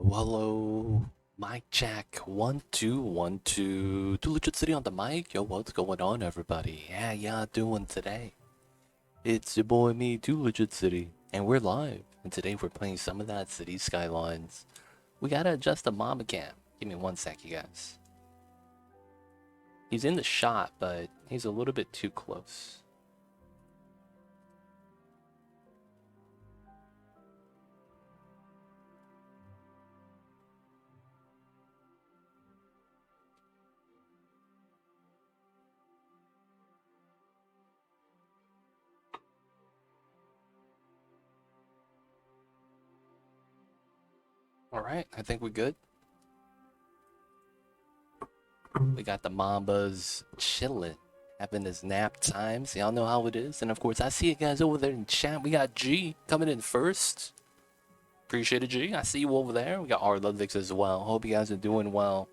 Hello, mic check. 1 2 1 2. Too legit city on the mic. Yo, what's going on, everybody? How y'all doing today? It's your boy me, Too Legit City, and we're live. And today we're playing some of that city Skylines. We gotta adjust the Mamba cam. Give me 1 sec, you guys. He's in the shot, but he's a little bit too close. Alright, I think we're good. We got the Mambas chilling, having his nap times. Y'all know how it is. And of course, I see you guys over there in chat. We got G coming in first. Appreciate it, G. I see you over there. We got R Ludvigs as well. Hope you guys are doing well.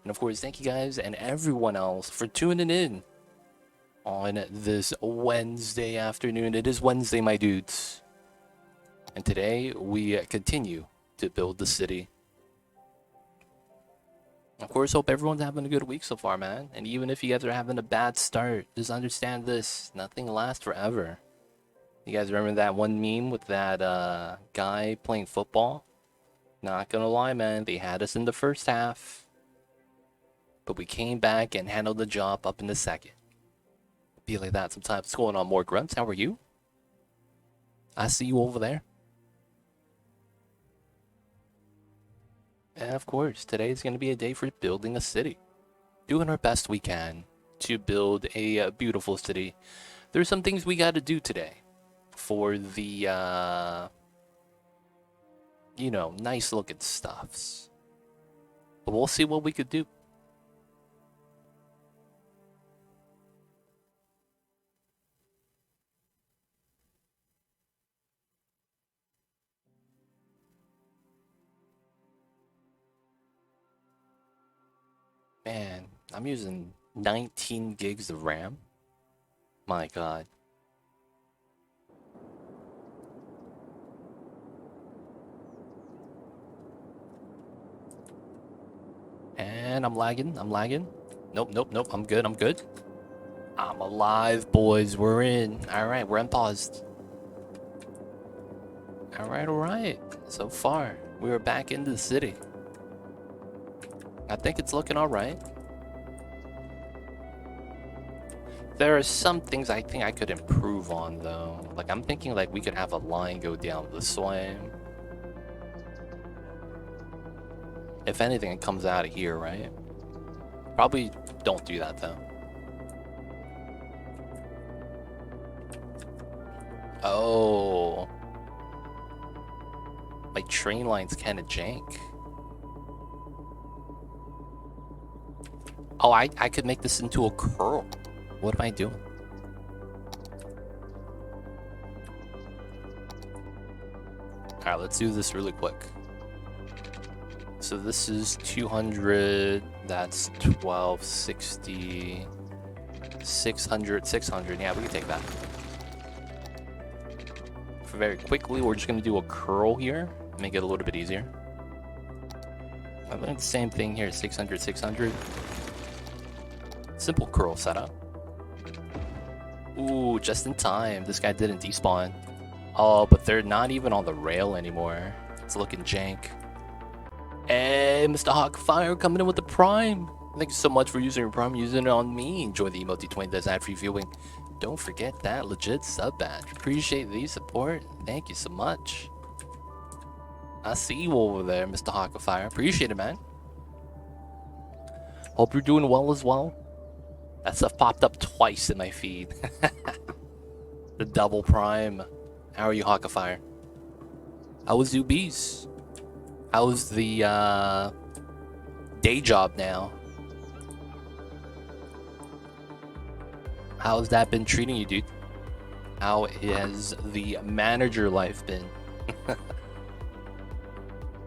And of course, thank you guys and everyone else for tuning in on this Wednesday afternoon. It is Wednesday, my dudes. And today we continue to build the city. Of course, hope everyone's having a good week so far, man. And even if you guys are having a bad start, just understand this. Nothing lasts forever. You guys remember that one meme with that guy playing football? Not gonna lie, man. They had us in the first half. But we came back and handled the job up in the second. Be like that sometimes. What's going on, more grunts? How are you? I see you over there. And of course, today is going to be a day for building a city. Doing our best we can to build a beautiful city. There's some things we got to do today for the, nice looking stuffs. But we'll see what we could do. Man, I'm using 19 gigs of RAM. My God. And I'm lagging. Nope. I'm good. I'm alive, boys. We're in. Alright, we're unpaused. Alright. So far, we are back into the city. I think it's looking alright. There are some things I think I could improve on, though. Like, I'm thinking, like, we could have a line go down this way. If anything, it comes out of here, right? Probably don't do that, though. Oh. My train line's kind of jank. Oh, I could make this into a curl. What am I doing? Alright, let's do this really quick. So this is 200, that's 1260, 600. Yeah, we can take that. For very quickly, we're just going to do a curl here, make it a little bit easier. I think the same thing here, 600. Simple curl setup. Ooh, just in time. This guy didn't despawn. Oh, but they're not even on the rail anymore. It's looking jank. Hey, Mr. Hawkfire coming in with the Prime. Thank you so much for using your Prime, using it on me. Enjoy the emote 20 does ad-free viewing. Don't forget that legit sub badge. Appreciate the support. Thank you so much. I see you over there, Mr. Hawkfire. Appreciate it, man. Hope you're doing well as well. That stuff popped up twice in my feed. The double Prime. How are you, Hawkfire? How was UBs? How's the day job now? How's that been treating you, dude? How has the manager life been?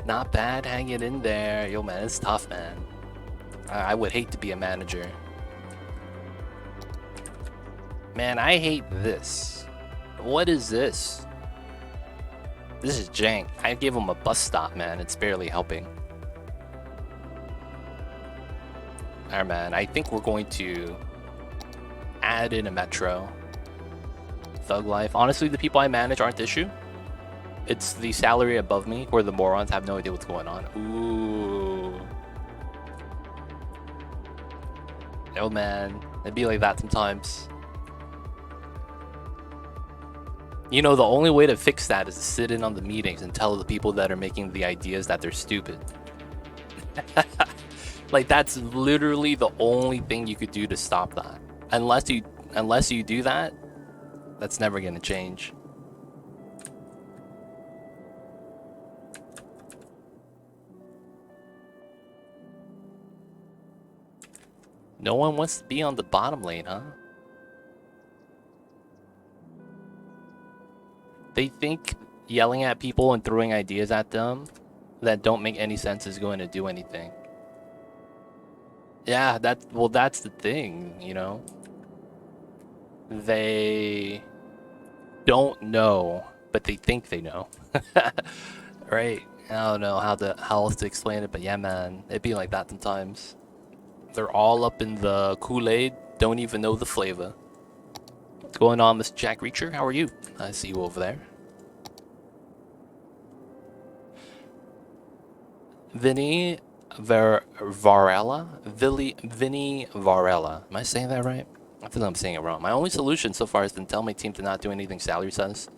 Not bad, hanging in there. Yo, man, it's tough, man. I would hate to be a manager. Man, I hate this. What is this? This is jank. I gave him a bus stop, man. It's barely helping. Alright, man. I think we're going to add in a metro. Thug life. Honestly, the people I manage aren't the issue. It's the salary above me where the morons have no idea what's going on. Ooh. Oh, man. It'd be like that sometimes. You know, the only way to fix that is to sit in on the meetings and tell the people that are making the ideas that they're stupid. Like, that's literally the only thing you could do to stop that. Unless you do that, that's never gonna change. No one wants to be on the bottom lane, huh? They think yelling at people and throwing ideas at them that don't make any sense is going to do anything. Yeah, that's the thing, you know? They don't know, but they think they know. Right? I don't know how else to explain it, but yeah, man, it'd be like that sometimes. They're all up in the Kool-Aid, don't even know the flavor. What's going on, Mr. Jack Reacher? How are you? I see you over there. Vinny Varela? Vinny Varela. Am I saying that right? I feel like I'm saying it wrong. My only solution so far has been tell my team to not do anything Salary says,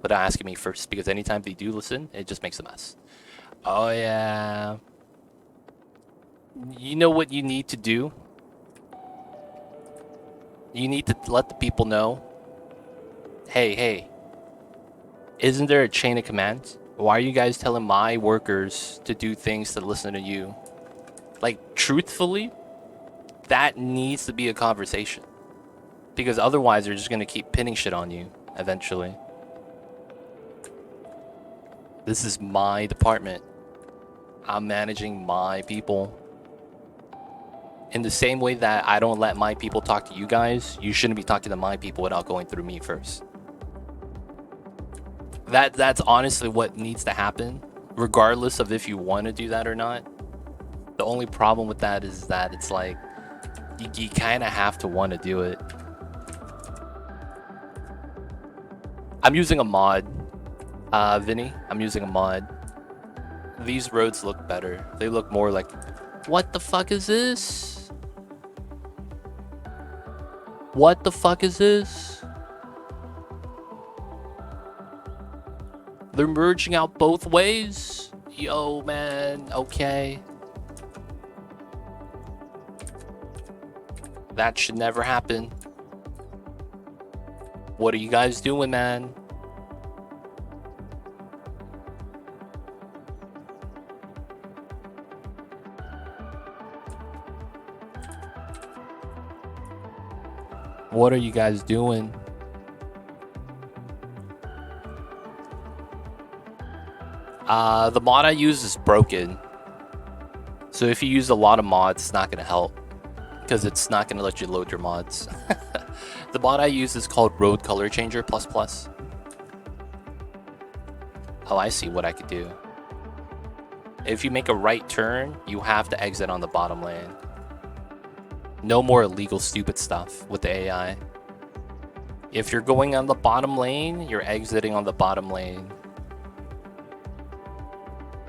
but asking me first, because anytime they do listen, it just makes a mess. Oh, yeah. You know what you need to do? You need to let the people know, hey, isn't there a chain of command? Why are you guys telling my workers to do things to listen to you? Like, truthfully, that needs to be a conversation. Because otherwise, they're just going to keep pinning shit on you, eventually. This is my department. I'm managing my people. In the same way that I don't let my people talk to you guys, you shouldn't be talking to my people without going through me first. That's honestly what needs to happen, regardless of if you want to do that or not. The only problem with that is that it's like, you kind of have to want to do it. I'm using a mod, Vinny. I'm using a mod. These roads look better. They look more like, what the fuck is this? What the fuck is this? They're merging out both ways? Yo, man, okay. That should never happen. What are you guys doing, man? What are you guys doing? The mod I use is broken. So if you use a lot of mods, it's not going to help. Because it's not going to let you load your mods. The mod I use is called Road Color Changer ++. Oh, I see what I could do. If you make a right turn, you have to exit on the bottom lane. No more illegal stupid stuff with the AI. If you're going on the bottom lane, you're exiting on the bottom lane.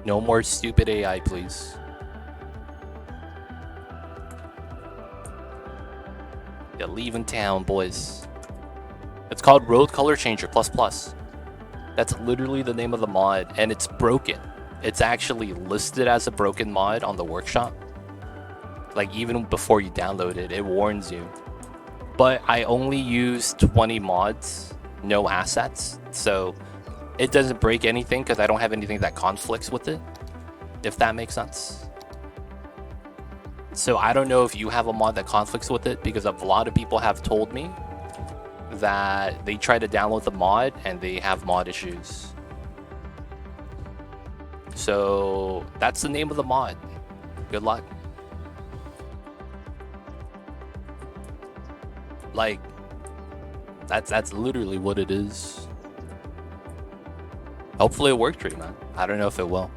No more stupid AI, please. You're leaving town, boys. It's called Road Color Changer ++. That's literally the name of the mod, and it's broken. It's actually listed as a broken mod on the workshop. Like, even before you download it, it warns you. But I only use 20 mods, no assets, so it doesn't break anything because I don't have anything that conflicts with it, if that makes sense. So I don't know if you have a mod that conflicts with it, because a lot of people have told me that they try to download the mod and they have mod issues. So that's the name of the mod. Good luck. Like, that's literally what it is. Hopefully it worked for you, man. I don't know if it will.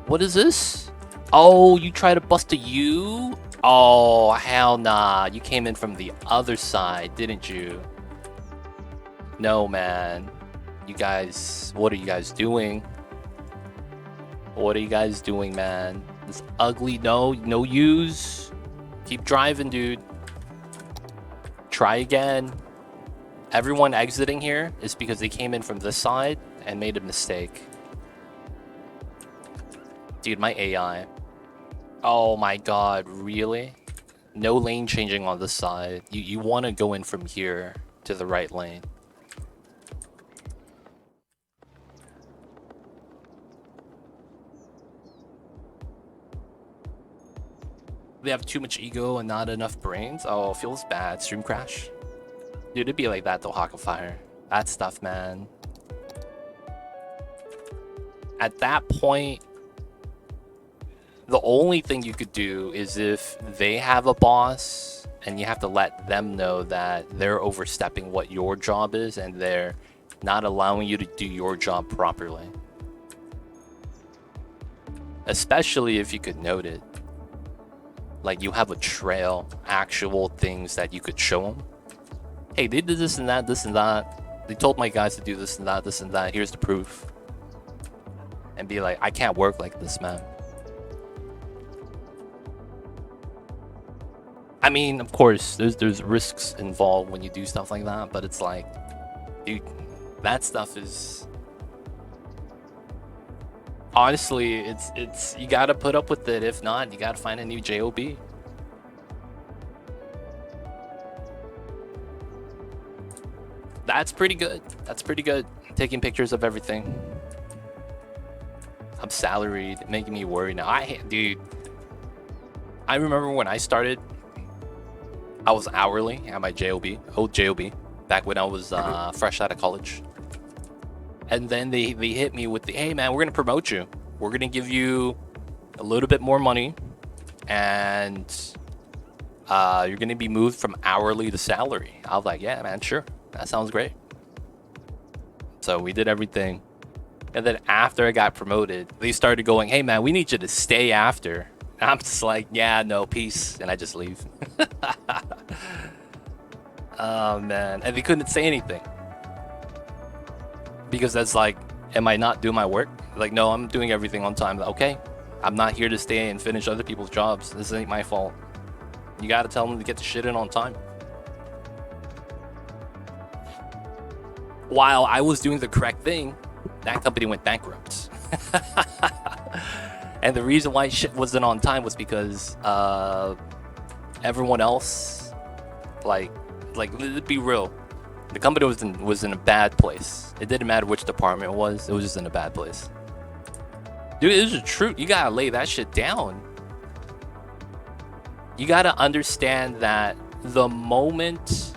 What is this? Oh, you try to bust a U? Oh, hell nah. You came in from the other side, didn't you? No, man. You guys, what are you guys doing? What are you guys doing, man? This ugly, no U's. Keep driving, dude. Try again. Everyone exiting here is because they came in from this side and made a mistake. Dude, my AI. Oh my god, really? No lane changing on this side. You want to go in from here to the right lane. They have too much ego and not enough brains. Oh, feels bad. Stream crash. Dude, it'd be like that though, Hawk of Fire. That stuff, man. At that point, the only thing you could do is if they have a boss and you have to let them know that they're overstepping what your job is and they're not allowing you to do your job properly. Especially if you could note it. Like you have a trail, actual things that you could show them. Hey, they did this and that, this and that. They told my guys to do this and that, this and that. Here's the proof. And be like, I can't work like this, man. I mean, of course, there's risks involved when you do stuff like that, but it's like, dude, that stuff is... Honestly, it's you gotta put up with it. If not, you gotta find a new job. That's pretty good. That's pretty good. Taking pictures of everything. I'm salaried, making me worry now. Dude, I remember when I started, I was hourly at my old job, back when I was fresh out of college. And then they hit me with the, hey man, we're gonna promote you. We're gonna give you a little bit more money, and you're gonna be moved from hourly to salary. I was like, yeah man, sure, that sounds great. So we did everything. And then after I got promoted, they started going, hey man, we need you to stay after. And I'm just like, yeah, no, peace. And I just leave. Oh man, and they couldn't say anything. Because that's like, am I not doing my work? Like, no, I'm doing everything on time. Okay, I'm not here to stay and finish other people's jobs. This ain't my fault. You gotta tell them to get the shit in on time. While I was doing the correct thing, that company went bankrupt. And the reason why shit wasn't on time was because everyone else, like, let's be real. The company was in a bad place. It didn't matter which department it was just in a bad place. Dude, it's the truth. You gotta lay that shit down. You gotta understand that the moment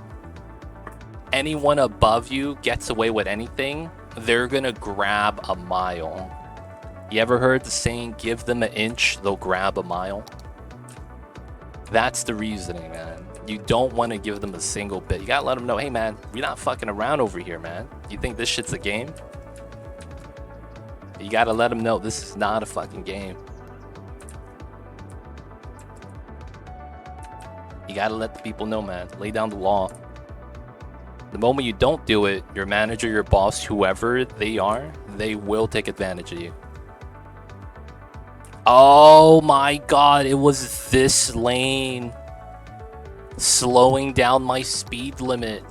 anyone above you gets away with anything, they're gonna grab a mile. You ever heard the saying, give them an inch, they'll grab a mile? That's the reasoning, man. You don't want to give them a single bit. You gotta let them know, hey man, we're not fucking around over here, man. You think this shit's a game? You gotta let them know this is not a fucking game. You gotta let the people know, man. Lay down the law. The moment you don't do it, your manager, your boss, whoever they are, they will take advantage of you. Oh my god, it was this lane slowing down my speed limit.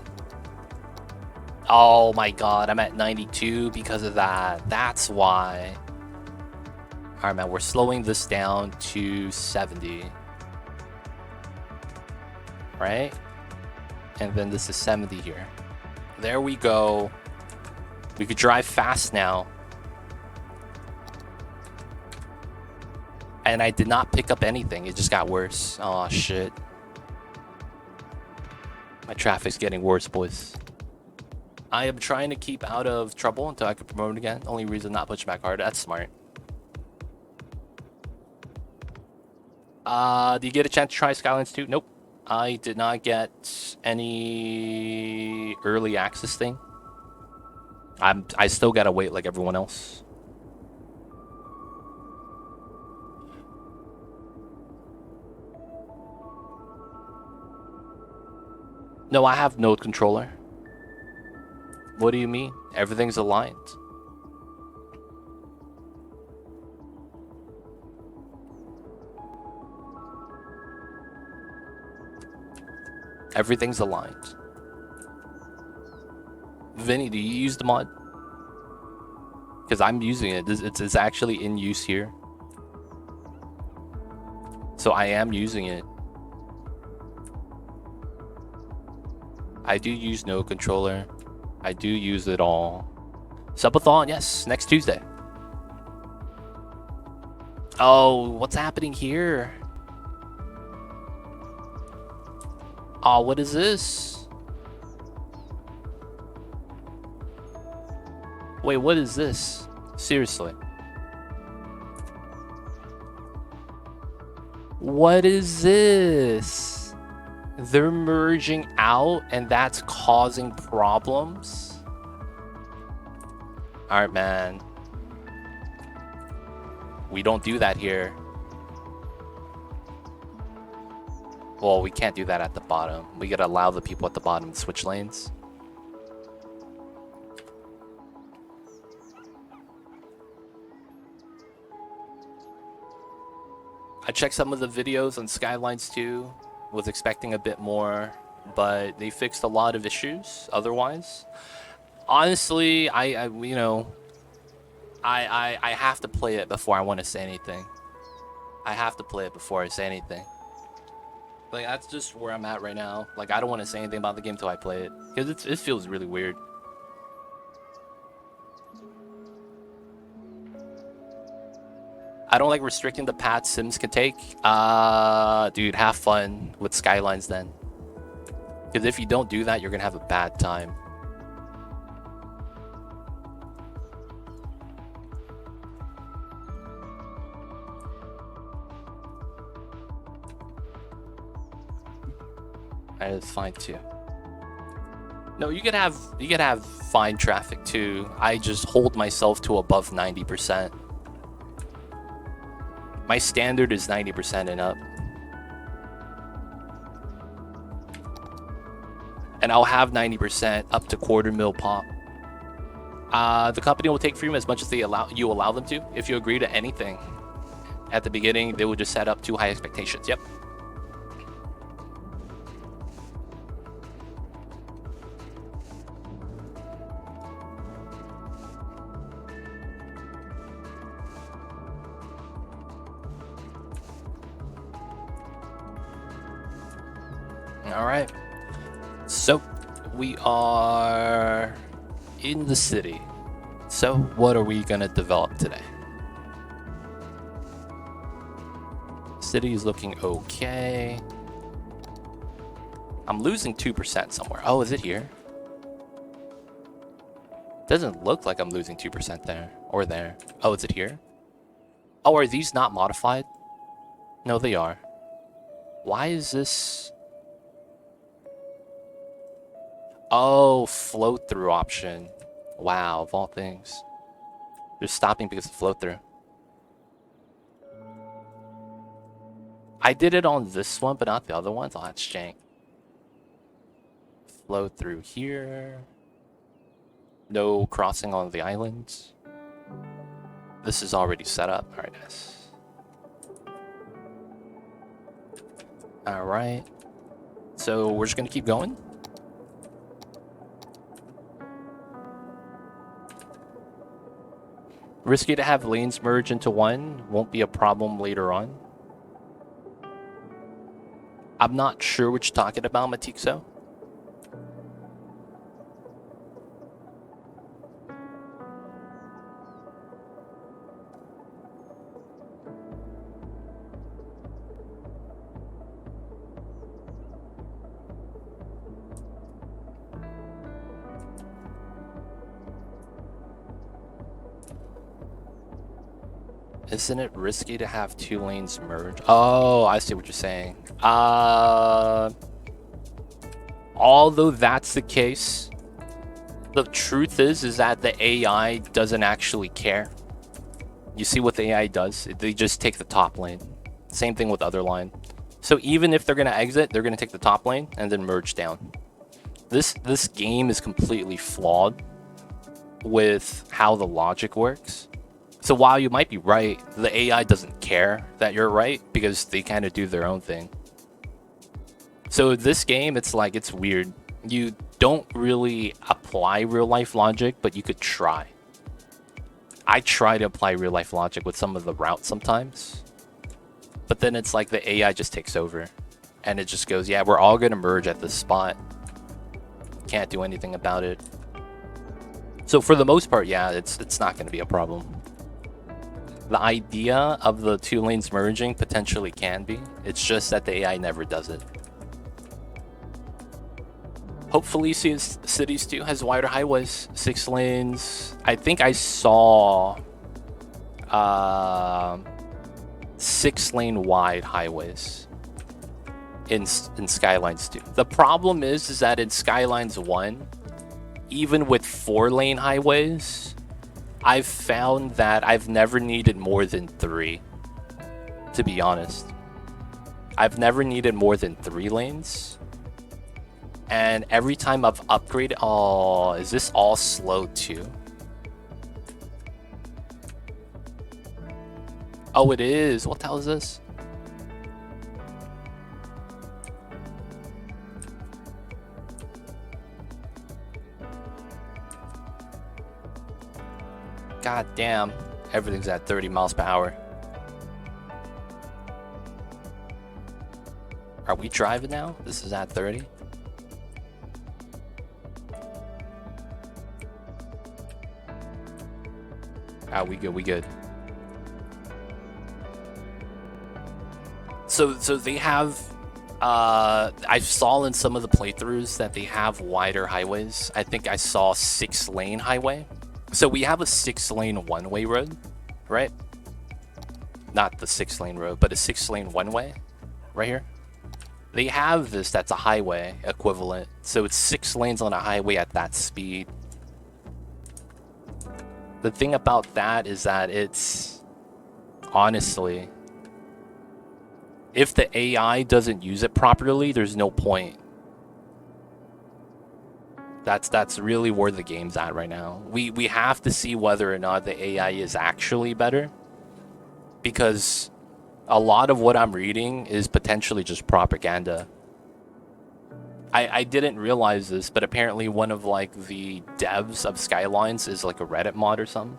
Oh my god, I'm at 92 because of that. That's why. Alright man, we're slowing this down to 70. Right? And then this is 70 here. There we go. We could drive fast now. And I did not pick up anything. It just got worse. Oh shit. My traffic's getting worse, boys. I am trying to keep out of trouble until I can promote again. Only reason not pushing back hard. That's smart. Do you get a chance to try Skylines 2? Nope. I did not get any early access thing. I still gotta wait like everyone else. No, I have node controller. What do you mean? Everything's aligned. Everything's aligned. Vinny, do you use the mod? Because I'm using it. It's actually in use here. So I am using it. I do use node controller. I do use it all. Subathon, yes, next Tuesday. Oh, what's happening here? Oh, what is this? Wait, what is this? Seriously. What is this? They're merging out and that's causing problems? Alright, man. We don't do that here. Well, we can't do that at the bottom. We gotta allow the people at the bottom to switch lanes. I checked some of the videos on Skylines too. Was expecting a bit more, but they fixed a lot of issues otherwise. Honestly, I you know, I have to play it before I want to say anything. I have to play it before I say anything. Like, that's just where I'm at right now. Like, I don't want to say anything about the game until I play it, because it feels really weird. I don't like restricting the paths Sims can take. Dude, have fun with Skylines then. Because if you don't do that, you're gonna have a bad time. It's fine too. No, you could have fine traffic too. I just hold myself to above 90%. My standard is 90% and up. And I'll have 90% up to $250,000 pop. The company will take from you as much as you allow them to. If you agree to anything at the beginning, they will just set up too high expectations. Yep. All right. So we are in the city. So what are we gonna develop today? City is looking okay. I'm losing 2% somewhere. Oh, is it here? Doesn't look like I'm losing 2% there or there. Oh, is it here? Oh, are these not modified? No, they are. Why is this? Oh, float through option. Wow, of all things. They're stopping because of float through. I did it on this one, but not the other ones. Oh, that's jank. Flow through here. No crossing on the islands. This is already set up. All right, nice. All right. So we're just gonna keep going. Risky to have lanes merge into one. Won't be a problem later on. I'm not sure what you're talking about, Matixo. Isn't it risky to have two lanes merge? Oh, I see what you're saying. Although that's the case, The truth is that the AI doesn't actually care. You see what the AI does? They just take the top lane. Same thing with other line. So even if they're gonna exit, they're gonna take the top lane and then merge down. This game is completely flawed with how the logic works. So while you might be right, the AI doesn't care that you're right because they kind of do their own thing. So this game, it's like, it's weird. You don't really apply real life logic, but you could try. I try to apply real life logic with some of the routes sometimes, but then it's like the AI just takes over and it just goes, yeah, we're all gonna merge at this spot. Can't do anything about it. So for the most part, yeah, it's not gonna be a problem. The idea of the two lanes merging potentially can be. It's just that the AI never does it. Hopefully Cities 2 has wider highways, 6 lanes. I think I saw 6 lane wide highways in Skylines 2. The problem is that in Skylines 1, even with 4 lane highways, I've found that I've never needed more than 3, to be honest. I've never needed more than 3 lanes. And every time I've upgraded... Oh, is this all slow too? Oh, it is. What the hell is this? God damn. Everything's at 30 miles per hour. Are we driving now? This is at 30? Ah, we good. So they have, I saw in some of the playthroughs that they have wider highways. I think I saw 6 lane highway. So we have a 6 lane one-way road, right? Not the 6 lane road, but a 6 lane one-way right here. They have this that's a highway equivalent. So it's 6 lanes on a highway at that speed. The thing about that is that it's, honestly, if the AI doesn't use it properly, there's no point. That's really where the game's at right now. We have to see whether or not the AI is actually better, because a lot of what I'm reading is potentially just propaganda. I didn't realize this, but apparently one of like the devs of Skylines is like a Reddit mod or something.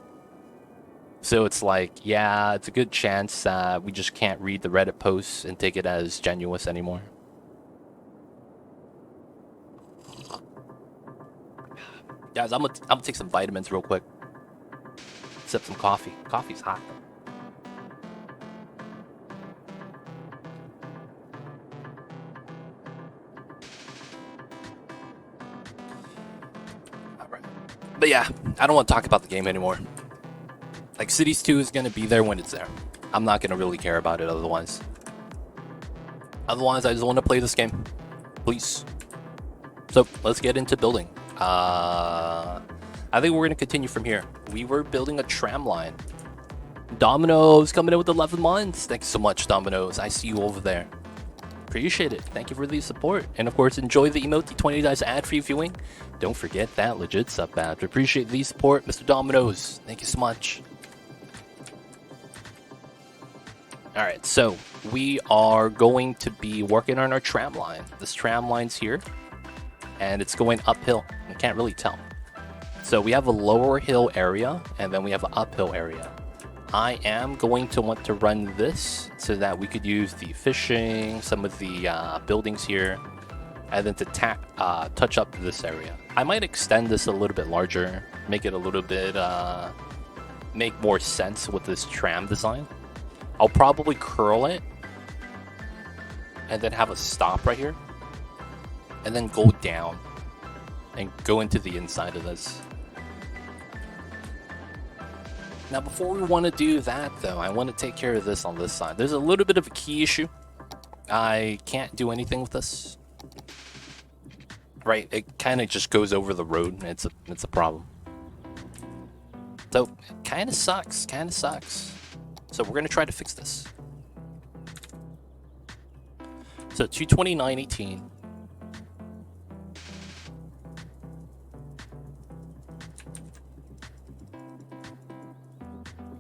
So it's like, yeah, it's a good chance that we just can't read the Reddit posts and take it as genuine anymore. Guys, I'm gonna take some vitamins real quick. Sip some coffee. Coffee's hot. But yeah, I don't want to talk about the game anymore. Like, Cities 2 is going to be there when it's there. I'm not going to really care about it otherwise. Otherwise, I just want to play this game. Please. So, let's get into building. I think we're going to continue from here. We were building a tram line. Domino's coming in with 11 months. Thanks so much, Domino's. I see you over there. Appreciate it. Thank you for the support. And of course, enjoy the emote, 20 dice ad-free viewing. Don't forget that legit sub badge. Appreciate the support, Mr. Domino's. Thank you so much. Alright, so we are going to be working on our tram line. This tram line's here, and it's going uphill. You can't really tell. So we have a lower hill area, and then we have an uphill area. I am going to want to run this so that we could use the fishing, some of the buildings here, and then to touch up this area. I might extend this a little bit larger, make it a little bit, make more sense with this tram design. I'll probably curl it, and then have a stop right here, and then go down, and go into the inside of this. Now, before we want to do that, though, I want to take care of this on this side. There's a little bit of a key issue. I can't do anything with this. Right, it kind of just goes over the road, and it's a problem. So, it kind of sucks, So we're gonna try to fix this. So 229.18.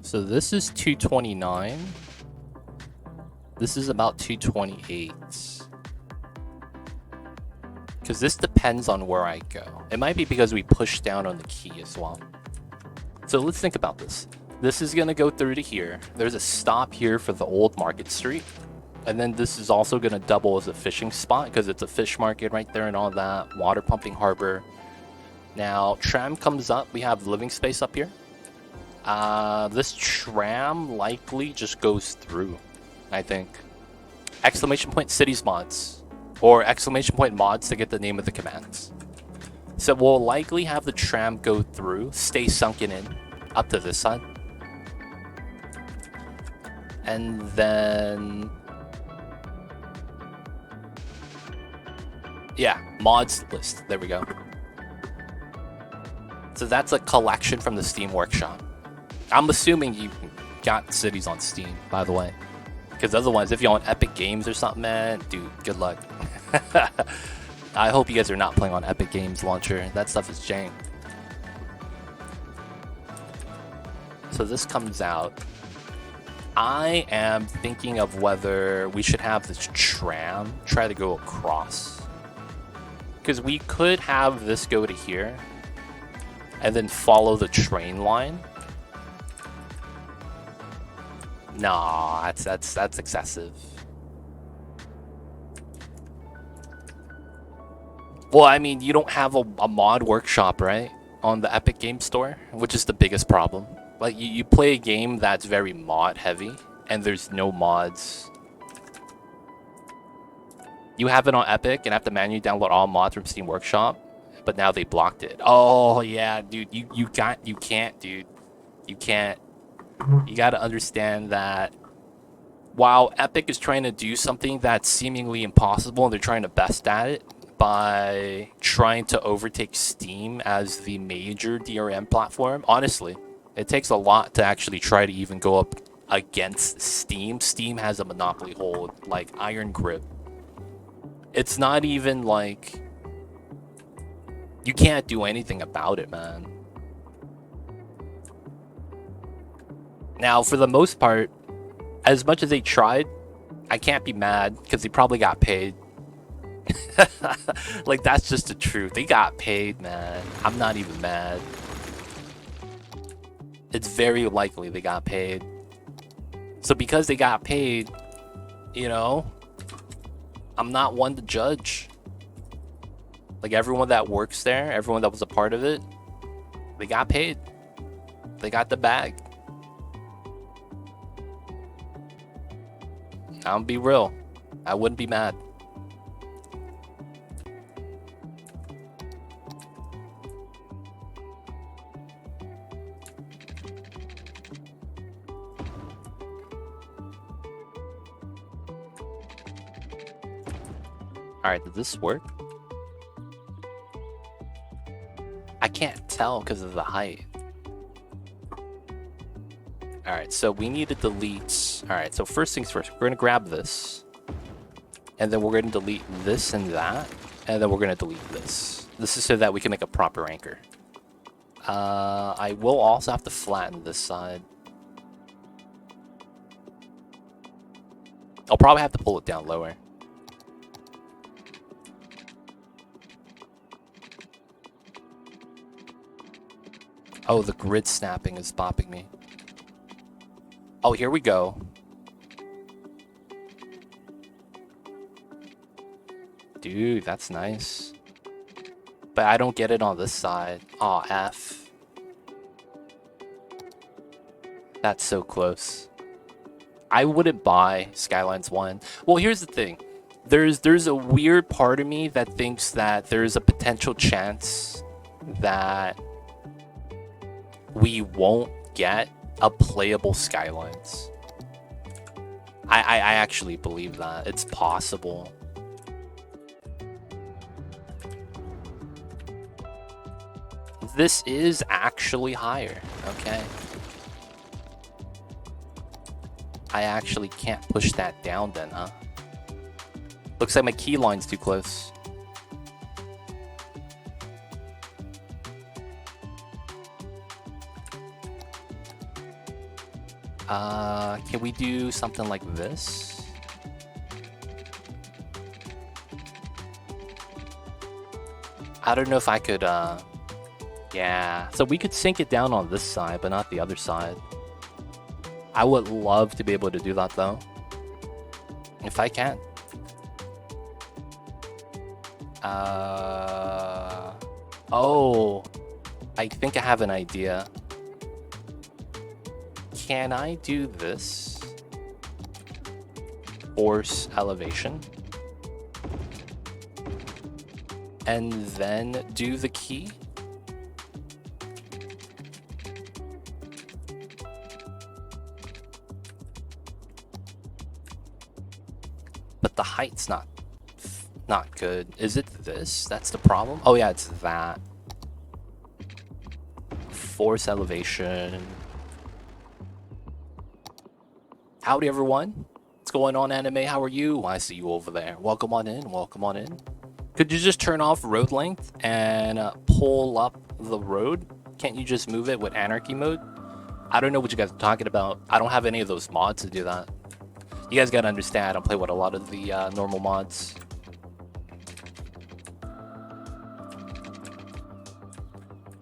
So this is 229. This is about 228. Because this depends on where I go. It might be because we push down on the key as well. So let's think about this. This is going to go through to here. There's a stop here for the old Market Street. And then this is also going to double as a fishing spot because it's a fish market right there and all that. Water pumping harbor. Now, tram comes up. We have living space up here. This tram likely just goes through, I think. Exclamation point cities mods. Or exclamation point mods to get the name of the commands. So we'll likely have the tram go through, stay sunken in, up to this side. And then... yeah, mods list. There we go. So that's a collection from the Steam Workshop. I'm assuming you got cities on Steam, by the way. Because otherwise, if you're on Epic Games or something, man, dude, good luck. I hope you guys are not playing on Epic Games Launcher. That stuff is jank. So this comes out. I am thinking of whether we should have this tram try to go across. Because we could have this go to here and then follow the train line. Nah, that's excessive. Well, I mean, you don't have a mod workshop, right? On the Epic Game Store, which is the biggest problem. Like, you play a game that's very mod heavy, and there's no mods. You have it on Epic and have to manually download all mods from Steam Workshop, but now they blocked it. Oh yeah, dude, you can't, dude. You can't. You gotta understand that while Epic is trying to do something that's seemingly impossible and they're trying to best at it by trying to overtake Steam as the major DRM platform, honestly, it takes a lot to actually try to even go up against Steam. Steam has a monopoly hold, like iron grip. It's not even like you can't do anything about it, man. Now, for the most part, as much as they tried, I can't be mad because they probably got paid. Like, that's just the truth. They got paid, man. I'm not even mad. It's very likely they got paid. So because they got paid, you know, I'm not one to judge. Like, everyone that works there, everyone that was a part of it, they got paid. They got the bag. I'll be real. I wouldn't be mad. Alright, did this work? I can't tell because of the height. Alright, so we need to delete... Alright, so first things first, we're going to grab this. And then we're going to delete this and that. And then we're going to delete this. This is so that we can make a proper anchor. I will also have to flatten this side. I'll probably have to pull it down lower. Oh, the grid snapping is bopping me. Oh, here we go. Dude, that's nice. But I don't get it on this side. Aw, F. That's so close. I wouldn't buy Skylines 1. Well, here's the thing. There's a weird part of me that thinks that there's a potential chance that we won't get a playable Skylines. I actually believe that. It's possible. this is actually higher. Okay. I actually can't push that down then, huh? Looks like my key line's too close. Can we do something like this? I don't know if I could, yeah. So we could sink it down on this side, but not the other side. I would love to be able to do that, though. If I can. Oh. I think I have an idea. Can I do this? Force elevation. And then do the key? But the height's not good. Is it this? That's the problem? Oh yeah, it's that. Force elevation. Howdy everyone. What's going on, anime? How are you? I see you over there. Welcome on in. Welcome on in. Could you just turn off road length and pull up the road? Can't you just move it with anarchy mode? I don't know what you guys are talking about. I don't have any of those mods to do that. You guys gotta understand, I don't play with a lot of the normal mods.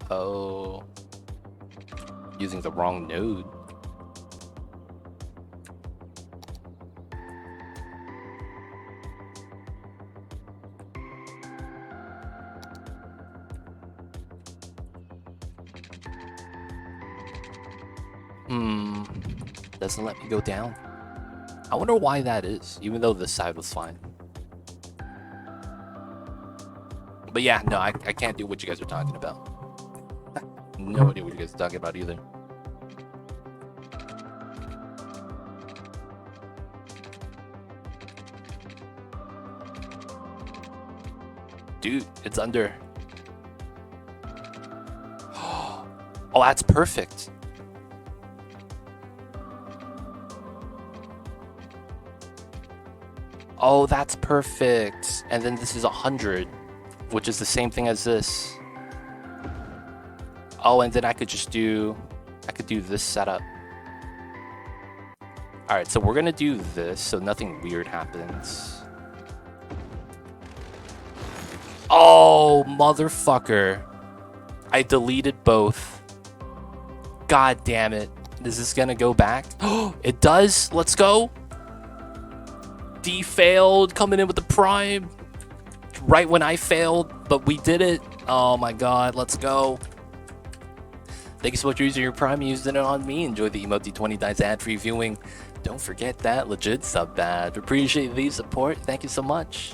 Oh. Using the wrong node. Doesn't let me go down. I wonder why that is, even though this side was fine. But yeah, no, I can't do what you guys are talking about. No idea what you guys are talking about either. Dude, it's under. Oh, that's perfect. Oh, that's perfect. And then this is 100, which is the same thing as this. Oh, and then I could do this setup. All right, so we're gonna do this so nothing weird happens. Oh, motherfucker. I deleted both. God damn it. Is this gonna go back? Oh, it does. Let's go. D failed, coming in with the prime. Right when I failed, but we did it. Oh my god, let's go. Thank you so much for using your prime and using it on me. Enjoy the emote 20 dice ad-free viewing. Don't forget that legit sub badge. Appreciate the support. Thank you so much.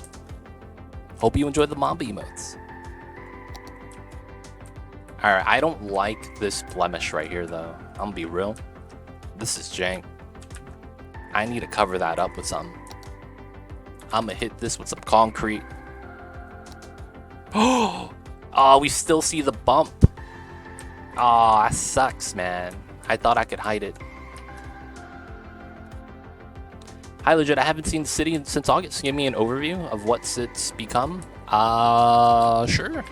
Hope you enjoy the Mamba emotes. Alright, I don't like this blemish right here though. I'm gonna be real. This is jank. I need to cover that up with something. I'm gonna hit this with some concrete. Oh, we still see the bump. Oh, that sucks, man. I thought I could hide it. Hi, legit. I haven't seen the city since August. Give me an overview of what it's become. Sure.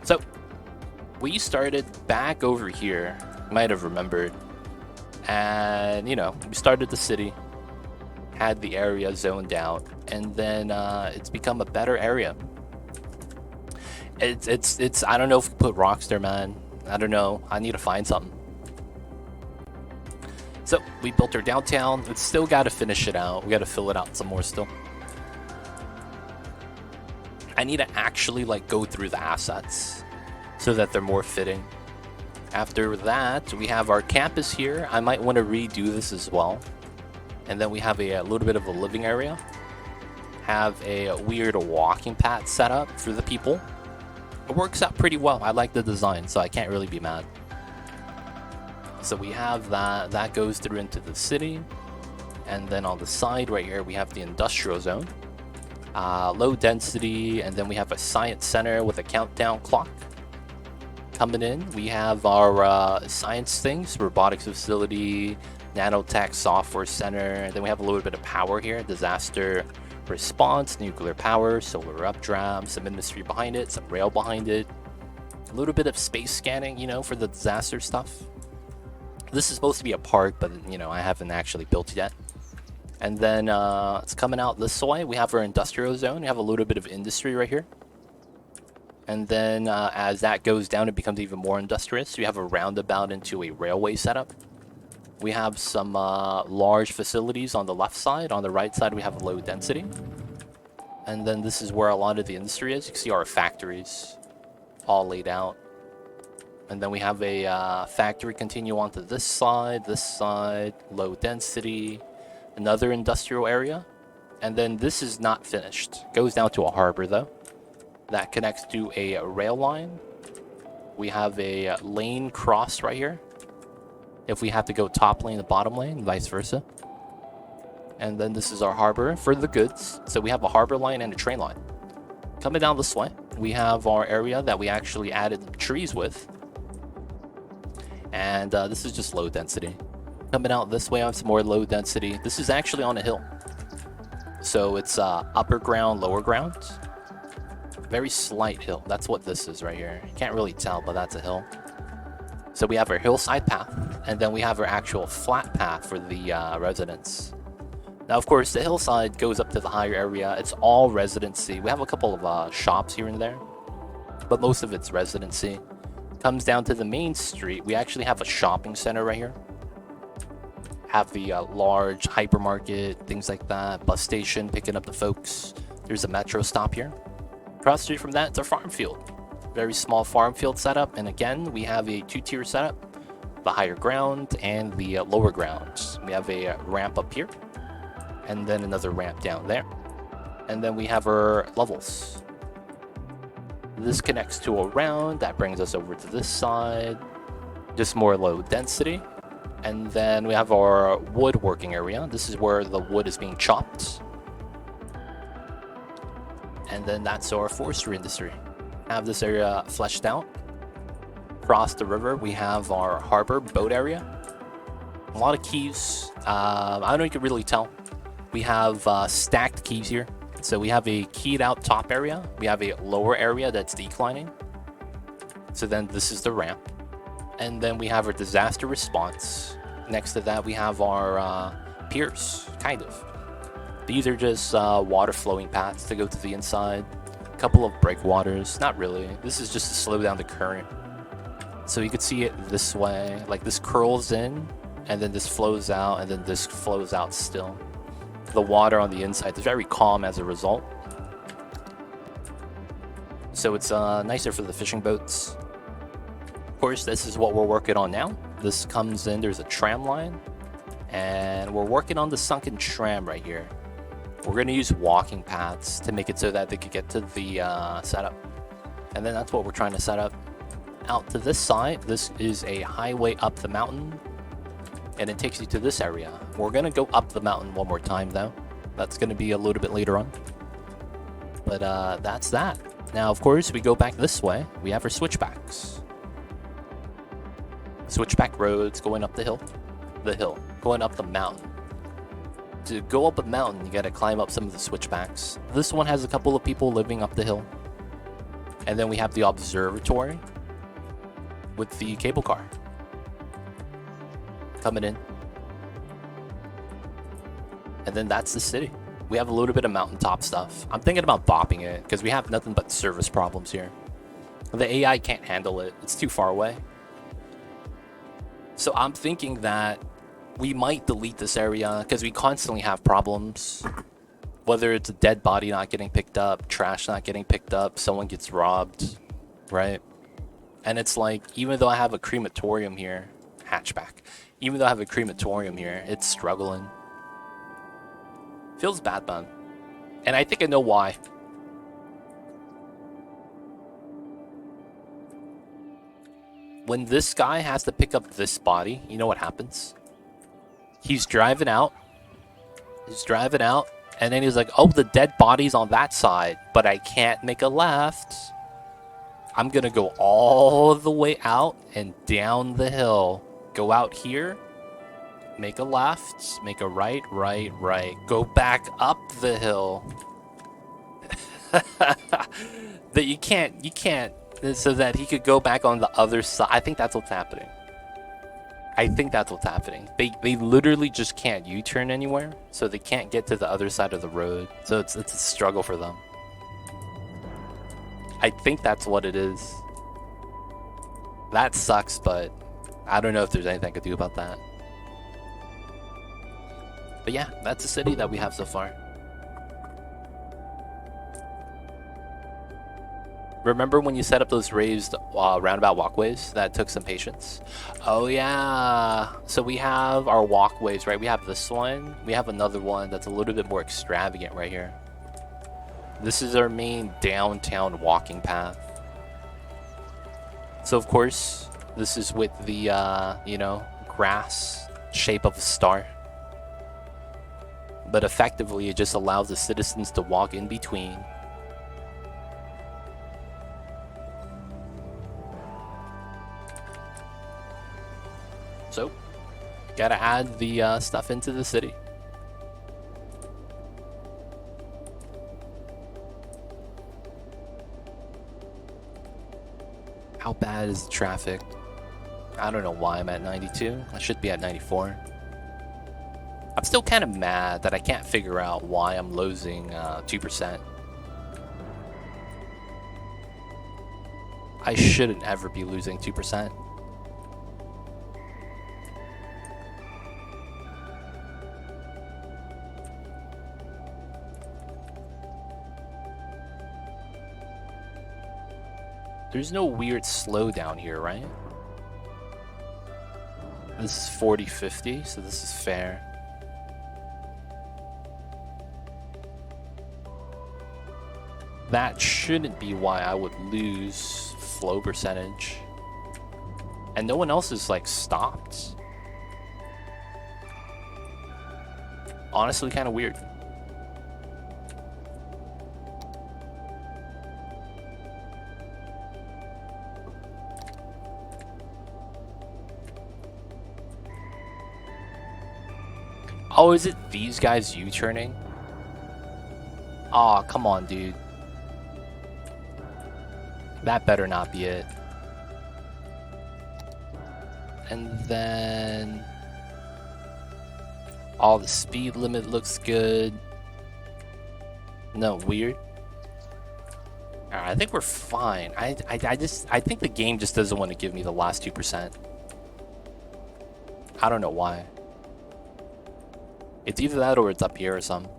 So, we started back over here. You might have remembered. And, you know, we started the city. Had the area zoned out, and then it's become a better area. It's I don't know if we put rocks there, man. I don't know. I need to find something. So we built our downtown. We still got to finish it out. We got to fill it out some more still. I need to actually like go through the assets so that they're more fitting. After that, we have our campus here. I might want to redo this as well. And then we have a little bit of a living area. Have a weird walking path set up for the people. It works out pretty well. I like the design, so I can't really be mad. So we have that. That goes through into the city. And then on the side right here, we have the industrial zone. Low density, and then we have a science center with a countdown clock. Coming in, we have our science things, robotics facility, nanotech software center, and then we have a little bit of power here, disaster response, nuclear power, solar updraft, some industry behind it, some rail behind it, a little bit of space scanning, you know, for the disaster stuff. This is supposed to be a park, but, you know, I haven't actually built it yet. And then it's coming out this way. We have our industrial zone. We have a little bit of industry right here. And then as that goes down, it becomes even more industrious. We have a roundabout into a railway setup. We have some large facilities on the left side. On the right side, we have low density. And then this is where a lot of the industry is. You can see our factories all laid out. And then we have a factory continue onto this side, low density, another industrial area. And then this is not finished. Goes down to a harbor though. That connects to a rail line. We have a lane cross right here. If we have to go top lane to bottom lane, vice versa. And then this is our harbor for the goods. So we have a harbor line and a train line. Coming down this way, we have our area that we actually added trees with. And this is just low density. Coming out this way, I have some more low density. This is actually on a hill. So it's upper ground, lower ground. Very slight hill. That's what this is right here. You can't really tell, but that's a hill. So we have our hillside path, and then we have our actual flat path for the residents. Now, of course, the hillside goes up to the higher area. It's all residency. We have a couple of shops here and there, but most of it's residency. Comes down to the main street. We actually have a shopping center right here. Have the large hypermarket, things like that. Bus station picking up the folks. There's a metro stop here. Across the street from that, it's a farm field. Very small farm field setup. And again, we have a two-tier setup. The higher ground and the lower ground. We have a ramp up here. And then another ramp down there. And then we have our levels. This connects to a round. That brings us over to this side. Just more low density. And then we have our woodworking area. This is where the wood is being chopped. And then that's our forestry industry. Have this area fleshed out. Across the river, we have our harbor boat area. A lot of keys. I don't know if you can really tell. We have stacked keys here. So we have a keyed out top area. We have a lower area that's declining. So then this is the ramp. And then we have our disaster response. Next to that, we have our piers, kind of. These are just water flowing paths to go to the inside. A couple of breakwaters, not really. This is just to slow down the current. So you could see it this way, like this curls in, and then this flows out, and then this flows out still. The water on the inside is very calm as a result. So it's nicer for the fishing boats. Of course, this is what we're working on now. This comes in, there's a tram line, and we're working on the sunken tram right here. We're going to use walking paths to make it so that they could get to the setup. And then that's what we're trying to set up. Out to this side, this is a highway up the mountain, and it takes you to this area. We're going to go up the mountain one more time, though. That's going to be a little bit later on. But that's that. Now, of course, we go back this way. We have our switchbacks. Switchback roads going up the hill, going up the mountain. To go up a mountain, you gotta climb up some of the switchbacks. This one has a couple of people living up the hill. And then we have the observatory with the cable car coming in. And then that's the city. We have a little bit of mountaintop stuff. I'm thinking about bopping it because we have nothing but service problems here. The AI can't handle it. It's too far away. So I'm thinking that we might delete this area because we constantly have problems. Whether it's a dead body not getting picked up, trash not getting picked up, someone gets robbed, right? And it's like, even though I have a crematorium here, hatchback, even though I have a crematorium here, it's struggling. Feels bad, man. And I think I know why. When this guy has to pick up this body, you know what happens? He's driving out, And then he was like, oh, the dead body's on that side, but I can't make a left. I'm gonna go all the way out and down the hill. Go out here, make a left, make a right, right, right. Go back up the hill. That you can't, so that he could go back on the other side. I think that's what's happening. They literally just can't U-turn anywhere, so they can't get to the other side of the road. So it's a struggle for them. I think that's what it is. That sucks, but I don't know if there's anything I could do about that. But yeah, that's the city that we have so far. Remember when you set up those raised roundabout walkways? That took some patience. Oh yeah. So we have our walkways, right? We have this one. We have another one that's a little bit more extravagant right here. This is our main downtown walking path. So of course, this is with the, you know, grass shape of a star. But effectively, it just allows the citizens to walk in between. So, gotta add the stuff into the city. How bad is the traffic? I don't know why I'm at 92. I should be at 94. I'm still kind of mad that I can't figure out why I'm losing 2%. I shouldn't ever be losing 2%. There's no weird slowdown here, right? This is 40-50, so this is fair. That shouldn't be why I would lose flow percentage. And no one else is like stopped. Honestly, kind of weird. Oh, is it these guys U-turning? Aw, come on, dude. That better not be it. And then... all the speed limit looks good. No, weird. Alright, I think we're fine. I think the game just doesn't want to give me the last 2%. I don't know why. It's either that or it's up here or something.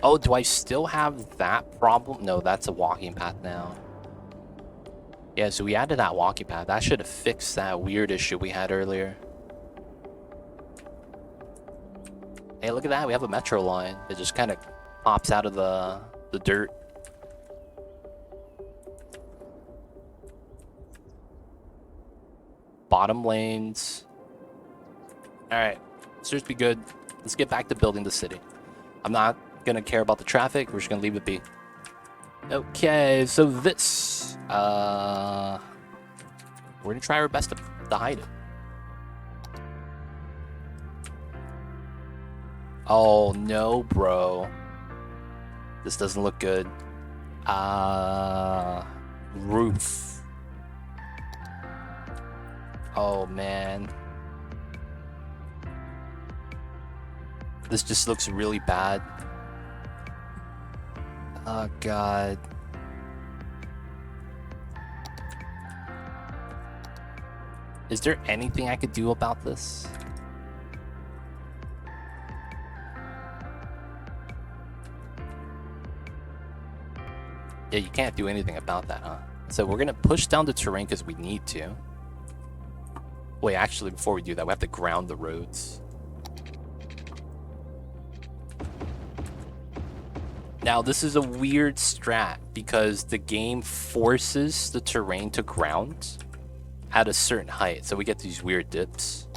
Oh, do I still have that problem? No, that's a walking path now. Yeah, so we added that walking path. That should have fixed that weird issue we had earlier. Hey, look at that. We have a metro line that just kind of pops out of the dirt. Bottom lanes. Alright, so just be good. Let's get back to building the city. I'm not gonna care about the traffic. We're just gonna leave it be. Okay, so this... we're gonna try our best to hide it. Oh, no, bro. This doesn't look good. Roof. Oh, man. This just looks really bad. Oh, God. Is there anything I could do about this? Yeah, you can't do anything about that, huh? So we're gonna push down the terrain because we need to. Wait, actually, before we do that, we have to ground the roads. Now, this is a weird strat because the game forces the terrain to ground. at a certain height, so we get these weird dips.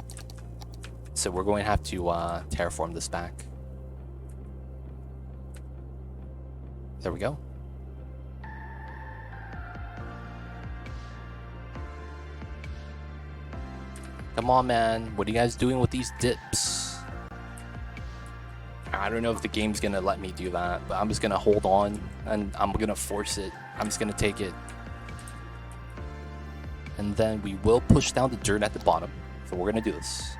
So we're going to have to terraform this back. There we go. Come on, man. What are you guys doing with these dips? I don't know if the game's gonna let me do that, but I'm just gonna hold on and I'm gonna force it. I'm just gonna take it. And then we will push down the dirt at the bottom. So we're gonna do this.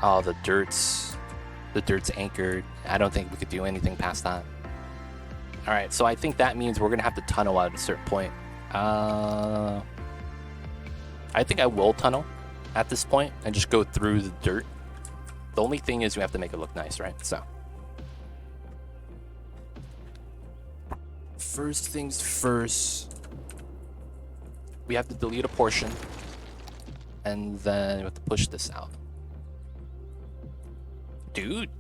Oh, the dirt's anchored. I don't think we could do anything past that. All right, so I think that means we're gonna have to tunnel at a certain point. I think I will tunnel at this point and just go through the dirt. The only thing is we have to make it look nice, right? So first things first, we have to delete a portion and then we have to push this out. Dude,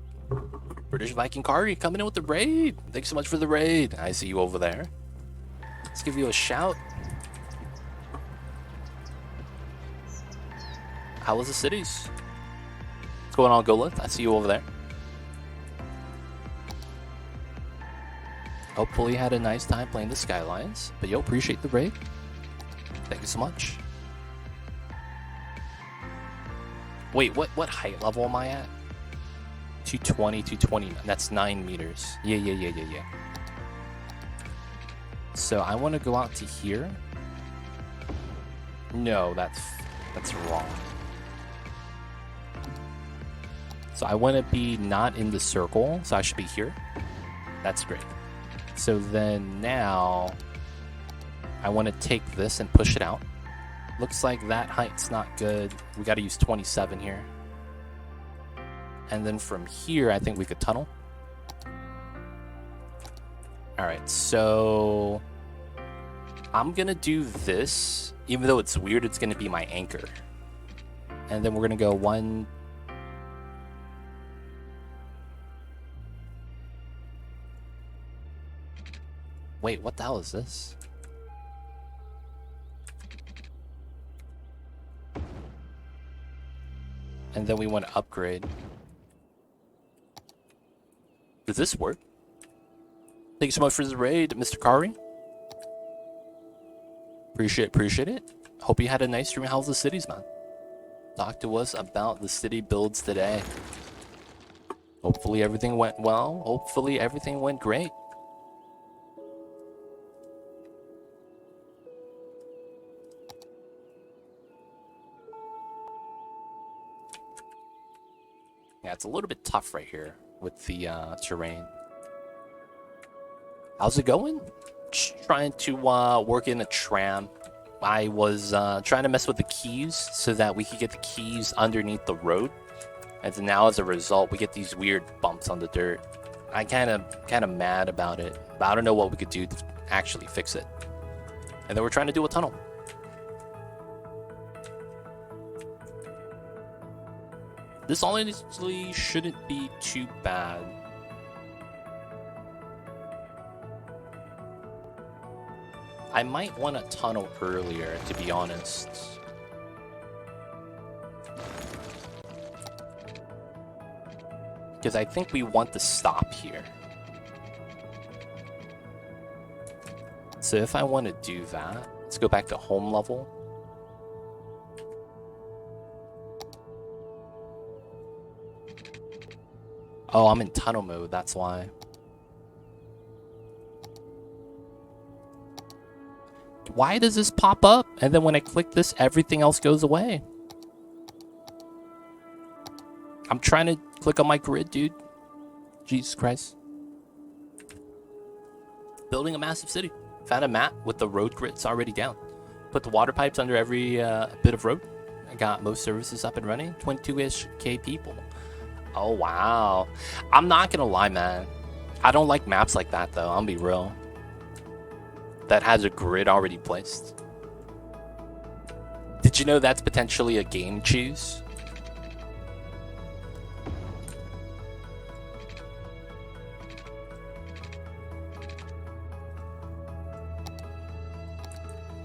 British Viking Kari coming in with the raid. Thanks so much for the raid. I see you over there. Let's give you a shout. How was the cities? What's going on, Golith? I see you over there. Hopefully you had a nice time playing the Skylines. But yo, appreciate the raid. Thank you so much. Wait, what height level am I at? 220, 220. That's 9 meters. Yeah. So I want to go out to here. No, that's wrong. So I want to be not in the circle, so I should be here. That's great. So then now I want to take this and push it out. Looks like that height's not good. We got to use 27 here. And then from here, I think we could tunnel. All right, so I'm gonna do this. Even though it's weird, it's gonna be my anchor. And then we're gonna go one. Wait, what the hell is this? And then we want to upgrade. Does this work? Thank you so much for the raid, Mr. Kari. Appreciate it. Hope you had a nice stream. How's the cities, man? Talk to us about the city builds today. Hopefully everything went well. Hopefully everything went great. Yeah, it's a little bit tough right here with the terrain. How's it going? Just trying to work in a tram. I was trying to mess with the keys so that we could get the keys underneath the road. And then now as a result, we get these weird bumps on the dirt. I kind of mad about it, but I don't know what we could do to actually fix it. And then we're trying to do a tunnel. This honestly shouldn't be too bad. I might want to tunnel earlier, to be honest. Because I think we want to stop here. So if I want to do that, let's go back to home level. Oh, I'm in tunnel mode, that's why. Why does this pop up? And then when I click this, everything else goes away. I'm trying to click on my grid, dude. Jesus Christ. Building a massive city. Found a map with the road grids already down. Put the water pipes under every bit of road. I got most services up and running. 22-ish K people. Oh, wow. I'm not gonna lie, man. I don't like maps like that, though. I'll be real. That has a grid already placed. Did you know that's potentially a game cheese?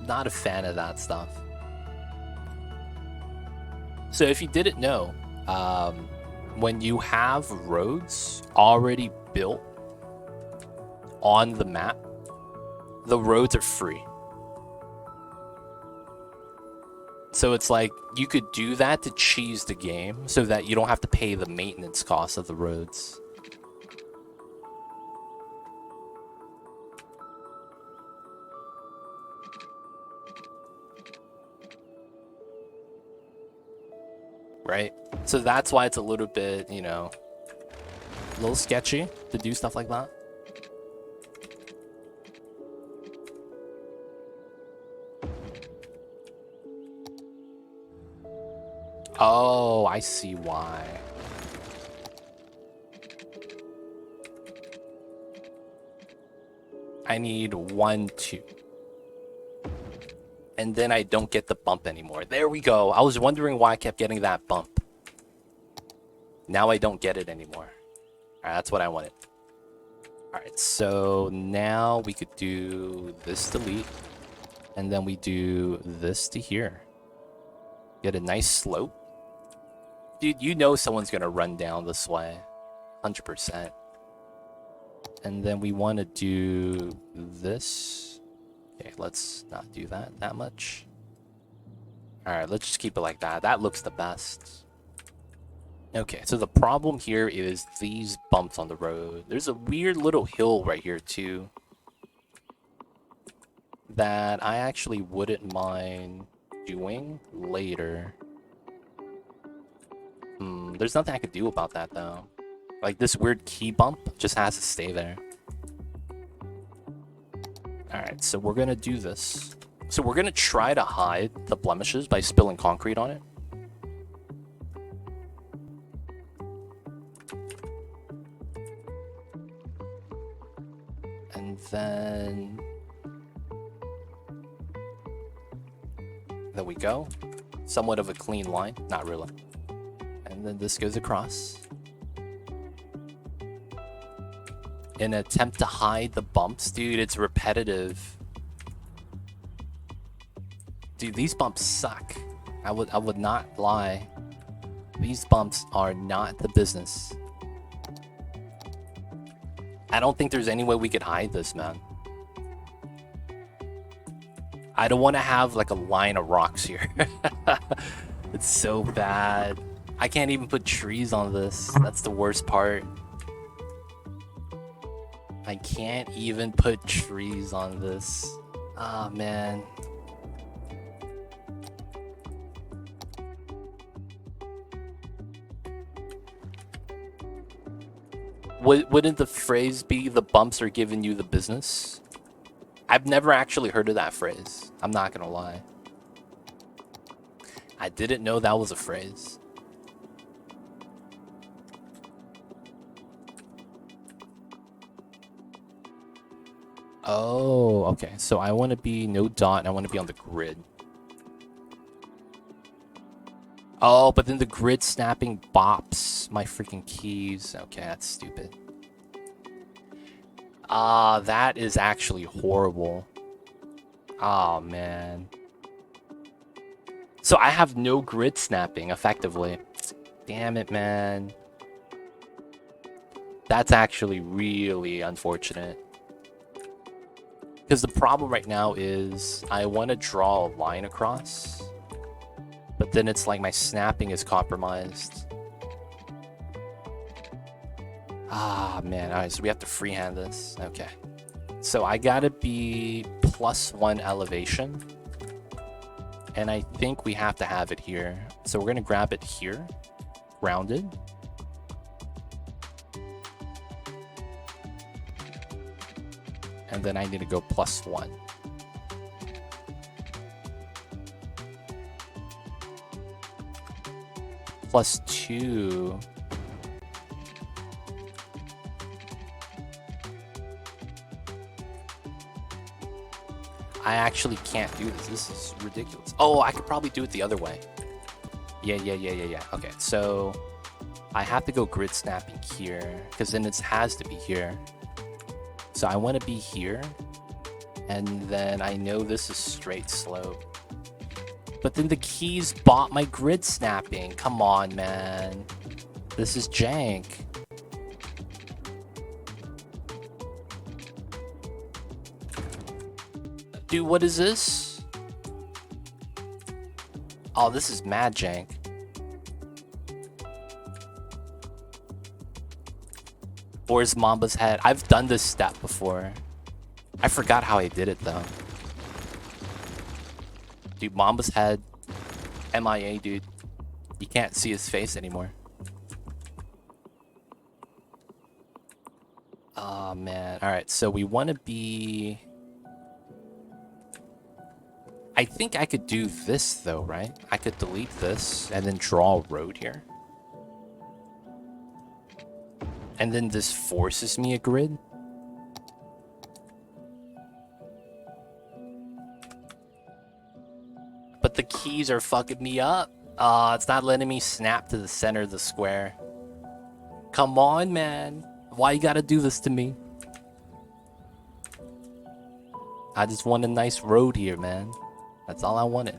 Not a fan of that stuff. So if you didn't know, when you have roads already built on the map, the roads are free. So it's like you could do that to cheese the game so that you don't have to pay the maintenance cost of the roads. Right? So that's why it's a little bit, you know, a little sketchy to do stuff like that. Oh, I see why. I need 1, 2. And then I don't get the bump anymore. There we go. I was wondering why I kept getting that bump. Now I don't get it anymore. Alright, that's what I wanted. Alright, so now we could do this delete. And then we do this to here. Get a nice slope. Dude, you know someone's gonna run down this way. 100%. And then we want to do this. Okay, let's not do that much. Alright, let's just keep it like that. That looks the best. Okay, so the problem here is these bumps on the road. There's a weird little hill right here too that I actually wouldn't mind doing later. There's nothing I could do about that though. Like this weird key bump just has to stay there. Alright, so we're gonna do this. So we're gonna try to hide the blemishes by spilling concrete on it. And then... there we go. Somewhat of a clean line. Not really. And then this goes across. In an attempt to hide the bumps, dude, it's repetitive. Dude, these bumps suck. I would not lie. These bumps are not the business. I don't think there's any way we could hide this, man. I don't want to have like a line of rocks here. It's so bad. I can't even put trees on this. That's the worst part. I can't even put trees on this. Ah, man. Wouldn't the phrase be the bumps are giving you the business? I've never actually heard of that phrase. I'm not gonna lie. I didn't know that was a phrase. Oh, okay. So I want to be no dot and I want to be on the grid. Oh, but then the grid snapping bops my freaking keys. Okay, that's stupid. Ah, that is actually horrible. Oh, man. So I have no grid snapping, effectively. Damn it, man. That's actually really unfortunate. Because the problem right now is I want to draw a line across. But then it's like my snapping is compromised. Ah, man. Alright, so we have to freehand this. Okay. So I gotta be +1 elevation. And I think we have to have it here. So we're gonna grab it here. Rounded. And then I need to go +1. +2. I actually can't do this. This is ridiculous. Oh, I could probably do it the other way. Yeah. Okay, so I have to go grid snapping here, because then it has to be here. So I want to be here, and then I know this is straight slope. But then the keys bought my grid snapping. Come on, man. This is jank. Dude, what is this? Oh, this is mad jank. Where's Mamba's head? I've done this step before. I forgot how I did it, though. Dude, Mamba's head. MIA, dude. You can't see his face anymore. Oh, man. Alright, so we want to be... I think I could do this, though, right? I could delete this and then draw a road here. And then this forces me a grid. But the keys are fucking me up. It's not letting me snap to the center of the square. Come on, man. Why you gotta do this to me? I just want a nice road here, man. That's all I wanted.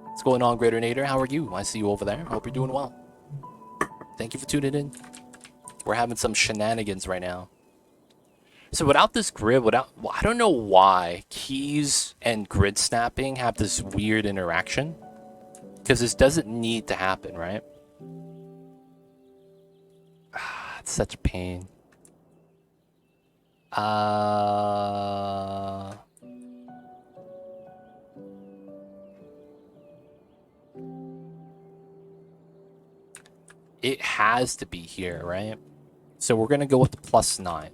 What's going on, Greater Nader? How are you? I see you over there. Hope you're doing well. Thank you for tuning in. We're having some shenanigans right now. So without this grid, I don't know why keys and grid snapping have this weird interaction. Because this doesn't need to happen, right? It's such a pain. It has to be here, right? So we're going to go with the +9.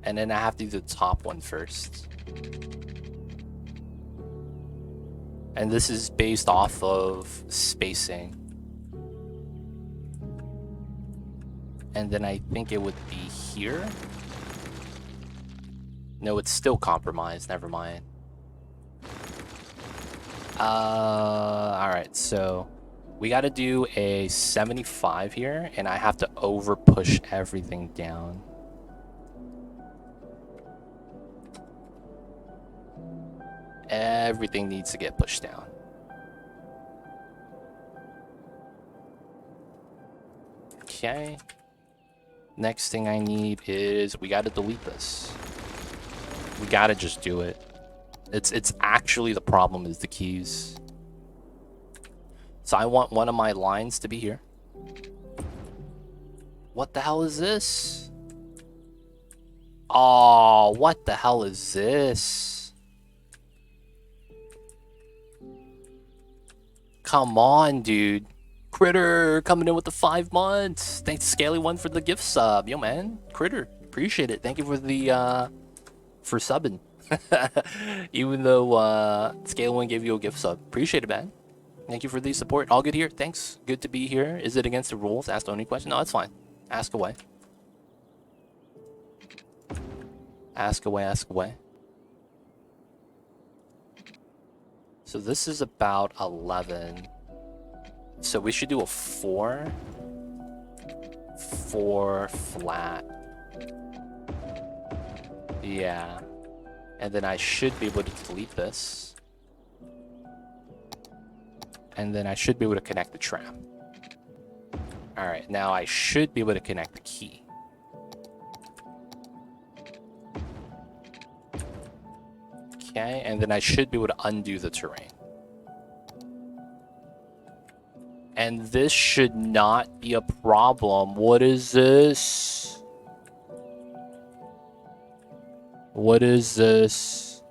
And then I have to do the top one first. And this is based off of spacing. And then I think it would be here. No, it's still compromised. Never mind. Alright, so we got to do a 75 here, and I have to over push everything down. Everything needs to get pushed down. Okay. Next thing I need is we got to delete this. We got to just do it. It's actually the problem is the keys. So I want one of my lines to be here. What the hell is this? Oh, what the hell is this? Come on, dude. Critter coming in with the 5 months. Thanks, Scaly1, for the gift sub. Yo, man. Critter, appreciate it. Thank you for the for subbing. Even though Scaly1 gave you a gift sub. Appreciate it, man. Thank you for the support. All good here. Thanks. Good to be here. Is it against the rules? Ask the only question. No, it's fine. Ask away. Ask away, ask away. So this is about 11. So we should do a 4. 4 flat. Yeah. And then I should be able to delete this. And then I should be able to connect the trap. Alright, now I should be able to connect the key. Okay, and then I should be able to undo the terrain. And this should not be a problem. What is this? What is this?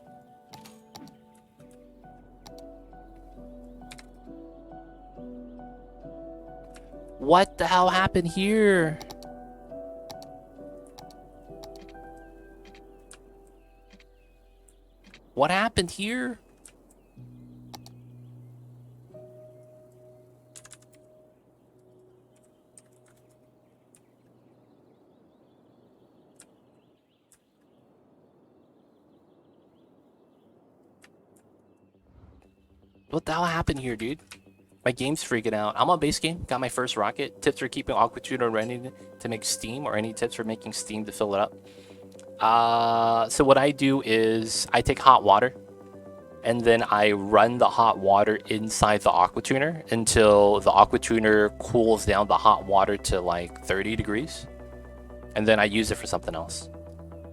What the hell happened here? What happened here? What the hell happened here, dude? My game's freaking out. I'm on base game. Got my first rocket. Tips for keeping aqua tuner ready to make steam, or any tips for making steam to fill it up? So what I do is I take hot water, and then I run the hot water inside the aqua tuner until the aqua tuner cools down the hot water to like 30 degrees, and then I use it for something else.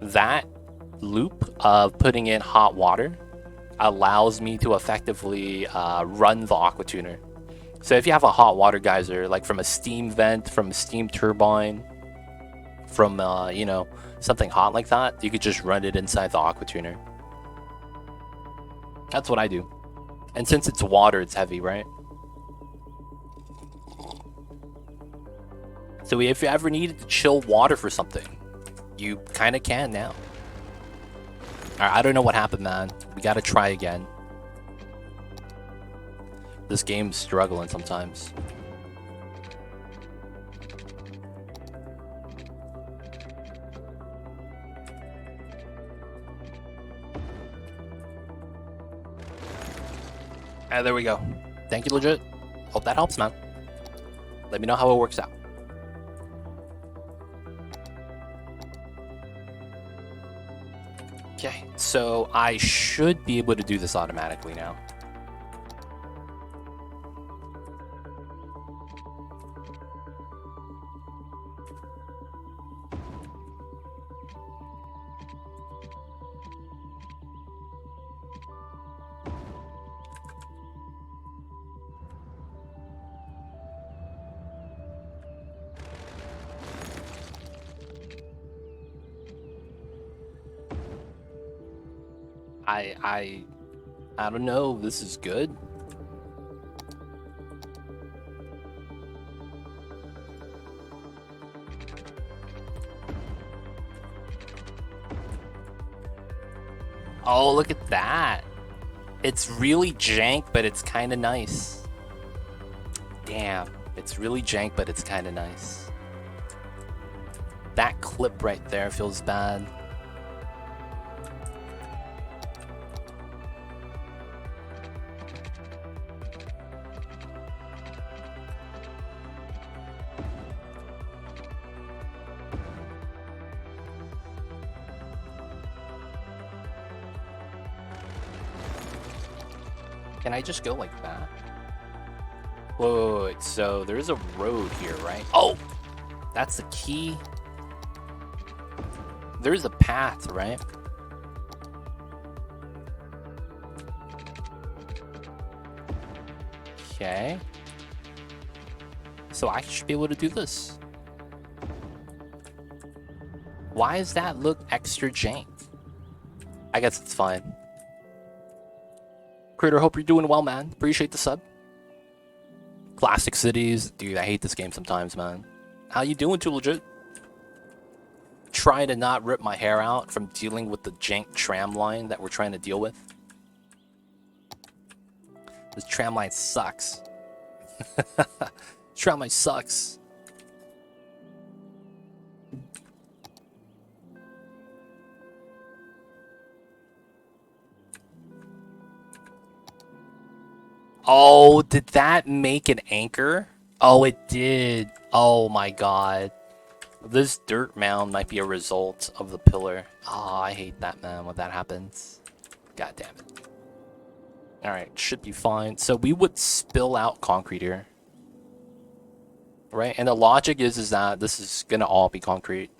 That loop of putting in hot water allows me to effectively run the aqua tuner. So if you have a hot water geyser, like from a steam vent, from a steam turbine, from you know, something hot like that, you could just run it inside the aqua tuner. That's what I do. And since it's water, it's heavy, right? So if you ever needed to chill water for something, you kind of can now. Alright, I don't know what happened, man. We gotta try again. This game's struggling sometimes. And there we go. Thank you, legit. Hope that helps, man. Let me know how it works out. Okay, so I should be able to do this automatically now. I don't know. This is good. Oh, look at that. It's really jank, but it's kind of nice. Damn. It's really jank, but it's kind of nice. That clip right there feels bad. Can I just go like that? Whoa, wait, so there's a road here, right? Oh! That's the key. There's a path, right? Okay. So I should be able to do this. Why does that look extra jank? I guess it's fine. Critter, hope you're doing well, man. Appreciate the sub. Classic Cities. Dude, I hate this game sometimes, man. How you doing, too, legit? Trying to not rip my hair out from dealing with the jank tram line that we're trying to deal with. This tram line sucks. Tram line sucks. Oh, did that make an anchor? Oh, it did. Oh my god. This dirt mound might be a result of the pillar. Oh, I hate that, man, when that happens. God damn it. Alright, should be fine. So we would spill out concrete here. Right? And the logic is that this is gonna all be concrete.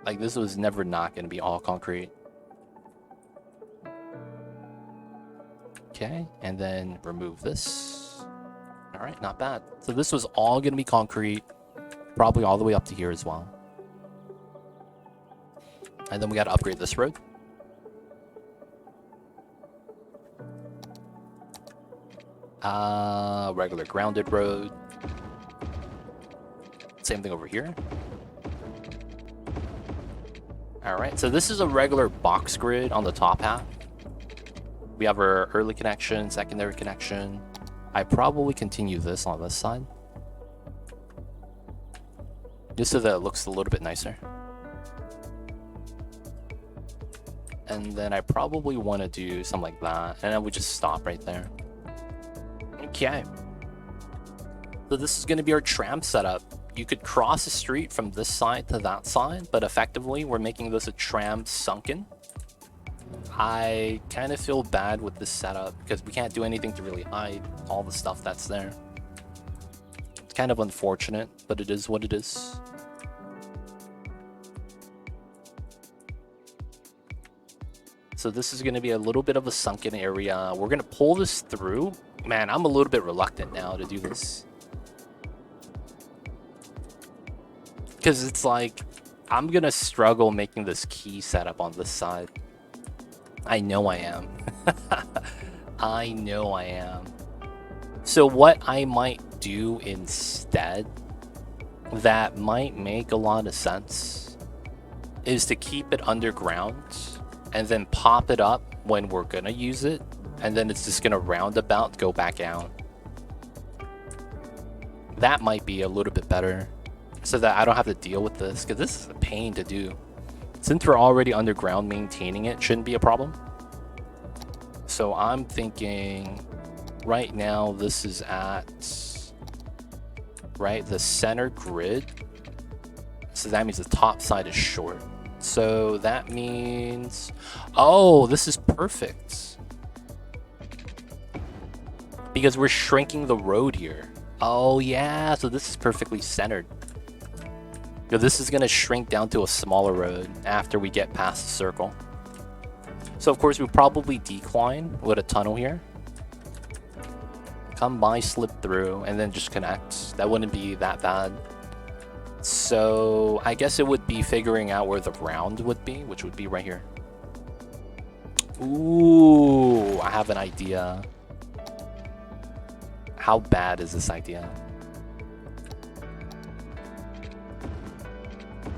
Like, this was never not gonna be all concrete. Okay, and then remove this. Alright, not bad. So this was all gonna be concrete, probably all the way up to here as well. And then we gotta upgrade this road. Regular grounded road. Same thing over here. Alright, so this is a regular box grid on the top half. We have our early connection, secondary connection. I probably continue this on this side, just so that it looks a little bit nicer. And then I probably want to do something like that. And I would just stop right there. Okay. So this is going to be our tram setup. You could cross the street from this side to that side, but effectively we're making this a tram sunken. I kind of feel bad with this setup because we can't do anything to really hide all the stuff that's there. It's kind of unfortunate, but it is what it is. So this is going to be a little bit of a sunken area. We're going to pull this through. Man, I'm a little bit reluctant now to do this. Because it's like, I'm going to struggle making this key setup on this side. I know I am. I know I am. So what I might do instead, that might make a lot of sense, is to keep it underground and then pop it up when we're gonna use it, and then it's just gonna roundabout go back out. That might be a little bit better, so that I don't have to deal with this, because this is a pain to do. Since we're already underground, maintaining it shouldn't be a problem. So I'm thinking right now this is at the center grid. So that means the top side is short. So that means, oh, this is perfect. Because we're shrinking the road here. Oh yeah, so this is perfectly centered. So this is gonna shrink down to a smaller road after we get past the circle. So of course we probably decline with a tunnel here. Come by, slip through, and then just connect. That wouldn't be that bad. So I guess it would be figuring out where the round would be, which would be right here. Ooh, I have an idea. How bad is this idea?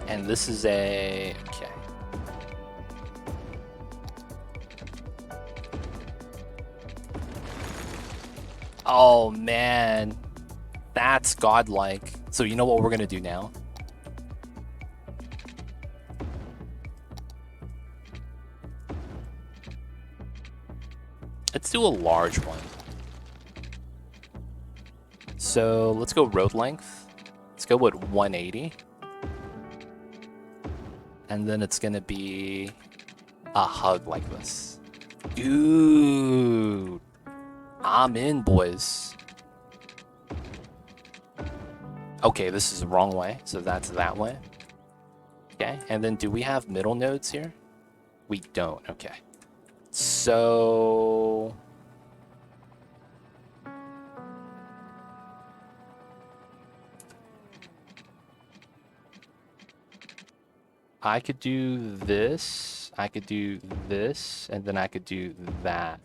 And this is a... okay. Oh man, that's godlike. So you know what we're gonna do now? Let's do a large one. So let's go road length. Let's go with 180. And then it's gonna be a hug like this. Dude, I'm in, boys. Okay, this is the wrong way, so that's that way. Okay, and then do we have middle nodes here? We don't, okay. So... I could do this, I could do this, and then I could do that.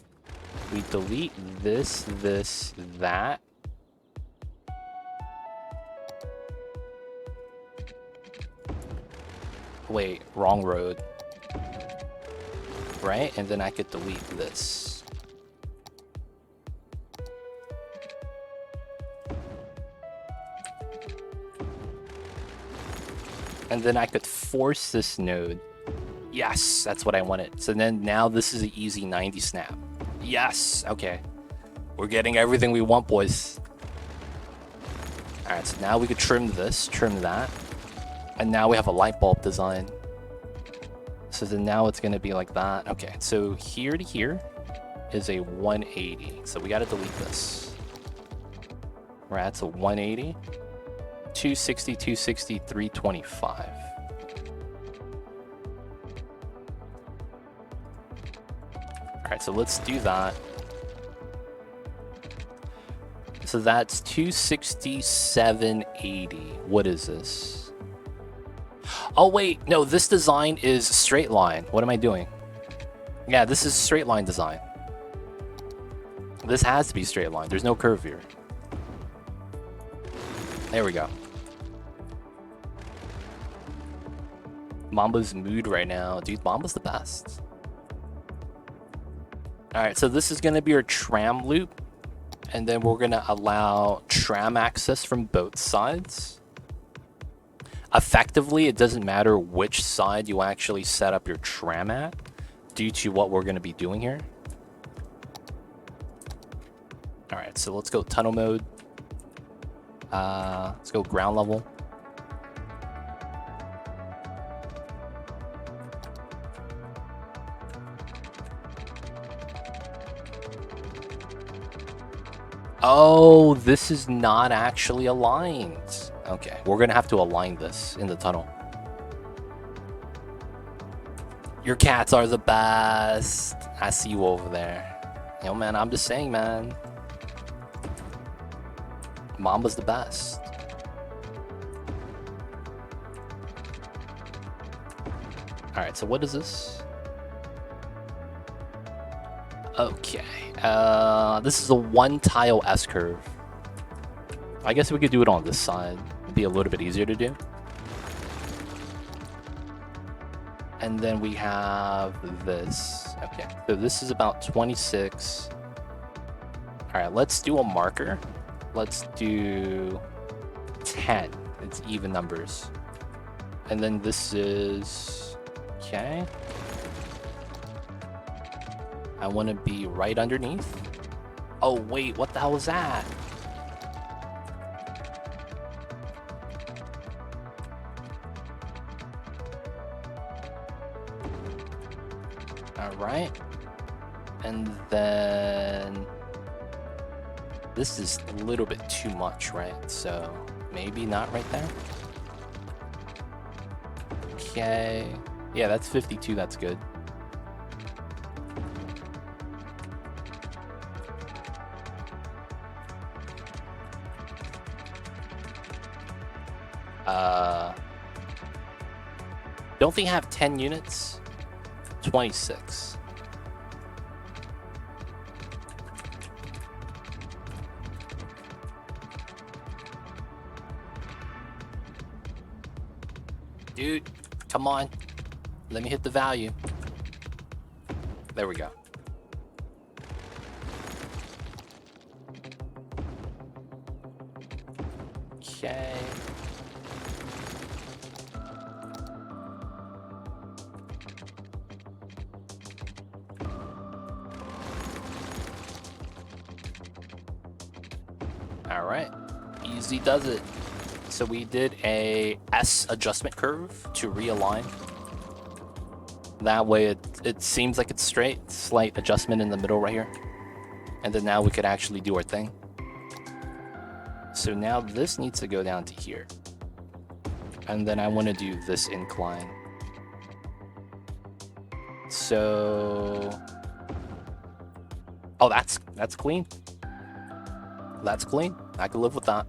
We delete this, this, that. Wait, wrong road. Right? And then I could delete this. And then I could force this node. Yes, that's what I wanted. So then now this is an easy 90 snap. Yes, okay. We're getting everything we want, boys. Alright, so now we could trim this, trim that. And now we have a light bulb design. So then now it's going to be like that. Okay, so here to here is a 180. So we got to delete this. Right, it's a 180. 260, 260, 325. Alright, so let's do that. So that's 267.80. What is this? Oh wait, no, this design is straight line. What am I doing? Yeah, this is straight line design. This has to be straight line. There's no curve here. There we go. Mamba's mood right now. Dude, Mamba's the best. Alright, so this is going to be our tram loop. And then we're going to allow tram access from both sides. Effectively, it doesn't matter which side you actually set up your tram at. due to what we're going to be doing here. All right, so let's go tunnel mode. Let's go ground level. Oh, this is not actually aligned. Okay, we're gonna have to align this in the tunnel. Your cats are the best. I see you over there. Yo, man, I'm just saying, man. Mamba's the best. Alright, so what is this? Okay. This is a one tile S curve. I guess we could do it on this side. It'd be a little bit easier to do. And then we have this. Okay, so this is about 26. Alright, let's do a marker. Let's do 10. It's even numbers. And then this is... Okay. I want to be right underneath. Oh, wait, what the hell was that? Alright. And then... This is a little bit too much, right? So, maybe not right there. Okay. Yeah, that's 52, that's good. Don't think I have 10 units. 26. Dude, come on. Let me hit the value. There we go. Okay. All right. Easy does it. So we did a S adjustment curve to realign. That way it seems like it's straight. Slight adjustment in the middle right here. And then now we could actually do our thing. So now this needs to go down to here. And then I want to do this incline. So... Oh, that's clean. That's clean. I can live with that.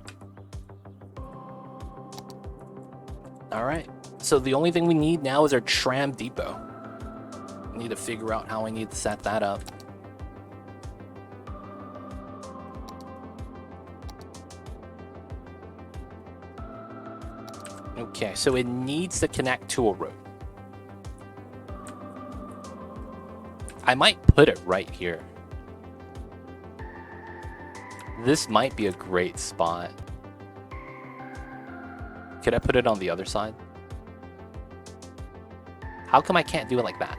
Alright. So the only thing we need now is our tram depot. I need to figure out how I need to set that up. Okay, so it needs to connect to a road. I might put it right here. This might be a great spot. Could I put it on the other side? How come I can't do it like that?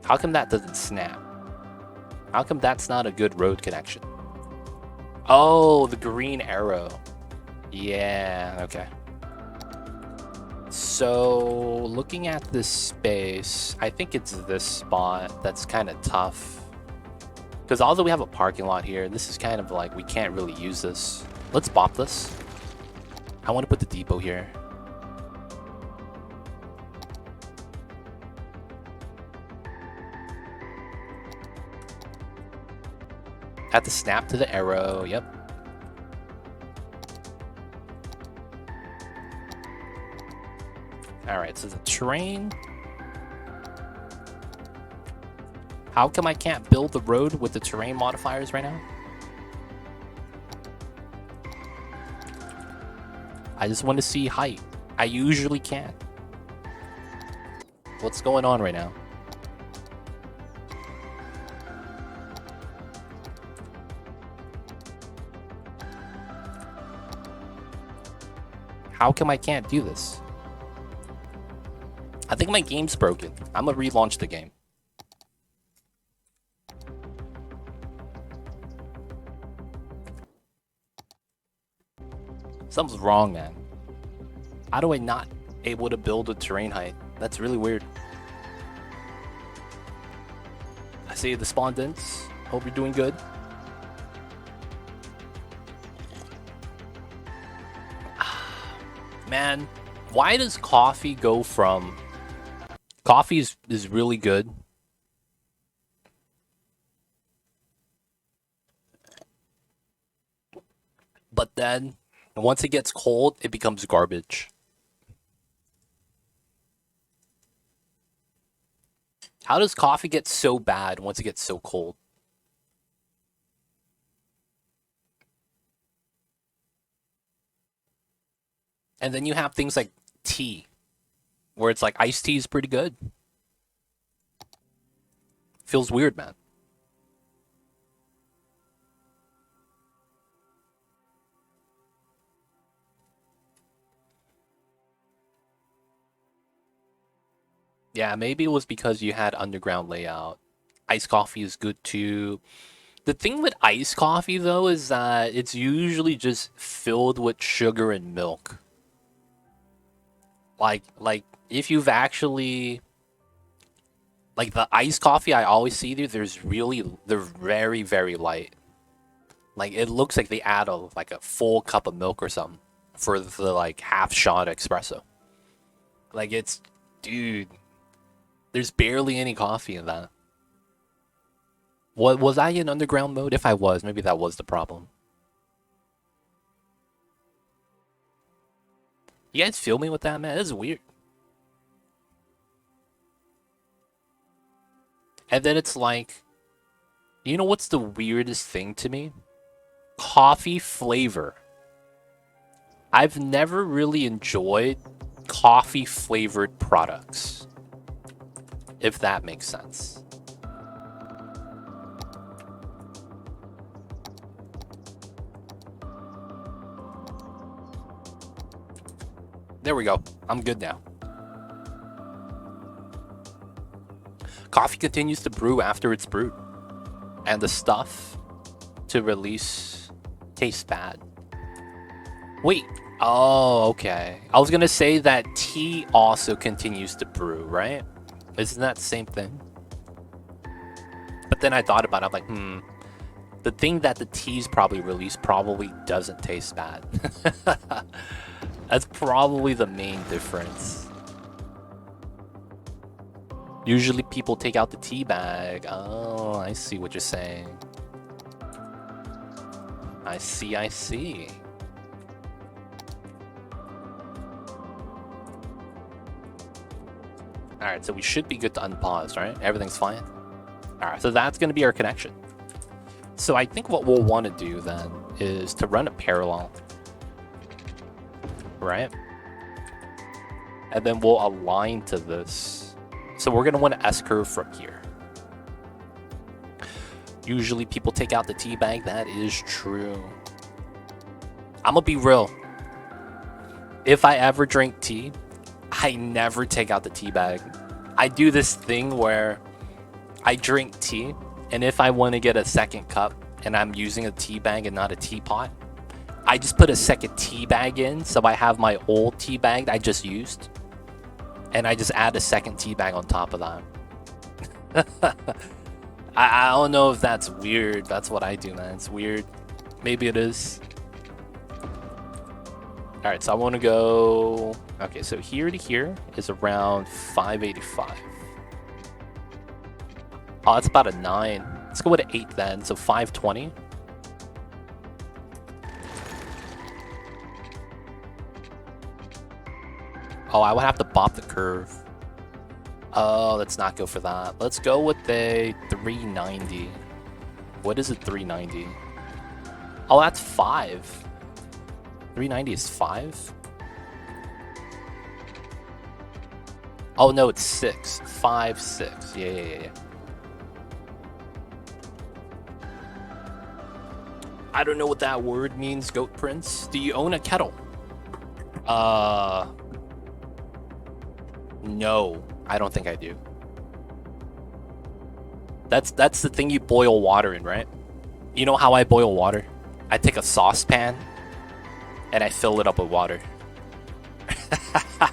How come that doesn't snap? How come that's not a good road connection? Oh, the green arrow. Yeah, okay. So, looking at this space, I think it's this spot that's kind of tough. Because although we have a parking lot here, this is kind of like we can't really use this. Let's bop this. I want to put the depot here. Have to snap to the arrow, yep. Alright, so the terrain. How come I can't build the road with the terrain modifiers right now? I just want to see height. I usually can. What's going on right now? How come I can't do this? I think my game's broken. I'm gonna relaunch the game. Something's wrong, man. How do I not able to build with terrain height? That's really weird. I see the despondents. Hope you're doing good. Man, why does coffee go from... Coffee is really good. But then, once it gets cold, it becomes garbage. How does coffee get so bad once it gets so cold? And then you have things like tea, where it's like iced tea is pretty good. Feels weird, man. Yeah, maybe it was because you had underground layout. Iced coffee is good too. The thing with iced coffee though is that it's usually just filled with sugar and milk. Like if you've actually like the iced coffee I always see there, they're very, very light. Like it looks like they add like a full cup of milk or something for the like half shot espresso. Like it's, dude, there's barely any coffee in that. What was I in underground mode? If I was, maybe that was the problem. You guys feel me with that, man? It's weird. And then it's like, you know what's the weirdest thing to me? Coffee flavor. I've never really enjoyed coffee flavored products, if that makes sense. There we go. I'm good now. Coffee continues to brew after it's brewed, and the stuff to release tastes bad. Wait. Oh, okay. I was gonna say that tea also continues to brew, right? Isn't that the same thing? But then I thought about it. I'm like, the thing that the teas probably release probably doesn't taste bad. That's probably the main difference. Usually people take out the tea bag. Oh, I see what you're saying. I see. Alright, so we should be good to unpause, right? Everything's fine? Alright, so that's going to be our connection. So I think what we'll want to do then is to run a parallel. Right? And then we'll align to this. So we're going to want to S-curve from here. Usually people take out the tea bag. That is true. I'm going to be real. If I ever drink tea, I never take out the tea bag. I do this thing where I drink tea, and if I want to get a second cup and I'm using a tea bag and not a teapot, I just put a second tea bag in, so I have my old tea bag that I just used, and I just add a second tea bag on top of that. I don't know if that's weird. That's what I do, man. It's weird. Maybe it is. Alright, so I want to go... Okay, so here to here is around 585. Oh, that's about a 9. Let's go with an 8 then, so 520. Oh, I would have to bop the curve. Oh, let's not go for that. Let's go with a 390. What is a 390? Oh, that's 5. 390 is 5? Oh, no, it's 6. 5, 6. Yeah. I don't know what that word means, Goat Prince. Do you own a kettle? No, I don't think I do. That's the thing you boil water in, right? You know how I boil water? I take a saucepan and I fill it up with water. I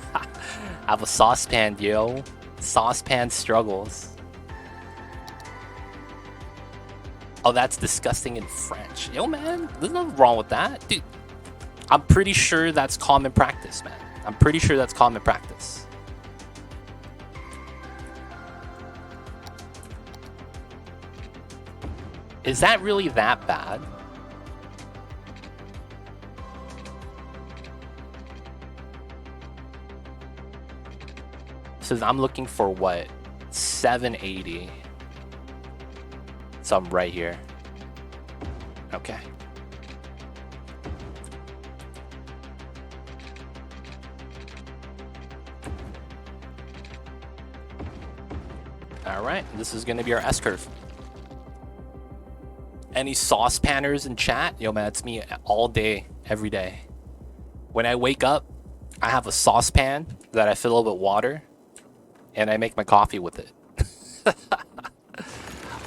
have a saucepan, yo. Saucepan struggles. Oh, that's disgusting in French. Yo, man, there's nothing wrong with that. Dude, I'm pretty sure that's common practice, man. I'm pretty sure that's common practice. Is that really that bad? So I'm looking for what? 780. So I'm right here. Okay. All right, this is gonna be our S-curve. Any saucepanners in chat? Yo, man, it's me all day, every day. When I wake up, I have a saucepan that I fill up with water, and I make my coffee with it.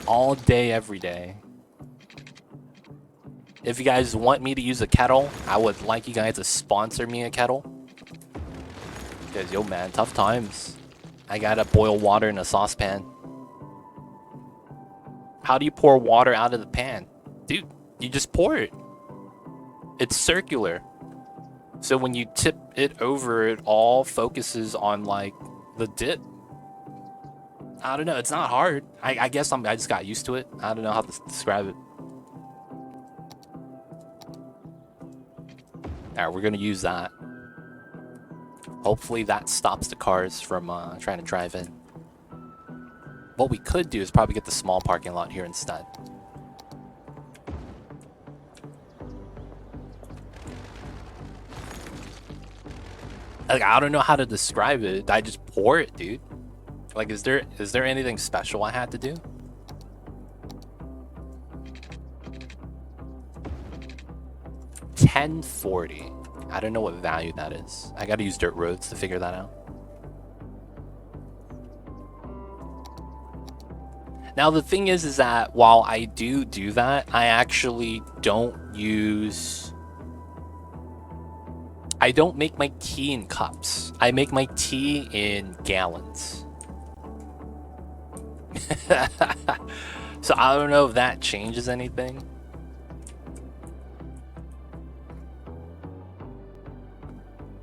All day, every day. If you guys want me to use a kettle, I would like you guys to sponsor me a kettle. Because, yo, man, tough times. I gotta boil water in a saucepan. How do you pour water out of the pan? Dude, you just pour it. It's circular. So when you tip it over, it all focuses on, like, the dip. I don't know. It's not hard. I guess I just got used to it. I don't know how to describe it. Alright, we're going to use that. Hopefully that stops the cars from trying to drive in. What we could do is probably get the small parking lot here instead. Like, I don't know how to describe it. I just pour it, dude. Like, is there anything special I had to do? $10.40. I don't know what value that is. I gotta use dirt roads to figure that out. Now the thing is that while I do that, I actually don't use... I don't make my tea in cups. I make my tea in gallons. So I don't know if that changes anything.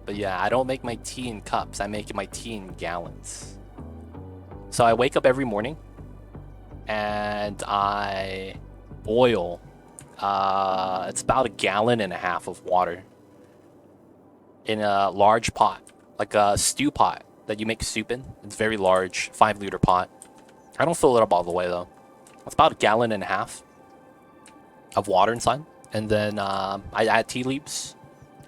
But yeah, I don't make my tea in cups. I make my tea in gallons. So I wake up every morning and I boil. It's about 1.5 gallons of water in a large pot, like a stew pot that you make soup in. It's very large, 5-liter pot. I don't fill it up all the way though. It's about 1.5 gallons of water inside, and then I add tea leaves,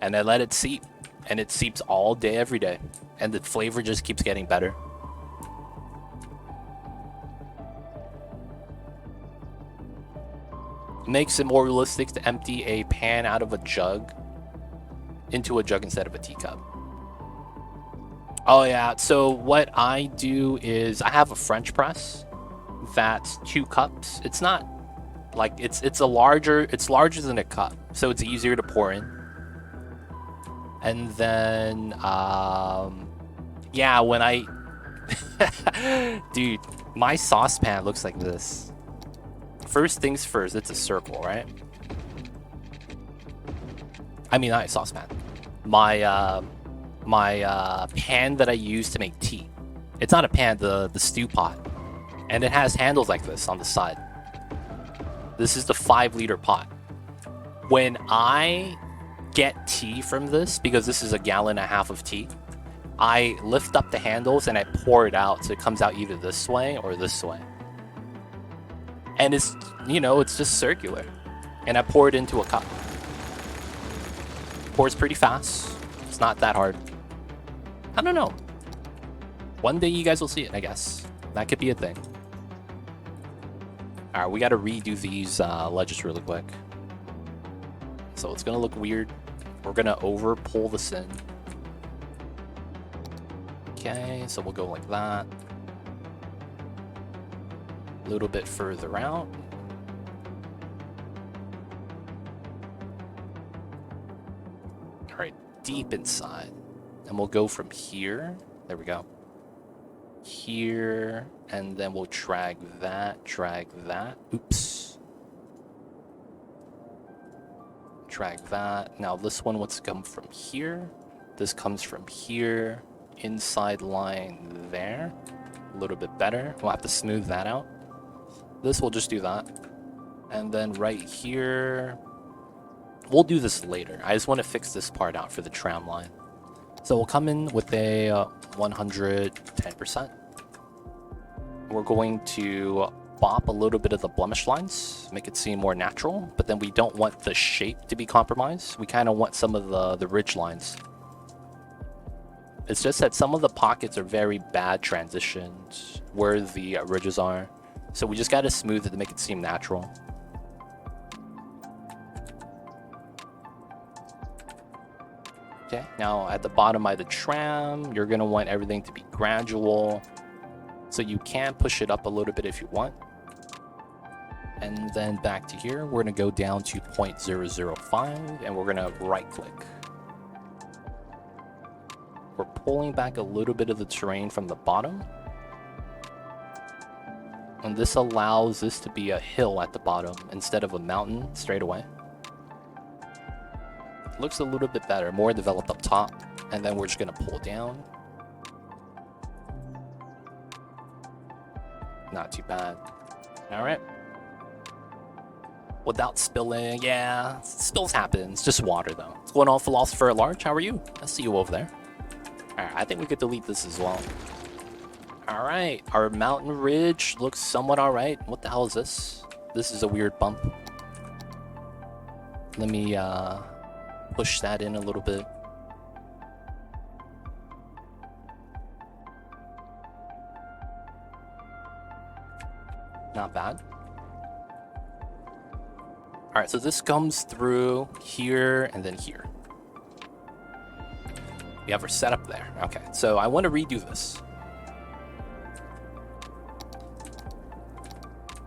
and I let it seep, and it seeps all day, every day, and the flavor just keeps getting better. Makes it more realistic to empty a pan out of a jug into a jug instead of a teacup. Oh yeah, so what I do is I have a French press that's 2 cups. It's not like it's larger than a cup, so it's easier to pour in. And then yeah, when I dude, my saucepan looks like this. First things first, it's a circle, right? I mean, not a saucepan. My pan that I use to make tea. It's not a pan, the stew pot. And it has handles like this on the side. This is the 5-liter pot. When I get tea from this, because this is 1.5 gallons of tea, I lift up the handles and I pour it out so it comes out either this way or this way. And it's, you know, it's just circular. And I pour it into a cup. Pours pretty fast. It's not that hard. I don't know. One day you guys will see it, I guess. That could be a thing. Alright, we gotta redo these ledges really quick. So it's gonna look weird. We're gonna over pull this in. Okay, so we'll go like that. A little bit further out. All right, deep inside. And we'll go from here. There we go. Here, and then we'll drag that. Oops. Drag that. Now this one wants to come from here. This comes from here. Inside line there. A little bit better. We'll have to smooth that out. This will just do that. And then right here, we'll do this later. I just want to fix this part out for the tram line. So we'll come in with a 110%. We're going to bop a little bit of the blemish lines, make it seem more natural, but then we don't want the shape to be compromised. We kind of want some of the ridge lines. It's just that some of the pockets are very bad transitions where the ridges are. So we just got to smooth it to make it seem natural. Okay, now at the bottom of the tram, you're going to want everything to be gradual. So you can push it up a little bit if you want. And then back to here, we're going to go down to 0.005 and we're going to right click. We're pulling back a little bit of the terrain from the bottom. And this allows this to be a hill at the bottom instead of a mountain straight away. Looks a little bit better, more developed up top. And then we're just going to pull down. Not too bad. All right. Without spilling, yeah, spills happen. It's just water though. What's going on, Philosopher at Large? How are you? I see you over there. All right, I think we could delete this as well. All right, our mountain ridge looks somewhat all right. What the hell is this? This is a weird bump. Let me push that in a little bit. Not bad. All right, so this comes through here and then here. We have our setup there. Okay, so I want to redo this.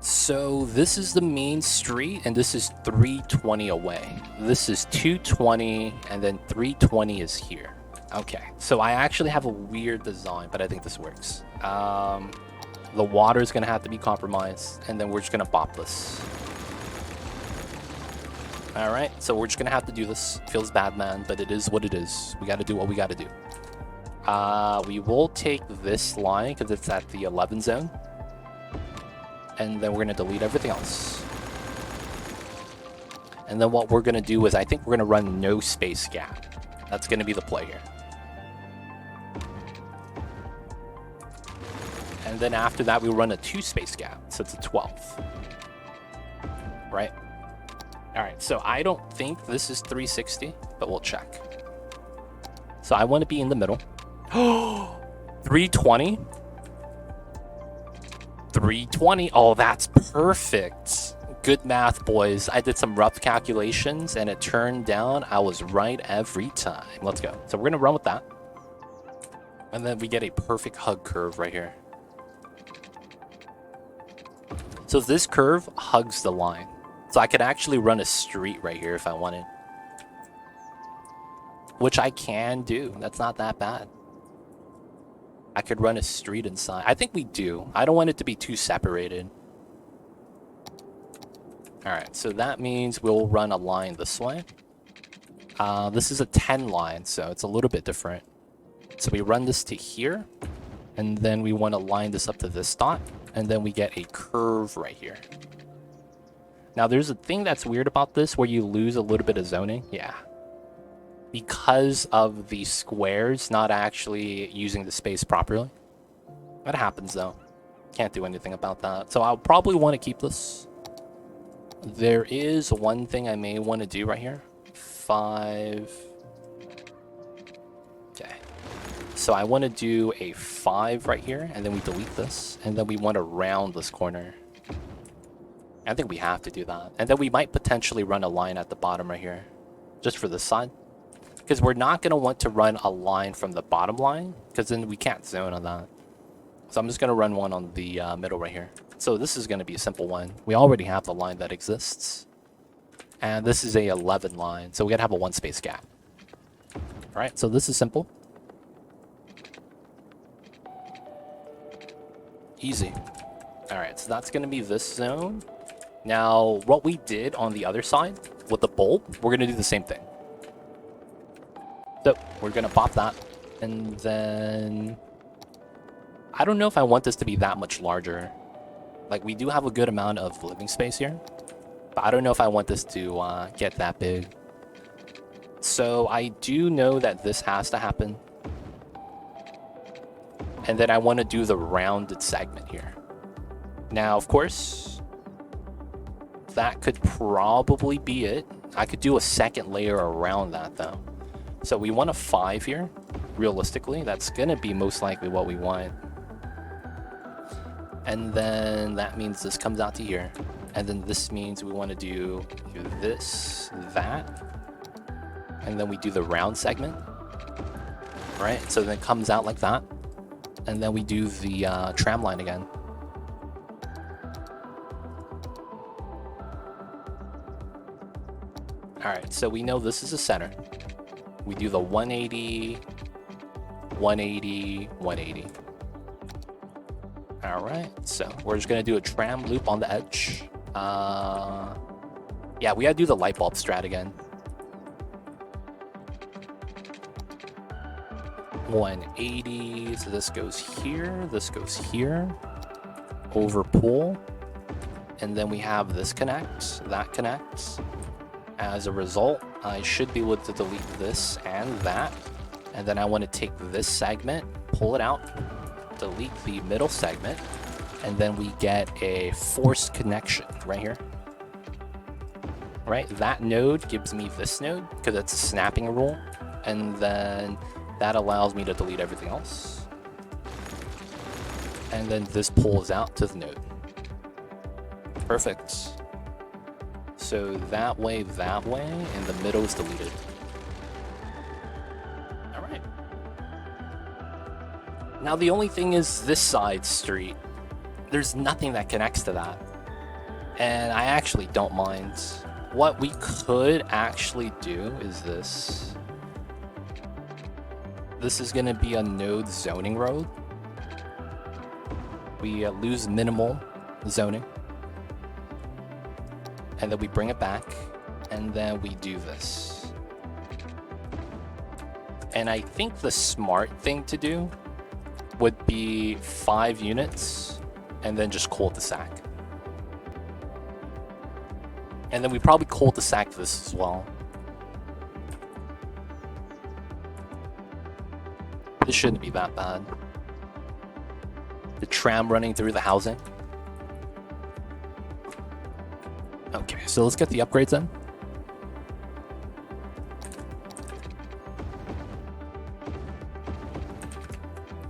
So this is the main street and this is 320 away. This is 220 and then 320 is here. Okay, so I actually have a weird design, but I think this works. The water is going to have to be compromised, and then we're just going to bop this. All right, so we're just going to have to do this. Feels bad, man, but it is what it is. We got to do what we got to do. We will take this line because it's at the 11 zone. And then we're going to delete everything else. And then what we're going to do is I think we're going to run no space gap. That's going to be the play here. And then after that, we run a 2 space gap. So it's a 12. Right? All right, so I don't think this is 360, but we'll check. So I want to be in the middle. 320. 320. Oh, that's perfect. Good math, boys. I did some rough calculations, and it turned down. I was right every time. Let's go. So we're going to run with that. And then we get a perfect hug curve right here. So this curve hugs the line. So I could actually run a street right here if I wanted. Which I can do. That's not that bad. I could run a street inside. I think we do. I don't want it to be too separated. Alright, so that means we'll run a line this way. This is a 10 line, so it's a little bit different. So we run this to here. And then we want to line this up to this dot. And then we get a curve right here. Now, there's a thing that's weird about this where you lose a little bit of zoning. Yeah. Because of the squares not actually using the space properly. That happens, though. Can't do anything about that. So I'll probably want to keep this. There is one thing I may want to do right here. 5. Okay. So I want to do a 5 right here, and then we delete this. And then we want to round this corner. I think we have to do that. And then we might potentially run a line at the bottom right here. Just for this side. because we're not going to want to run a line from the bottom line, because then we can't zone on that. So I'm just going to run one on the middle right here. So this is going to be a simple one. We already have the line that exists. And this is a 11 line, so we got to have a 1 space gap. All right, so this is simple. Easy. All right, so that's going to be this zone. Now, what we did on the other side with the bulb, we're going to do the same thing. So we're going to pop that. And then I don't know if I want this to be that much larger. Like, we do have a good amount of living space here. But I don't know if I want this to get that big. So I do know that this has to happen. And then I want to do the rounded segment here. Now, of course, that could probably be it. I could do a second layer around that, though. So we want a 5 here. Realistically, that's going to be most likely what we want. And then that means this comes out to here. And then this means we want to do this, that. And then we do the round segment. Right? So then it comes out like that. And then we do the tram line again. Alright, so we know this is the center. We do the 180, 180, 180. Alright, so we're just going to do a tram loop on the edge. Yeah, we got to do the light bulb strat again. 180, so this goes here, over pool, and then we have this connects, that connects. As a result, I should be able to delete this and that, and then I want to take this segment, pull it out, delete the middle segment, and then we get a forced connection right here. Right, that node gives me this node because it's a snapping rule, and then that allows me to delete everything else. And then this pulls out to the node. Perfect. So that way, and the middle is deleted. All right. Now the only thing is this side street. There's nothing that connects to that. And I actually don't mind. What we could actually do is this. This is going to be a node zoning road. We lose minimal zoning. And then we bring it back. And then we do this. And I think the smart thing to do would be 5 units and then just cul-de-sac. And then we probably cul-de-sac this as well. This shouldn't be that bad. The tram running through the housing. Okay, so let's get the upgrades in.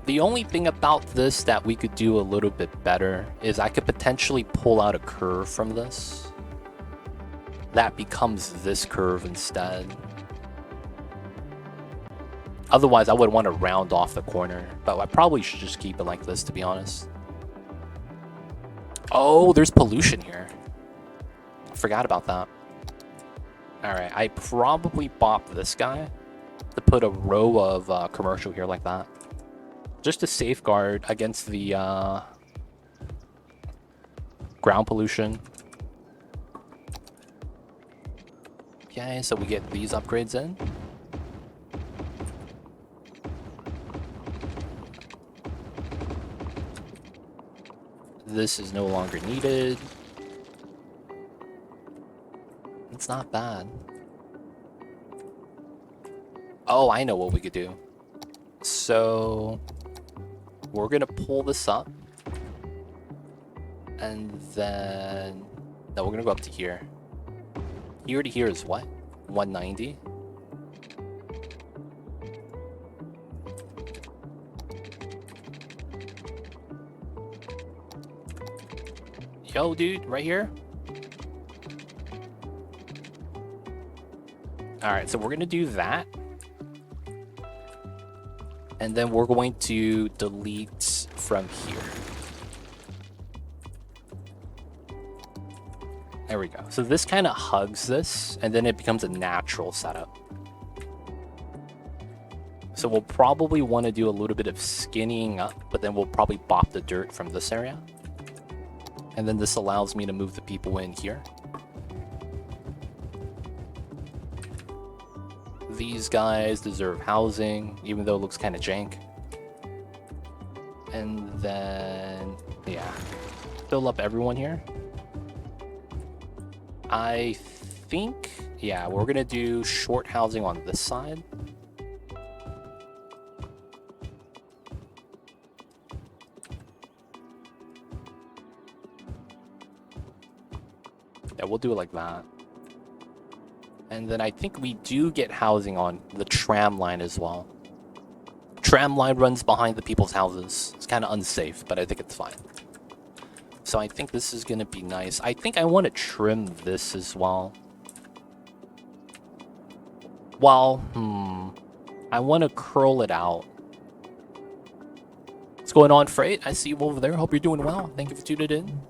The only thing about this that we could do a little bit better is I could potentially pull out a curve from this. That becomes this curve instead. Otherwise, I would want to round off the corner, but I probably should just keep it like this, to be honest. Oh, there's pollution here. I forgot about that. Alright, I probably bought this guy to put a row of commercial here like that. Just to safeguard against the ground pollution. Okay, so we get these upgrades in. This is no longer needed. It's not bad. Oh, I know what we could do. So we're gonna pull this up. And then no, we're gonna go up to here. Here to here is what? 190. Yo, dude, right here. All right, so we're gonna do that, And then we're going to delete from here. There we go. So this kind of hugs this, and then it becomes a natural setup. So we'll probably want to do a little bit of skinnying up, but then we'll probably bop the dirt from this area. And then this allows me to move the people in here. These guys deserve housing, even though it looks kind of jank. And then, yeah, fill up everyone here. I think, yeah, we're gonna do short housing on this side. Yeah, we'll do it like that. And then I think we do get housing on the tram line as well. Tram line runs behind the people's houses. It's kind of unsafe, but I think it's fine. So I think this is going to be nice. I think I want to trim this as well. Well, I want to curl it out. What's going on, Freight? I see you over there. Hope you're doing well. Thank you for tuning in.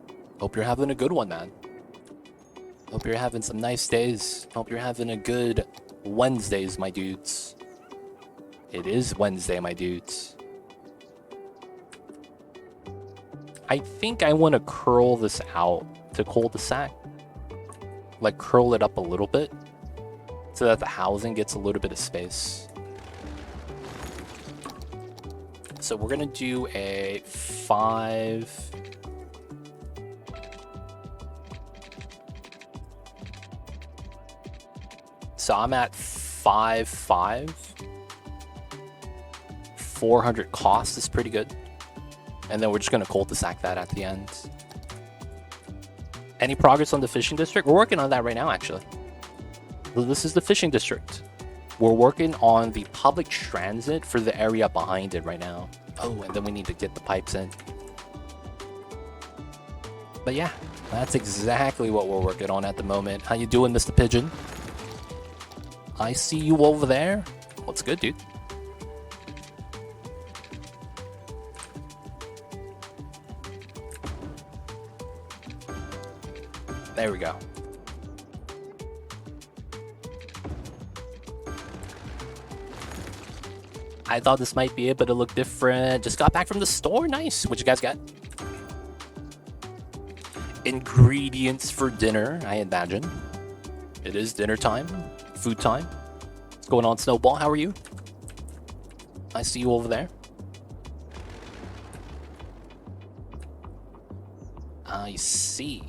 Hope you're having a good one, man. Hope you're having some nice days. Hope you're having a good Wednesdays, my dudes. It is Wednesday, my dudes. I think I want to curl this out to cul-de-sac. Like, curl it up a little bit so that the housing gets a little bit of space. So we're going to do a 5... So I'm at 5.5. 400 cost is pretty good. And then we're just going to cul-de-sac that at the end. Any progress on the fishing district? We're working on that right now, actually. So this is the fishing district. We're working on the public transit for the area behind it right now. Oh, and then we need to get the pipes in. But yeah, that's exactly what we're working on at the moment. How you doing, Mr. Pigeon? I see you over there. What's good, dude? There we go. I thought this might be it, but it looked different. Just got back from the store. Nice. What you guys got? Ingredients for dinner, I imagine. It is dinner time. Food time. What's going on, Snowball? How are you? I see you over there. I see.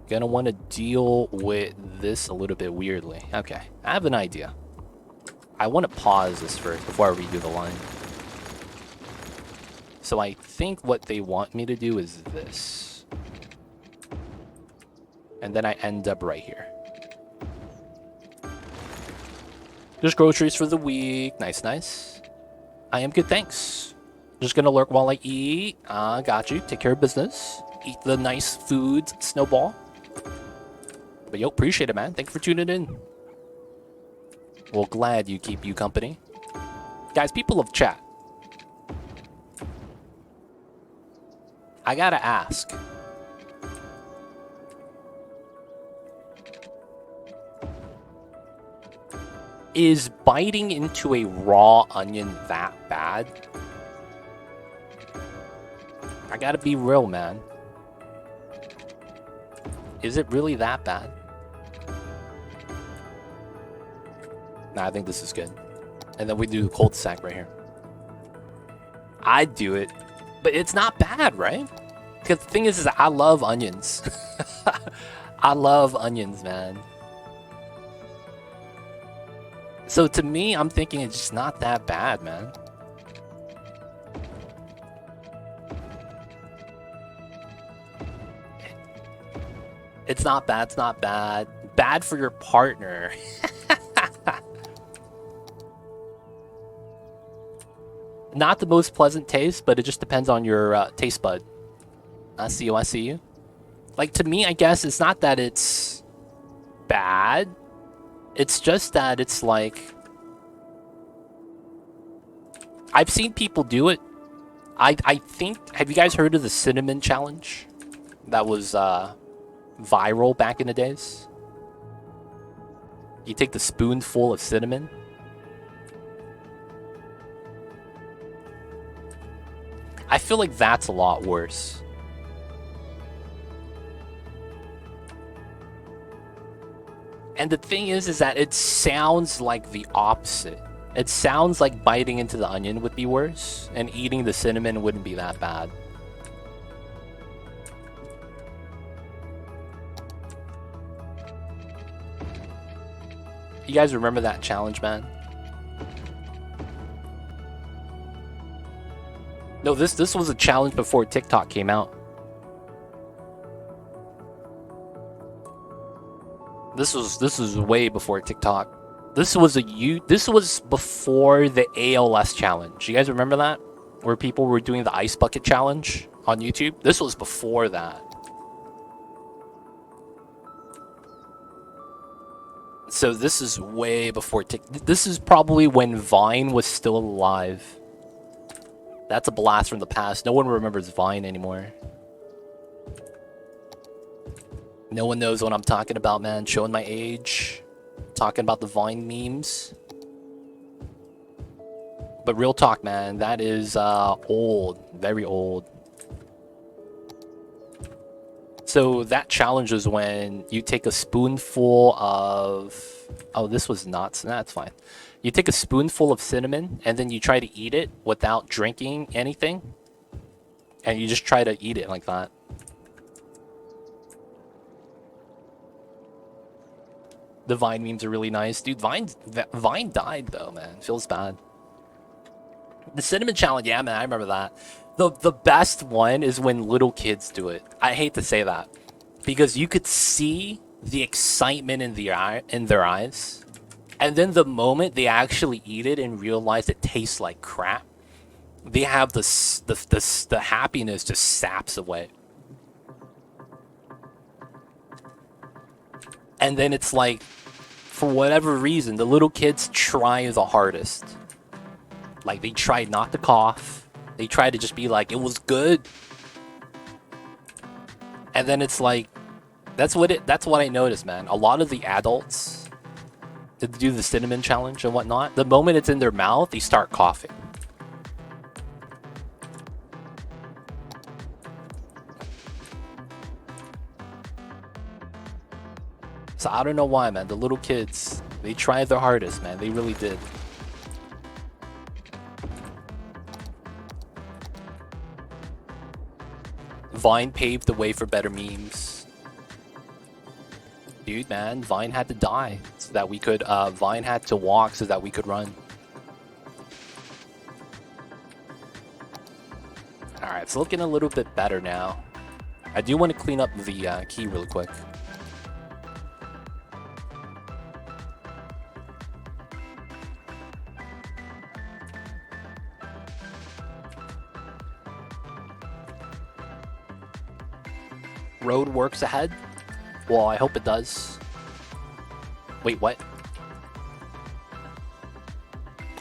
Gonna want to deal with this a little bit weirdly. Okay, I have an idea. I want to pause this first before I redo the line. So I think what they want me to do is this. And then I end up right here. Just groceries for the week. Nice, nice. I am good, thanks. Just gonna lurk while I eat. Got you. Take care of business. Eat the nice foods, Snowball. But yo, appreciate it, man. Thank you for tuning in. Well, glad you keep you company. Guys, people of chat. I gotta ask. Is biting into a raw onion that bad? I gotta be real, man. Is it really that bad? Nah, I think this is good. And then we do the cul-de-sac right here. I'd do it, but it's not bad, right? Because the thing is I love onions. I love onions, man. So to me, I'm thinking it's just not that bad, man. It's not bad, it's not bad. Bad for your partner. Not the most pleasant taste, but it just depends on your taste bud. I see you, I see you. Like, to me, I guess it's not that it's bad. It's just that it's like... I've seen people do it. I think, have you guys heard of the cinnamon challenge? That was viral back in the days. You take the spoonful of cinnamon. I feel like that's a lot worse. And the thing is that it sounds like the opposite. It sounds like biting into the onion would be worse, and eating the cinnamon wouldn't be that bad. You guys remember that challenge, man? No, this was a challenge before TikTok came out. This was way before TikTok. This was before the ALS challenge. You guys remember that? Where people were doing the ice bucket challenge on YouTube? This was before that. So this is way before TikTok. This is probably when Vine was still alive. That's a blast from the past. No one remembers Vine anymore. No one knows what I'm talking about, man. Showing my age. Talking about the Vine memes. But real talk, man. That is old. Very old. So that challenge was when you take a spoonful of... Oh, this was nuts. That's fine. You take a spoonful of cinnamon, and then you try to eat it without drinking anything. And you just try to eat it like that. The Vine memes are really nice. Dude, Vine died, though, man. Feels bad. The cinnamon challenge, yeah, man, I remember that. The best one is when little kids do it. I hate to say that. Because you could see the excitement in their eyes. And then the moment they actually eat it and realize it tastes like crap, they have the happiness just saps away. And then it's like, for whatever reason, the little kids try the hardest. Like, they try not to cough. They try to just be like, it was good. And then it's like, that's what I noticed, man. A lot of the adults that do the cinnamon challenge and whatnot, the moment it's in their mouth, they start coughing. So I don't know why, man. The little kids, they tried their hardest, man. They really did. Vine paved the way for better memes. Dude, man, Vine had to die so that we could, Vine had to walk so that we could run. Alright, it's looking a little bit better now. I do want to clean up the key really quick. Road works ahead? Well, I hope it does. Wait, what?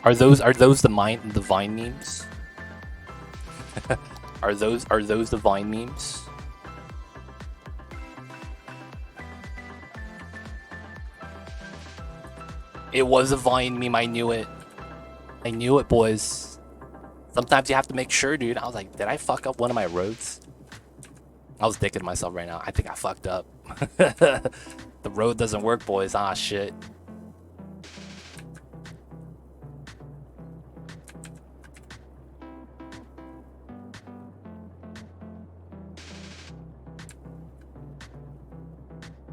Are those the Vine memes? Are those the Vine memes? It was a Vine meme, I knew it. I knew it, boys. Sometimes you have to make sure, dude. I was like, did I fuck up one of my roads? I was thinking to myself right now, I think I fucked up. The road doesn't work, boys. Ah, shit.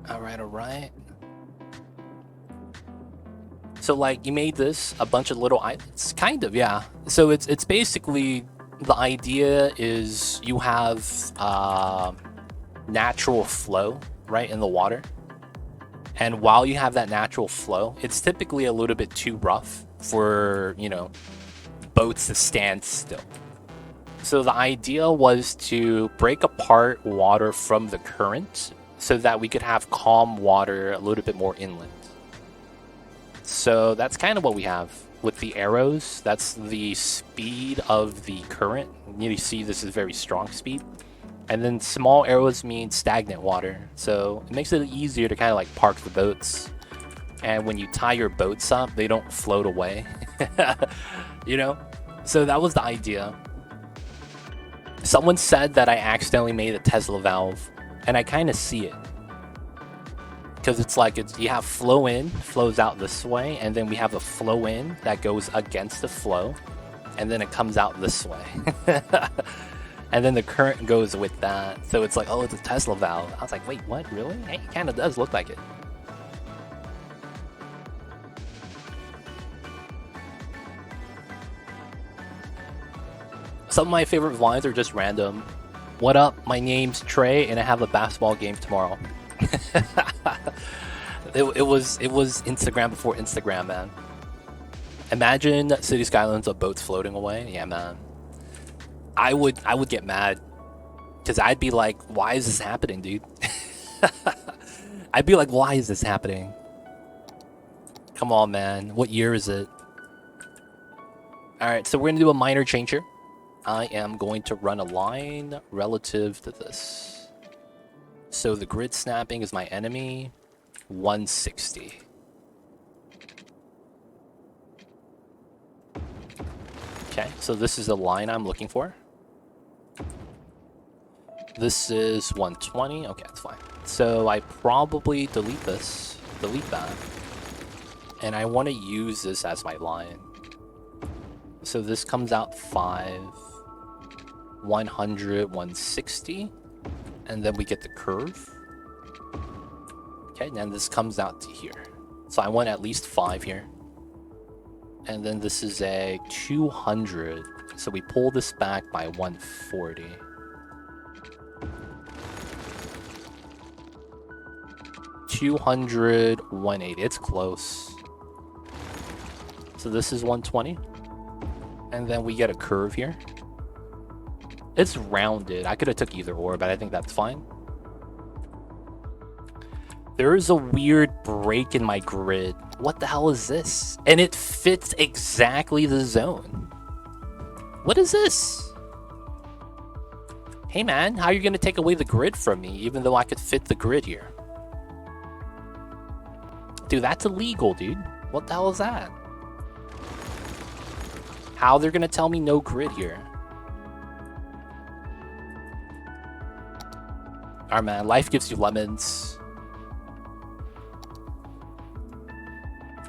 Alright. So, like, you made this, a bunch of little islands? Kind of, yeah. So it's basically, the idea is you have natural flow, right, in the water. And while you have that natural flow, it's typically a little bit too rough for, you know, boats to stand still. So the idea was to break apart water from the current so that we could have calm water a little bit more inland. So that's kind of what we have. with the arrows, that's the speed of the current. You see this is very strong speed. And then small arrows mean stagnant water. So it makes it easier to kind of like park the boats. And when you tie your boats up, they don't float away. You know? So that was the idea. Someone said that I accidentally made a Tesla valve. And I kind of see it. Because it's like you have flow in, flows out this way, and then we have a flow in that goes against the flow, and then it comes out this way. And then the current goes with that. So it's like, oh, it's a Tesla valve. I was like, wait, what? Really? Hey, it kind of does look like it. Some of my favorite vines are just random. What up? My name's Trey, and I have a basketball game tomorrow. It was Instagram before Instagram, man. Imagine City Skylines of boats floating away. Yeah, man. I would get mad because I'd be like, why is this happening, dude? I'd be like, why is this happening? Come on, man. What year is it? All right, so we're gonna do a minor change here. I am going to run a line relative to this. So the grid snapping is my enemy, 160. Okay, so this is the line I'm looking for. This is 120. Okay, that's fine. So I probably delete that. And I want to use this as my line. So this comes out 5, 100, 160. And then we get the curve. Okay, and then this comes out to here. So I want at least 5 here. And then this is a 200. So we pull this back by 140. $200, 180. It's close. So this is 120. And then we get a curve here. It's rounded. I could have took either or, but I think that's fine. There is a weird break in my grid. What the hell is this? And it fits exactly the zone. What is this? Hey man, how are you gonna take away the grid from me, even though I could fit the grid here? Dude, that's illegal, dude. What the hell is that? How they're gonna tell me no grid here? Alright, man. Life gives you lemons.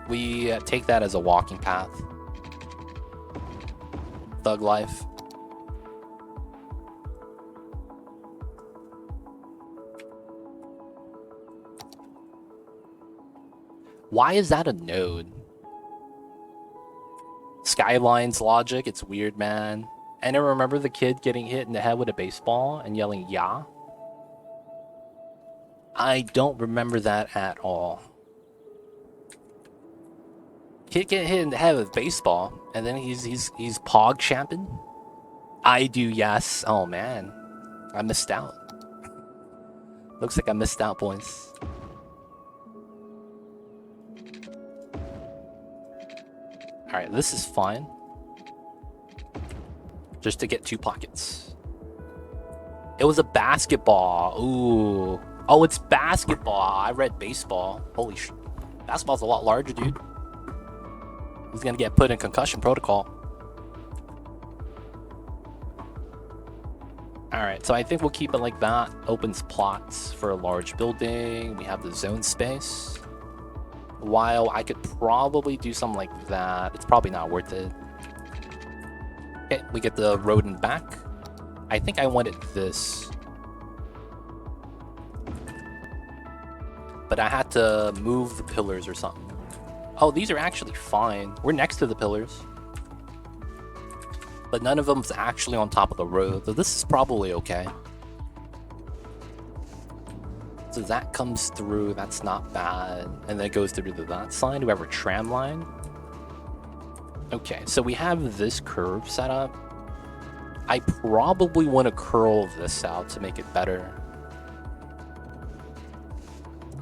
We take that as a walking path. Thug life. Why is that a node? Skylines logic. It's weird, man. And I remember the kid getting hit in the head with a baseball and yelling, "Yeah." I don't remember that at all. Kid get hit in the head with baseball, and then he's pog champing. I do, yes. Oh man, I missed out. Looks like I missed out, boys. All right, this is fine. Just to get 2 pockets. It was a basketball. Ooh. Oh, it's basketball. I read baseball. Holy shit. Basketball's a lot larger, dude. He's gonna get put in concussion protocol. Alright, so I think we'll keep it like that. Opens plots for a large building. We have the zone space. While I could probably do something like that. It's probably not worth it. Okay, we get the road and back. I think I wanted this. But I had to move the pillars or something. Oh, these are actually fine. We're next to the pillars. But none of them's actually on top of the road. So this is probably okay. So that comes through. That's not bad. And then it goes through to that side. Do we have a tram line? Okay, so we have this curve set up. I probably want to curl this out to make it better.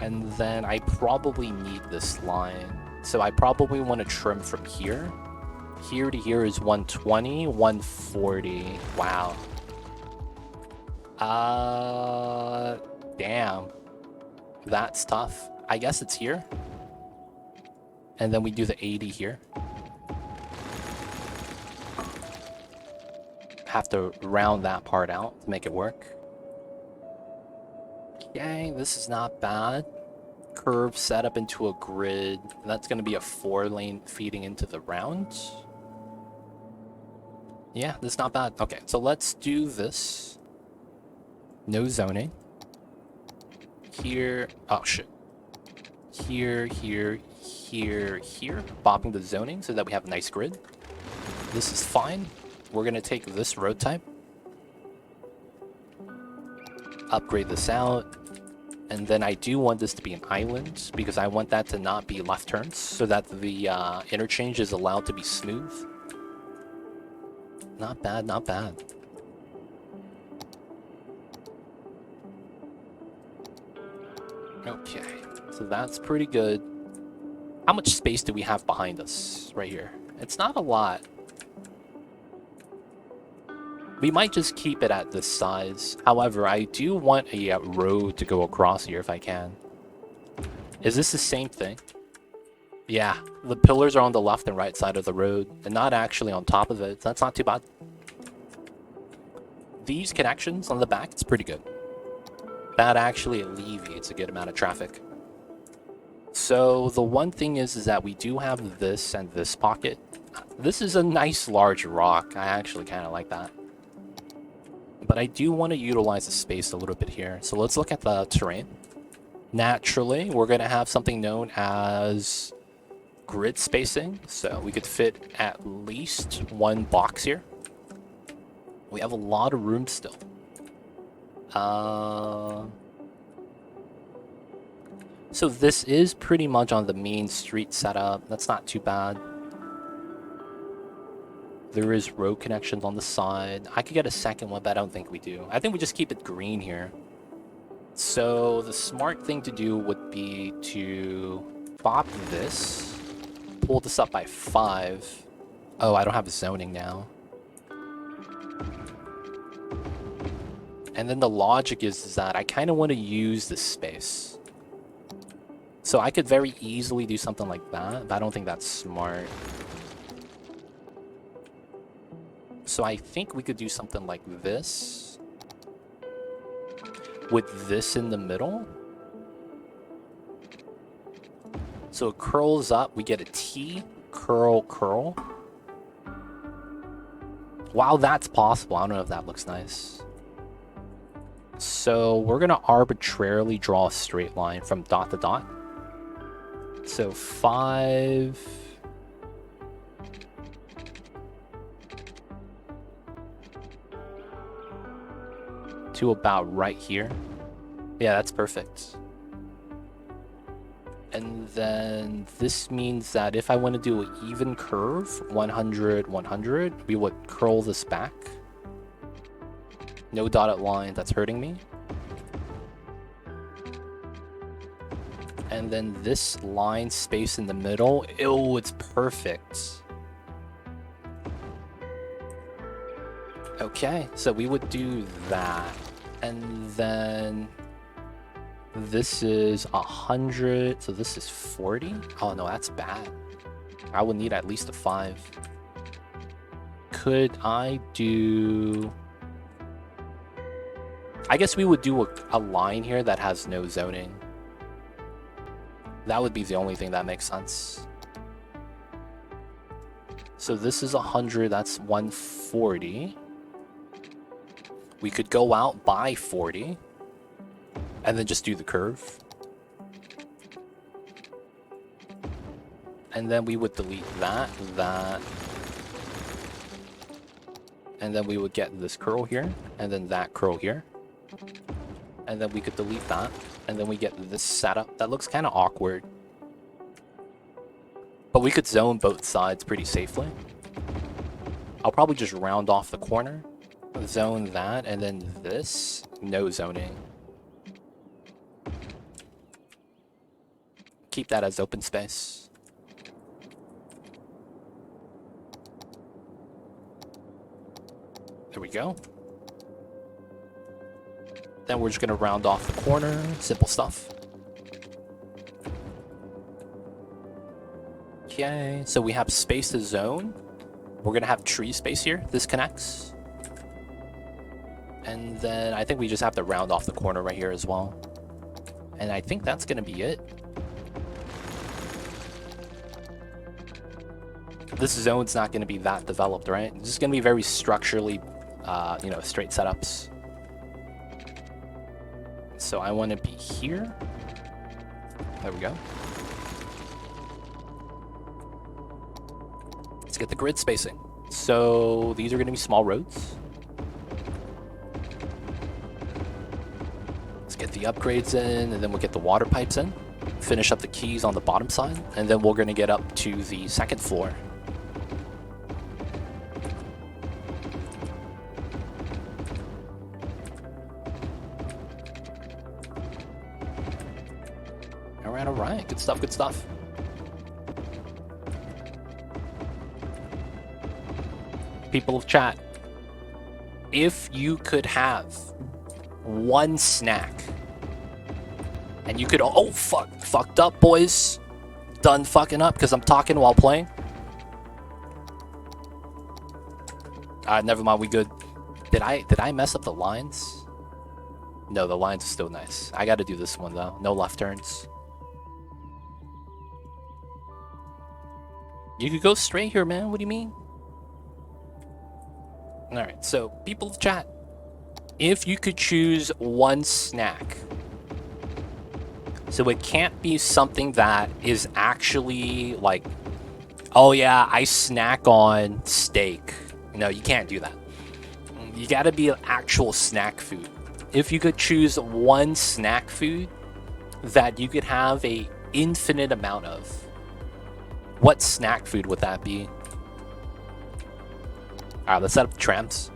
And then I probably need this line. So I probably want to trim from here. Here to here is 120, 140. Wow. Damn. That's tough. I guess it's here. And then we do the 80 here. Have to round that part out to make it work. Okay, this is not bad. Curve set up into a grid. That's going to be a 4-lane feeding into the round. Yeah, this is not bad. Okay, so let's do this. No zoning. Here. Oh, shit. Here, here, here, here. Bopping the zoning so that we have a nice grid. This is fine. We're going to take this road type. Upgrade this out. And then I do want this to be an island because I want that to not be left turns so that the interchange is allowed to be smooth. Not bad, not bad. Okay, so that's pretty good. How much space do we have behind us right here? It's not a lot. We might just keep it at this size. However, I do want a road to go across here if I can. Is this the same thing? Yeah, the pillars are on the left and right side of the road and not actually on top of it. That's not too bad. These connections on the back, it's pretty good. That actually alleviates a good amount of traffic. So the one thing is that we do have this and this pocket. This is a nice large rock. I actually kind of like that. But I do want to utilize the space a little bit here. So let's look at the terrain. Naturally, we're going to have something known as grid spacing. So we could fit at least one box here. We have a lot of room still. So this is pretty much on the main street setup. That's not too bad. There is road connections on the side. I could get a second one, but I don't think we do. I think we just keep it green here. So the smart thing to do would be to bop this, pull this up by 5. Oh, I don't have zoning now. And then the logic is that I kind of want to use this space. So I could very easily do something like that, but I don't think that's smart. So I think we could do something like this. With this in the middle. So it curls up, we get a T, curl, curl. Wow, that's possible. I don't know if that looks nice. So we're going to arbitrarily draw a straight line from dot to dot. So 5... to about right here. Yeah, that's perfect. And then this means that if I want to do an even curve, 100, 100, we would curl this back. No dotted line, that's hurting me. And then this line space in the middle, ew, it's perfect. Okay, so we would do that. And then this is 100, so this is 40. Oh no, that's bad. I would need at least a 5. Could I do... I guess we would do a line here that has no zoning. That would be the only thing that makes sense. So this is 100, that's 140. We could go out by 40 and then just do the curve. And then we would delete that, that. And then we would get this curl here and then that curl here. And then we could delete that. And then we get this setup. That looks kind of awkward. But we could zone both sides pretty safely. I'll probably just round off the corner. Zone that, and then this, no zoning. Keep that as open space. There we go. Then we're just gonna round off the corner. Simple stuff. Okay, so we have space to zone. We're gonna have tree space here. This connects. And then I think we just have to round off the corner right here as well. And I think that's gonna be it. This zone's not gonna be that developed, right? It's just gonna be very structurally, you know, straight setups. So I want to be here. There we go. Let's get the grid spacing. So these are going to be small roads. Let's get the upgrades in, and then we'll get the water pipes in. Finish up the keys on the bottom side, and then we're going to get up to the second floor. Alright, good stuff, good stuff. People of chat, if you could have one snack, and you could, oh fuck, fucked up boys, done fucking up because I'm talking while playing. Never mind, we good. Did I mess up the lines? No, the lines are still nice. I gotta do this one though, no left turns. You could go straight here, man. What do you mean? Alright, so people of chat, if you could choose one snack, so it can't be something that is actually like, oh yeah, I snack on steak. No, you can't do that. You gotta be an actual snack food. If you could choose one snack food that you could have a infinite amount of, what snack food would that be? Alright, let's set up the trams.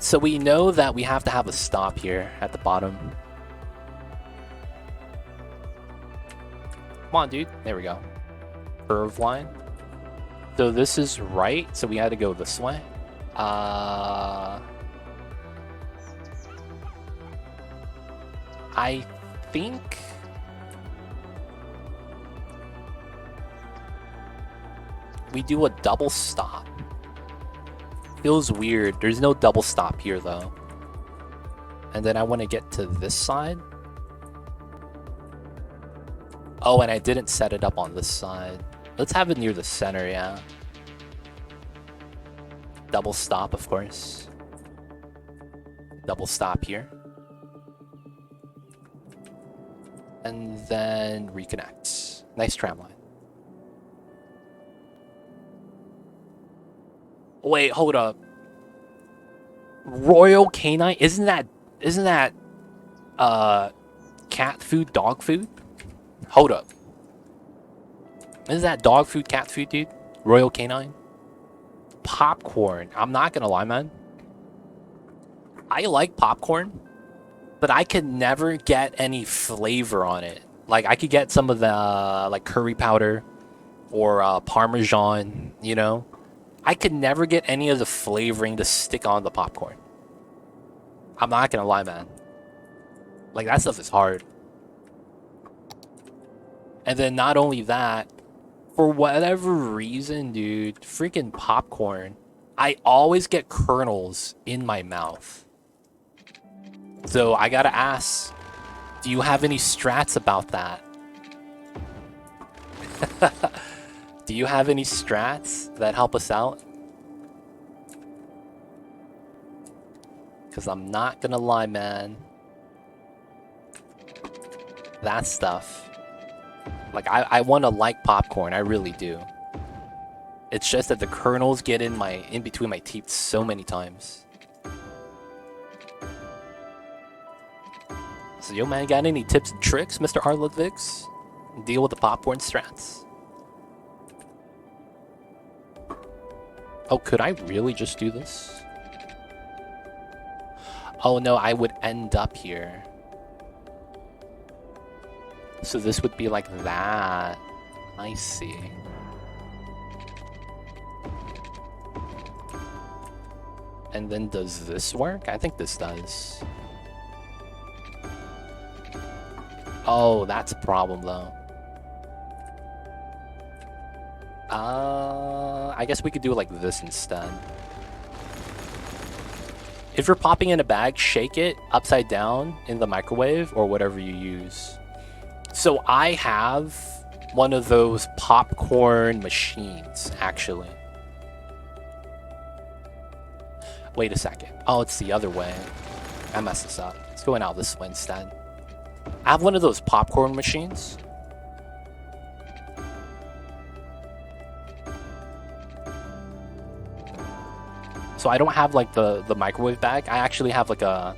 So we know that we have to have a stop here at the bottom. Come on, dude. There we go. Curve line. So this is right, so we had to go this way. I think... we do a double stop. Feels weird. There's no double stop here though. And then I want to get to this side. Oh, and I didn't set it up on this side. Let's have it near the center, yeah. Double stop, of course. Double stop here. And then reconnect. Nice tram line. Wait, hold up. Royal Canine? Isn't that cat food, dog food? Hold up. Isn't that dog food, cat food, dude? Royal Canine? Popcorn. I'm not gonna lie, man. I like popcorn, but I could never get any flavor on it. Like, I could get some of the, like, curry powder or Parmesan, you know? I could never get any of the flavoring to stick on the popcorn. I'm not gonna lie, man. Like, that stuff is hard. And then not only that, for whatever reason, dude, freaking popcorn, I always get kernels in my mouth. So I gotta ask, do you have any strats about that? Do you have any strats that help us out? Because I'm not gonna lie, man. That stuff. Like, I want to like popcorn. I really do. It's just that the kernels get in between my teeth so many times. So, yo, man, got any tips and tricks, Mr. Arledvix? Deal with the popcorn strats. Oh, could I really just do this? Oh, no, I would end up here. So this would be like that. I see. And then does this work? I think this does. Oh, that's a problem though. I guess we could do it like this instead. If you're popping in a bag, shake it upside down in the microwave or whatever you use. So I have one of those popcorn machines, actually. Wait a second. Oh, it's the other way. I messed this up. It's going out this way instead. I have one of those popcorn machines. So I don't have like the microwave bag. I actually have like a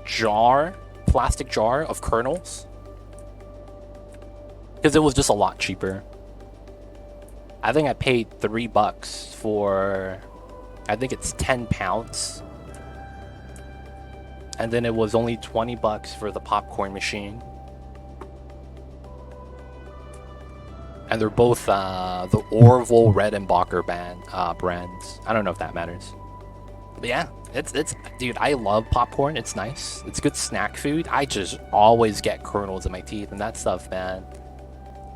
jar, plastic jar of kernels. Because it was just a lot cheaper. I think I paid $3 for, I think it's 10 pounds. And then it was only $20 for the popcorn machine. And they're both the Orville Redenbacher brands. I don't know if that matters. But yeah, it's dude, I love popcorn. It's nice. It's good snack food. I just always get kernels in my teeth and that stuff, man.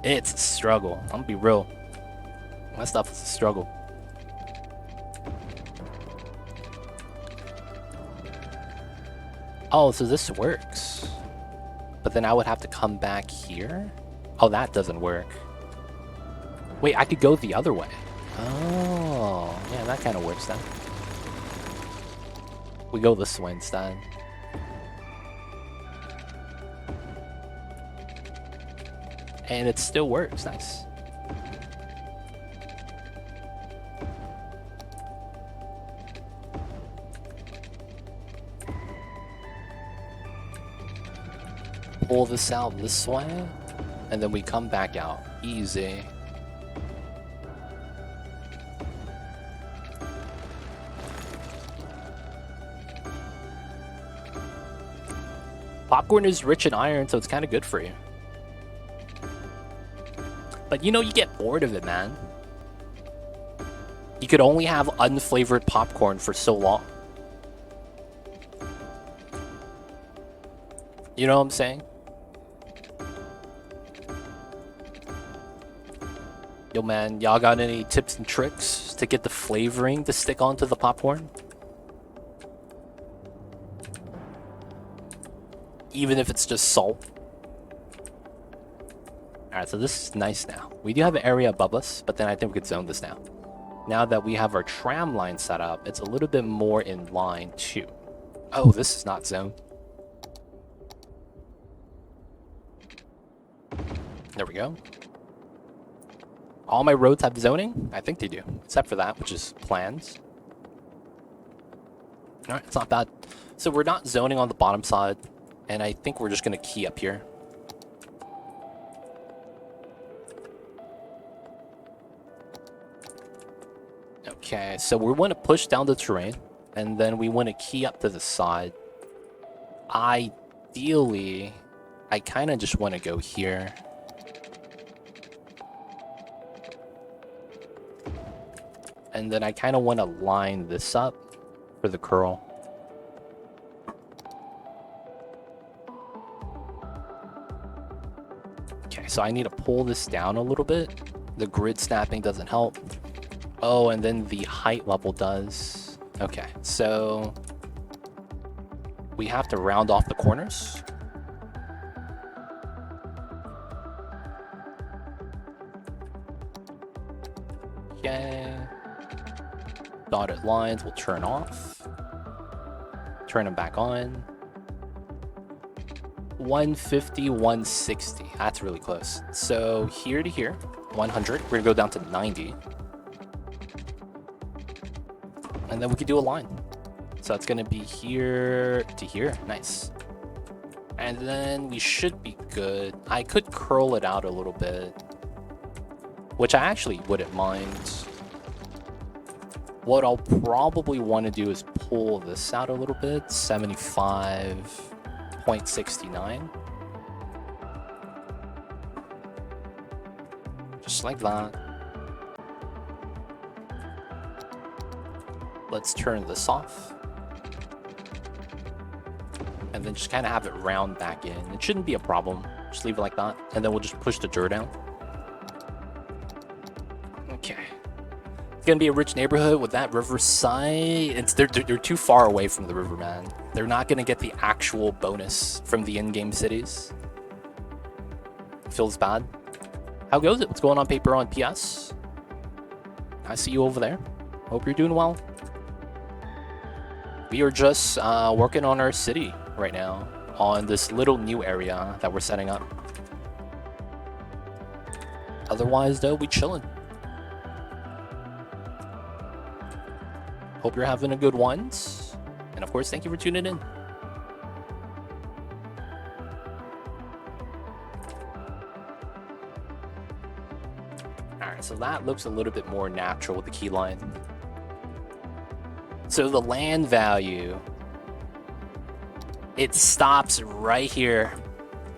It's a struggle. I'm gonna be real. That stuff is a struggle. Oh, so this works. But then I would have to come back here? Oh, that doesn't work. Wait, I could go the other way. Oh, yeah, that kind of works then. We go this way instead. And it still works. Nice. Pull this out this way, and then we come back out. Easy. Popcorn is rich in iron, so it's kind of good for you. But you know, you get bored of it, man. You could only have unflavored popcorn for so long. You know what I'm saying? Yo, man, y'all got any tips and tricks to get the flavoring to stick onto the popcorn? Even if it's just salt. Alright, so this is nice now. We do have an area above us, but then I think we could zone this now. Now that we have our tram line set up, it's a little bit more in line too. Oh, this is not zoned. There we go. All my roads have zoning? I think they do, except for that, which is plans. Alright, it's not bad. So we're not zoning on the bottom side, and I think we're just going to key up here. Okay, so we want to push down the terrain, and then we want to key up to the side. Ideally, I kind of just want to go here. And then I kind of want to line this up for the curl. Okay, so I need to pull this down a little bit. The grid snapping doesn't help. Oh, and then the height level does. Okay, so we have to round off the corners. Okay. Dotted lines will turn off. Turn them back on. 150, 160. That's really close. So here to here, 100. We're gonna go down to 90. And then we could do a line. So it's gonna be here to here. Nice. And then we should be good. I could curl it out a little bit, which I actually wouldn't mind. What I'll probably want to do is pull this out a little bit. 75.69. Just like that. Let's turn this off. And then just kind of have it round back in. It shouldn't be a problem. Just leave it like that. And then we'll just push the dirt down. Okay. It's going to be a rich neighborhood with that riverside. They're too far away from the river, man. They're not going to get the actual bonus from the in-game cities. Feels bad. How goes it? What's going on, Paper on PS? I see you over there. Hope you're doing well. We are just working on our city right now on this little new area that we're setting up. Otherwise, though, we chilling. Hope you're having a good one. And of course, thank you for tuning in. Alright, so that looks a little bit more natural with the key line. So the land value, it stops right here.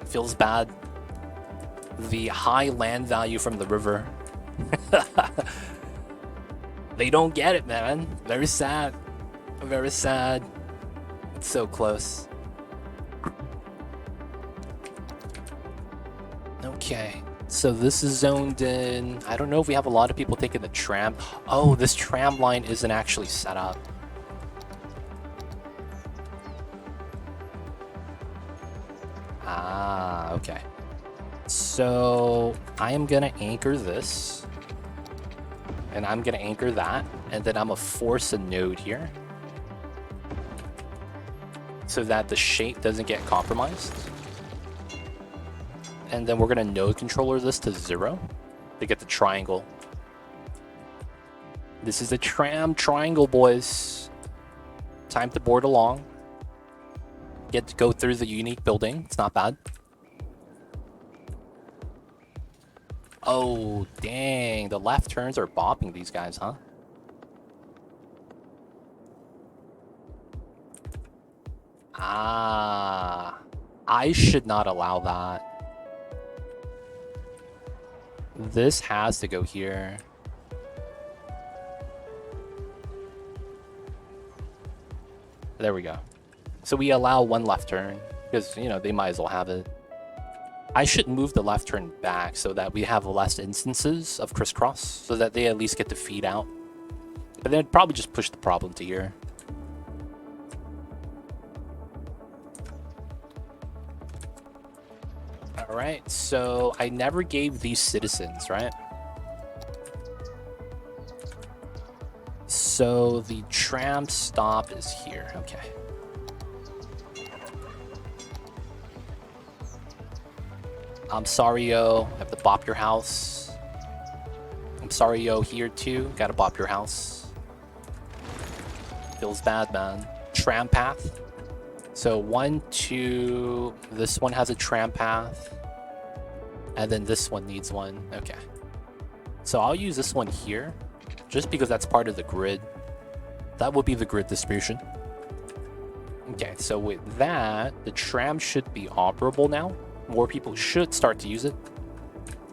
Feels bad. The high land value from the river. They don't get it, man. Very sad. Very sad. It's so close. Okay. So this is zoned in. I don't know if we have a lot of people taking the tram. Oh, this tram line isn't actually set up. Ah, okay. So I am gonna anchor this. And I'm gonna anchor that. And then I'm gonna force a node here. So that the shape doesn't get compromised. And then we're gonna node controller this to 0 to get the triangle. This is the tram triangle, boys. Time to board along. Get to go through the unique building. It's not bad. Oh, dang. The left turns are bopping these guys, huh? Ah. I should not allow that. This has to go here. There we go. So we allow one left turn because, you know, they might as well have it. I should move the left turn back so that we have less instances of crisscross so that they at least get to feed out. But then probably just push the problem to here. Alright, so I never gave these citizens, right? So the tram stop is here, okay. I'm sorry, yo. I have to bop your house. I'm sorry, yo, here too. Gotta bop your house. Feels bad, man. Tram path. So 1, 2. This one has a tram path. And then this one needs one. Okay. So I'll use this one here. Just because that's part of the grid. That will be the grid distribution. Okay, so with that, the tram should be operable now. More people should start to use it.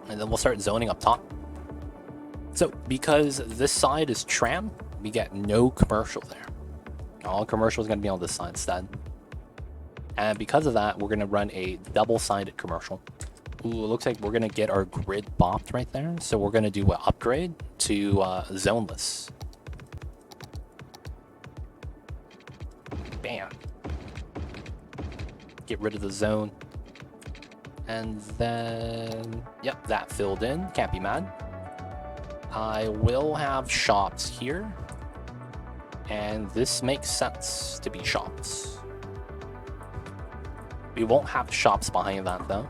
And then we'll start zoning up top. So, because this side is tram, we get no commercial there. All commercial is going to be on this side instead. And because of that, we're going to run a double-sided commercial. Ooh, it looks like we're going to get our grid bopped right there. So we're going to do an upgrade to zoneless. Bam. Get rid of the zone. And then, yep, that filled in. Can't be mad. I will have shops here. And this makes sense to be shops. We won't have shops behind that, though.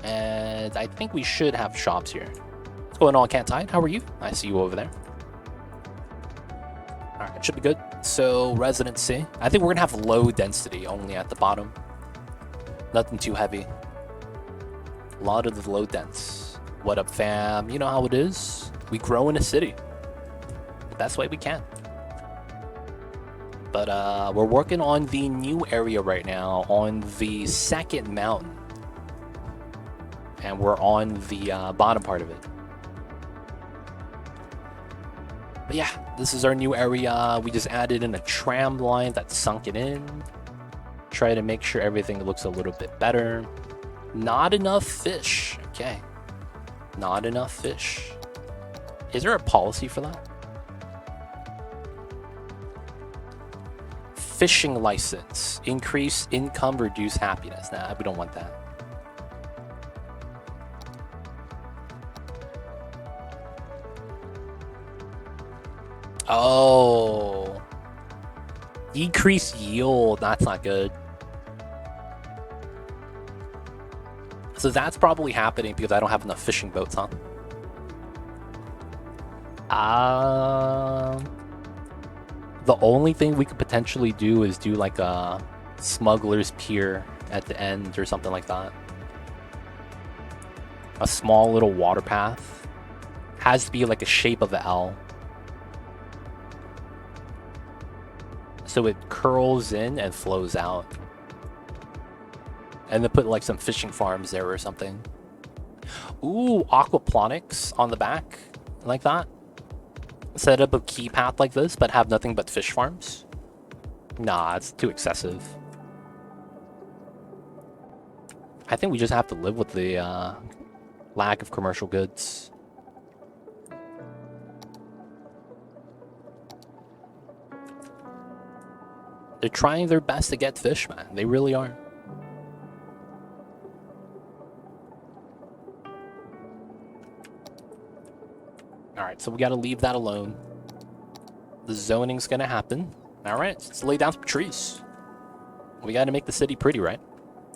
And I think we should have shops here. What's going on, Cat Tide? How are you? I see you over there. Alright, should be good. So, residency. I think we're going to have low density only at the bottom. Nothing too heavy. A lot of the low dense. What up, fam? You know how it is. We grow in a city. The best way we can. But we're working on the new area right now on the second mountain. And we're on the bottom part of it. But Yeah, this is our new area. We just added in a tram line that sunk it in. Try to make sure everything looks a little bit better. Not enough fish. Okay. Not enough fish. Is there a policy for that? Fishing license. Increase income, reduce happiness. Nah, we don't want that. Oh. Decrease yield. That's not good. So that's probably happening because I don't have enough fishing boats, huh? The only thing we could potentially do is do like a smuggler's pier at the end or something like that. A small little water path. Has to be like a shape of an L. So it curls in and flows out. And then put like some fishing farms there or something. Ooh, aquaponics on the back. Like that. Set up a key path like this, but have nothing but fish farms. Nah, it's too excessive. I think we just have to live with the lack of commercial goods. They're trying their best to get fish, man. They really are. Alright, so we gotta leave that alone. The zoning's gonna happen. Alright, let's lay down some trees. We gotta make the city pretty, right?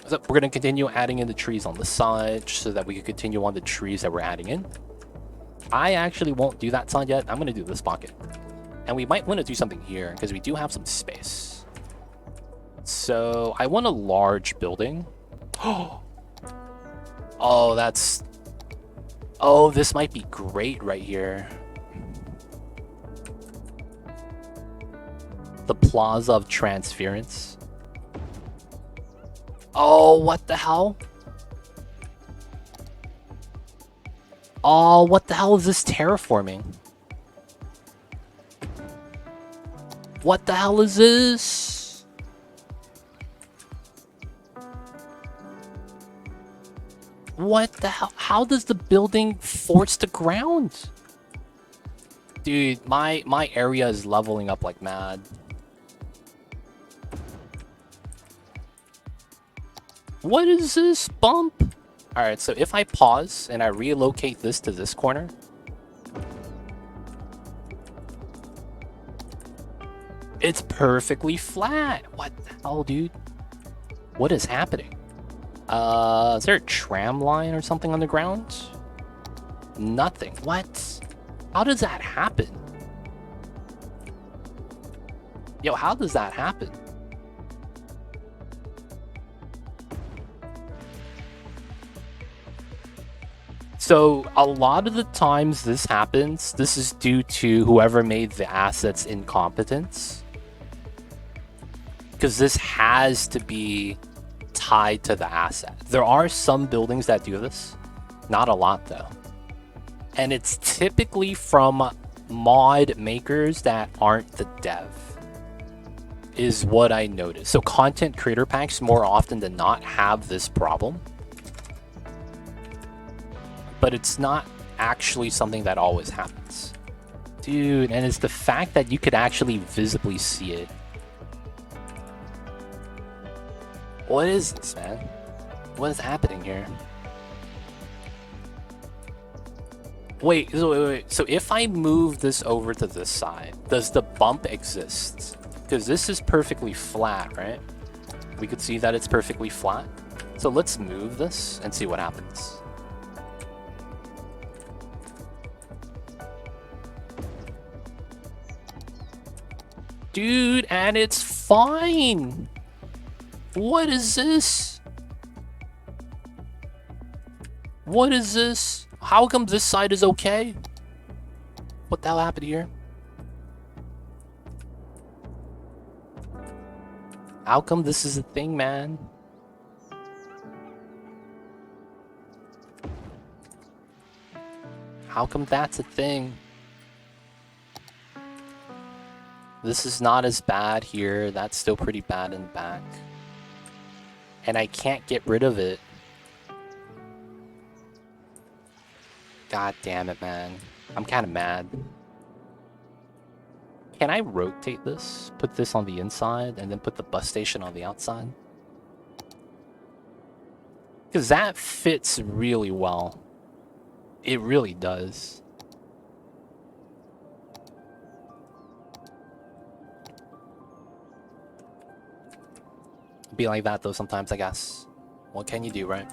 So we're gonna continue adding in the trees on the side so that we can continue on the trees that we're adding in. I actually won't do that side yet. I'm gonna do this pocket. And we might want to do something here because we do have some space. So I want a large building. Oh, that's... Oh, this might be great right here. The Plaza of Transference. Oh, what the hell? Oh, what the hell is this terraforming? What the hell is this? What the hell? How does the building force the ground? Dude, my area is leveling up like mad. What is this bump? Alright, so if I pause and I relocate this to this corner. It's perfectly flat. What the hell, dude? What is happening? Is there a tram line or something on the ground? Nothing. What? How does that happen? Yo, how does that happen? So a lot of the times this happens, this is due to whoever made the assets incompetence. Because this has to be tied to the asset. There are some buildings that do this. Not a lot though. And it's typically from mod makers that aren't the dev. Is what I noticed. So content creator packs more often than not have this problem. But it's not actually something that always happens. Dude, and it's the fact that you could actually visibly see it. What is this, man? What is happening here? Wait. So if I move this over to this side, does the bump exist? Because this is perfectly flat, right? We could see that it's perfectly flat. So let's move this and see what happens. Dude, and it's fine. What is this? What is this? How come this side is okay? What the hell happened here? How come this is a thing, man? How come that's a thing? This is not as bad here. That's still pretty bad in the back. And I can't get rid of it. God damn it, man. I'm kind of mad. Can I rotate this? Put this on the inside and then put the bus station on the outside? Because that fits really well. It really does. Be like that though sometimes, I guess. What can you do, right?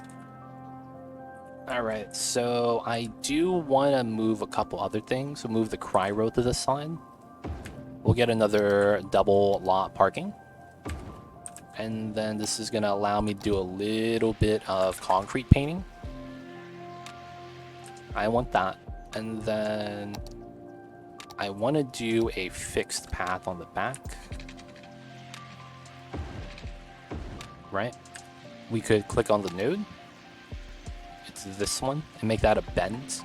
Alright, so I do want to move a couple other things. We'll move the Cry Road to this side. We'll get another double lot parking. And then this is going to allow me to do a little bit of concrete painting. I want that. And then I want to do a fixed path on the back. Right? We could click on the node. It's this one. And make that a bend.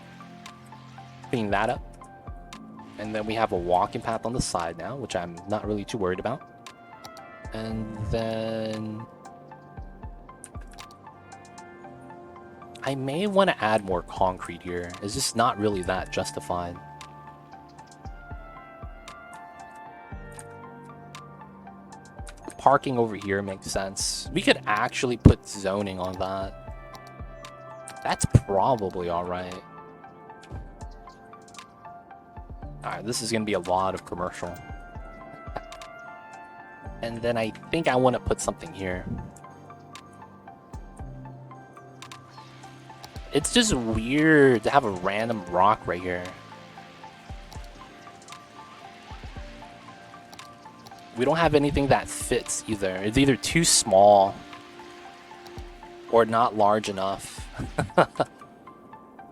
Clean that up. And then we have a walking path on the side now, which I'm not really too worried about. And then I may want to add more concrete here. It's just not really that justified. Parking over here makes sense. We could actually put zoning on that. That's probably alright. Alright, this is going to be a lot of commercial. And then I think I want to put something here. It's just weird to have a random rock right here. We don't have anything that fits either. It's either too small or not large enough.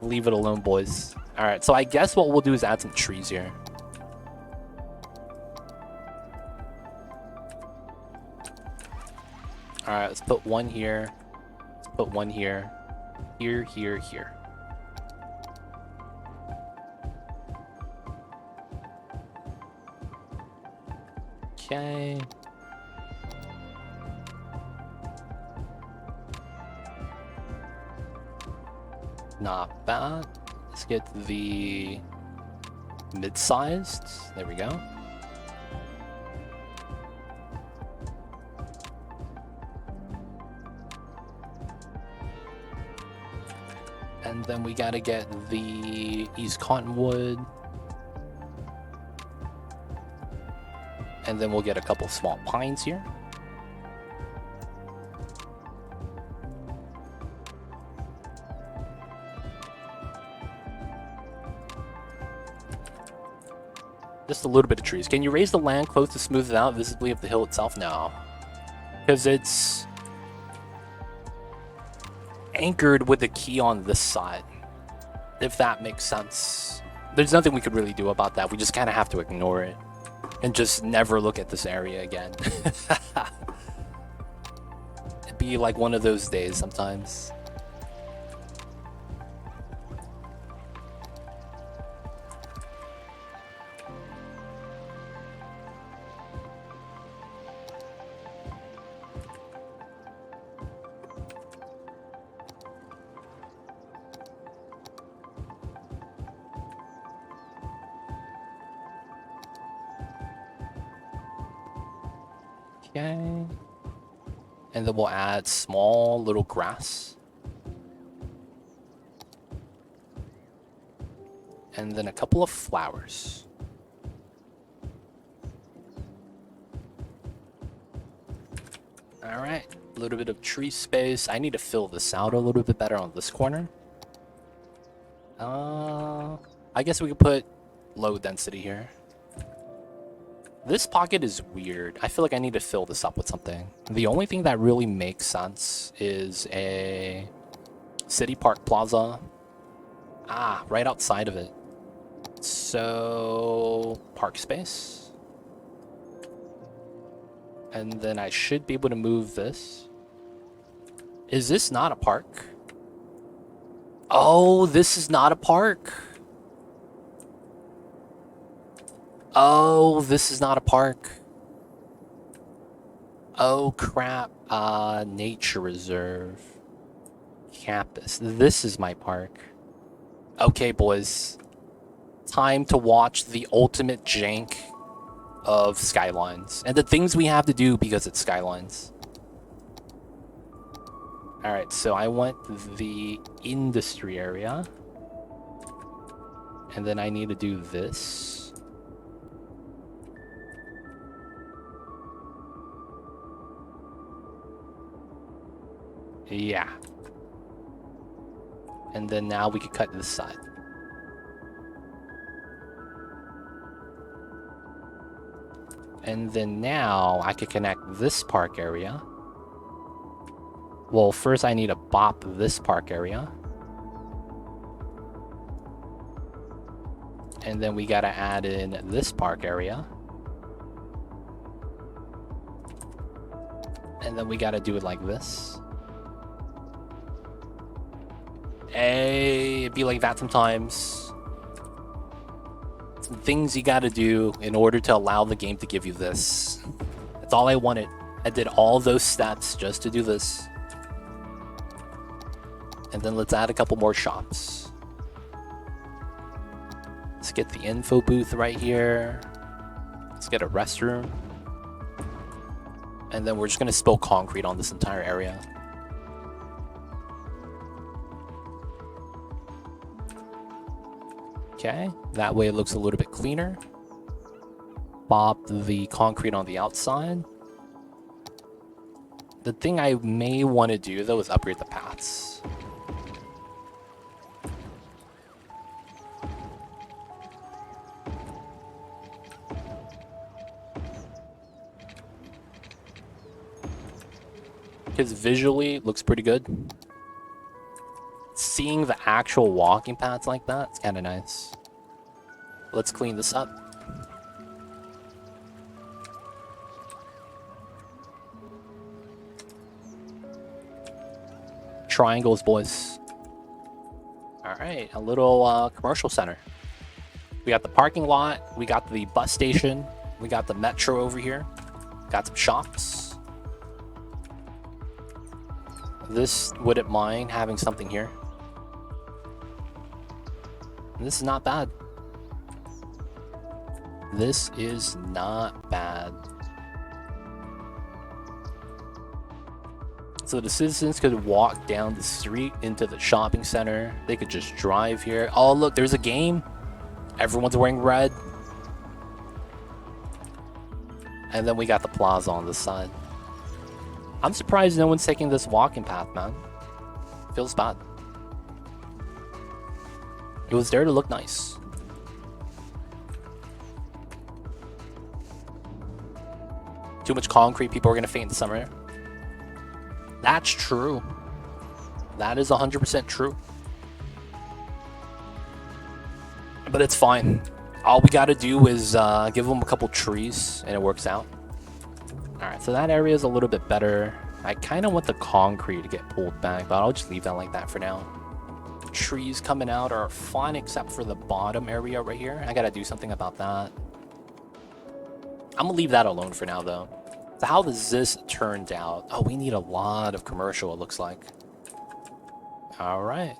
Leave it alone, boys. Alright, so I guess what we'll do is add some trees here. Alright, let's put one here. Let's put one here. Here, here, here. Okay. Not bad. Let's get the mid-sized. There we go. And then we gotta get the East Cottonwood. And then we'll get a couple small pines here. Just a little bit of trees. Can you raise the land close to smooth it out visibly of the hill itself? No. Because it's anchored with the key on this side. If that makes sense. There's nothing we could really do about that. We just kind of have to ignore it. And just never look at this area again. It'd be like one of those days sometimes. Okay. And then we'll add small little grass. And then a couple of flowers. Alright, a little bit of tree space. I need to fill this out a little bit better on this corner. I guess we could put low density here. This pocket is weird. I feel like I need to fill this up with something. The only thing that really makes sense is a City Park Plaza. Ah, right outside of it. So, park space. And then I should be able to move this. Is this not a park? Oh, this is not a park. Oh, this is not a park. Oh, crap. Nature reserve. Campus. This is my park. Okay, boys. Time to watch the ultimate jank of Skylines. And the things we have to do because it's Skylines. Alright, so I want the industry area. And then I need to do this. Yeah. And then now we can cut this side. And then now I could connect this park area. Well, first I need to bop this park area. And then we gotta add in this park area. And then we gotta do it like this. Hey, it'd be like that sometimes. Some things you gotta do in order to allow the game to give you this. That's all I wanted. I did all those steps just to do this. And then let's add a couple more shops. Let's get the info booth right here. Let's get a restroom. And then we're just gonna spill concrete on this entire area. Okay, that way it looks a little bit cleaner. Bop the concrete on the outside. The thing I may want to do though is upgrade the paths. Because visually it looks pretty good. Seeing the actual walking paths like that, it's kind of nice. Let's clean this up. Triangles, boys. Alright, a little commercial center. We got the parking lot, we got the bus station, we got the metro over here, got some shops. This wouldn't mind having something here. This is not bad. This is not bad. So the citizens could walk down the street into the shopping center. They could just drive here. Oh, look, there's a game. Everyone's wearing red. And then we got the plaza on this side. I'm surprised no one's taking this walking path, man. Feels bad. It was there to look nice. Too much concrete, people are gonna faint in the summer. That's true. That is 100% true. But it's fine. All we gotta do is give them a couple trees and it works out. Alright, so that area is a little bit better. I kind of want the concrete to get pulled back, but I'll just leave that like that for now. Trees coming out are fine except for the bottom area right here. I gotta do something about that. I'm gonna leave that alone for now though. So how does this turn out? Oh, we need a lot of commercial, it looks like. Alright.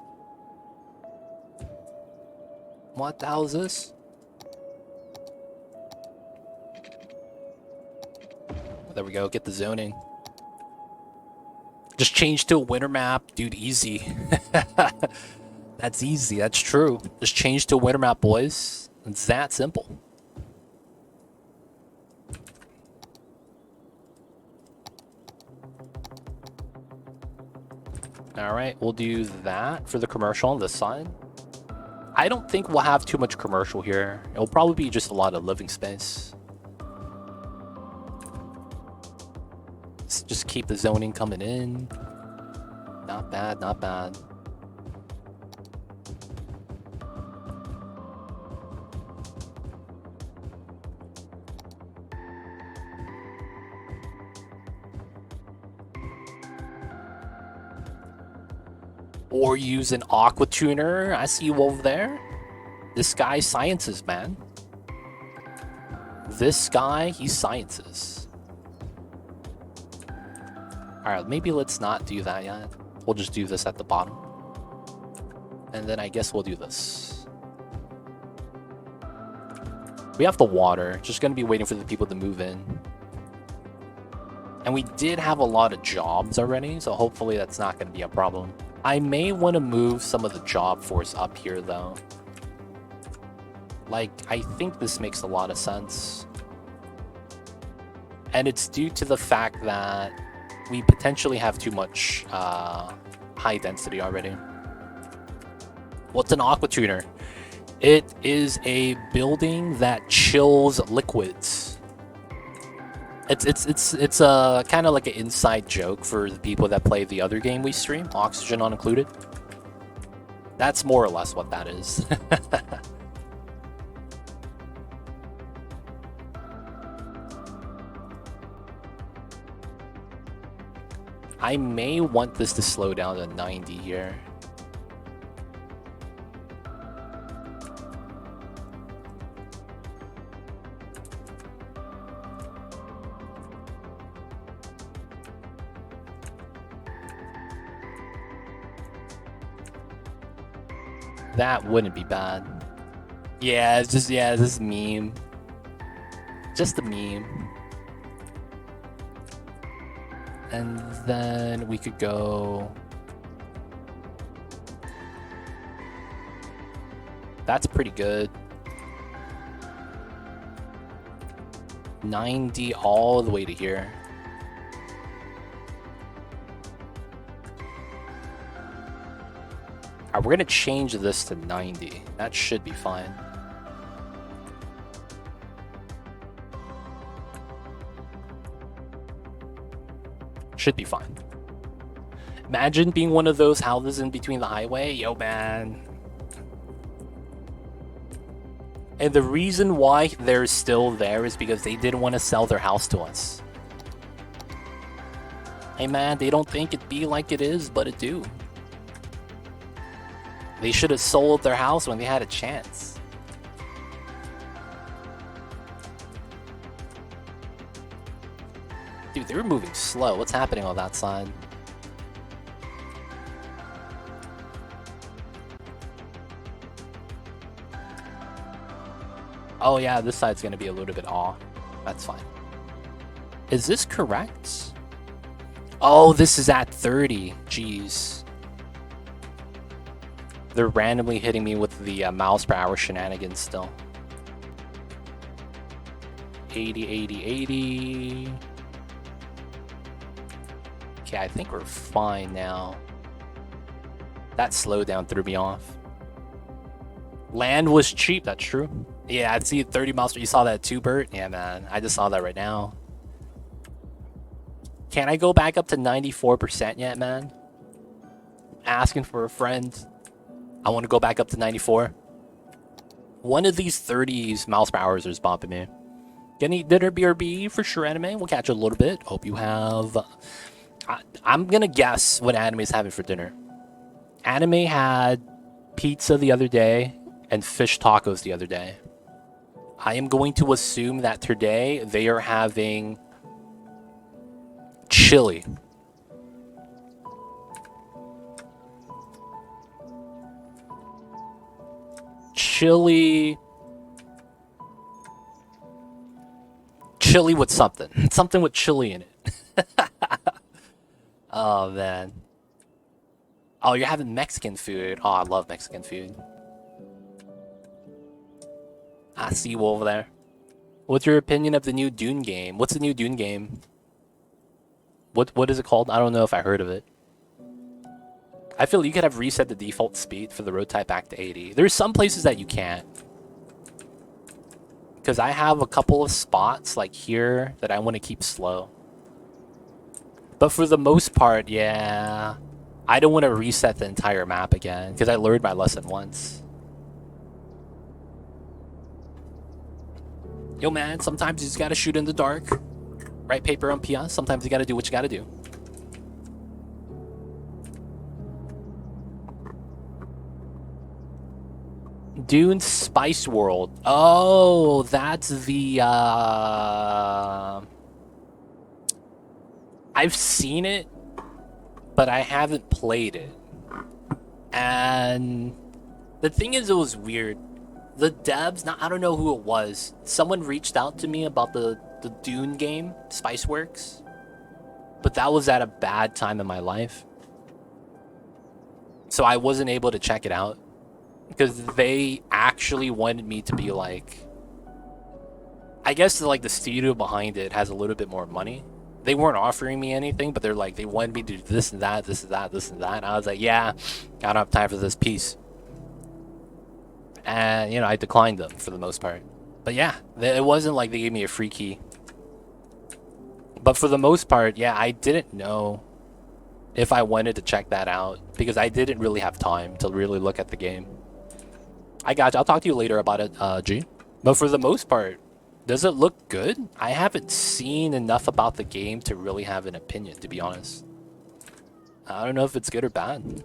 What the hell is this? There we go, get the zoning. Just change to a winter map, dude, easy. That's easy, that's true. Just change to a winter map, boys. It's that simple. Alright, we'll do that for the commercial on this side. I don't think we'll have too much commercial here. It'll probably be just a lot of living space. Let's just keep the zoning coming in. Not bad, not bad. Or use an aqua tuner. I see you over there. This guy's sciences, man. This guy, he's sciences. Alright, maybe let's not do that yet. We'll just do this at the bottom. And then I guess we'll do this. We have the water. Just gonna be waiting for the people to move in. And we did have a lot of jobs already, so hopefully that's not gonna be a problem. I may want to move some of the job force up here though. Like, I think this makes a lot of sense. And it's due to the fact that we potentially have too much high density already. What's an aqua tuner? It is a building that chills liquids. It's a kind of like an inside joke for the people that play the other game we stream, Oxygen Unincluded. That's more or less what that is. I may want this to slow down to 90 here. That wouldn't be bad. Yeah, it's just, yeah, this meme. Just a meme. And then we could go... That's pretty good. 90 all the way to here. Alright, we're gonna change this to 90. That should be fine. Should be fine. Imagine being one of those houses in between the highway. Yo, man. And the reason why they're still there is because they didn't want to sell their house to us. Hey, man, they don't think it be like it is, but it do. They should have sold their house when they had a chance. Dude, they're moving slow. What's happening on that side? Oh yeah, this side's gonna be a little bit off. That's fine. Is this correct? Oh, this is at 30. Jeez. They're randomly hitting me with the miles per hour shenanigans still. 80, 80, 80. Okay, I think we're fine now. That slowdown threw me off. Land was cheap, that's true. Yeah, I'd see 30 miles. You saw that too, Bert? Yeah, man. I just saw that right now. Can I go back up to 94% yet, man? Asking for a friend. I want to go back up to 94. One of these 30s miles per hour is bumping me. Getting dinner BRB for sure, anime. We'll catch you a little bit. Hope you have... I'm going to guess what anime's having for dinner. Anime had pizza the other day and fish tacos the other day. I am going to assume that today they are having chili. Chili with something. Something with chili in it. Oh, man. Oh, you're having Mexican food. Oh, I love Mexican food. I see you over there. What's your opinion of the new Dune game? What's the new Dune game? What is it called? I don't know if I heard of it. I feel you could have reset the default speed for the road type back to 80. There's some places that you can't. Because I have a couple of spots like here that I want to keep slow. But for the most part, yeah, I don't want to reset the entire map again because I learned my lesson once. Yo, man, sometimes you just gotta shoot in the dark. Write paper on PS. Sometimes you gotta do what you gotta do. Dune Spice World. Oh, that's the I've seen it, but I haven't played it. And the thing is, it was weird. The devs, I don't know who it was. Someone reached out to me about the Dune game, Spiceworks, but that was at a bad time in my life, so I wasn't able to check it out because they actually wanted me to be like, I guess like the studio behind it has a little bit more money. They weren't offering me anything, but they're like, they wanted me to do this and that, this and that, this and that. And I was like, yeah, I don't have time for this piece. And, you know, I declined them for the most part. But yeah, it wasn't like they gave me a free key. But for the most part, yeah, I didn't know if I wanted to check that out because I didn't really have time to really look at the game. I got you. I'll talk to you later about it, G. But for the most part, does it look good? I haven't seen enough about the game to really have an opinion, to be honest. I don't know if it's good or bad.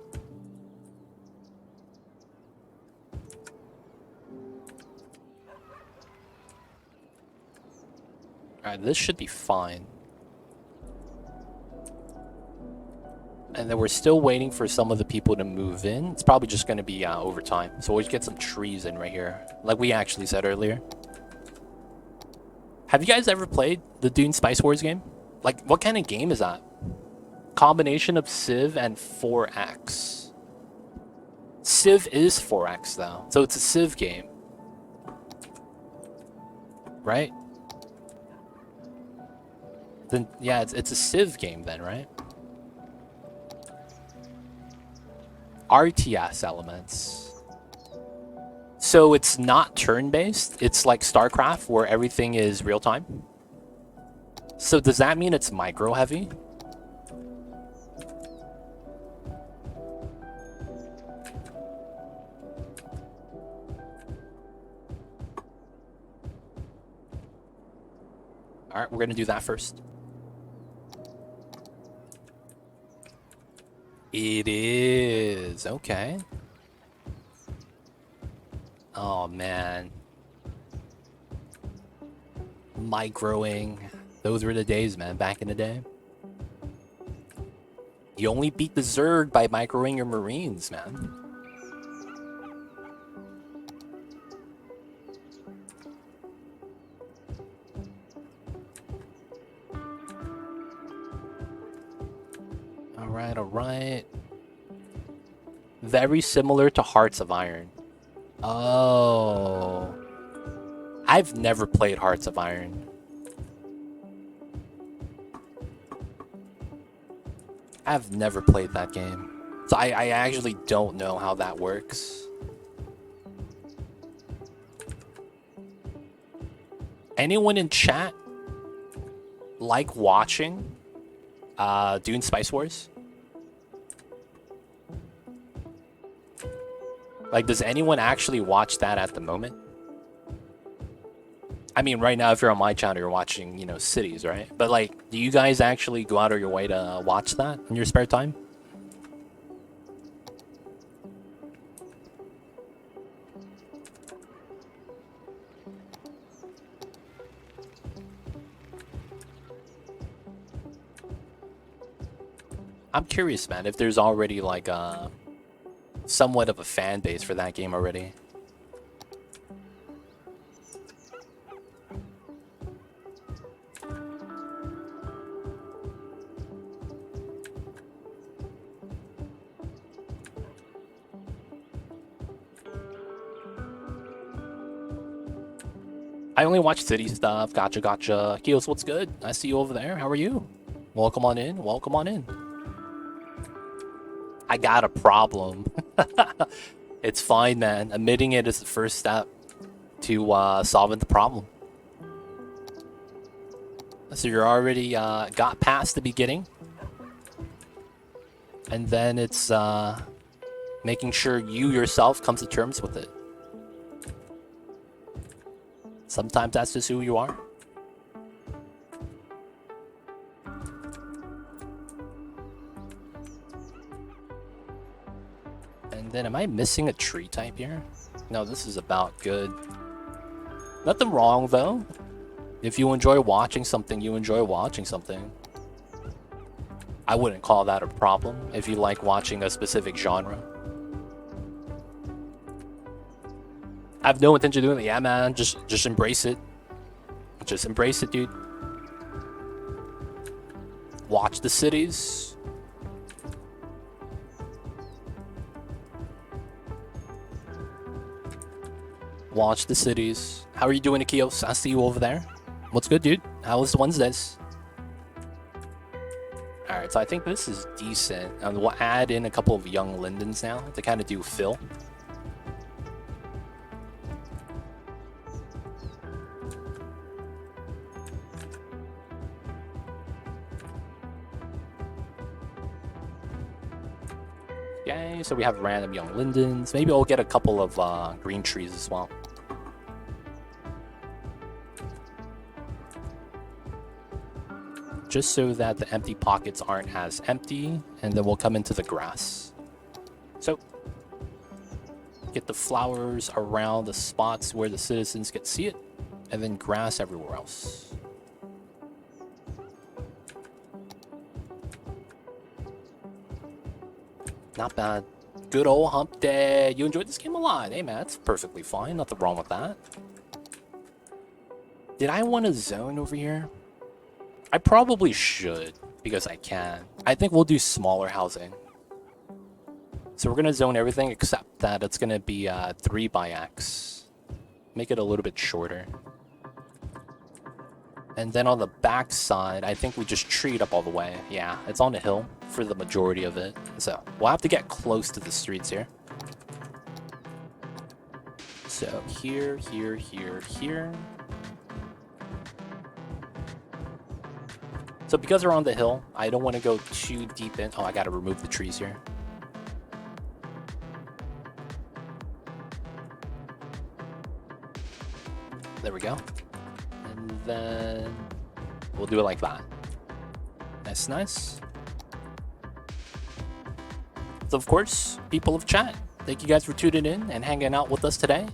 Alright, this should be fine. And then we're still waiting for some of the people to move in. It's probably just going to be over time. So we'll get some trees in right here, like we actually said earlier. Have you guys ever played the Dune Spice Wars game? Like, what kind of game is that? Combination of Civ and 4X. Civ is 4X, though. So it's a Civ game. Right? Then, yeah, it's a Civ game then, right? RTS elements. So it's not turn-based. It's like StarCraft, where everything is real-time. So does that mean it's micro-heavy? Alright, we're gonna do that first. It is. Okay. Oh, man. Microing. Those were the days, man, back in the day. You only beat the Zerg by microing your Marines, man. Alright, alright. Very similar to Hearts of Iron. Oh. I've never played Hearts of Iron. I've never played that game. So I actually don't know how that works. Anyone in chat like watching Dune Spice Wars? Like, does anyone actually watch that at the moment? I mean, right now, if you're on my channel, you're watching, you know, Cities, right? But, like, do you guys actually go out of your way to watch that in your spare time? I'm curious, man, if there's already, like, somewhat of a fan base for that game already. I only watch city stuff. Gotcha, gotcha. Keels, what's good? I see you over there. How are you? Welcome on in. Welcome on in. I got a problem. It's fine, man. Admitting it is the first step to solving the problem. So you're already got past the beginning. And then it's making sure you yourself comes to terms with it. Sometimes that's just who you are. And then am I missing a tree type here? No, this is about good. Nothing wrong though. If you enjoy watching something, you enjoy watching something. I wouldn't call that a problem if you like watching a specific genre. I have no intention of doing it. Yeah, man, just embrace it. Just embrace it, dude. Watch the cities. Watch the cities. How are you doing, Akios? I see you over there. What's good, dude? How was Wednesdays? Alright, so I think this is decent. We'll add in a couple of young lindens now to kind of do fill. Okay, so we have random young lindens. Maybe we'll get a couple of green trees as well. Just so that the empty pockets aren't as empty, and then we'll come into the grass. So, get the flowers around the spots where the citizens can see it, and then grass everywhere else. Not bad. Good old hump day. You enjoyed this game a lot. Hey man, that's perfectly fine. Nothing wrong with that. Did I want to zone over here? I probably should, because I can. I think we'll do smaller housing. So we're going to zone everything except that it's going to be 3 by X. Make it a little bit shorter. And then on the back side, I think we just tree it up all the way. Yeah, it's on a hill for the majority of it. So we'll have to get close to the streets here. So here, here, here, here. So because we're on the hill, I don't want to go too deep in. Oh, I got to remove the trees here. There we go. And then we'll do it like that. That's nice. So of course, people of chat, thank you guys for tuning in and hanging out with us today.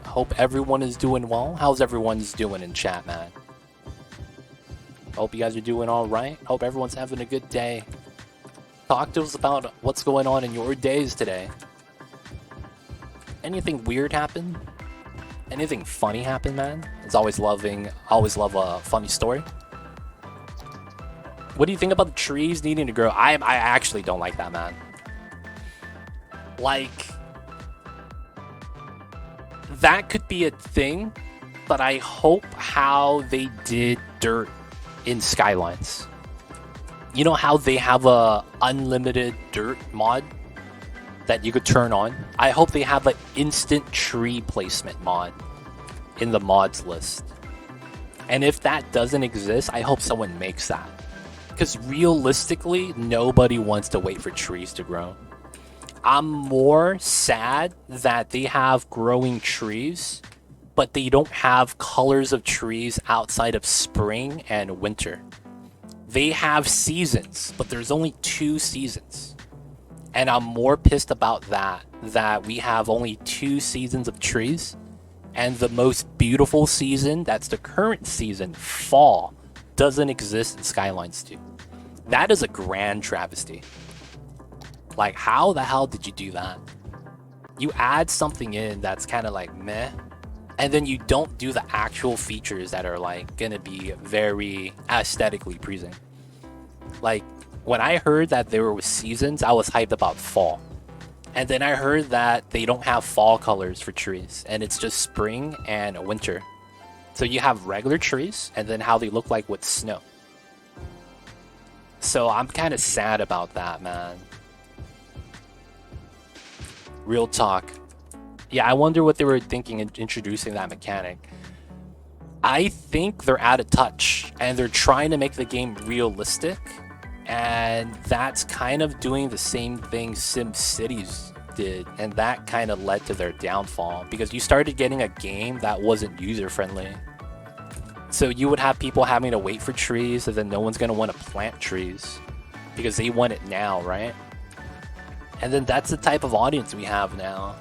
I hope everyone is doing well. How's everyone's doing in chat, man? Hope you guys are doing all right. Hope everyone's having a good day. Talk to us about what's going on in your days today. Anything weird happen? Anything funny happen, man? It's always love a funny story. What do you think about the trees needing to grow? I actually don't like that, man. Like, that could be a thing, but I hope how they did dirt in Skylines. You know how they have a unlimited dirt mod that you could turn on? I hope they have an instant tree placement mod in the mods list. And if that doesn't exist, I hope someone makes that. Because realistically, nobody wants to wait for trees to grow. I'm more sad that they have growing trees, but they don't have colors of trees outside of spring and winter. They have seasons, but there's only 2 seasons. And I'm more pissed about that we have only 2 seasons of trees. And the most beautiful season, that's the current season, fall, doesn't exist in Skylines 2. That is a grand travesty. Like, how the hell did you do that? You add something in that's kind of like meh, and then you don't do the actual features that are like gonna be very aesthetically pleasing. Like, when I heard that there were seasons, I was hyped about fall. And then I heard that they don't have fall colors for trees, and it's just spring and winter. So you have regular trees, and then how they look like with snow. So I'm kind of sad about that, man. Real talk. Yeah, I wonder what they were thinking in introducing that mechanic. I think they're out of touch, and they're trying to make the game realistic, and that's kind of doing the same thing SimCities did, and that kind of led to their downfall, because you started getting a game that wasn't user-friendly. So you would have people having to wait for trees, and then no one's going to want to plant trees, because they want it now, right? And then that's the type of audience we have now.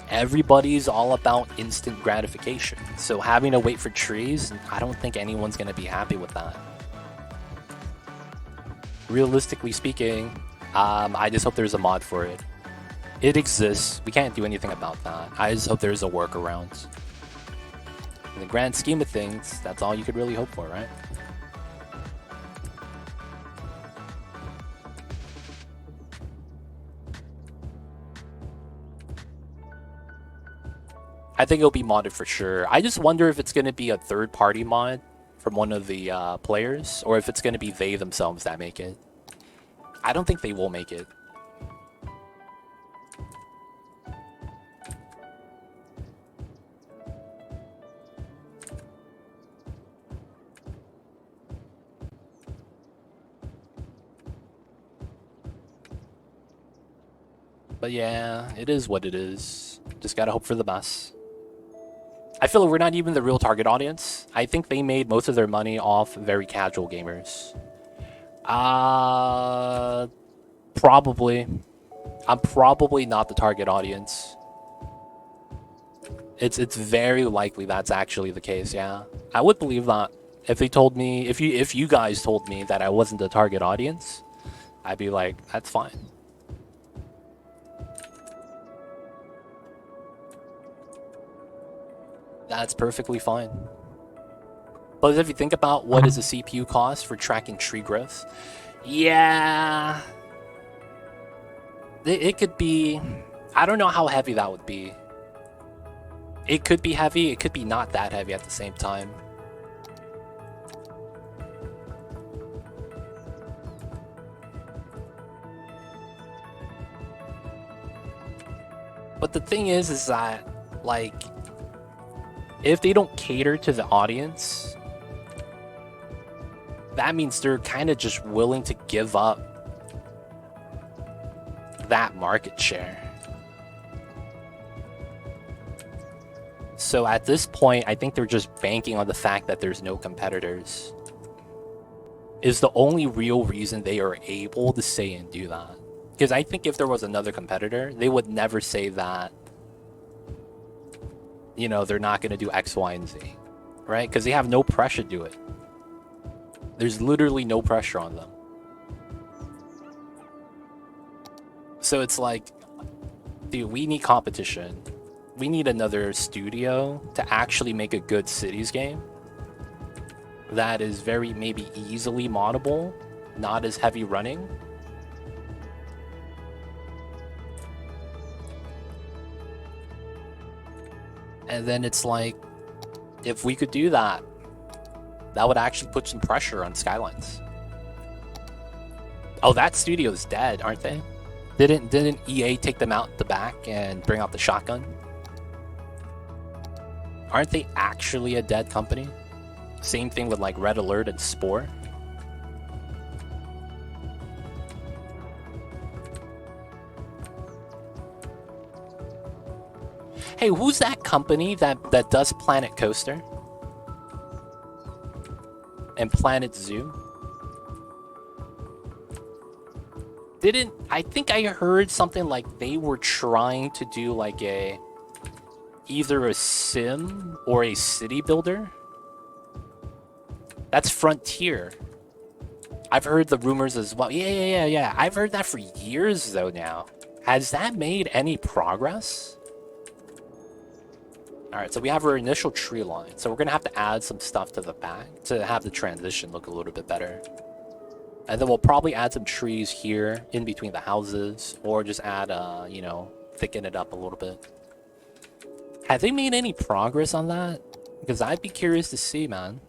Everybody's all about instant gratification. So having to wait for trees, I don't think anyone's going to be happy with that. Realistically speaking, I just hope there's a mod for it. It exists. We can't do anything about that. I just hope there's a workaround. In the grand scheme of things, that's all you could really hope for, right? I think it'll be modded for sure. I just wonder if it's going to be a third-party mod from one of the players, or if it's going to be they themselves that make it. I don't think they will make it. But yeah, it is what it is. Just gotta hope for the best. I feel like we're not even the real target audience. I think they made most of their money off very casual gamers. Probably. I'm probably not the target audience. It's very likely that's actually the case, yeah. I would believe that. If they told me, if you guys told me that I wasn't the target audience, I'd be like, that's fine. That's perfectly fine. But if you think about what is the CPU cost for tracking tree growth, yeah, it could be, I don't know how heavy that would be. It could be heavy, it could be not that heavy at the same time. But the thing is that, like, if they don't cater to the audience, that means they're kind of just willing to give up that market share. So at this point, I think they're just banking on the fact that there's no competitors. Is the only real reason they are able to say and do that. Because I think if there was another competitor, they would never say that, you know, they're not going to do X, Y, and Z, right? Because they have no pressure to do it. There's literally no pressure on them. So it's like, dude, we need competition. We need another studio to actually make a good cities game that is very maybe easily moddable, not as heavy running. And then it's like, if we could do that, that would actually put some pressure on Skylines. Oh, that studio's dead, aren't they? Didn't EA take them out the back and bring out the shotgun? Aren't they actually a dead company? Same thing with like Red Alert and Spore. Hey, who's that company that does Planet Coaster? And Planet Zoo? I think I heard something like they were trying to do like either a sim or a city builder? That's Frontier. I've heard the rumors as well. Yeah. I've heard that for years though now. Has that made any progress? Alright, so we have our initial tree line. So we're going to have to add some stuff to the back to have the transition look a little bit better. And then we'll probably add some trees here in between the houses, or just add, you know, thicken it up a little bit. Have they made any progress on that? Because I'd be curious to see, man.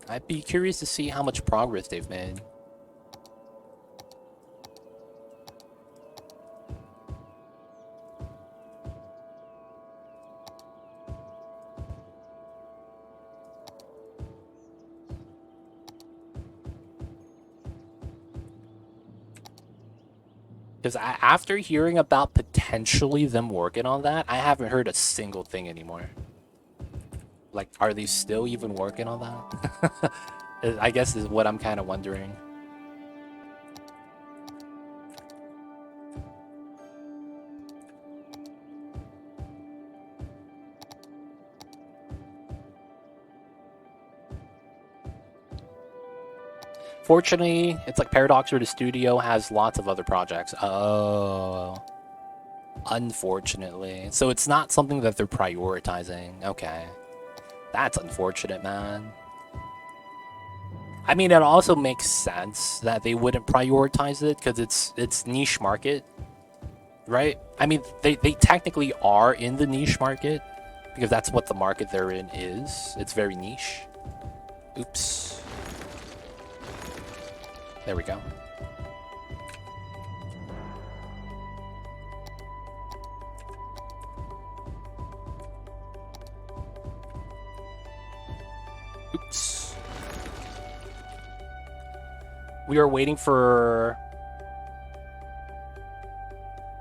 I'd be curious to see how much progress they've made. Because after hearing about potentially them working on that, I haven't heard a single thing anymore. Like, are they still even working on that? I guess is what I'm kind of wondering. Fortunately, it's like Paradox or the studio has lots of other projects. Oh. Unfortunately. So it's not something that they're prioritizing. Okay. That's unfortunate, man. I mean, it also makes sense that they wouldn't prioritize it because it's niche market, right? I mean, they technically are in the niche market because that's what the market they're in is. It's very niche. Oops. There we go. Oops. We are waiting for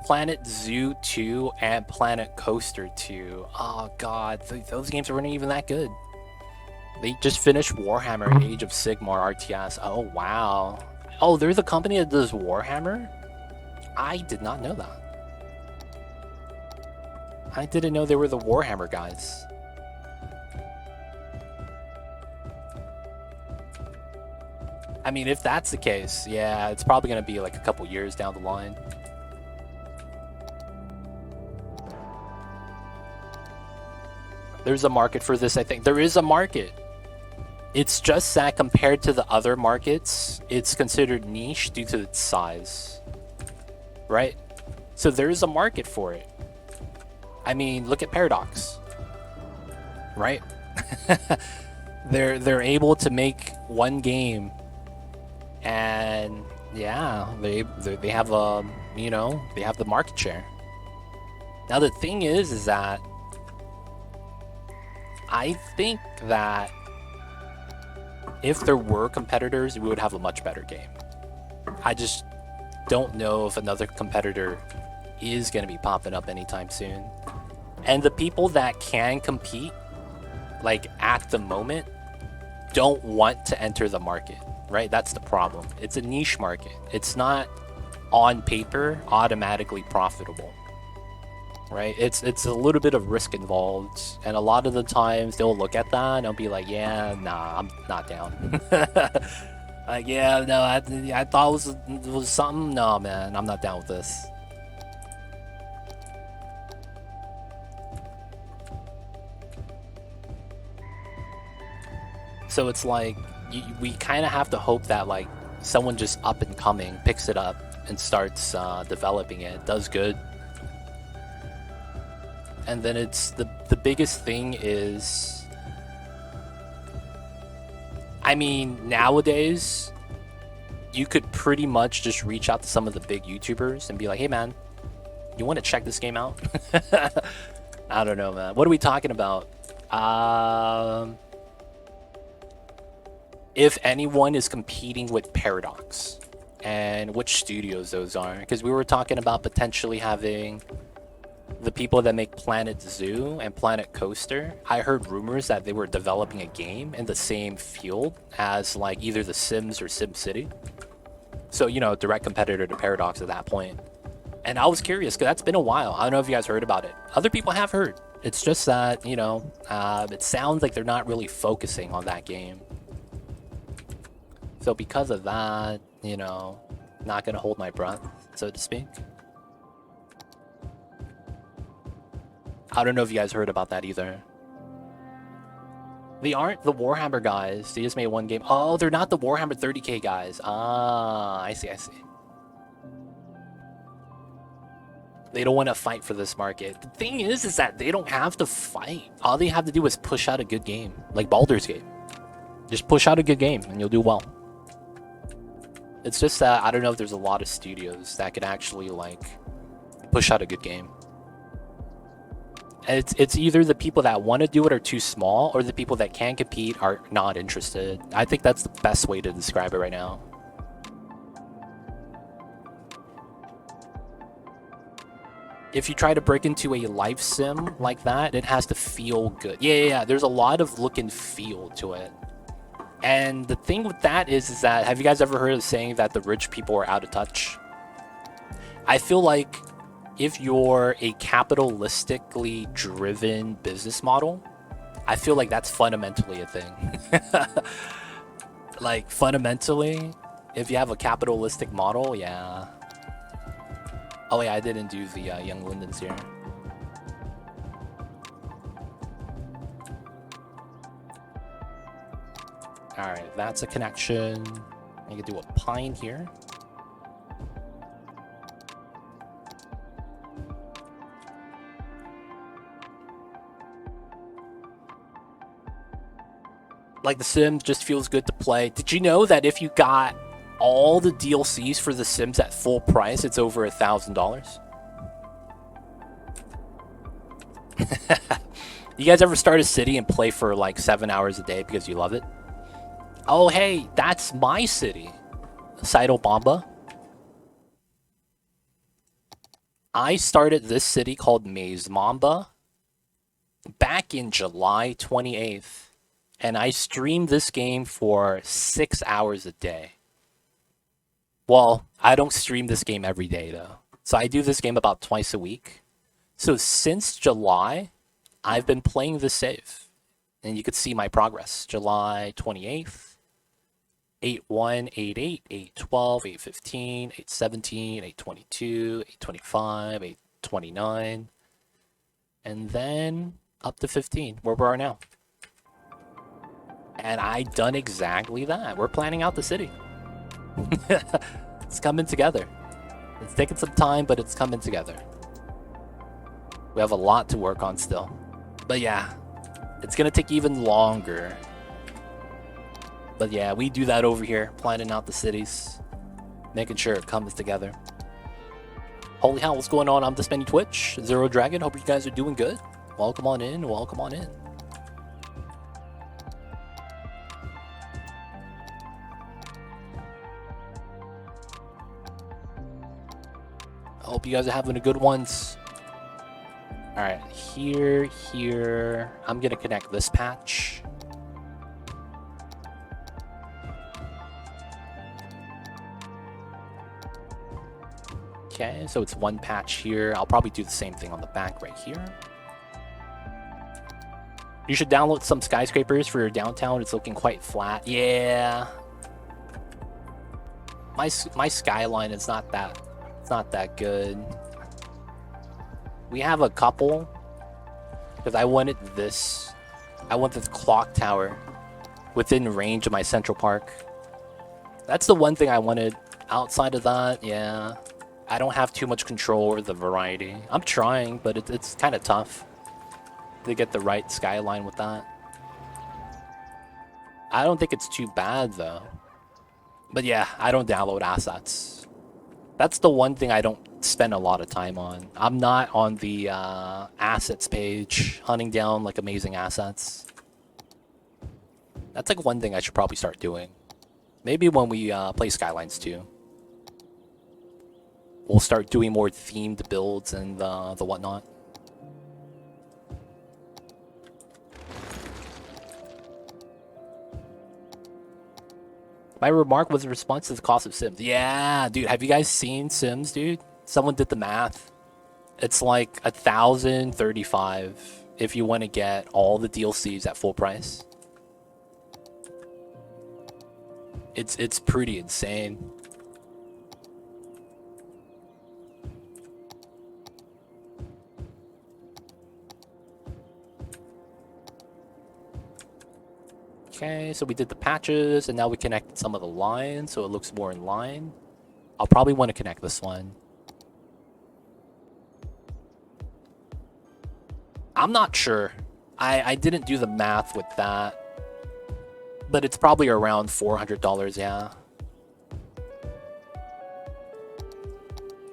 Planet Zoo 2 and Planet Coaster 2. Oh god, those games weren't even that good. They just finished Warhammer Age of Sigmar RTS. Oh wow. Oh, there's a company that does Warhammer? I did not know that. I didn't know they were the Warhammer guys. I mean, if that's the case, yeah, it's probably going to be like a couple years down the line. There's a market for this, I think. There is a market. It's just that compared to the other markets, it's considered niche due to its size. Right? So there is a market for it. I mean, look at Paradox. Right? They're able to make one game, and yeah, they have a, you know, they have the market share. Now the thing is that I think that if there were competitors, we would have a much better game. I just don't know if another competitor is going to be popping up anytime soon. And the people that can compete, like at the moment, don't want to enter the market, right? That's the problem. It's a niche market. It's not on paper automatically profitable, right? It's a little bit of risk involved, and a lot of the times they'll look at that and they'll be like, yeah, nah, I'm not down. Like, yeah, no, I thought it was something. No, man, I'm not down with this. So it's like we kind of have to hope that like someone just up and coming picks it up and starts developing it, does good. And then it's the biggest thing is, I mean, nowadays you could pretty much just reach out to some of the big YouTubers and be like, hey man, you want to check this game out? I don't know, man. What are we talking about? If anyone is competing with Paradox, and which studios those are, because we were talking about potentially having the people that make Planet Zoo and Planet Coaster. I heard rumors that they were developing a game in the same field as like either The Sims or SimCity. So, you know, direct competitor to Paradox at that point. And I was curious because that's been a while. I don't know if you guys heard about it. Other people have heard. It's just that, you know, it sounds like they're not really focusing on that game. So because of that, you know, not going to hold my breath, so to speak. I don't know if you guys heard about that either. They aren't the Warhammer guys. They just made one game. Oh, they're not the Warhammer 30k guys. Ah, I see, I see. They don't want to fight for this market. The thing is that they don't have to fight. All they have to do is push out a good game, like Baldur's Gate. Just push out a good game and you'll do well. It's just that I don't know if there's a lot of studios that could actually like push out a good game. And it's either the people that want to do it are too small, or the people that can compete are not interested. I think that's the best way to describe it right now. if you try to break into a life sim like that, it has to feel good. Yeah. There's a lot of look and feel to it. And the thing with that is that, have you guys ever heard of saying that the rich people are out of touch? I feel like if you're a capitalistically driven business model, I feel like that's fundamentally a thing. Like, fundamentally, if you have a capitalistic model, yeah. Oh, yeah, I didn't do the Young Lindens here. Alright, that's a connection. I can do a pine here. Like, The Sims just feels good to play. Did you know that if you got all the DLCs for The Sims at full price, it's over $1,000? You guys ever start a city and play for like 7 hours a day because you love it? Oh, hey, that's my city. Mamba. I started this city called Mamba back in July 28th. And I streamed this game for 6 hours a day. Well, I don't stream this game every day, though. So I do this game about twice a week. So since July, I've been playing this save. And you could see my progress. July 28th, 8-1, 8-8, 8-12, 8-15, 8-17, 8-22, 8-25, 8-29. And then up to 15, where we are now. And I done exactly that. We're planning out the city. It's coming together. It's taking some time, but it's coming together. We have a lot to work on still. But yeah, it's going to take even longer. But yeah, we do that over here, planning out the cities, making sure it comes together. Holy hell, what's going on? I'm the Spenny Twitch, Zero Dragon. Hope you guys are doing good. Welcome on in, welcome on in. I hope you guys are having a good ones. Alright, here. I'm gonna connect this patch. Okay, so it's one patch here. I'll probably do the same thing on the back right here. You should download some skyscrapers for your downtown. It's looking quite flat. Yeah. My skyline is not that good. We have a couple, because I wanted this. I want this clock tower within range of my Central Park. That's the one thing I wanted. Outside of that, yeah, I don't have too much control over the variety. I'm trying, but it's kind of tough to get the right skyline with that. I don't think it's too bad though. But yeah, I don't download assets. That's the one thing I don't spend a lot of time on. I'm not on the assets page, hunting down like amazing assets. That's like one thing I should probably start doing. Maybe when we play Skylines 2. We'll start doing more themed builds and the whatnot. My remark was a response to the cost of Sims. Yeah, dude, have you guys seen Sims, dude? Someone did the math. It's like 1,035 if you want to get all the DLCs at full price. It's pretty insane. Okay, so we did the patches, and now we connected some of the lines, so it looks more in line. I'll probably want to connect this one. I'm not sure. I didn't do the math with that. But it's probably around $400, yeah.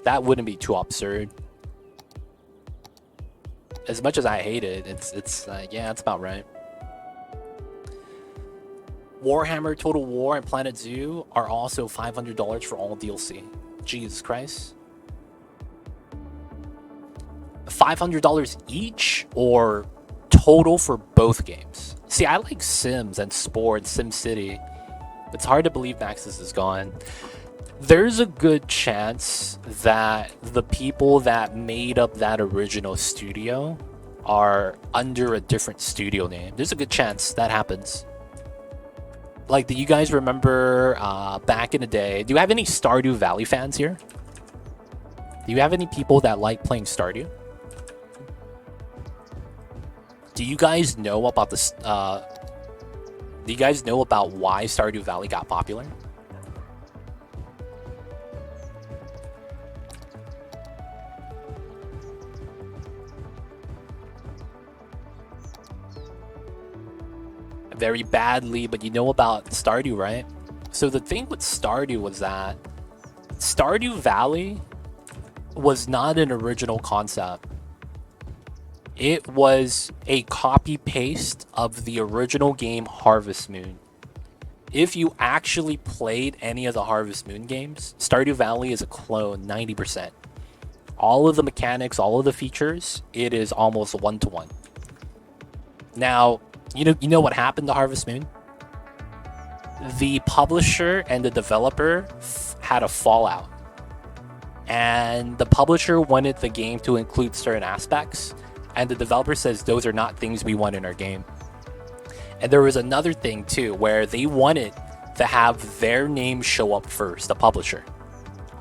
That wouldn't be too absurd. As much as I hate it, yeah, it's about right. Warhammer Total War and Planet Zoo are also $500 for all DLC. Jesus Christ. $500 each or total for both games? See, I like Sims and Sports, SimCity. It's hard to believe Maxis is gone. There's a good chance that the people that made up that original studio are under a different studio name. There's a good chance that happens. Like, do you guys remember back in the day? Do you have any Stardew Valley fans here? Do you have any people that like playing Stardew? Do you guys know about this? Do you guys know about why Stardew Valley got popular? Very badly, but you know about Stardew, right? So the thing with Stardew was that Stardew Valley was not an original concept. It was a copy-paste of the original game Harvest Moon. If you actually played any of the Harvest Moon games, Stardew Valley is a clone 90%. All of the mechanics, all of the features, it is almost one-to-one. Now, you know what happened to Harvest Moon? The publisher and the developer had a fallout. And the publisher wanted the game to include certain aspects, and the developer says those are not things we want in our game. And there was another thing too, where they wanted to have their name show up first, the publisher,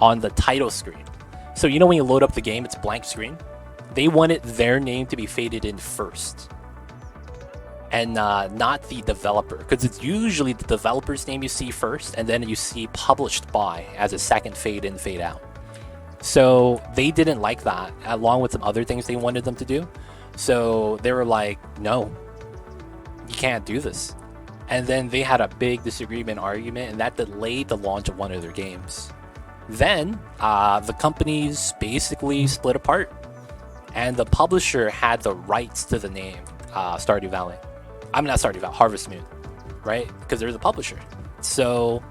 on the title screen. So you know when you load up the game, it's blank screen? They wanted their name to be faded in first. And not the developer, because it's usually the developer's name you see first, and then you see published by as a second fade in, fade out. So they didn't like that, along with some other things they wanted them to do. So they were like, no, you can't do this. And then they had a big disagreement argument, and that delayed the launch of one of their games. Then the companies basically split apart, and the publisher had the rights to the name Stardew Valley. I'm not Stardew Valley, Harvest Moon, right? Because they're the publisher. So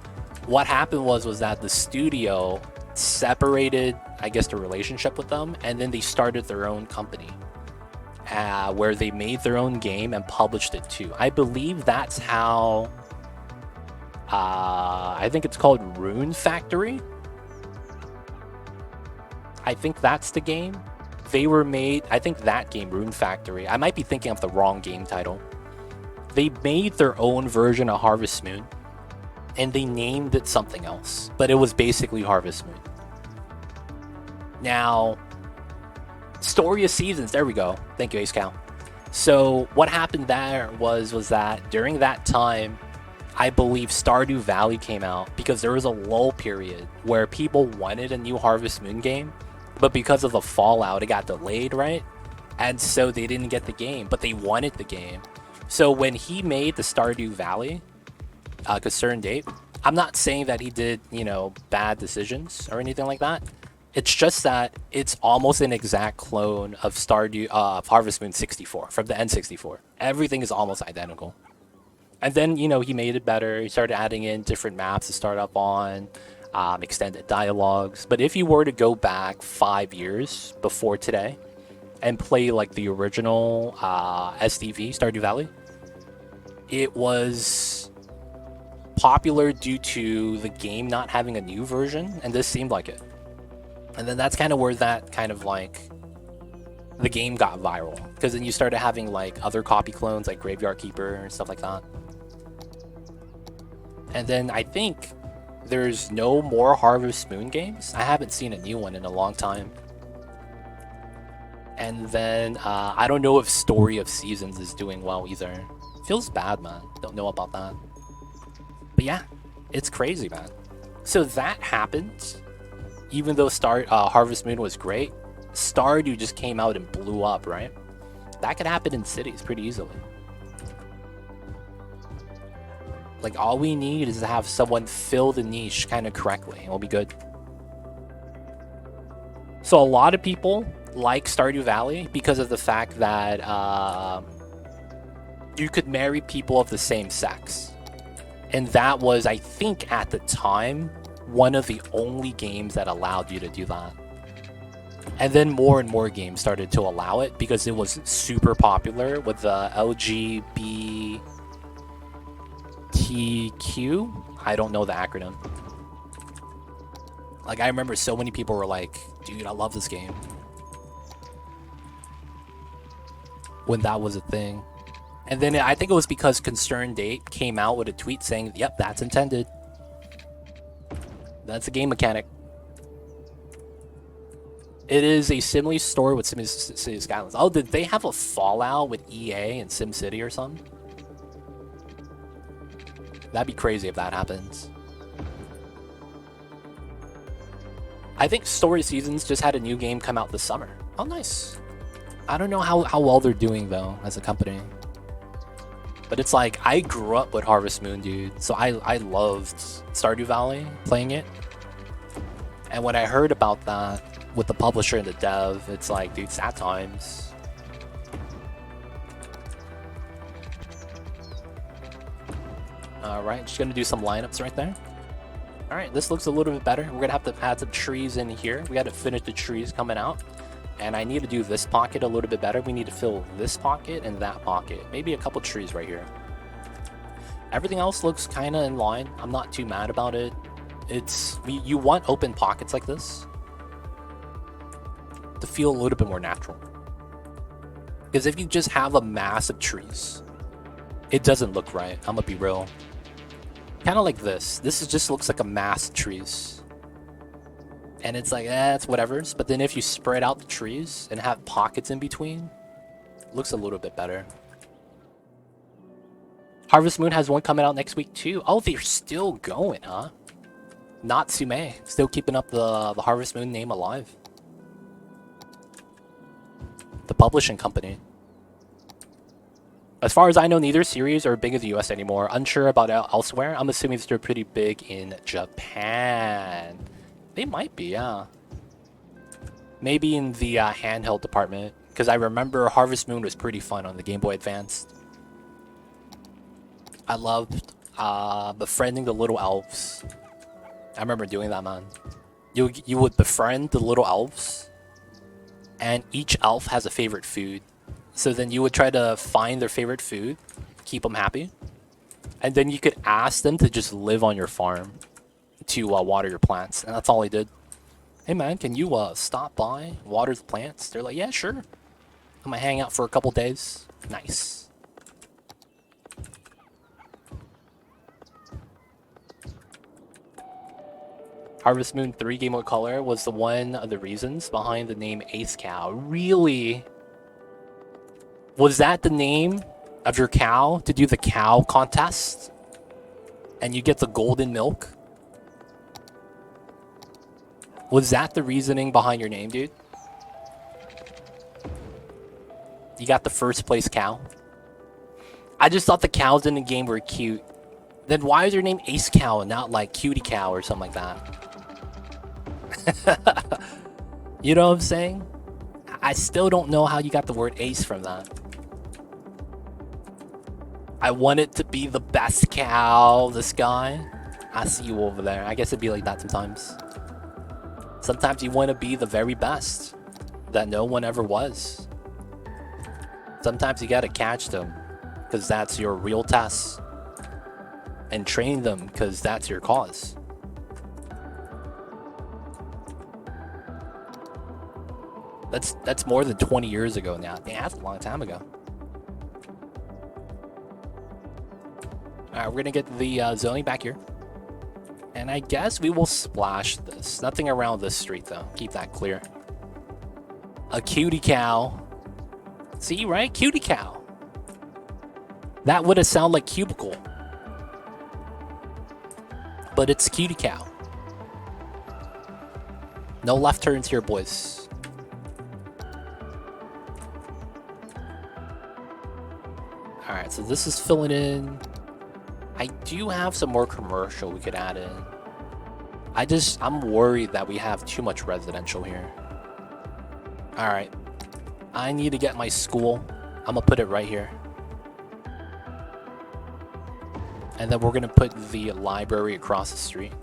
what happened was that the studio separated, I guess, the relationship with them, and then they started their own company where they made their own game and published it too. I believe that's how I think it's called Rune Factory. I think that's the game. They were made, I think that game, Rune Factory. I might be thinking of the wrong game title. They made their own version of Harvest Moon, and they named it something else, but it was basically Harvest Moon. Now, Story of Seasons, there we go. Thank you, Ace Cow. So what happened there was that during that time, I believe Stardew Valley came out because there was a lull period where people wanted a new Harvest Moon game, but because of the fallout, it got delayed, right? And so they didn't get the game, but they wanted the game. So when he made the Stardew Valley, certain date, I'm not saying that he did, bad decisions or anything like that. It's just that it's almost an exact clone of Stardew, Harvest Moon 64 from the N64. Everything is almost identical. And then, he made it better. He started adding in different maps to start up on, extended dialogues. But if you were to go back 5 years before today and play like the original SDV, Stardew Valley, it was popular due to the game not having a new version, and this seemed like it. And then that's kind of where that kind of like the game got viral, because then you started having like other copy clones like Graveyard Keeper and stuff like that. And then I think there's no more Harvest Moon games. I haven't seen a new one in a long time. And then I don't know if Story of Seasons is doing well either. Feels bad, man. Don't know about that. But yeah, it's crazy, man. So that happened. Even though Harvest Moon was great, Stardew just came out and blew up, right? That could happen in cities pretty easily. Like, all we need is to have someone fill the niche kind of correctly, and we'll be good. So a lot of people like Stardew Valley because of the fact that you could marry people of the same sex. And that was, I think, at the time, one of the only games that allowed you to do that. And then more and more games started to allow it because it was super popular with the LGBTQ. I don't know the acronym. Like, I remember so many people were like, dude, I love this game. When that was a thing. And then I think it was because Concerned Date came out with a tweet saying, yep, that's intended. That's a game mechanic. It is a similar story with City Skylines. Oh, did they have a fallout with EA and SimCity or something? That'd be crazy if that happens. I think Story Seasons just had a new game come out this summer. Oh, nice. I don't know how well they're doing, though, as a company. But it's like, I grew up with Harvest Moon, dude. So I loved Stardew Valley, playing it. And when I heard about that with the publisher and the dev, it's like, dude, sad times. Alright, just gonna do some lineups right there. Alright, this looks a little bit better. We're gonna have to add some trees in here. We gotta finish the trees coming out. And I need to do this pocket a little bit better. We need to fill this pocket and that pocket. Maybe a couple trees right here. Everything else looks kind of in line. I'm not too mad about it. You want open pockets like this to feel a little bit more natural. Because if you just have a mass of trees, it doesn't look right. I'm gonna be real. Kind of like this. This just looks like a mass of trees. And it's like, it's whatever. But then if you spread out the trees and have pockets in between, it looks a little bit better. Harvest Moon has one coming out next week too. Oh, they're still going, huh? Natsume, still keeping up the Harvest Moon name alive. The publishing company. As far as I know, neither series are big in the US anymore. Unsure about elsewhere. I'm assuming they're pretty big in Japan. They might be, yeah. Maybe in the handheld department. Because I remember Harvest Moon was pretty fun on the Game Boy Advance. I loved befriending the little elves. I remember doing that, man. You would befriend the little elves. And each elf has a favorite food. So then you would try to find their favorite food. Keep them happy. And then you could ask them to just live on your farm. To water your plants, and that's all he did. Hey man, can you stop by, water the plants? They're like, yeah, sure. I'm gonna hang out for a couple days. Nice. Harvest Moon 3 Game Boy Color was the one of the reasons behind the name Ace Cow. Really? Was that the name of your cow to do the cow contest? And you get the golden milk? Was that the reasoning behind your name, dude? You got the first place cow? I just thought the cows in the game were cute. Then why is your name Ace Cow and not like Cutie Cow or something like that? You know what I'm saying? I still don't know how you got the word ace from that. I want it to be the best cow, this guy. I see you over there. I guess it'd be like that sometimes. Sometimes you want to be the very best that no one ever was. Sometimes you gotta catch them because that's your real test. And train them because that's your cause. That's more than 20 years ago now. Damn, that's a long time ago. Alright, we're gonna get the zoning back here. And I guess we will splash this. Nothing around this street, though. Keep that clear. A cutie cow. See, right? Cutie cow. That would have sounded like cubicle. But it's cutie cow. No left turns here, boys. Alright, so this is filling in. I do have some more commercial we could add in. I'm worried that we have too much residential here. Alright. I need to get my school. I'm gonna put it right here. And then we're gonna put the library across the street.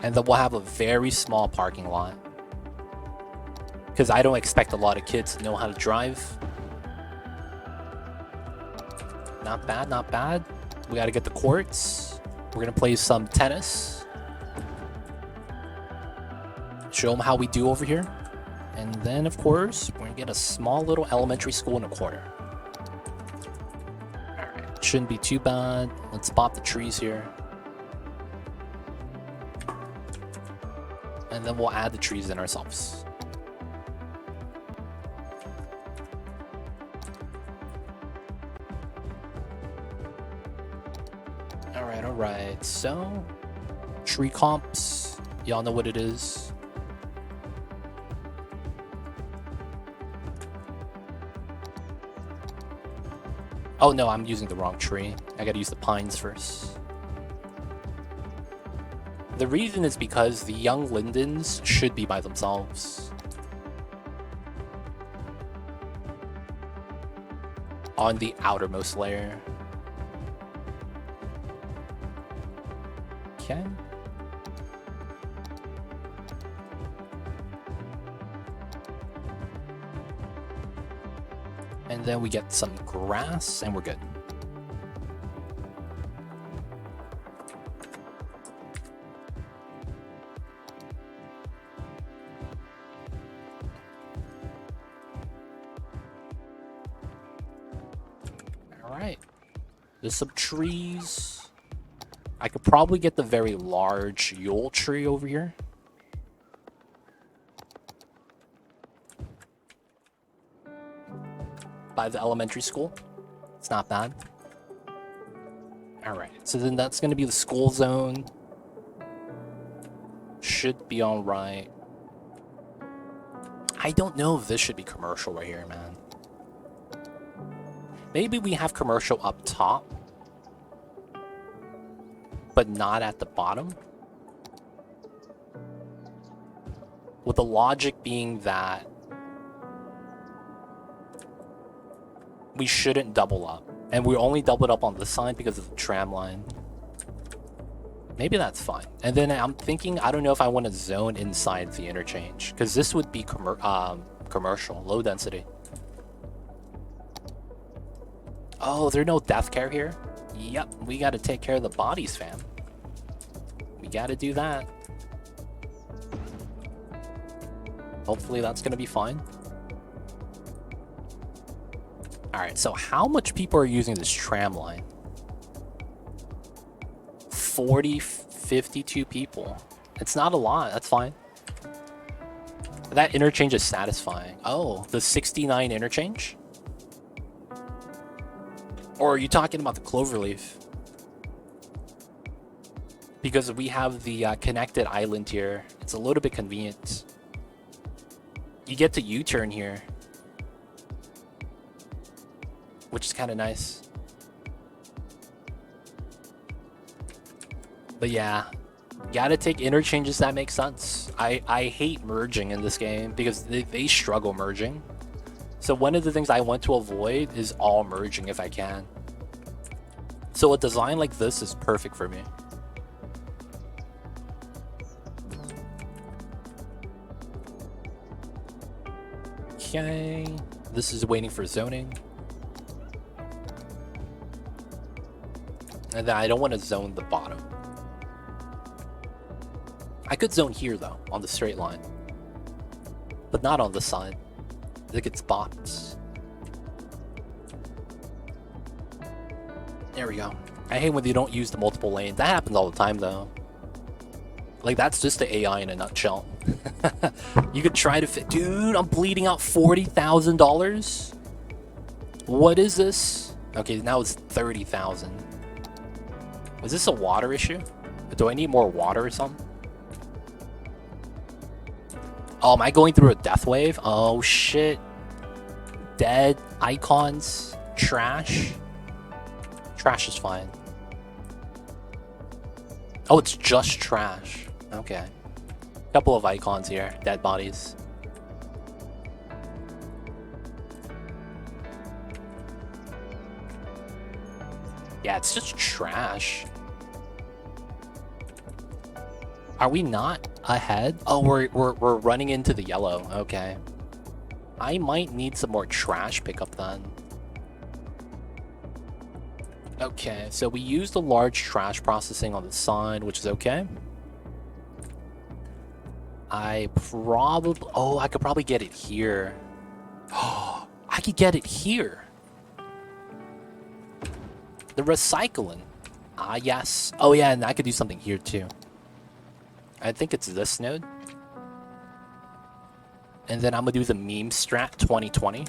And then we'll have a very small parking lot. Because I don't expect a lot of kids to know how to drive. Not bad, not bad. We gotta get the courts. We're gonna play some tennis. Show them how we do over here. And then, of course, we're gonna get a small little elementary school in a corner. Alright, shouldn't be too bad. Let's pop the trees here. And then we'll add the trees in ourselves. Alright, so tree comps, y'all know what it is. Oh no, I'm using the wrong tree. I gotta use the pines first. The reason is because the young lindens should be by themselves. On the outermost layer. Okay. And then we get some grass and we're good. Alright. There's some trees. I could probably get the very large Yule tree over here. By the elementary school. It's not bad. Alright, so then that's going to be the school zone. Should be alright. I don't know if this should be commercial right here, man. Maybe we have commercial up top, but not at the bottom. With the logic being that we shouldn't double up. And we only doubled up on this side because of the tram line. Maybe that's fine. And then I'm thinking, I don't know if I want to zone inside the interchange, because this would be commercial, low density. Oh, there's no death care here? Yep, we got to take care of the bodies, fam. We got to do that. Hopefully that's going to be fine. Alright, so how much people are using this tram line? 52 people. It's not a lot, that's fine. That interchange is satisfying. Oh, the 69 interchange? Or are you talking about the Cloverleaf? Because we have the connected island here. It's a little bit convenient. You get to U-turn here, which is kind of nice. But yeah, gotta take interchanges that make sense. I hate merging in this game because they struggle merging. So one of the things I want to avoid is all merging if I can. So a design like this is perfect for me. Okay, this is waiting for zoning. And then I don't want to zone the bottom. I could zone here though, on the straight line. But not on the side. It gets bots. There we go. I hate when they don't use the multiple lanes. That happens all the time though. Like, that's just the AI in a nutshell. You could try to fit... Dude, I'm bleeding out $40,000? What is this? Okay, now it's 30,000. Is this a water issue? Do I need more water or something? Oh, am I going through a death wave? Oh, shit. Dead icons. Trash. Trash is fine. Oh, it's just trash. Okay. Couple of icons here. Dead bodies. Yeah, it's just trash. Are we not ahead? Oh, we're running into the yellow. Okay. I might need some more trash pickup then. Okay, so we used the large trash processing on the side, which is okay. I could probably get it here. Oh, I could get it here. The recycling. Ah, yes. Oh, yeah, and I could do something here too. I think it's this node. And then I'm gonna do the meme strat 2020.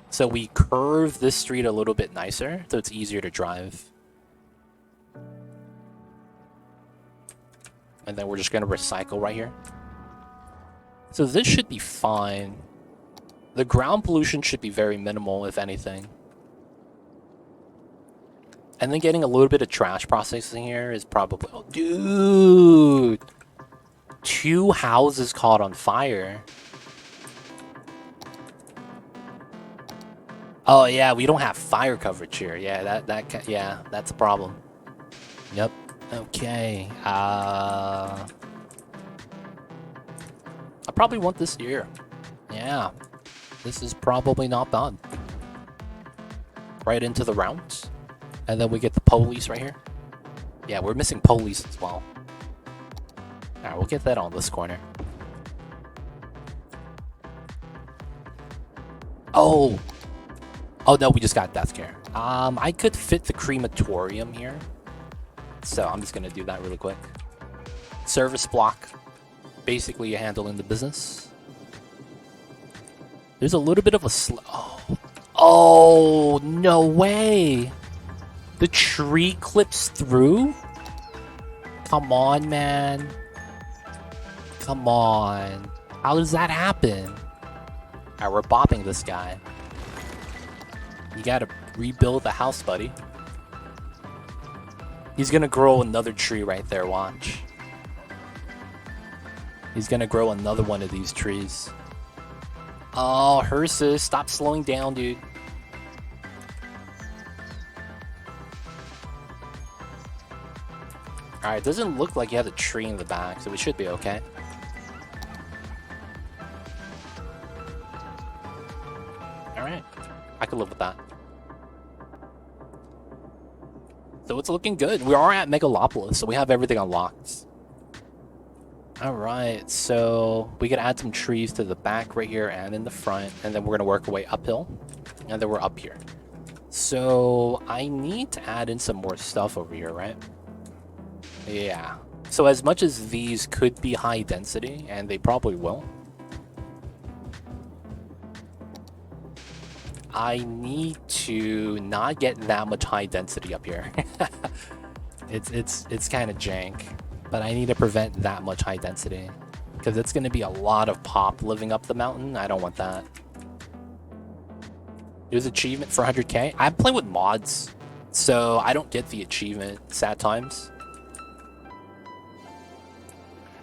So we curve this street a little bit nicer, so it's easier to drive. And then we're just gonna recycle right here. So this should be fine. The ground pollution should be very minimal, if anything. And then getting a little bit of trash processing here is probably... Oh, dude! 2 houses caught on fire. Oh, yeah, we don't have fire coverage here. Yeah, yeah, that's a problem. Yep. Okay. I probably want this here. Yeah. This is probably not bad. Right into the rounds. And then we get the police right here. Yeah, we're missing police as well. Alright, we'll get that on this corner. Oh! Oh no, we just got death care. I could fit the crematorium here. So I'm just gonna do that really quick. Service block. Basically handling the business. There's a little bit of a Oh, no way! The tree clips through? Come on, man. Come on. How does that happen? Alright, we're bopping this guy. You gotta rebuild the house, buddy. He's gonna grow another tree right there, watch. He's gonna grow another one of these trees. Oh, hearses, stop slowing down, dude. Alright, doesn't look like you have a tree in the back, so we should be okay. Alright, I could live with that. So it's looking good. We are at Megalopolis, so we have everything unlocked. Alright, so we can add some trees to the back right here and in the front, and then we're going to work our way uphill, and then we're up here. So I need to add in some more stuff over here, right? Yeah. So as much as these could be high density, and they probably will, I need to not get that much high density up here. It's kind of jank, but I need to prevent that much high density because it's going to be a lot of pop living up the mountain. I don't want that. There's achievement for 100k. I'm playing with mods, so I don't get the achievement sad times.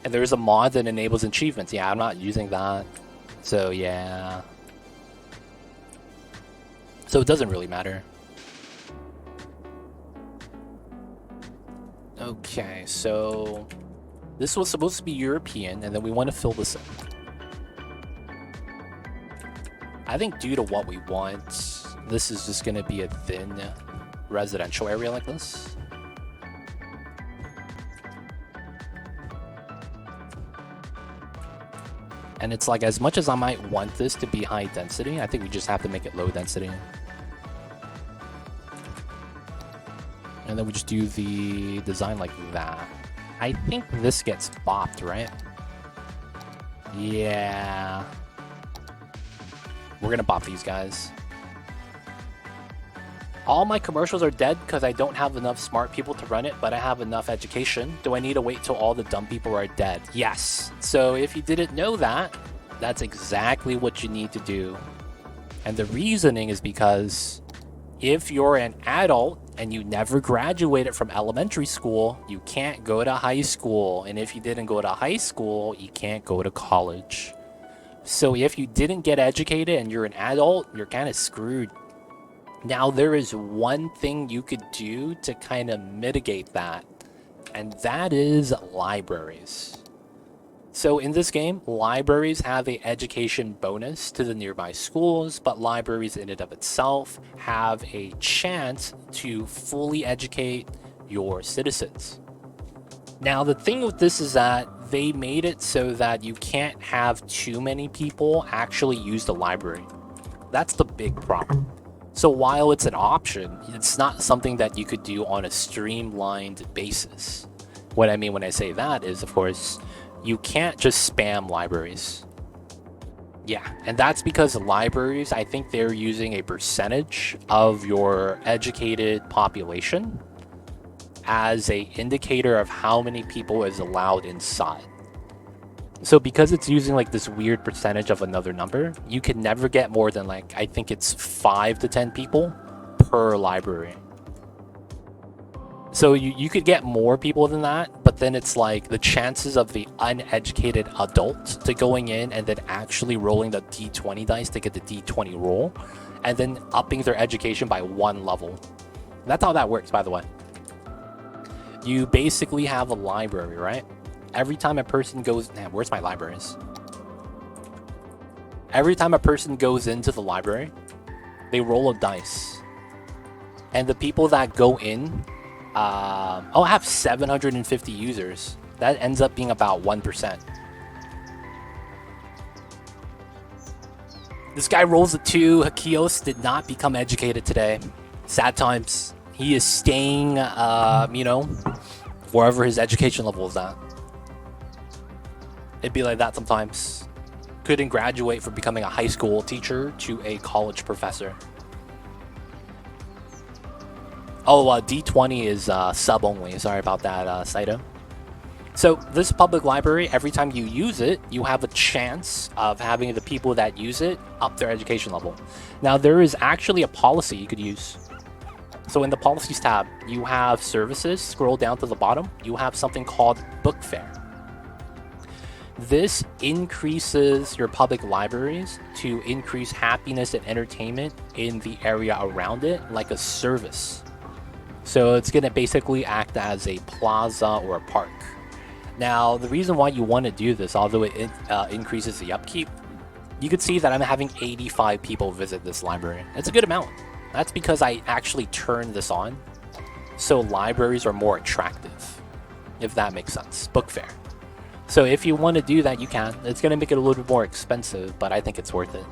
And there's a mod that enables achievements. Yeah, I'm not using that. So yeah. So it doesn't really matter. Okay, so this was supposed to be European, and then we want to fill this in. I think due to what we want, this is just going to be a thin residential area like this. And it's like, as much as I might want this to be high density, I think we just have to make it low density. And then we just do the design like that. I think this gets bopped, right? Yeah. We're gonna bop these guys. All my commercials are dead because I don't have enough smart people to run it, but I have enough education. Do I need to wait till all the dumb people are dead? Yes. So if you didn't know that, that's exactly what you need to do. And the reasoning is because if you're an adult and you never graduated from elementary school, you can't go to high school. And if you didn't go to high school, you can't go to college. So if you didn't get educated and you're an adult, you're kind of screwed. Now, there is one thing you could do to kind of mitigate that. and that is libraries. So in this game, libraries have a education bonus to the nearby schools, but libraries in and of itself have a chance to fully educate your citizens. Now, the thing with this is that they made it so that you can't have too many people actually use the library. That's the big problem. So while it's an option, it's not something that you could do on a streamlined basis. What I mean when I say that is, of course, you can't just spam libraries. Yeah, and that's because libraries, I think they're using a percentage of your educated population as a indicator of how many people is allowed inside. So because it's using like this weird percentage of another number, you can never get more than like, I think it's 5 to 10 people per library. So you could get more people than that, but then it's like the chances of the uneducated adult to going in and then actually rolling the D20 dice to get the D20 roll, and then upping their education by 1 level. That's how that works, by the way. You basically have a library, right? Every time a person goes... Man, where's my libraries? Every time a person goes into the library, they roll a dice. And the people that go in... I'll have 750 users. That ends up being about 1%. This guy rolls a 2. Hakios did not become educated today. Sad times. He is staying, you know, wherever his education level is at. It'd be like that sometimes. Couldn't graduate from becoming a high school teacher to a college professor. Oh, D20 is sub only. Sorry about that, Saito. So this public library, every time you use it, you have a chance of having the people that use it up their education level. Now, there is actually a policy you could use. So in the policies tab, you have services. Scroll down to the bottom. You have something called book fair. This increases your public libraries to increase happiness and entertainment in the area around it, like a service. So it's going to basically act as a plaza or a park. Now, the reason why you want to do this, although it increases the upkeep, you could see that I'm having 85 people visit this library. It's a good amount. That's because I actually turned this on, so libraries are more attractive, if that makes sense. Book fair. So if you want to do that, you can. It's going to make it a little bit more expensive, but I think it's worth it.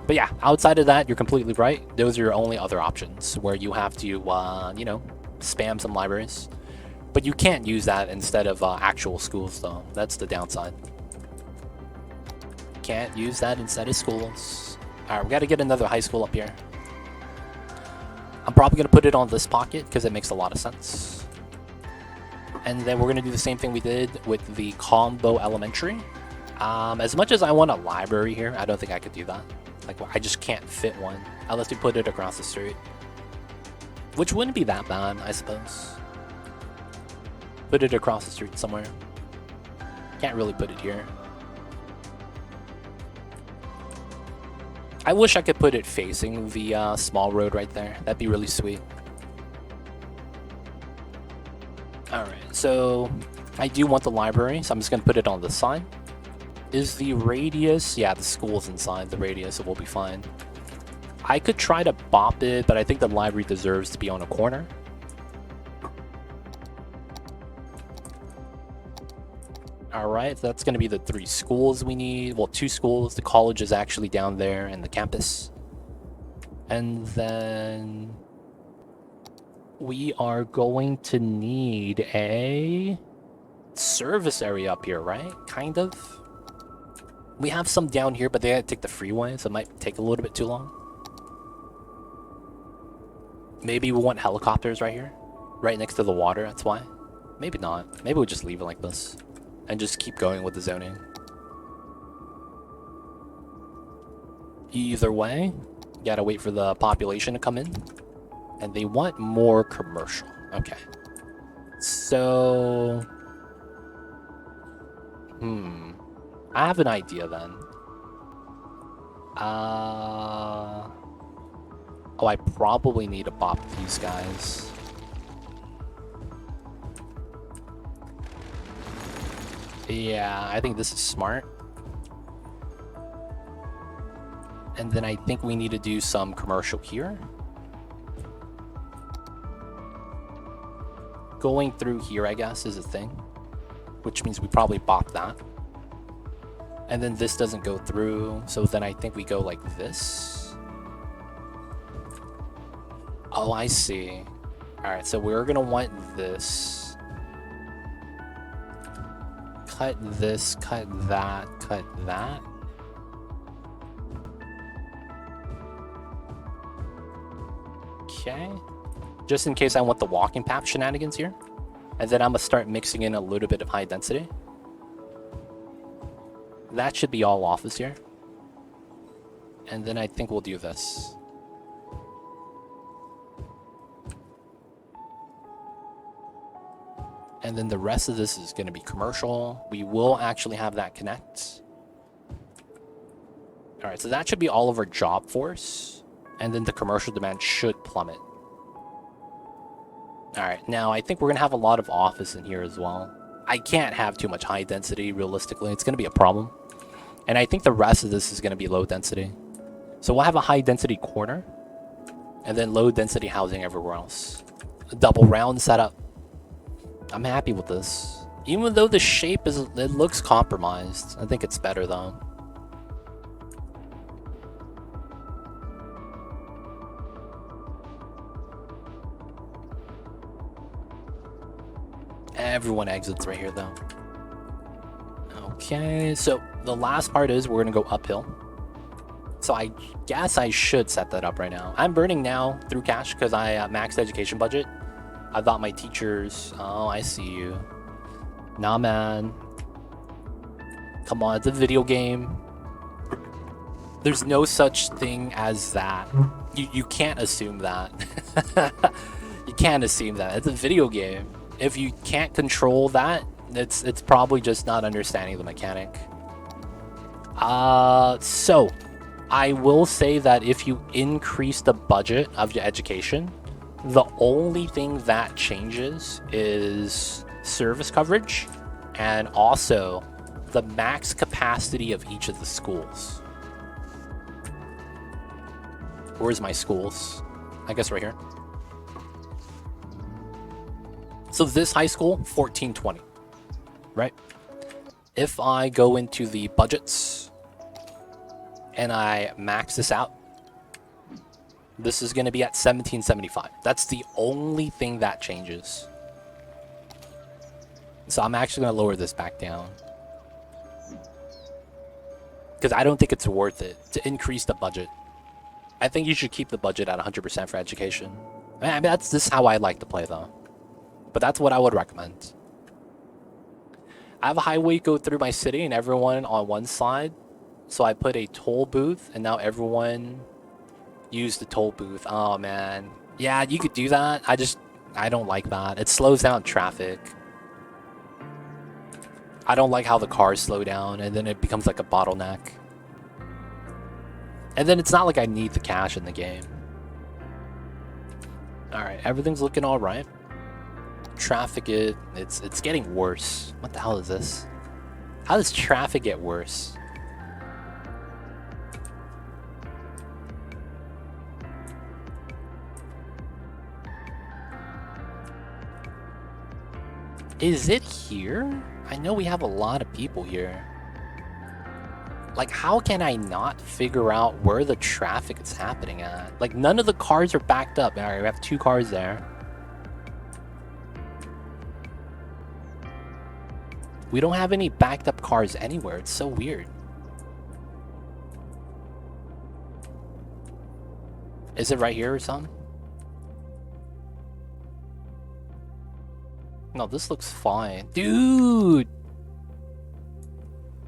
But yeah, outside of that, you're completely right. Those are your only other options where you have to, you know, spam some libraries. But you can't use that instead of actual schools, though. That's the downside. Can't use that instead of schools. Alright, we got to get another high school up here. I'm probably going to put it on this pocket because it makes a lot of sense. And then we're going to do the same thing we did with the combo elementary. As much as I want a library here, I don't think I could do that. Like, I just can't fit one unless we put it across the street. Which wouldn't be that bad, I suppose. Put it across the street somewhere. Can't really put it here. I wish I could put it facing the small road right there. That'd be really sweet. Alright, so I do want the library, so I'm just going to put it on this side. Is the radius... Yeah, the school's inside the radius, so we'll be fine. I could try to bop it, but I think the library deserves to be on a corner. Alright, so that's going to be the 3 schools we need. Well, 2 schools. The college is actually down there in the campus. And then... we are going to need a service area up here, right? Kind of. We have some down here, but they had to take the freeway, so it might take a little bit too long. Maybe we want helicopters right here, right next to the water, that's why. Maybe not. Maybe we'll just leave it like this and just keep going with the zoning. Either way, you gotta wait for the population to come in. And they want more commercial. Okay. So... I have an idea then. Oh, I probably need to bop these guys. Yeah, I think this is smart. And then I think we need to do some commercial here. Going through here, I guess, is a thing. Which means we probably bought that. And then this doesn't go through. So then I think we go like this. Oh, I see. Alright, so we're going to want this. Cut this, cut that, cut that. Okay. Just in case I want the walking path shenanigans here. And then I'm going to start mixing in a little bit of high density. That should be all office here. And then I think we'll do this. And then the rest of this is going to be commercial. We will actually have that connect. All right, so that should be all of our job force. And then the commercial demand should plummet. All right, now I think we're going to have a lot of office in here as well. I can't have too much high density, realistically. It's going to be a problem. And I think the rest of this is going to be low density. So we'll have a high density corner. And then low density housing everywhere else. A double round setup. I'm happy with this. Even though the shape is, it looks compromised. I think it's better though. Everyone exits right here though. Okay, so the last part is we're gonna go uphill. So I guess I should set that up right now. I'm burning now through cash because I maxed education budget. I thought my teachers... Oh, I see you. Nah, man. Come on, it's a video game. There's no such thing as that. You can't assume that. You can't assume that. It's a video game. If you can't control that, it's probably just not understanding the mechanic. So I will say that if you increase the budget of your education, the only thing that changes is service coverage and also the max capacity of each of the schools. Where's my schools? I guess right here. So this high school, 1420, right? If I go into the budgets and I max this out, this is going to be at 1775. That's the only thing that changes. So I'm actually going to lower this back down. Because I don't think it's worth it to increase the budget. I think you should keep the budget at 100% for education. I mean, this is how I like to play though. But that's what I would recommend. I have a highway go through my city and everyone on one side. So I put a toll booth and now everyone use the toll booth. Oh man. Yeah, you could do that. I don't like that. It slows down traffic. I don't like how the cars slow down and then it becomes like a bottleneck. And then it's not like I need the cash in the game. Alright, everything's looking alright. Traffic, it's getting worse. What the hell is this? How does traffic get worse? Is it here? I know we have a lot of people here. Like, how can I not figure out where the traffic is happening at? Like, none of the cars are backed up. Alright, we have 2 cars there. We don't have any backed up cars anywhere. It's so weird. Is it right here or something? No, this looks fine. Dude!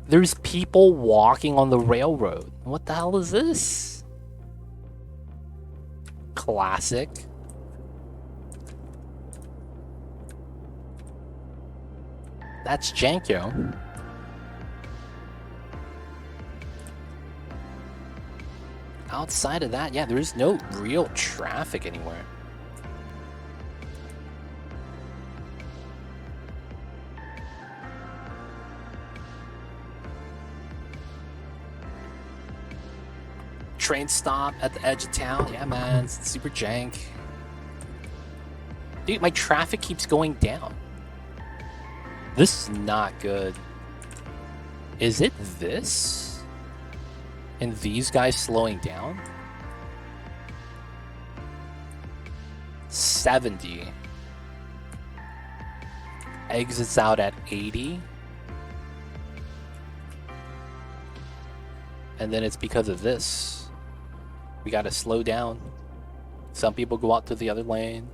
There's people walking on the railroad. What the hell is this? Classic. That's Janko. Outside of that, yeah, there's no real traffic anywhere. train stop at the edge of town. Yeah, man, it's super jank. Dude, my traffic keeps going down. This is not good. Is it this? And these guys slowing down? 70. Exits out at 80. And then it's because of this. We gotta slow down. Some people go out to the other lane.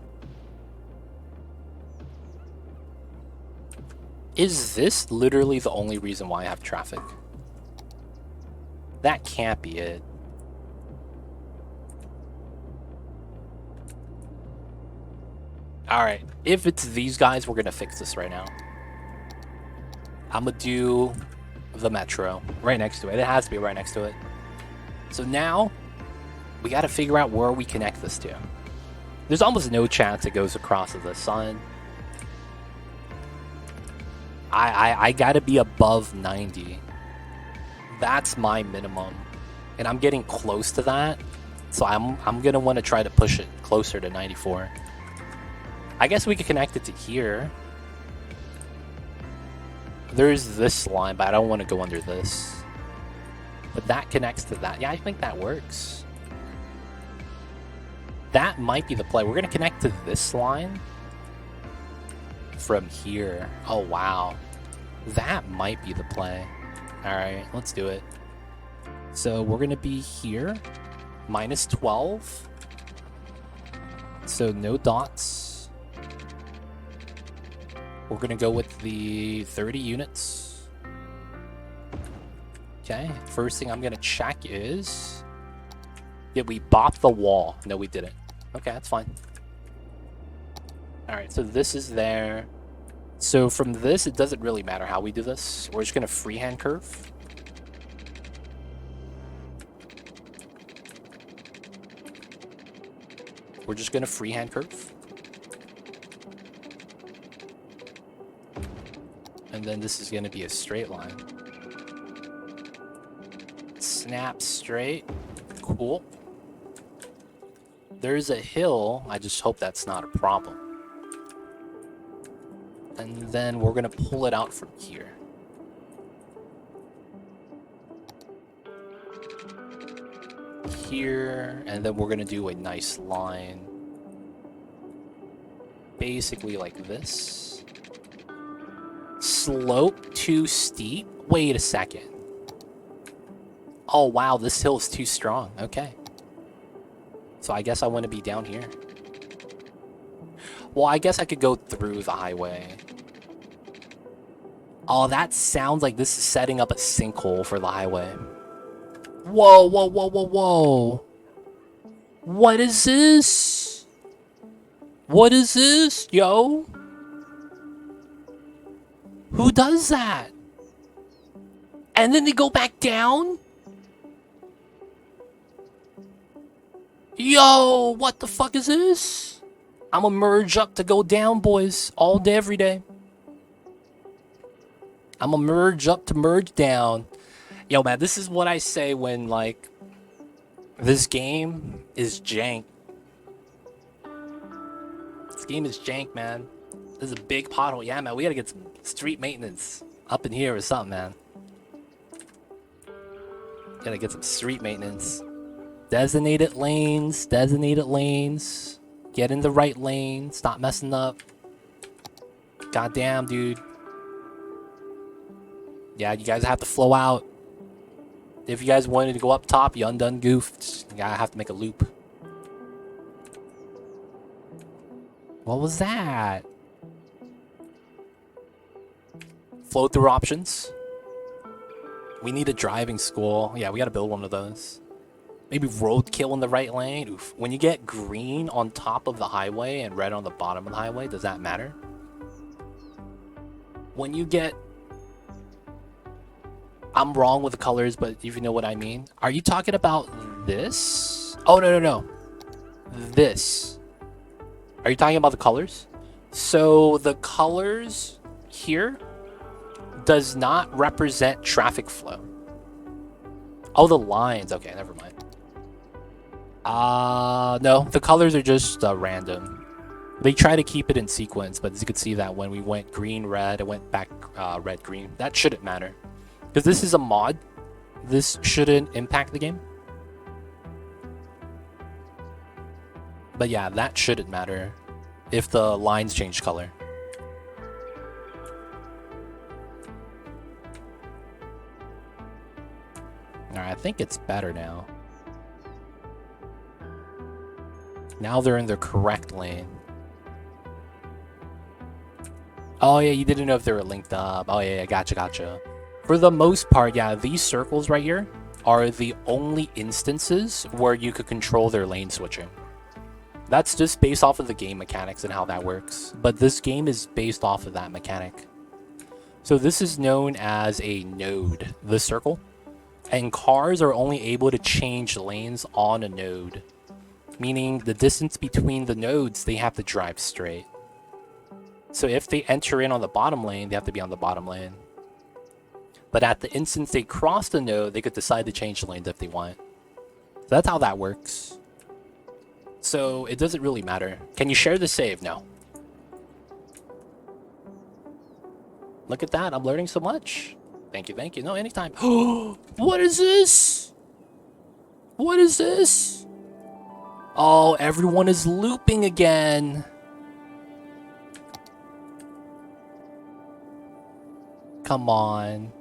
Is this literally the only reason why I have traffic? That can't be it. Alright, if it's these guys, we're gonna fix this right now. I'm gonna do the metro right next to it. It has to be right next to it. So now, we gotta figure out where we connect this to. There's almost no chance it goes across the sun. I gotta be above 90. That's my minimum. And I'm getting close to that. So I'm gonna want to try to push it closer to 94. I guess we could connect it to here. There's this line, but I don't want to go under this. But that connects to that. Yeah, I think that works. That might be the play. We're going to connect to this line from here. Oh, wow. That might be the play. All right, let's do it. So we're going to be here. Minus 12. So no dots. We're going to go with the 30 units. Okay, first thing I'm going to check is... Did we bop the wall? No, we didn't. Okay, that's fine. Alright, so this is there. So from this, it doesn't really matter how we do this. We're just going to freehand curve. We're just going to freehand curve. And then this is going to be a straight line. Snap straight. Cool. There's a hill. I just hope that's not a problem. And then we're going to pull it out from here. Here. And then we're going to do a nice line. Basically like this. Slope too steep? Wait a second. Oh wow, this hill is too strong. Okay. So I guess I want to be down here. Well, I guess I could go through the highway. Oh, that sounds like this is setting up a sinkhole for the highway. Whoa, whoa, whoa, whoa, whoa. What is this? What is this, yo? Who does that? And then they go back down? Yo, what the fuck is this? I'm gonna merge up to go down, boys. All day, every day. I'm gonna merge up to merge down. Yo, man, this is what I say when, like, this game is jank. This game is jank, man. This is a big pothole. Yeah, man, we gotta get some street maintenance up in here or something, man. Gotta get some street maintenance. Designated lanes, designated lanes. Get in the right lane. Stop messing up. Goddamn, dude. Yeah, you guys have to flow out. If you guys wanted to go up top, you undone goofed. You gotta have to make a loop. What was that? Flow through options. We need a driving school. Yeah, we gotta build one of those. Maybe roadkill in the right lane. Oof. When you get green on top of the highway and red on the bottom of the highway, does that matter? When you get... I'm wrong with the colors, but if you know what I mean. Are you talking about this? Oh, no, no, no. This. Are you talking about the colors? So the colors here does not represent traffic flow. Oh, the lines. Okay, never mind. No, the colors are just random. They try to keep it in sequence, but as you can see that when we went green, red, it went back red, green. That shouldn't matter. Because this is a mod, this shouldn't impact the game. But yeah, that shouldn't matter if the lines change color. Alright, I think it's better now. Now they're in the correct lane. Oh yeah, you didn't know if they were linked up. Oh yeah, gotcha. For the most part, yeah, these circles right here are the only instances where you could control their lane switching. That's just based off of the game mechanics and how that works. But this game is based off of that mechanic. So this is known as a node, the circle. And cars are only able to change lanes on a node. Meaning the distance between the nodes, they have to drive straight. So if they enter in on the bottom lane, they have to be on the bottom lane. But at the instant they cross the node, they could decide to change the lanes if they want. So that's how that works. So it doesn't really matter. Can you share the save? No. Look at that. I'm learning so much. Thank you. No, anytime. What is this? What is this? Oh, everyone is looping again. Come on.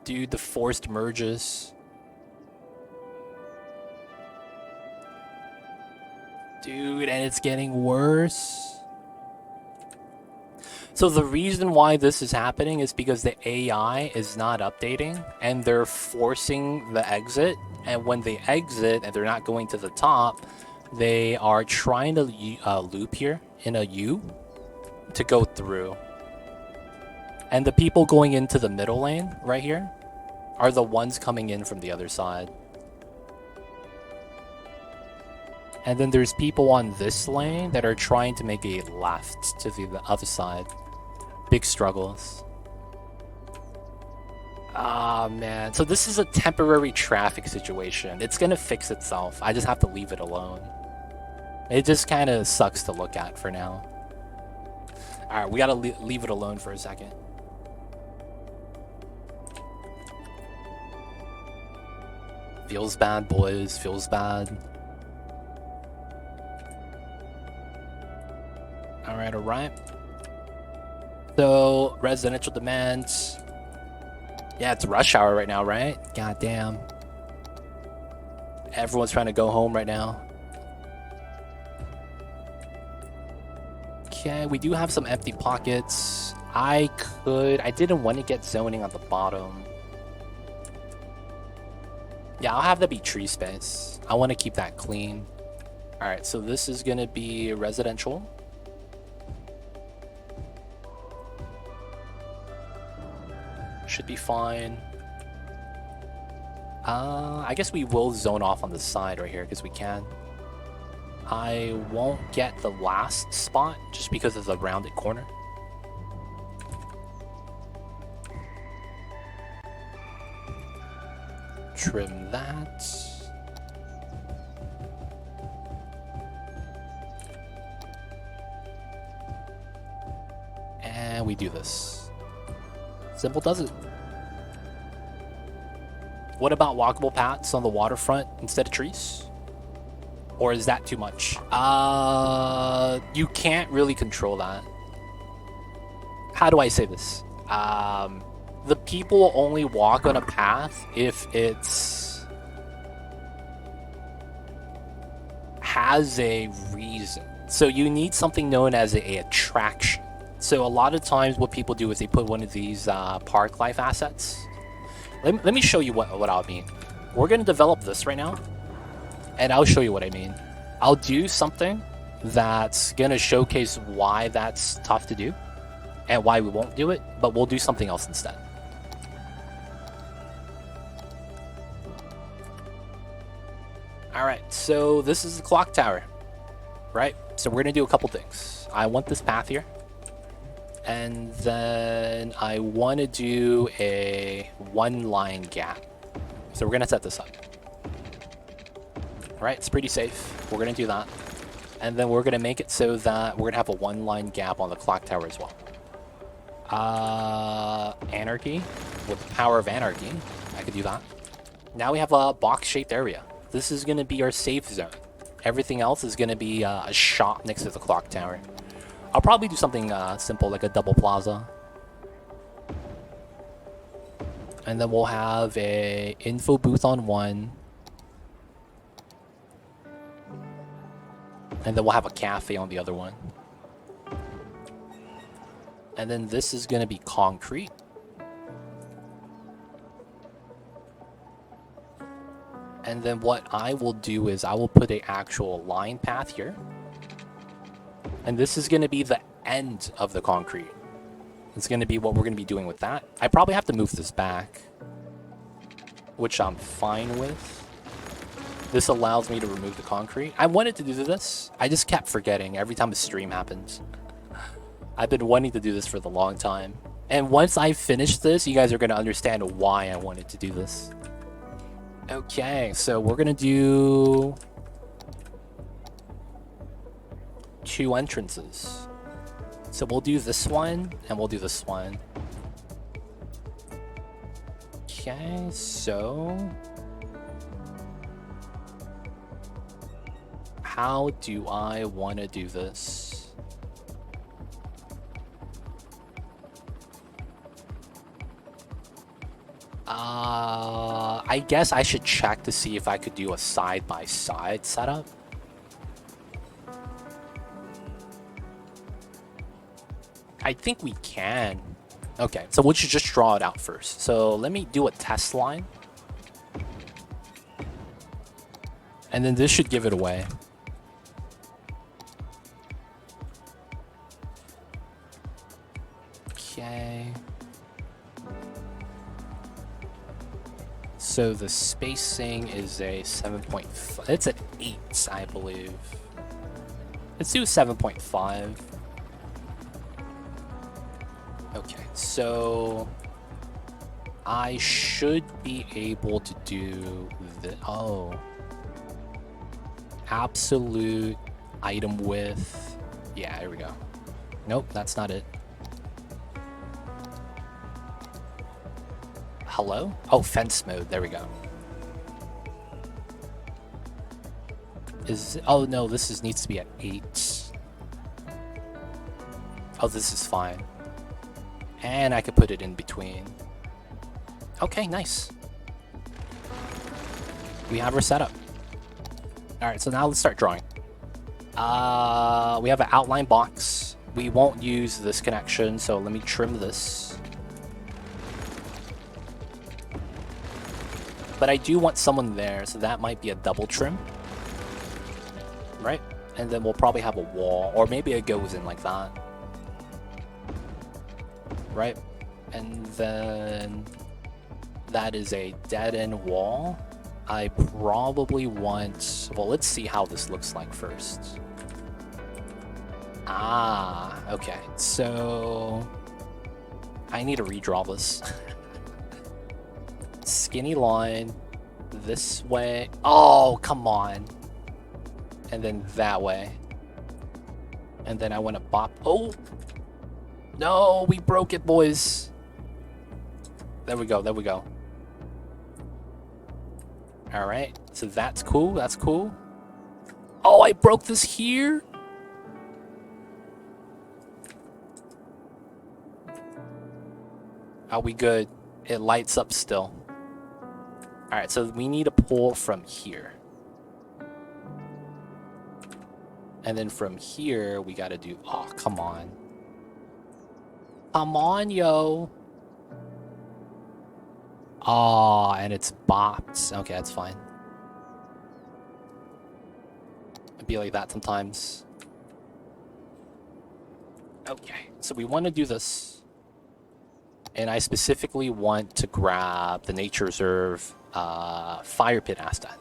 Dude, the forced merges. Dude, and it's getting worse. So the reason why this is happening is because the AI is not updating and they're forcing the exit. And when they exit and they're not going to the top, they are trying to loop here in a U to go through. And the people going into the middle lane right here are the ones coming in from the other side. And then there's people on this lane that are trying to make a left to the other side. Big struggles. Ah, man. So this is a temporary traffic situation. It's gonna fix itself. I just have to leave it alone. It just kind of sucks to look at for now. Alright, we gotta leave it alone for a second. Feels bad, boys. Feels bad. Alright. So, residential demands. Yeah, it's rush hour right now, right? God damn. Everyone's trying to go home right now. Okay, we do have some empty pockets. I didn't want to get zoning on the bottom. Yeah, I'll have that be tree space. I want to keep that clean. Alright, so this is going to be residential. Should be fine. I guess we will zone off on the side right here because we can. I won't get the last spot just because of the rounded corner. Trim that. And we do this. Simple does it. What about walkable paths on the waterfront instead of trees? Or is that too much? You can't really control that. How do I say this? The people will only walk on a path if it's has a reason. So you need something known as a attraction. So a lot of times what people do is they put one of these park life assets. Let me show you what I mean. We're going to develop this right now, and I'll show you what I mean. I'll do something that's going to showcase why that's tough to do and why we won't do it, but we'll do something else instead. Alright, so this is the clock tower, right? So we're going to do a couple things. I want this path here. And then I want to do a one line gap. So we're gonna set this up. Alright, it's pretty safe. We're gonna do that. And then we're gonna make it so that we're gonna have a one-line gap on the clock tower as well. Anarchy. With the power of anarchy, I could do that. Now we have a box-shaped area. This is gonna be our safe zone. Everything else is gonna be a shop next to the clock tower. I'll probably do something simple like a double plaza. And then we'll have a info booth on one. And then we'll have a cafe on the other one. And then this is going to be concrete. And then what I will do is I will put an actual line path here. And this is going to be the end of the concrete. It's going to be what we're going to be doing with that. I probably have to move this back, which I'm fine with. This allows me to remove the concrete. I wanted to do this. I just kept forgetting every time a stream happens. I've been wanting to do this for the long time. And once I finish this, you guys are going to understand why I wanted to do this. Okay, so we're going to do 2 entrances. So we'll do this one, and we'll do this one. Okay, so how do I want to do this? I guess I should check to see if I could do a side-by-side setup. I think we can. Okay, so we should just draw it out first. So let me do a test line. And then this should give it away. Okay. So the spacing is a 7.5. It's an 8, I believe. Let's do 7.5. Okay, so I should be able to do the absolute item width. Yeah, here we go. Nope, that's not it. Hello? Oh, fence mode. There we go. Oh no, needs to be at 8. Oh, this is fine. And I could put it in between. Okay, nice. We have our setup. Alright, so now let's start drawing. We have an outline box. We won't use this connection, so let me trim this. But I do want someone there, so that might be a double trim. Right? And then we'll probably have a wall, or maybe it goes in like that. Right? And then that is a dead-end wall. I probably want... Well, let's see how this looks like first. Ah, okay. So I need to redraw this. Skinny line this way. Oh, come on. And then that way. And then I want to bop. Oh! No, we broke it, boys. There we go, there we go. Alright, so that's cool, that's cool. Oh, I broke this here? Are we good? It lights up still. Alright, so we need to pull from here. And then from here, we gotta do... Oh, come on. Come on, yo. Oh, and it's bopped. Okay, that's fine. It'd be like that sometimes. Okay, so we want to do this. And I specifically want to grab the Nature Reserve Fire Pit asset.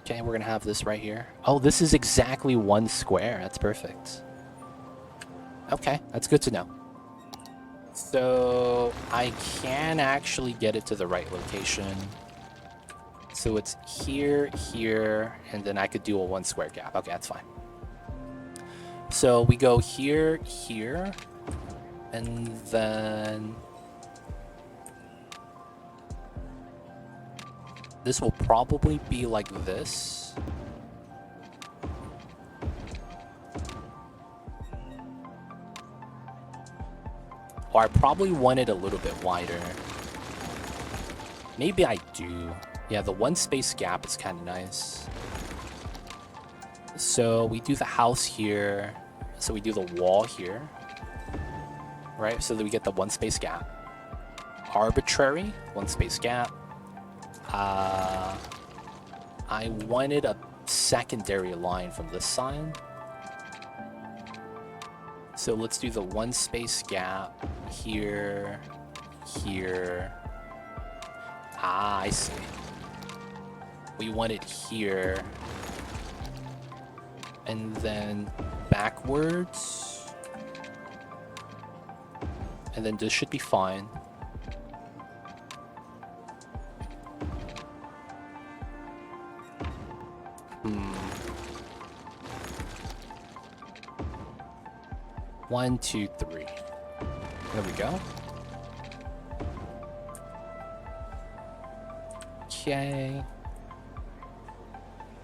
Okay, we're going to have this right here. Oh, this is exactly 1 square. That's perfect. Okay, that's good to know. So I can actually get it to the right location. So it's here, here, and then I could do a 1 square gap. Okay, that's fine. So we go here, here, and then this will probably be like this. Or I probably want it a little bit wider. Maybe I do. Yeah, the 1 space gap is kind of nice. So we do the house here. So we do the wall here. Right, so that we get the 1 space gap. Arbitrary, 1 space gap. I wanted a secondary line from this side. So let's do the 1 space gap here, here. Ah, I see. We want it here. And then backwards. And then this should be fine. One, two, three. There we go. Okay.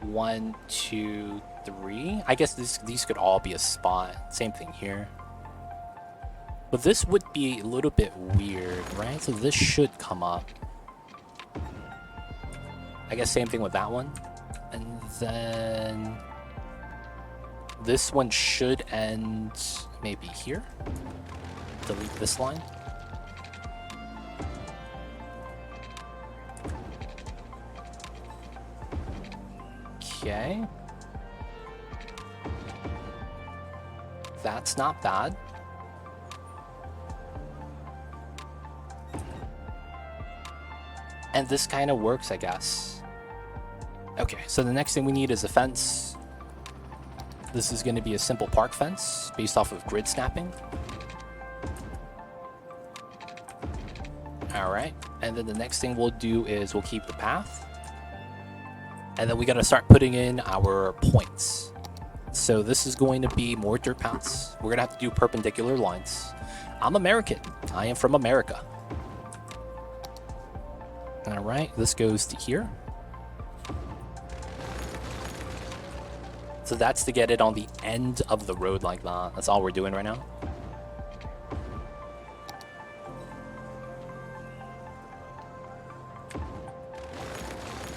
1, 2, 3. I guess these could all be a spot. Same thing here. But this would be a little bit weird, right? So this should come up. I guess same thing with that one. And then this one should end maybe here. Delete this line. Okay. That's not bad. And this kind of works, I guess. Okay, so the next thing we need is a fence. This is going to be a simple park fence based off of grid snapping. All right, and then the next thing we'll do is we'll keep the path. And then we got to start putting in our points. So this is going to be more dirt paths. We're going to have to do perpendicular lines. I'm American. I am from America. All right, this goes to here. So that's to get it on the end of the road like that. That's all we're doing right now.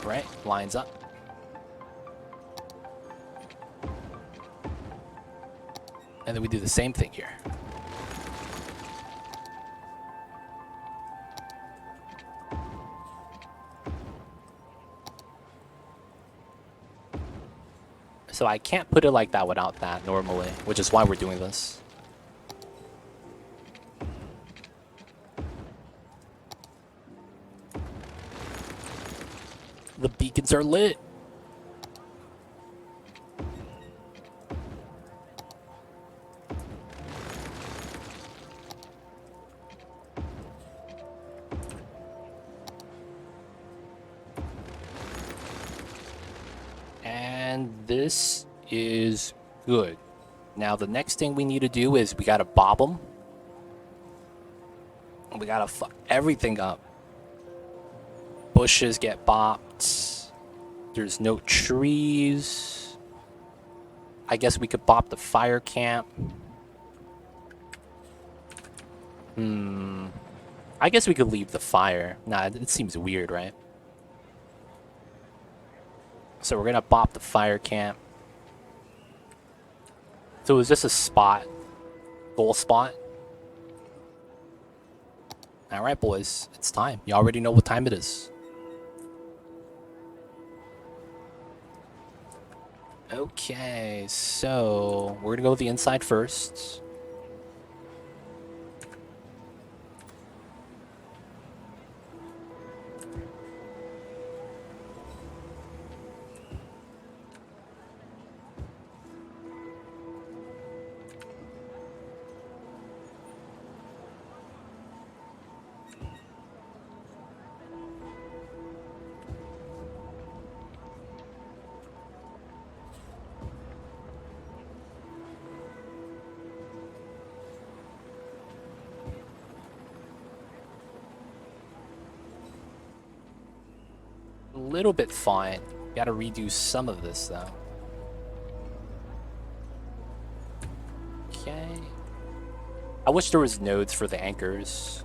Right, lines up. And then we do the same thing here. So I can't put it like that without that normally, which is why we're doing this. The beacons are lit. And this is good. Now the next thing we need to do is we gotta bob them. We gotta fuck everything up. Bushes get bopped. There's no trees. I guess we could bop the fire camp. I guess we could leave the fire. Nah, it seems weird, right? So we're gonna bop the fire camp. So it was just a spot. Goal spot. Alright, boys. It's time. You already know what time it is. Okay, so we're gonna go with the inside first. A little bit fine. Gotta redo some of this though. Okay. I wish there was nodes for the anchors.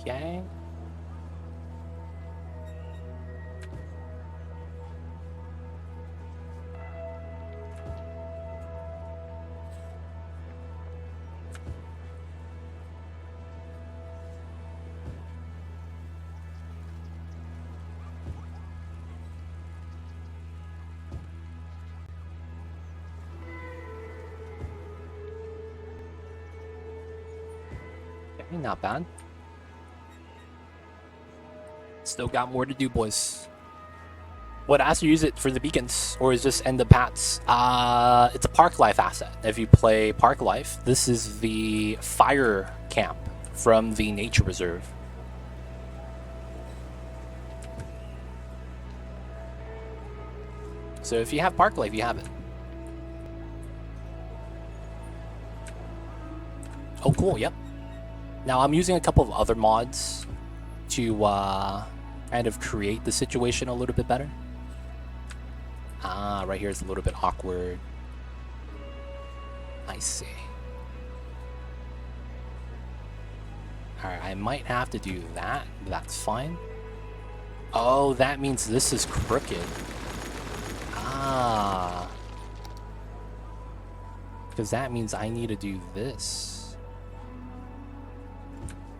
Okay. Okay, not bad. Still got more to do, boys. Would I use it for the beacons, or is this end the pats? It's a Park Life asset. If you play Park Life, this is the fire camp from the nature reserve. So if you have Park Life, you have it. Oh, cool. Yep. Now I'm using a couple of other mods to kind of create the situation a little bit better. Ah, right here is a little bit awkward. I see. Alright, I might have to do that. That's fine. Oh, that means this is crooked. Ah. Because that means I need to do this.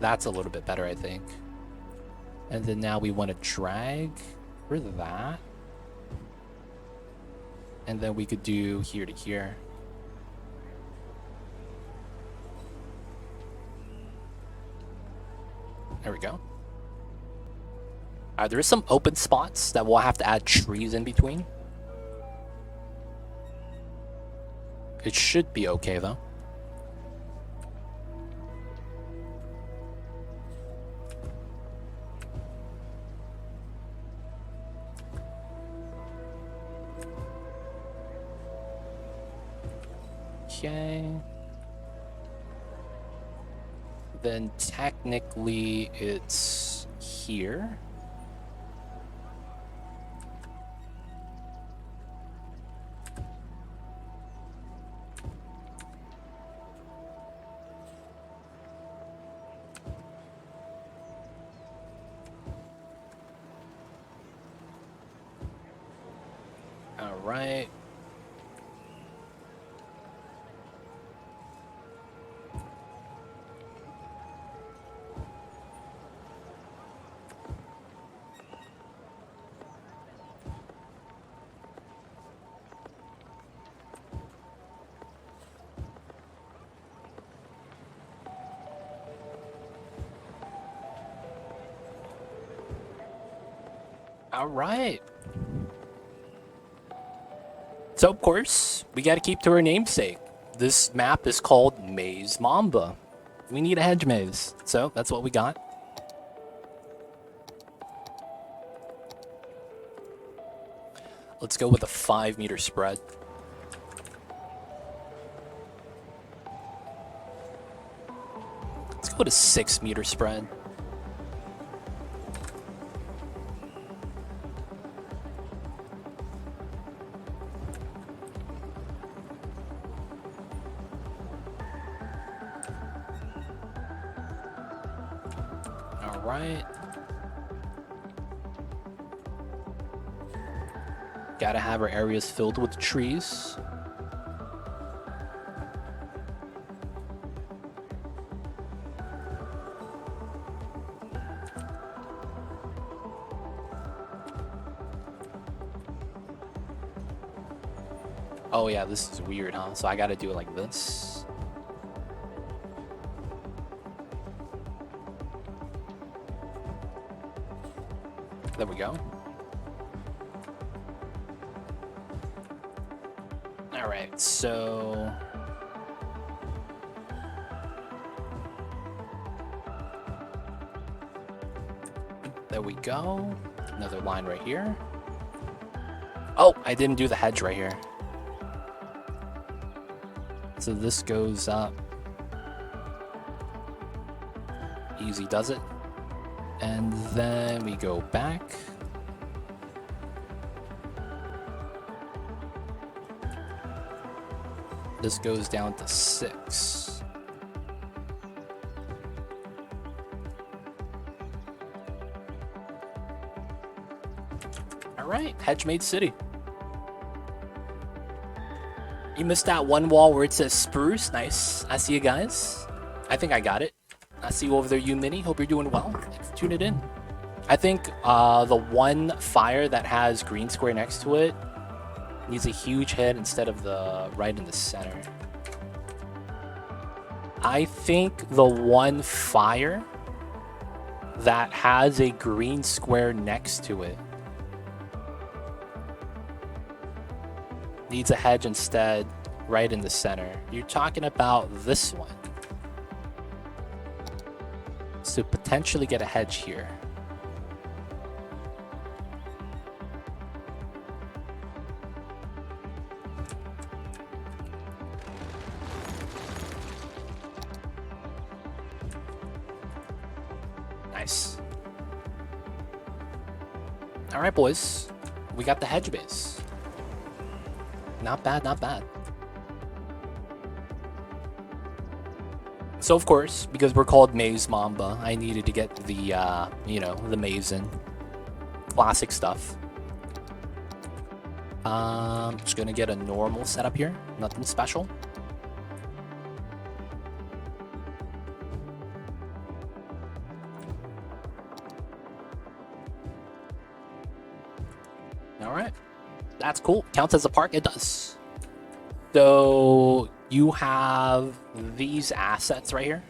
That's a little bit better, I think. And then now we want to drag for that. And then we could do here to here. There we go. There is some open spots that we'll have to add trees in between. It should be okay though. Okay. Then technically it's here. All right. All right. So, of course, we got to keep to our namesake. This map is called Maze Mamba. We need a hedge maze, so that's what we got. Let's go with a 5-meter spread. Let's go with a 6-meter spread. Right. Gotta have our areas filled with trees. Oh yeah, this is weird, huh? So I gotta do it like this. There we go. All right, so There we go. Another line right here. Oh, I didn't do the hedge right here. So this goes up. Easy does it. And then we go back. This goes down to 6. All right, hedge made city. You missed that one wall where it says spruce. Nice. I see you guys. I think I got it. I see you over there, you Mini. Hope you're doing well. Thanks for tuning in. I think the one fire that has green square next to it needs a huge hit instead of the right in the center. I think the one fire that has a green square next to it needs a hedge instead right in the center. You're talking about this one. So potentially get a hedge here. Nice. All right, boys. We got the hedge base. Not bad, not bad. So of course, because we're called Maze Mamba, I needed to get the, you know, the maze in. Classic stuff. Just gonna get a normal setup here. Nothing special. All right. That's cool. Counts as a park? It does. So you have these assets right here.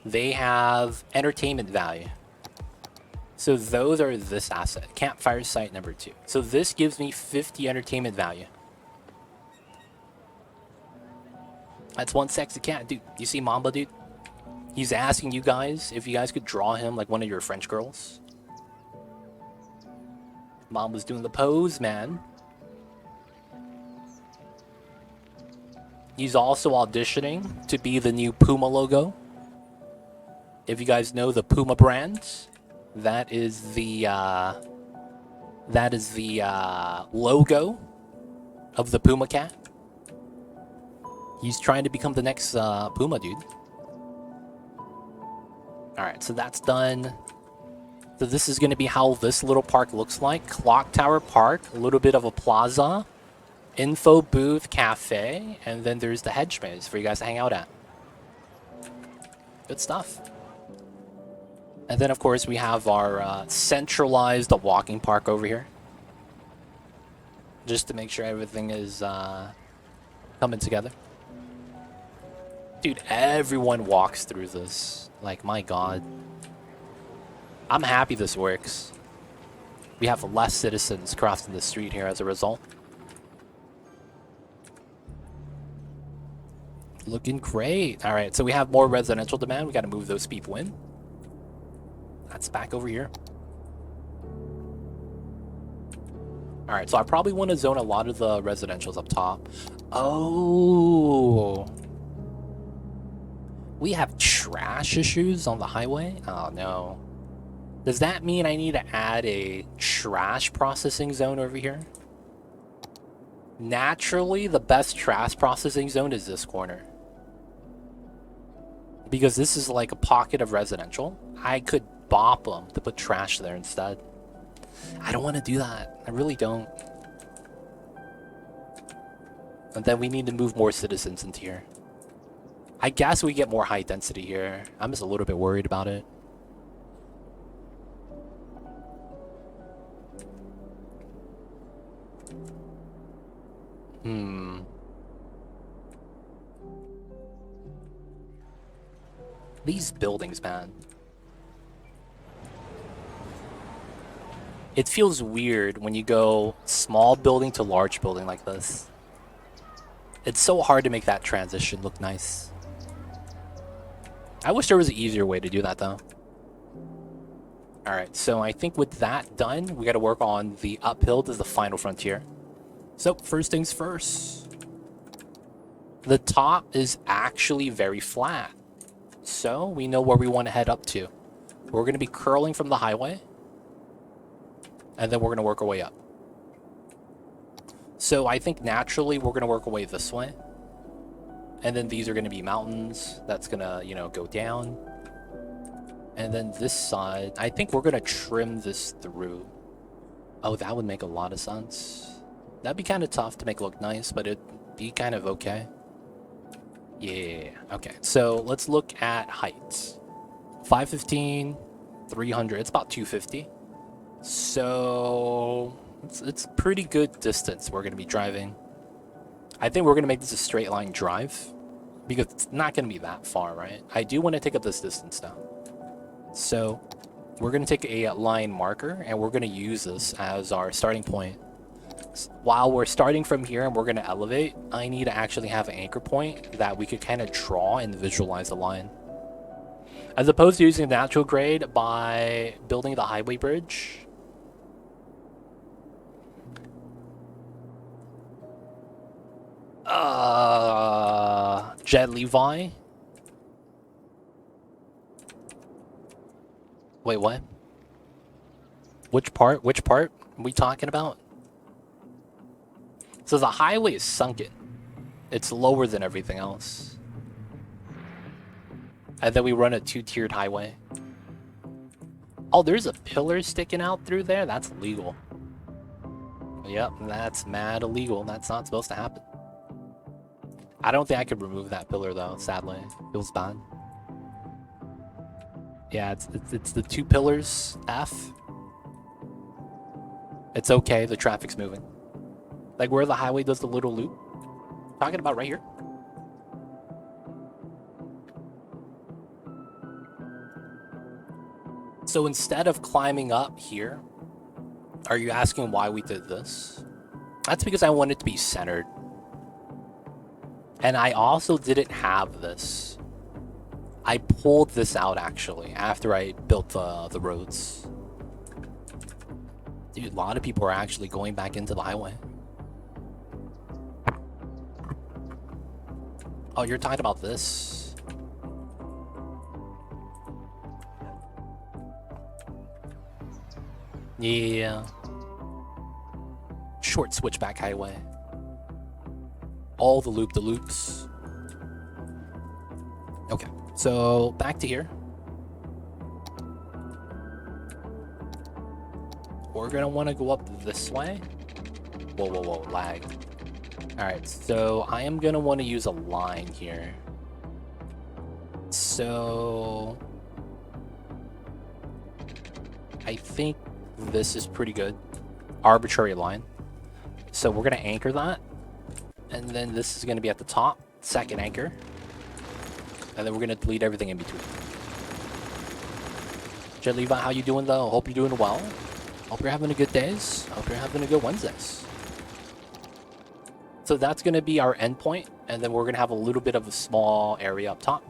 They have entertainment value. So those are this asset. Campfire site number 2. So this gives me 50 entertainment value. That's one sexy cat. Dude, you see Mamba, dude? He's asking you guys if you guys could draw him like one of your French girls. Mamba's doing the pose, man. He's also auditioning to be the new Puma logo. If you guys know the Puma brand, that is the logo of the Puma cat. He's trying to become the next Puma dude. All right, so that's done. So this is going to be how this little park looks like. Clock Tower Park, a little bit of a plaza, info booth, cafe, and then there's the hedge maze for you guys to hang out at. Good stuff. And then, of course, we have our centralized walking park over here. Just to make sure everything is coming together. Dude, everyone walks through this. Like, my god. I'm happy this works. We have less citizens crossing the street here as a result. Looking great. All right, so we have more residential demand. We got to move those people in. That's back over here. All right, so I probably want to zone a lot of the residentials up top. Oh. We have trash issues on the highway? Oh, no. Does that mean I need to add a trash processing zone over here? Naturally, the best trash processing zone is this corner. Because this is like a pocket of residential. I could bop them to put trash there instead. I don't want to do that. I really don't. And then we need to move more citizens into here. I guess we get more high density here. I'm just a little bit worried about it. These buildings, man. It feels weird when you go small building to large building like this. It's so hard to make that transition look nice. I wish there was an easier way to do that, though. All right, so I think with that done, we got to work on the uphill to the final frontier. So first things first, the top is actually very flat. So we know where we want to head up to. We're going to be curling from the highway, and then we're going to work our way up. So I think naturally we're going to work our way this way. And then these are going to be mountains. That's going to, you know, go down. And then this side, I think we're going to trim this through. Oh, that would make a lot of sense. That'd be kind of tough to make it look nice, but it'd be kind of okay. Yeah, okay. So let's look at heights. 515, 300, it's about 250. So it's pretty good distance we're going to be driving. I think we're going to make this a straight line drive because it's not going to be that far, right? I do want to take up this distance though. So we're going to take a line marker and we're going to use this as our starting point. While we're starting from here and we're going to elevate, I need to actually have an anchor point that we could kind of draw and visualize the line. As opposed to using natural grade by building the highway bridge. Jed Levi? Wait, what? Which part? Which part are we talking about? So the highway is sunken. It's lower than everything else. And then we run a two-tiered highway. Oh, there's a pillar sticking out through there? That's illegal. Yep, that's mad illegal. That's not supposed to happen. I don't think I could remove that pillar though, sadly. It feels bad. Yeah, it's the two pillars, F. It's okay, the traffic's moving. Like where the highway does the little loop. Talking about right here. So instead of climbing up here, are you asking why we did this? That's because I wanted it to be centered. And I also didn't have this. I pulled this out actually after I built the roads. Dude, a lot of people are actually going back into the highway. Oh, you're talking about this? Yeah. Short switchback highway. All the loop-de-loops. Okay, so back to here. We're gonna want to go up this way. Whoa, whoa, whoa, lag. Alright, so I am gonna want to use a line here. So I think this is pretty good. Arbitrary line. So we're gonna anchor that. And then this is gonna be at the top, second anchor. And then we're gonna delete everything in between. Jed Levi, how you doing though? Hope you're doing well. Hope you're having a good days. Hope you're having a good Wednesdays. So that's gonna be our endpoint, and then we're gonna have a little bit of a small area up top.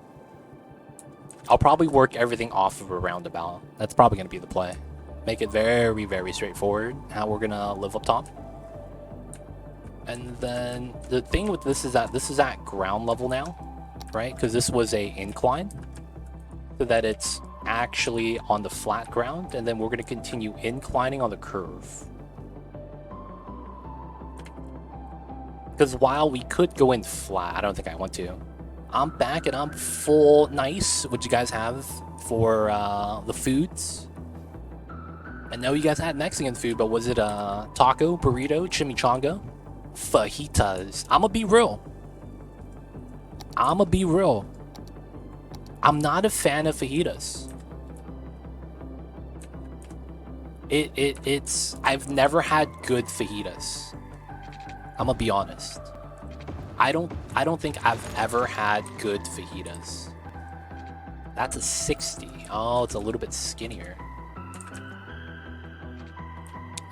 I'll probably work everything off of a roundabout. That's probably gonna be the play. Make it very, very straightforward how we're gonna live up top. And then the thing with this is that this is at ground level now, right? Because this was a incline, so that it's actually on the flat ground, and then we're going to continue inclining on the curve. Because while we could go in flat, I don't think I want to. I'm back and I'm full nice. What you guys have for the foods? I know you guys had Mexican food, but was it taco, burrito, chimichanga? Fajitas. I'ma be real. I'm not a fan of fajitas. It's I've never had good fajitas. I'm gonna be honest. I don't think I've ever had good fajitas. That's a 60. Oh, it's a little bit skinnier.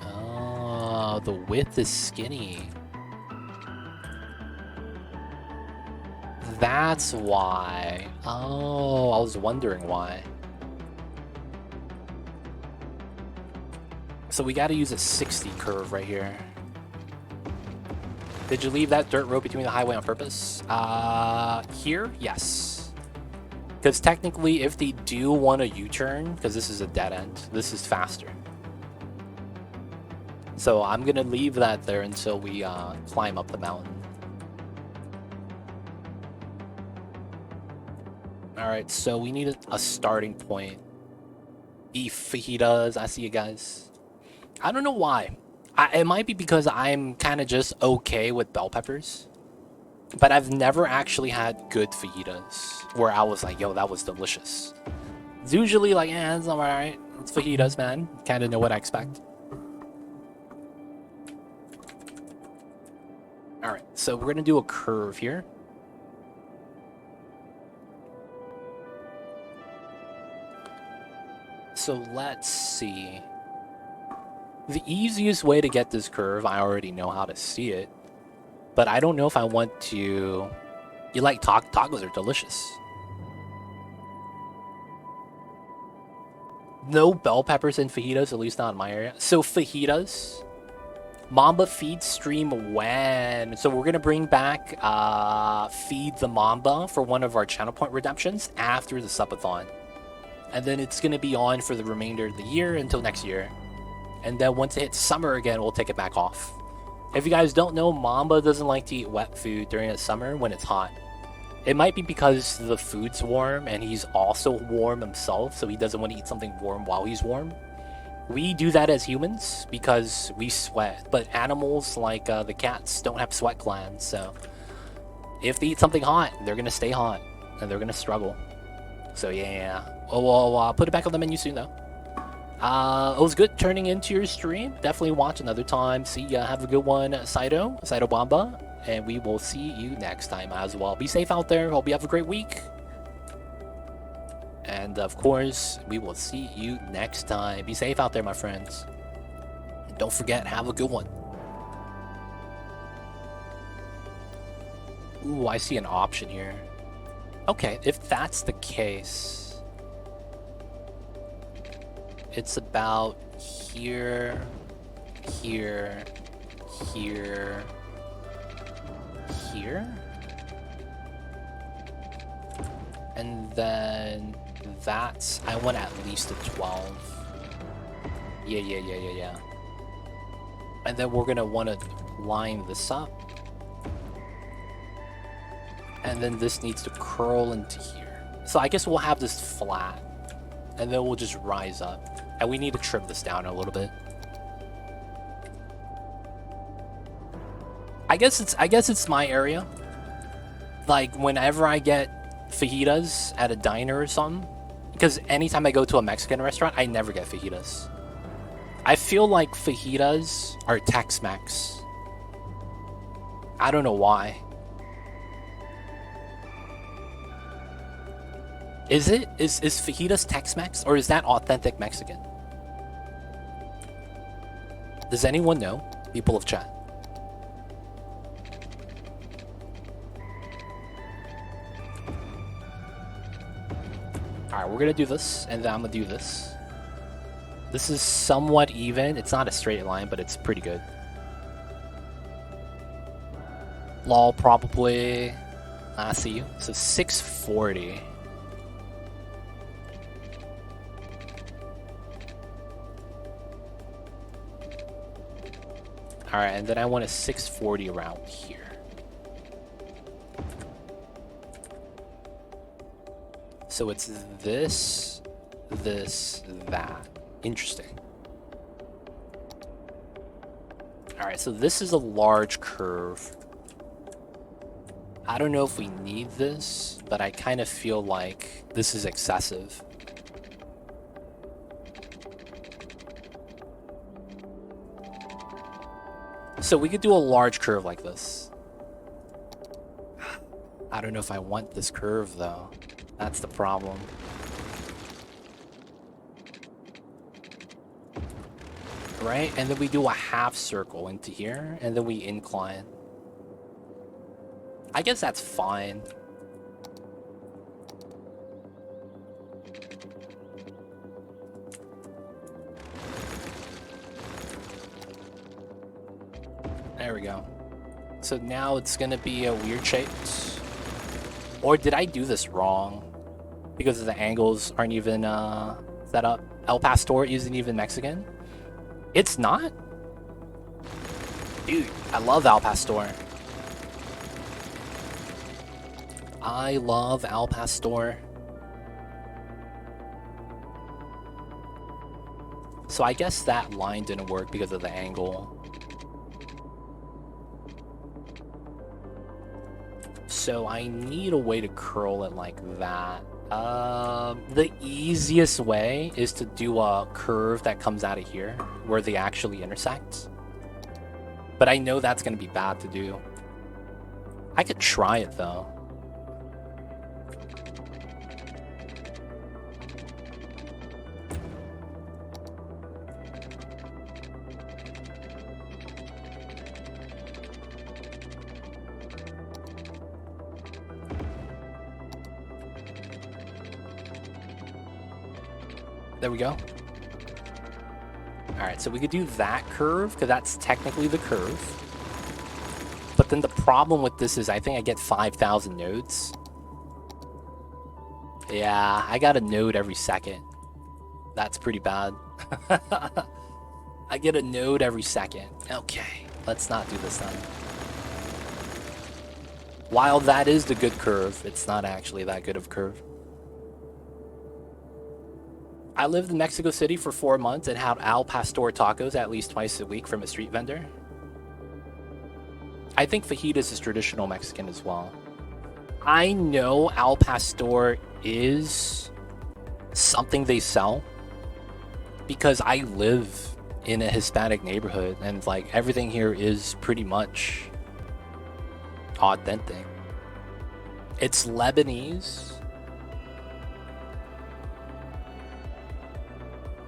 Oh, the width is skinny. That's why. Oh, I was wondering why. So we got to use a 60 curve right here. Did you leave that dirt road between the highway on purpose? Here? Yes. Because technically, if they do want a U-turn, because this is a dead end, this is faster. So I'm going to leave that there until we climb up the mountain. Alright, so we need a starting point. Beef fajitas, I see you guys. I don't know why. It might be because I'm kind of just okay with bell peppers. But I've never actually had good fajitas where I was like, yo, that was delicious. It's usually like, yeah, it's alright. It's fajitas, man. Kind of know what I expect. Alright, so we're going to do a curve here. So let's see. The easiest way to get this curve, I already know how to see it. But I don't know if I want to... You like tacos are delicious. No bell peppers and fajitas, at least not in my area. So fajitas, Mamba feed stream when? So we're going to bring back Feed the Mamba for one of our channel point redemptions after the subathon. And then it's going to be on for the remainder of the year until next year. And then once it hits summer again, we'll take it back off. If you guys don't know, Mamba doesn't like to eat wet food during the summer when it's hot. It might be because the food's warm and he's also warm himself, so he doesn't want to eat something warm while he's warm. We do that as humans because we sweat, but animals like the cats don't have sweat glands, so if they eat something hot, they're going to stay hot and they're going to struggle. So yeah. Oh, I'll put it back on the menu soon though. It was good turning into your stream. Definitely watch another time. See ya. Have a good one, Saito Bamba. And we will see you next time as well. Be safe out there. Hope you have a great week. And of course, we will see you next time. Be safe out there, my friends. And don't forget, have a good one. Ooh, I see an option here. Okay, if that's the case, it's about here, here, here, here, and then that's, I want at least a 12. Yeah. And then we're gonna want to line this up. And then this needs to curl into here. So I guess we'll have this flat. And then we'll just rise up. And we need to trim this down a little bit. I guess it's my area. Like whenever I get fajitas at a diner or something, because anytime I go to a Mexican restaurant, I never get fajitas. I feel like fajitas are Tex-Mex. I don't know why. Is it? Is fajitas Tex-Mex or is that authentic Mexican? Does anyone know? People of chat. Alright, we're gonna do this, and then I'm gonna do this. This is somewhat even. It's not a straight line, but it's pretty good. Lol, probably. I see you. So 640. Alright, and then I want a 640 around here. So it's this, that. Interesting. Alright, so this is a large curve. I don't know if we need this, but I kind of feel like this is excessive. So we could do a large curve like this. I don't know if I want this curve though. That's the problem. Right? And then we do a half circle into here, and then we incline. I guess that's fine. There we go. So now it's gonna be a weird shape. Or did I do this wrong? Because the angles aren't even set up. El Pastor isn't even Mexican? It's not? Dude, I love Al Pastor. I love Al Pastor. So I guess that line didn't work because of the angle. So I need a way to curl it like that. The easiest way is to do a curve that comes out of here where they actually intersect. But I know that's going to be bad to do. I could try it though. There we go. Alright, so we could do that curve, because that's technically the curve. But then the problem with this is I think I get 5,000 nodes. Yeah, I got a node every second. That's pretty bad. I get a node every second. Okay, let's not do this then. While that is the good curve, it's not actually that good of a curve. I lived in Mexico City for 4 months and had Al Pastor tacos at least twice a week from a street vendor. I think fajitas is traditional Mexican as well. I know Al Pastor is something they sell because I live in a Hispanic neighborhood and like everything here is pretty much authentic. It's Lebanese.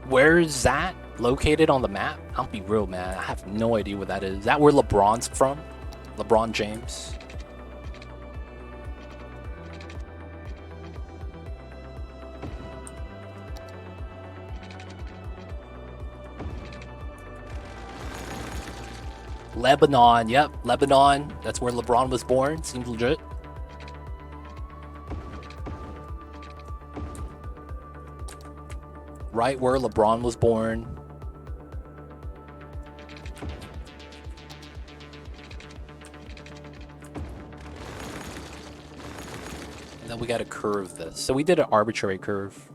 Where is that located on the map? I'll be real, man. I have no idea what that is. Is that where LeBron's from? LeBron James? Lebanon, yep, Lebanon. That's where LeBron was born. Seems legit. Right where LeBron was born. And then we gotta curve this. So we did an arbitrary curve.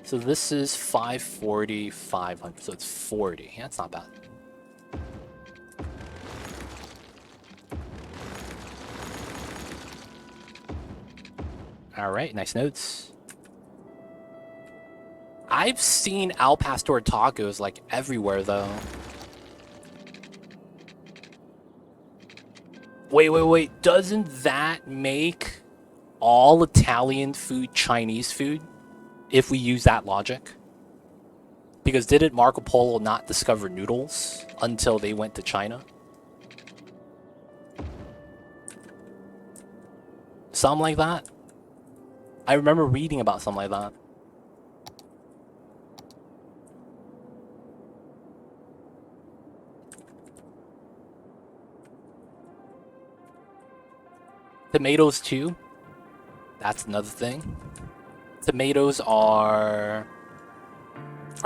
So this is 540, 500. So it's 40. Yeah, that's not bad. All right, nice notes. I've seen Al Pastor tacos like everywhere though. Wait. Doesn't that make all Italian food Chinese food if we use that logic? Because didn't Marco Polo not discover noodles until they went to China? Something like that. I remember reading about something like that. Tomatoes too. That's another thing. Tomatoes are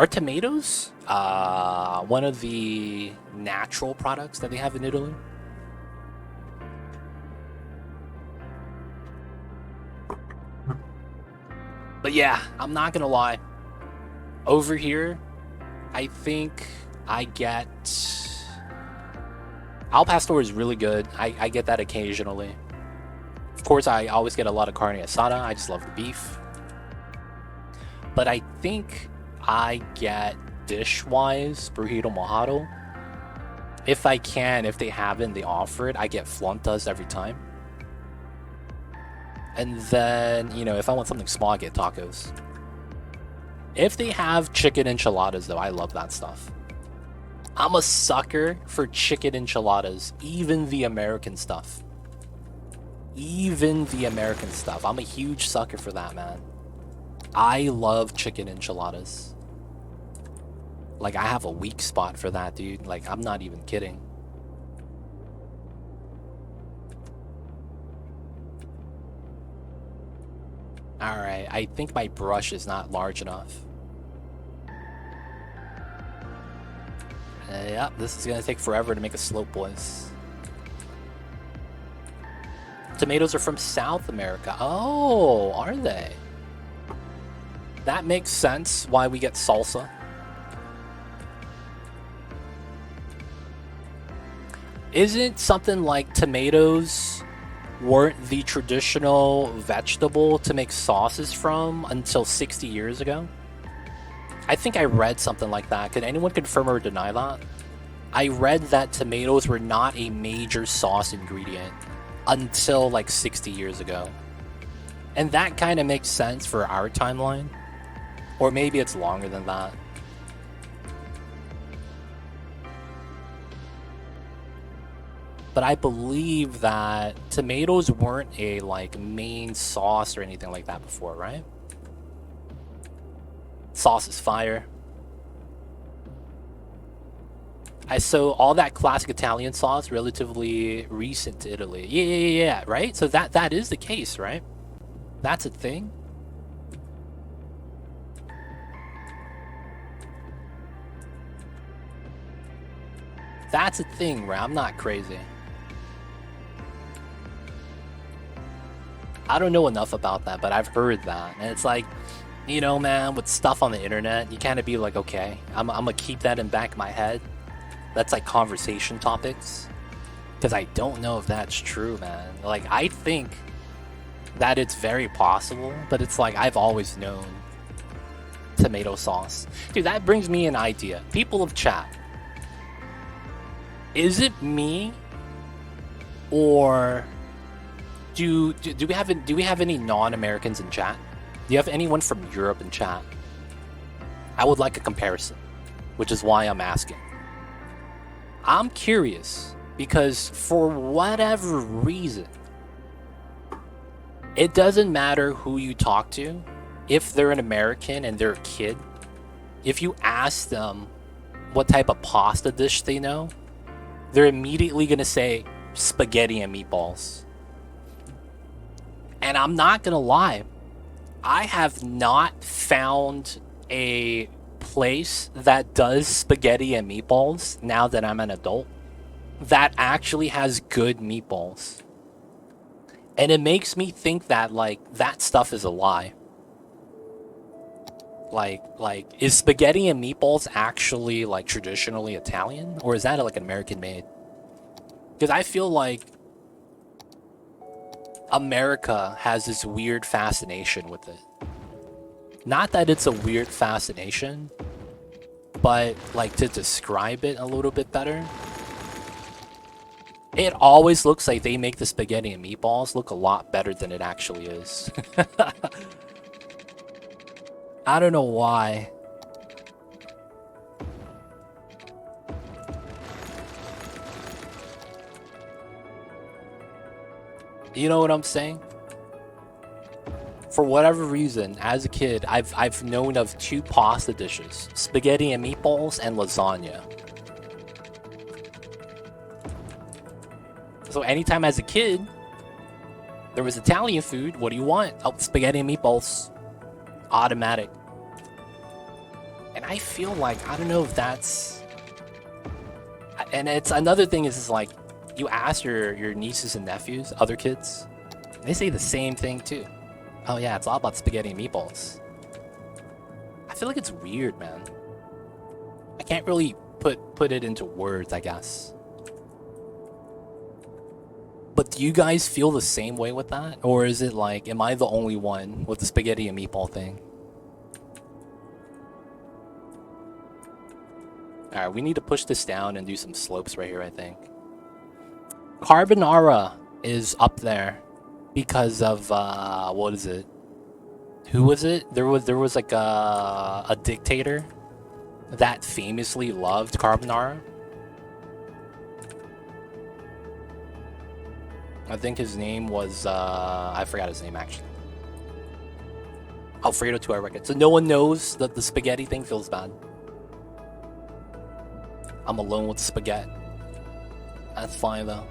tomatoes one of the natural products that they have in Italy? But yeah, I'm not gonna lie. Over here, I think I get... Al Pastor is really good. I get that occasionally. Of course, I always get a lot of carne asada. I just love the beef. But I think I get dish-wise burrito mojado. If I can, if they haven't, they offer it. I get flautas every time. And then, you know, if I want something small, I get tacos. If they have chicken enchiladas, though, I love that stuff. I'm a sucker for chicken enchiladas, even the American stuff. Even the American stuff. I'm a huge sucker for that, man. I love chicken enchiladas. Like, I have a weak spot for that, dude. Like, I'm not even kidding. Alright, I think my brush is not large enough. Yep, this is gonna take forever to make a slope, boys. Tomatoes are from South America. Oh, are they? That makes sense why we get salsa. Isn't something like tomatoes weren't the traditional vegetable to make sauces from until 60 years ago? I think I read something like that. Can anyone confirm or deny that? I read that tomatoes were not a major sauce ingredient until like 60 years ago. And that kind of makes sense for our timeline. Or maybe it's longer than that. But I believe that tomatoes weren't a like main sauce or anything like that before, right? Sauce is fire. So all that classic Italian sauce, relatively recent to Italy. Yeah, right? So that is the case, right? That's a thing. That's a thing, right? I'm not crazy. I don't know enough about that, but I've heard that. And it's like, you know, man, with stuff on the internet, you kind of be like, okay, I'm going to keep that in back of my head. That's like conversation topics. Because I don't know if that's true, man. Like, I think that it's very possible, but it's like, I've always known tomato sauce. Dude, that brings me an idea. People of chat. Is it me, or do we have any non-Americans in chat? Do you have anyone from Europe in chat? I would like a comparison, which is why I'm asking. I'm curious because for whatever reason, it doesn't matter who you talk to. If they're an American and they're a kid, if you ask them what type of pasta dish they know, they're immediately going to say spaghetti and meatballs. And I'm not going to lie, I have not found a place that does spaghetti and meatballs now that I'm an adult that actually has good meatballs. And it makes me think that, like, that stuff is a lie. Like, is spaghetti and meatballs actually, like, traditionally Italian? Or is that, like, an American made? Because I feel like America has this weird fascination with it. Not that it's a weird fascination, but, like, to describe it a little bit better, it always looks like they make the spaghetti and meatballs look a lot better than it actually is. I don't know why. You know what I'm saying? For whatever reason, as a kid, I've known of two pasta dishes: spaghetti and meatballs and lasagna. So anytime as a kid, there was Italian food, what do you want? Oh, spaghetti and meatballs. Automatic. And I feel like, I don't know if that's... And it's another thing is like, you ask your nieces and nephews, other kids, they say the same thing too. Oh yeah, it's all about spaghetti and meatballs. I feel like it's weird, man. I can't really put it into words, I guess. But do you guys feel the same way with that? Or is it like, am I the only one with the spaghetti and meatball thing? Alright, we need to push this down and do some slopes right here, I think. Carbonara is up there because of, what is it? Who was it? There was like a dictator that famously loved carbonara. I think his name was, I forgot his name actually. Alfredo to our record. So no one knows that the spaghetti thing feels bad. I'm alone with spaghetti. That's fine though.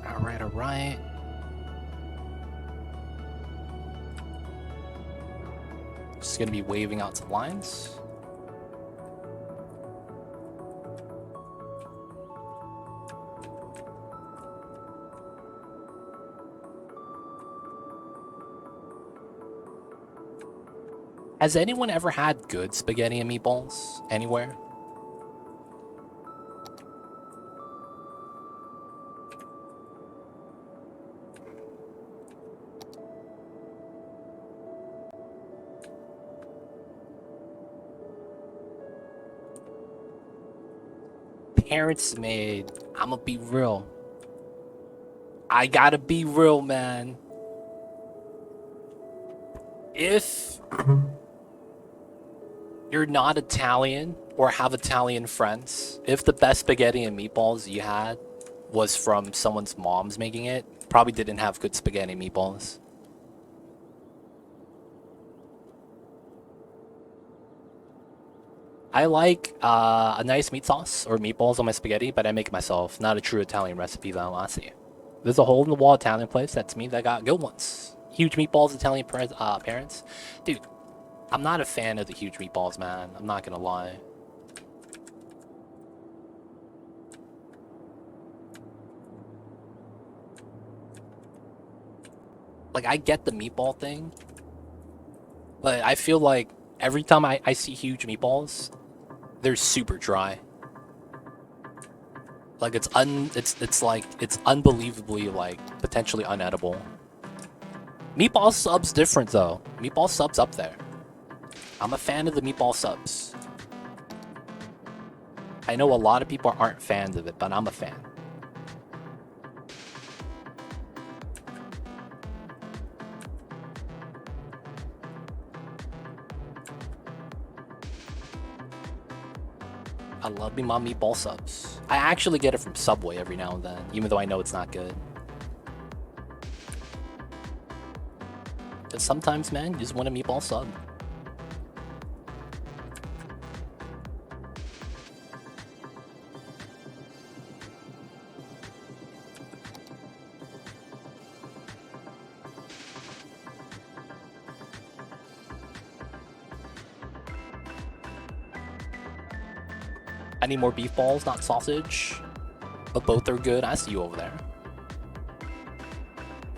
Alright, alright. Just gonna be waving out some lines. Has anyone ever had good spaghetti and meatballs anywhere? Parents made. I'ma be real. I gotta be real, man. If you're not Italian or have Italian friends, if the best spaghetti and meatballs you had was from someone's mom's making it, probably didn't have good spaghetti and meatballs. I like a nice meat sauce or meatballs on my spaghetti, but I make it myself. Not a true Italian recipe, though, I see. There's a hole-in-the-wall Italian place, that's me, that got good ones. Huge meatballs, Italian parents. Dude, I'm not a fan of the huge meatballs, man. I'm not gonna lie. Like, I get the meatball thing, but I feel like every time I see huge meatballs, they're super dry. Like it's unbelievably like potentially unedible. Meatball subs different though. Meatball subs up there. I'm a fan of the meatball subs. I know a lot of people aren't fans of it, but I'm a fan. I love me my meatball subs. I actually get it from Subway every now and then, even though I know it's not good. Because sometimes, man, you just want a meatball sub. I need more beef balls, not sausage. But both are good. I see you over there.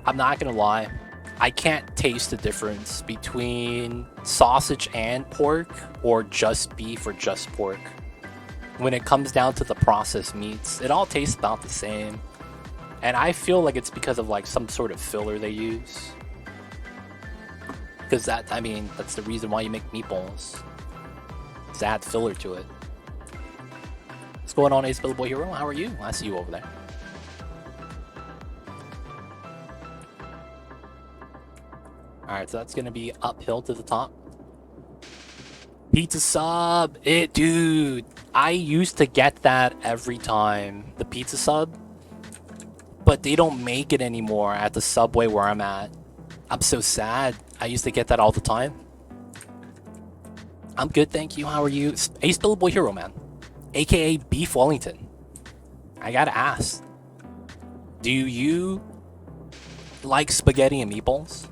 I'm not gonna lie. I can't taste the difference between sausage and pork or just beef or just pork. When it comes down to the processed meats, it all tastes about the same. And I feel like it's because of like some sort of filler they use. Because that's the reason why you make meatballs. Is add filler to it. What's going on, Ace Boy Hero? How are you? I see you over there. Alright, so that's gonna be uphill to the top. Pizza sub! Dude, I used to get that every time. The pizza sub. But they don't make it anymore at the Subway where I'm at. I'm so sad. I used to get that all the time. I'm good, thank you. How are you? Ace Boy Hero, man. AKA Beef Wellington. I gotta ask, do you like spaghetti and meatballs?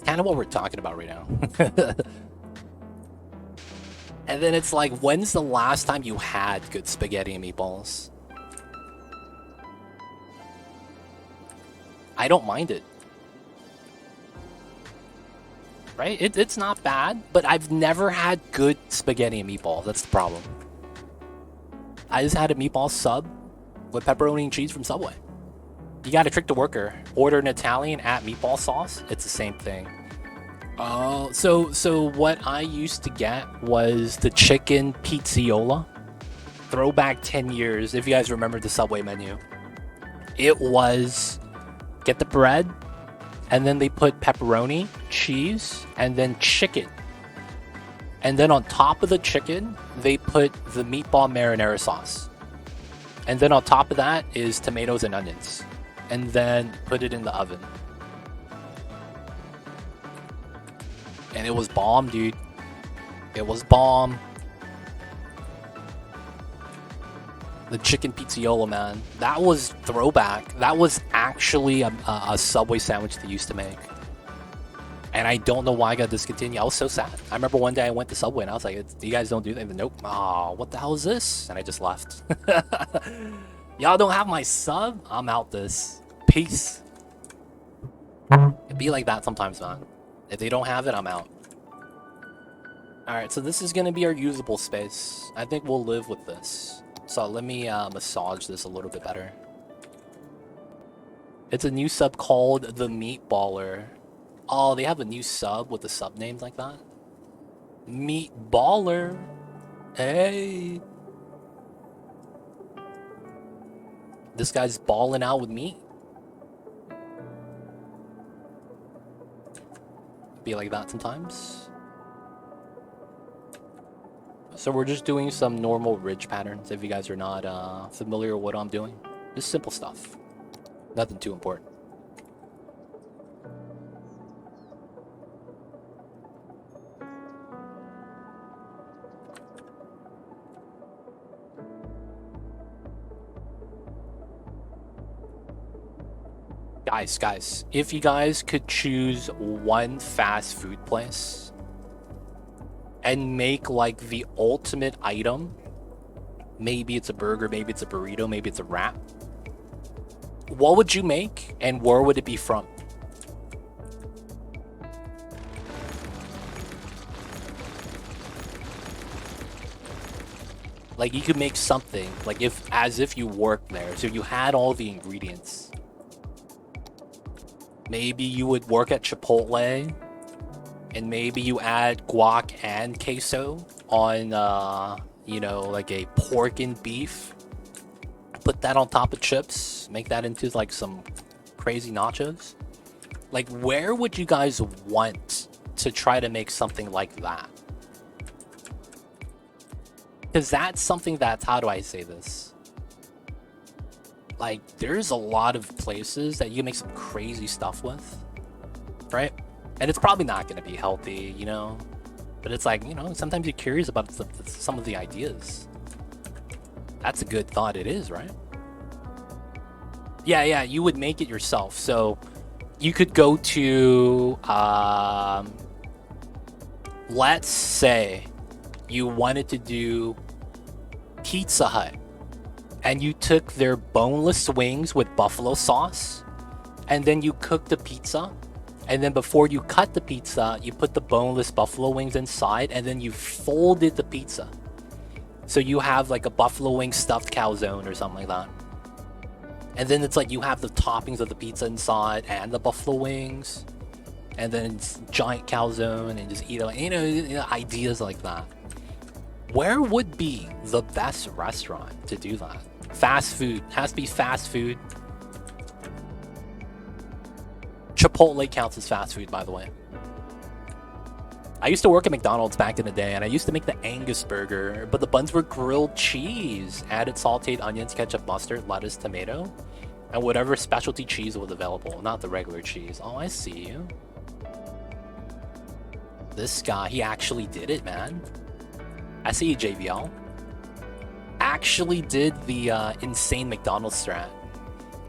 Kind of what we're talking about right now. And then it's like, when's the last time you had good spaghetti and meatballs? I don't mind it. Right? It's not bad, but I've never had good spaghetti and meatballs. That's the problem. I just had a meatball sub with pepperoni and cheese from Subway. You gotta trick the worker. Order an Italian at meatball sauce. It's the same thing. Oh, so what I used to get was the chicken pizziola. Throwback 10 years, if you guys remember the Subway menu. It was... get the bread, and then they put pepperoni, cheese, and then chicken And then on top of the chicken, they put the meatball marinara sauce. And then on top of that is tomatoes and onions. And then put it in the oven. And it was bomb, dude. It was bomb. The chicken pizziolo, man. That was throwback. That was actually a Subway sandwich they used to make. And I don't know why I got discontinued. I was so sad. I remember one day I went to Subway and I was like, you guys don't do that? Nope. Oh, what the hell is this? And I just left. Y'all don't have my sub? I'm out this. Peace. It'd be like that sometimes, man. If they don't have it, I'm out. Alright, so this is going to be our usable space. I think we'll live with this. So let me massage this a little bit better. It's a new sub called the Meatballer. Oh, they have a new sub with the sub names like that? Meatballer. Hey. This guy's balling out with meat. Be like that sometimes. So we're just doing some normal ridge patterns if you guys are not familiar with what I'm doing. Just simple stuff. Nothing too important. Guys, if you guys could choose one fast food place and make like the ultimate item, maybe it's a burger, maybe it's a burrito, maybe it's a wrap, what would you make and where would it be from? Like you could make something like as if you worked there, so you had all the ingredients. Maybe you would work at Chipotle, and maybe you add guac and queso on, you know, like a pork and beef. Put that on top of chips. Make that into like some crazy nachos. Like, where would you guys want to try to make something like that? Because that's something that's, how do I say this? Like, there's a lot of places that you can make some crazy stuff with, right? And it's probably not going to be healthy, you know? But it's like, you know, sometimes you're curious about some of the ideas. That's a good thought. It is, right? Yeah, you would make it yourself. So you could go to, let's say you wanted to do Pizza Hut. And you took their boneless wings with buffalo sauce, and then you cooked the pizza, and then before you cut the pizza, you put the boneless buffalo wings inside, and then you folded the pizza. So you have like a buffalo wing stuffed calzone or something like that. And then it's like you have the toppings of the pizza inside and the buffalo wings, and then it's giant calzone, and just eat it. You know, ideas like that. Where would be the best restaurant to do that? Fast food. Has to be fast food. Chipotle counts as fast food, by the way. I used to work at McDonald's back in the day, and I used to make the Angus burger, but the buns were grilled cheese. Added sauteed onions, ketchup, mustard, lettuce, tomato, and whatever specialty cheese was available. Not the regular cheese. Oh, I see you. This guy, he actually did it, man. I see you, JVL. Actually did the insane McDonald's strat.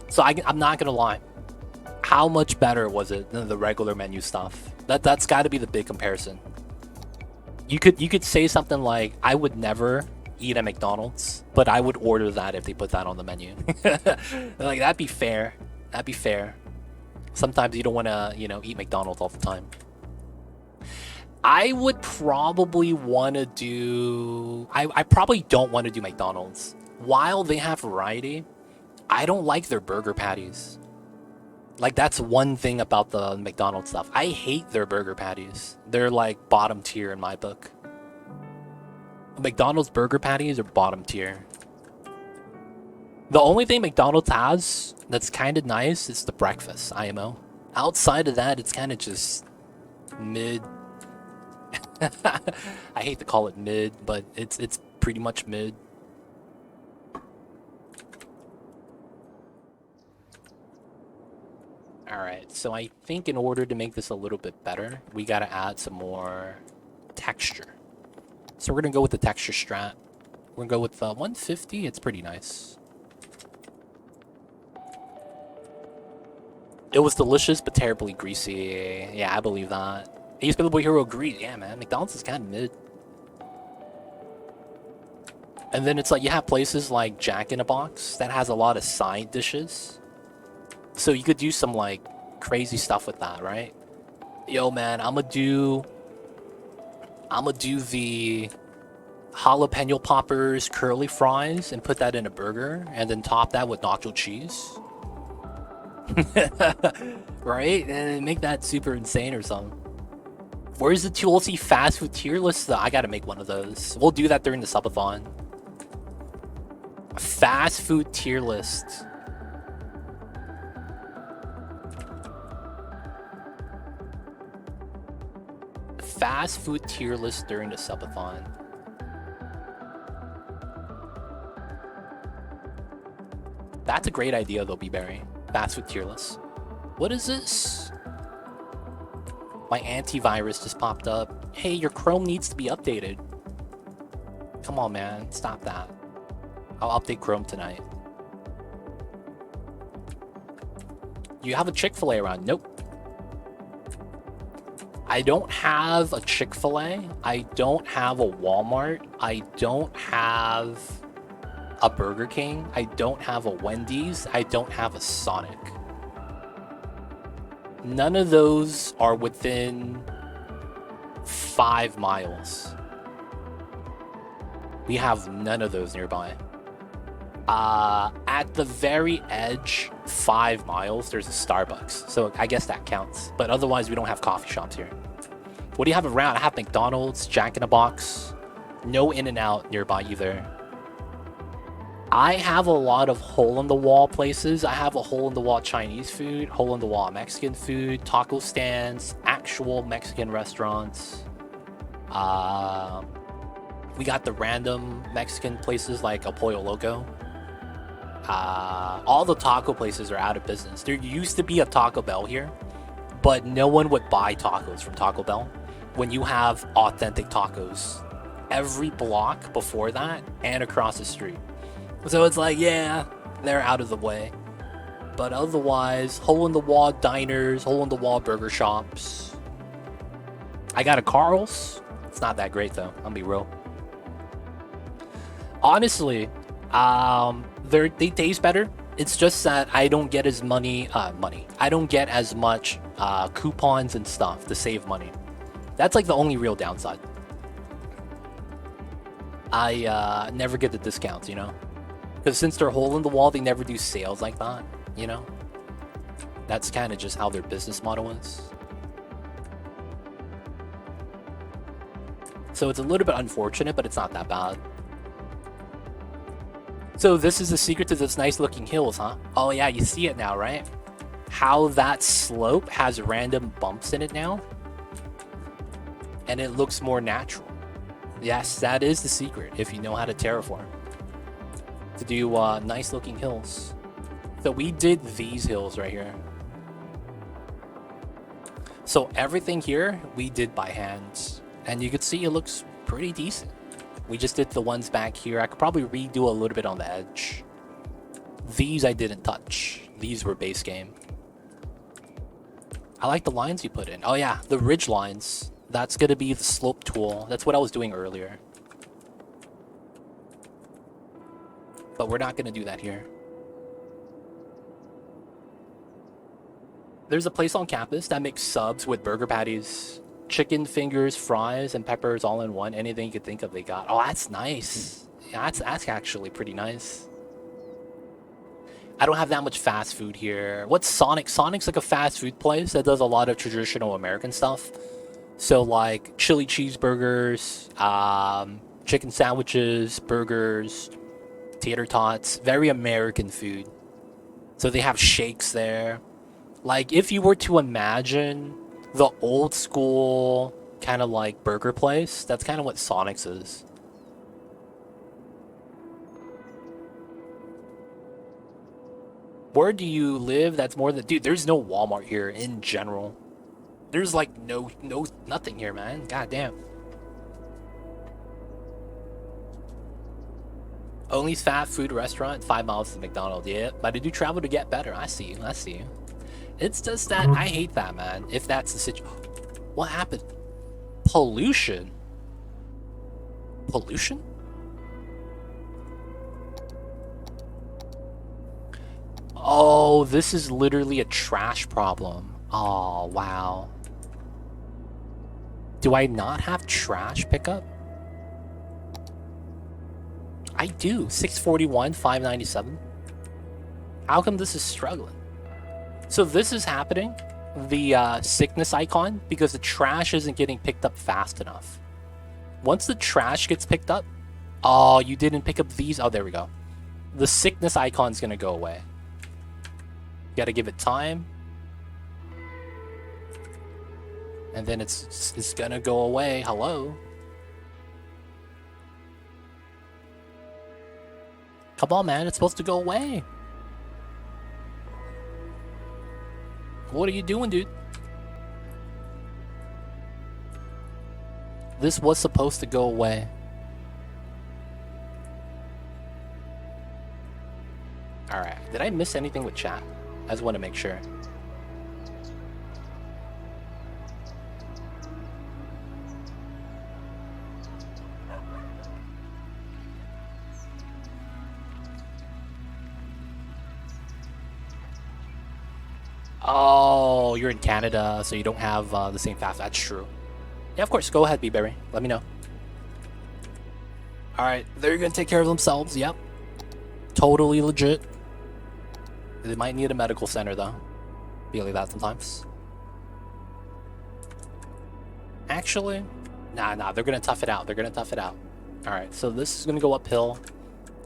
So I'm not gonna lie. How much better was it than the regular menu stuff? That's got to be the big comparison. You could say something like, I would never eat at McDonald's, but I would order that if they put that on the menu. Like, that'd be fair. That'd be fair. Sometimes you don't want to, you know, eat McDonald's all the time. I would probably want to do... I probably don't want to do McDonald's. While they have variety, I don't like their burger patties. Like, that's one thing about the McDonald's stuff. I hate their burger patties. They're, like, bottom tier in my book. McDonald's burger patties are bottom tier. The only thing McDonald's has that's kind of nice is the breakfast, IMO. Outside of that, it's kind of just mid... I hate to call it mid, but it's pretty much mid. Alright, so I think in order to make this a little bit better, we gotta add some more texture. So we're gonna go with the texture strat. We're gonna go with 150, it's pretty nice. It was delicious, but terribly greasy. Yeah, I believe that. He used to be the boy hero agreed. Yeah, man, McDonald's is kind of mid. And then it's like you have places like Jack in a Box that has a lot of side dishes. So you could do some like crazy stuff with that, right? Yo, man, I'm gonna do the jalapeno poppers curly fries and put that in a burger and then top that with nacho cheese. Right? And make that super insane or something. Where's the Tulsi fast food tier list though? I gotta make one of those. We'll do that during the subathon. Fast food tier list. Fast food tier list during the subathon. That's a great idea though, B-Berry. Fast food tier list. What is this? My antivirus just popped up. Hey, your Chrome needs to be updated. Come on, man. Stop that. I'll update Chrome tonight. You have a Chick-fil-A around? Nope. I don't have a Chick-fil-A. I don't have a Walmart. I don't have a Burger King. I don't have a Wendy's. I don't have a Sonic. None of those are within 5 miles. We have none of those nearby. At the very edge, 5 miles, there's a Starbucks. So I guess that counts. But otherwise, we don't have coffee shops here. What do you have around? I have McDonald's, Jack in a Box. No In-N-Out nearby either. I have a lot of hole-in-the-wall places. I have a hole-in-the-wall Chinese food, hole-in-the-wall Mexican food, taco stands, actual Mexican restaurants. We got the random Mexican places like El Pollo Loco. All the taco places are out of business. There used to be a Taco Bell here, but no one would buy tacos from Taco Bell when you have authentic tacos every block before that and across the street. So it's like, yeah, they're out of the way. But otherwise, hole-in-the-wall diners, hole-in-the-wall burger shops. I got a Carl's. It's not that great, though. I'll be real. Honestly, they taste better. It's just that I don't get as I don't get as much coupons and stuff to save money. That's like the only real downside. I never get the discounts, you know? Because since they're hole in the wall, they never do sales like that, you know? That's kind of just how their business model is. So it's a little bit unfortunate, but it's not that bad. So this is the secret to this nice looking hills, huh? Oh yeah, you see it now, right? How that slope has random bumps in it now. And it looks more natural. Yes, that is the secret, if you know how to terraform. To do nice looking hills. So we did these hills right here. So everything here we did by hand. And you can see it looks pretty decent. We just did the ones back here. I could probably redo a little bit on the edge. These I didn't touch. These were base game. I like the lines you put in. Oh yeah, the ridge lines. That's gonna be the slope tool. That's what I was doing earlier. But we're not gonna do that here. There's a place on campus that makes subs with burger patties, chicken fingers, fries, and peppers all in one. Anything you could think of, they got. Oh, that's nice. Yeah, that's actually pretty nice. I don't have that much fast food here. What's Sonic? Sonic's like a fast food place that does a lot of traditional American stuff. So like chili cheeseburgers, chicken sandwiches, burgers, tater tots, very American food. So they have shakes there. Like if you were to imagine the old school kind of like burger place. That's kind of what Sonic's is. Where do you live? That's more than... Dude, there's no Walmart here in general. There's like nothing here, man. God damn. Only fast food restaurant, 5 miles to McDonald's. Yeah, but I do travel to get better. I see you. I see you. It's just that I hate that, man. If that's the situation. What happened? Pollution? Pollution? Oh, this is literally a trash problem. Oh, wow. Do I not have trash pickup? I do. 641, 597. How come this is struggling? So this is happening, the sickness icon, because the trash isn't getting picked up fast enough. Once the trash gets picked up, oh, you didn't pick up these. Oh, there we go. The sickness icon's gonna go away. Gotta give it time. And then it's gonna go away. Hello? Come on, man. It's supposed to go away. What are you doing, dude? This was supposed to go away. Alright. Did I miss anything with chat? I just want to make sure. Oh, you're in Canada, so you don't have the same fast. That's true. Yeah, of course. Go ahead, B-Berry. Let me know. Alright, they're gonna take care of themselves. Yep. Totally legit. They might need a medical center, though. Be like that sometimes. Actually, nah, they're gonna tough it out. They're gonna tough it out. Alright, so this is gonna go uphill.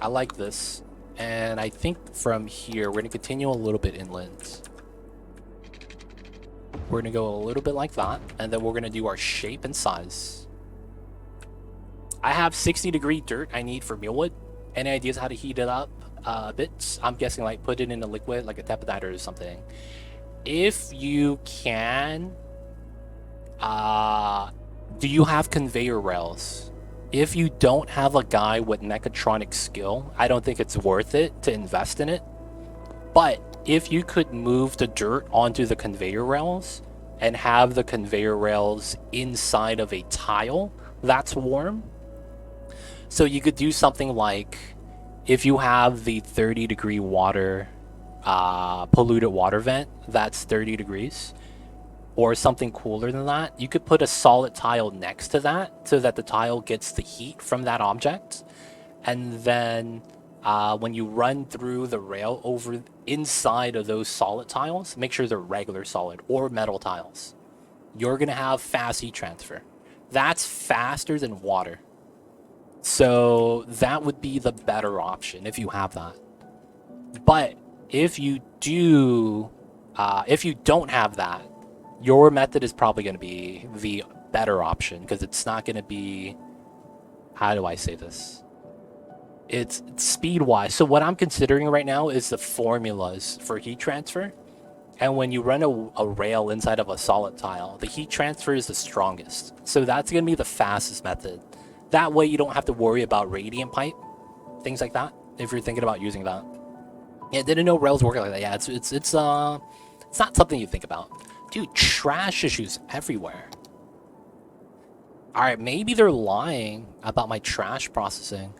I like this. And I think from here, we're gonna continue a little bit inland. We're gonna go a little bit like that, and then we're gonna do our shape and size. I have 60-degree dirt I need for mealwood. Any ideas how to heat it up a bit? I'm guessing like put it in a liquid, like a tepiditer or something. If you can, do you have conveyor rails? If you don't have a guy with mechatronic skill, I don't think it's worth it to invest in it. But if you could move the dirt onto the conveyor rails and have the conveyor rails inside of a tile that's warm, so you could do something like, if you have the 30-degree water, polluted water vent that's 30 degrees, or something cooler than that, you could put a solid tile next to that so that the tile gets the heat from that object. And then when you run through the rail over inside of those solid tiles, make sure they're regular solid or metal tiles. You're going to have fast heat transfer. That's faster than water. So that would be the better option if you have that. But if you do, if you don't have that, your method is probably going to be the better option, because it's not going to be, how do I say this? It's speed-wise. So what I'm considering right now is the formulas for heat transfer. And when you run a rail inside of a solid tile, the heat transfer is the strongest. So that's going to be the fastest method. That way you don't have to worry about radiant pipe, things like that, if you're thinking about using that. Yeah, didn't know rails work like that. Yeah, it's not something you think about. Dude, trash issues everywhere. Alright, maybe they're lying about my trash processing.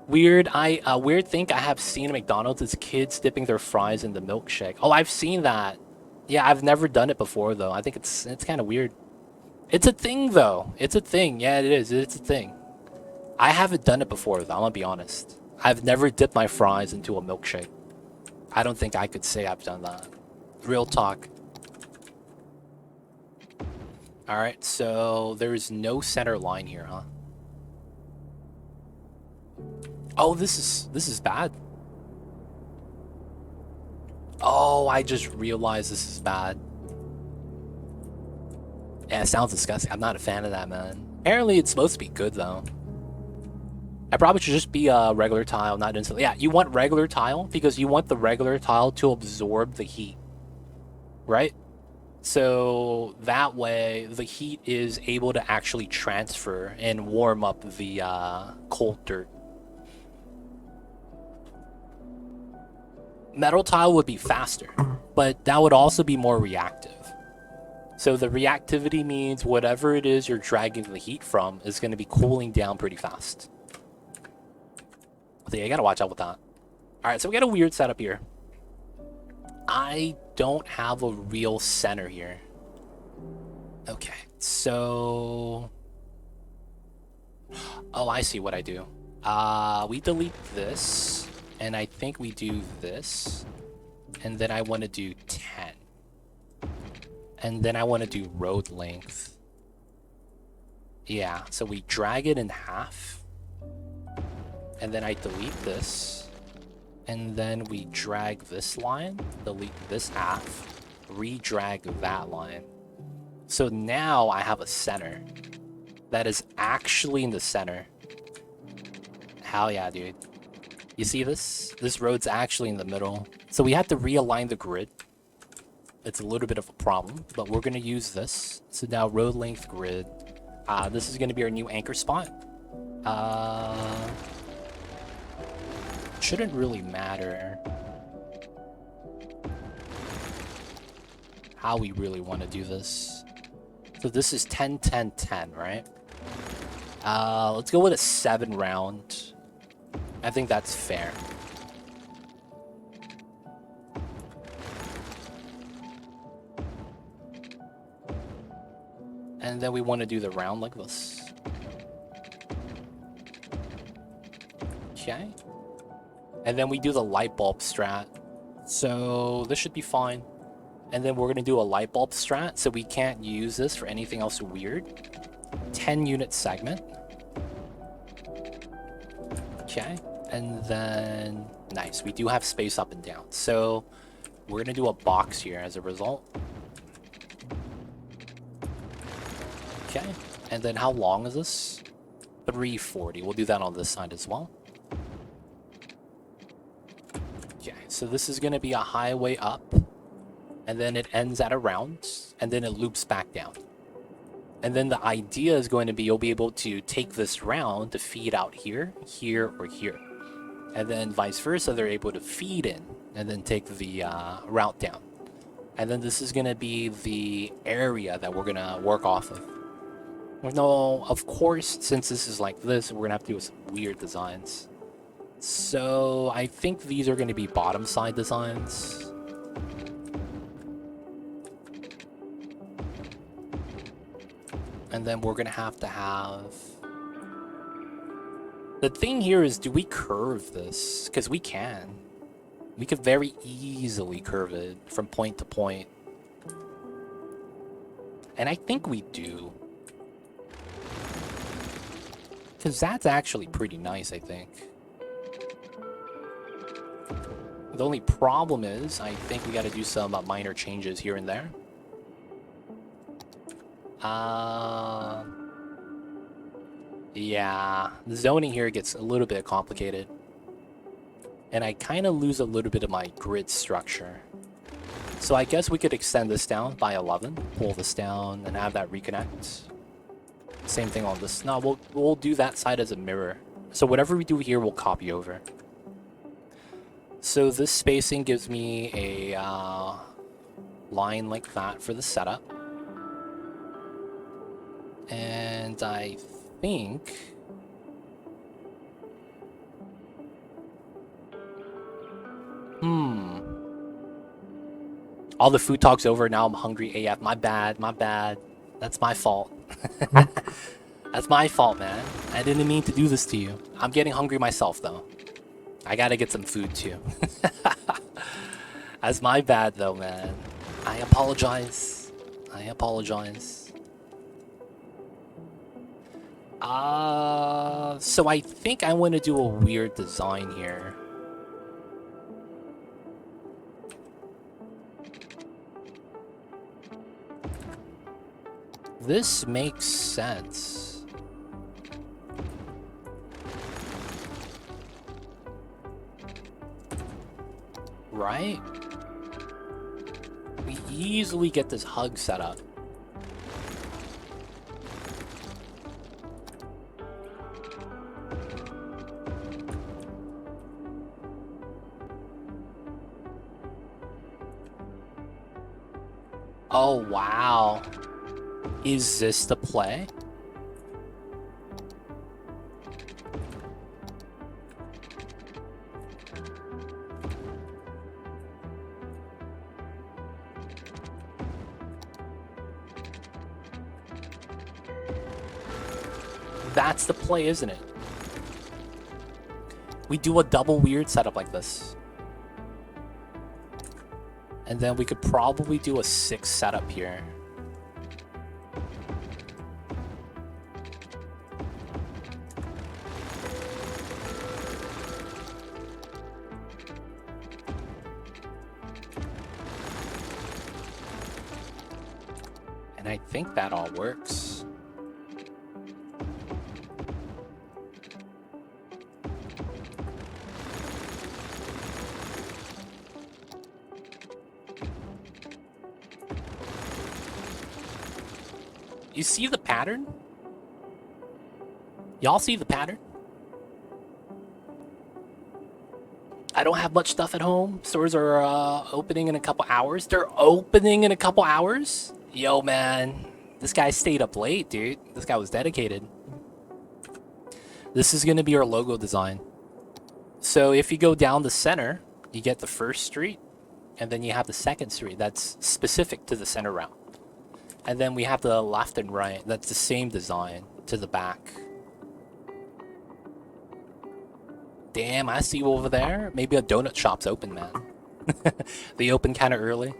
Weird thing I have seen at McDonald's is kids dipping their fries in the milkshake. Oh, I've seen that. Yeah, I've never done it before though. I think it's kind of weird. It's a thing though. It's a thing. Yeah, it is. It's a thing. I haven't done it before though, I'm gonna be honest. I've never dipped my fries into a milkshake. I don't think I could say I've done that. Real talk. Alright, so there's no center line here, huh? Oh, this is bad. Oh, I just realized this is bad. Yeah, it sounds disgusting. I'm not a fan of that, man. Apparently, it's supposed to be good, though. I probably should just be a regular tile, not instantly. Yeah, you want regular tile because you want the regular tile to absorb the heat, right? So that way, the heat is able to actually transfer and warm up the cold dirt. Metal tile would be faster, but that would also be more reactive. So the reactivity means whatever it is you're dragging the heat from is going to be cooling down pretty fast. So yeah, you gotta watch out with that. All right, so we got a weird setup here. I don't have a real center here. Okay, so... Oh, I see what I do. We delete this, and I think we do this, and then I want to do 10. And then I want to do road length. Yeah, so we drag it in half, and then I delete this, and then we drag this line, delete this half, re-drag that line. So now I have a center that is actually in the center. Hell yeah, dude. You see this? This road's actually in the middle. So we have to realign the grid. It's a little bit of a problem, but we're gonna use this. So now road length grid. This is gonna be our new anchor spot. Shouldn't really matter how we really want to do this. So this is 10, 10, 10, right? Let's go with a 7 round. I think that's fair. And then we want to do the round like this. Okay. And then we do the light bulb strat. So this should be fine. And then we're going to do a light bulb strat, so we can't use this for anything else weird. 10 unit segment. Okay. And then, nice. We do have space up and down. So we're going to do a box here as a result. Okay. And then how long is this? 340. We'll do that on this side as well. Okay. So this is going to be a highway up. And then it ends at a round, and then it loops back down. And then the idea is going to be you'll be able to take this round to feed out here, here, or here. And then vice versa, they're able to feed in and then take the route down. And then this is going to be the area that we're going to work off of. No, of course, since this is like this, we're going to have to do some weird designs. So I think these are going to be bottom side designs. And then we're going to have... The thing here is, do we curve this? Because we can. We could very easily curve it from point to point. And I think we do. Because that's actually pretty nice, I think. The only problem is, I think we got to do some minor changes here and there. Yeah, the zoning here gets a little bit complicated. And I kind of lose a little bit of my grid structure. So I guess we could extend this down by 11, pull this down, and have that reconnect. Same thing on this. No, we'll do that side as a mirror. So whatever we do here, we'll copy over. So this spacing gives me a line like that for the setup. And I think... All the food talk's over, now I'm hungry AF. My bad, my bad. That's my fault. That's my fault, man. I didn't mean to do this to you. I'm getting hungry myself, though. I gotta get some food, too. That's my bad, though, man. I apologize. I apologize. So I think I want to do a weird design here. This makes sense. Right? We easily get this hug set up. Oh, wow. Is this the play? That's the play, isn't it? We do a double weird setup like this. And then we could probably do a 6 setup here. And I think that all works. You see the pattern? Y'all see the pattern? I don't have much stuff at home. Stores are opening in a couple hours. They're opening in a couple hours? Yo, man. This guy stayed up late, dude. This guy was dedicated. This is going to be our logo design. So if you go down the center, you get the first street. And then you have the second street that's specific to the center route. And then we have the left and right. That's the same design to the back. Damn, I see you over there. Maybe a donut shop's open, man. They open kind of early.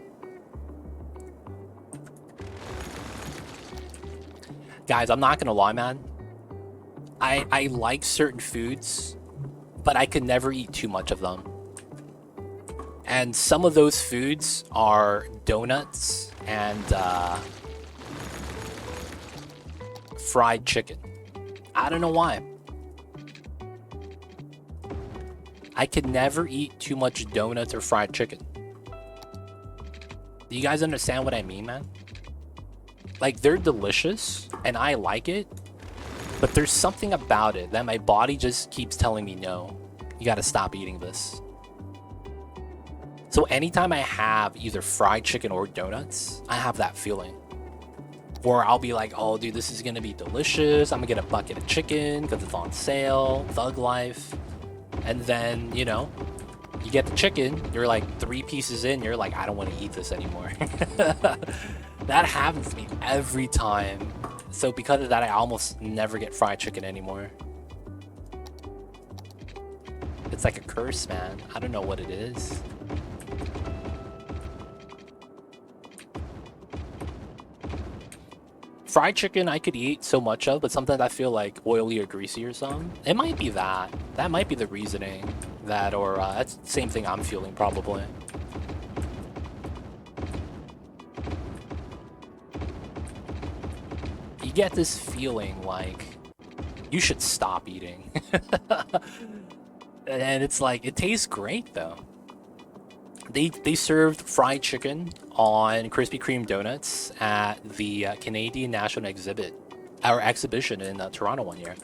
Guys, I'm not gonna lie, man. I like certain foods, but I could never eat too much of them. And some of those foods are donuts and fried chicken. I don't know why. I could never eat too much donuts or fried chicken. Do you guys understand what I mean, man? Like, they're delicious, and I like it, but there's something about it that my body just keeps telling me, no, you gotta stop eating this. So anytime I have either fried chicken or donuts, I have that feeling. Or I'll be like, oh, dude, this is gonna be delicious. I'm gonna get a bucket of chicken because it's on sale, thug life. And then, you know, you get the chicken, you're like 3 pieces in, you're like, I don't want to eat this anymore. That happens to me every time. So because of that, I almost never get fried chicken anymore. It's like a curse, man. I don't know what it is. Fried chicken I could eat so much of, but sometimes I feel like oily or greasy or something. It might be that. That might be the reasoning. That or that's the same thing I'm feeling probably. You get this feeling like you should stop eating. And it's like, it tastes great though. They served fried chicken on Krispy Kreme donuts at the Canadian National Exhibition in Toronto one year.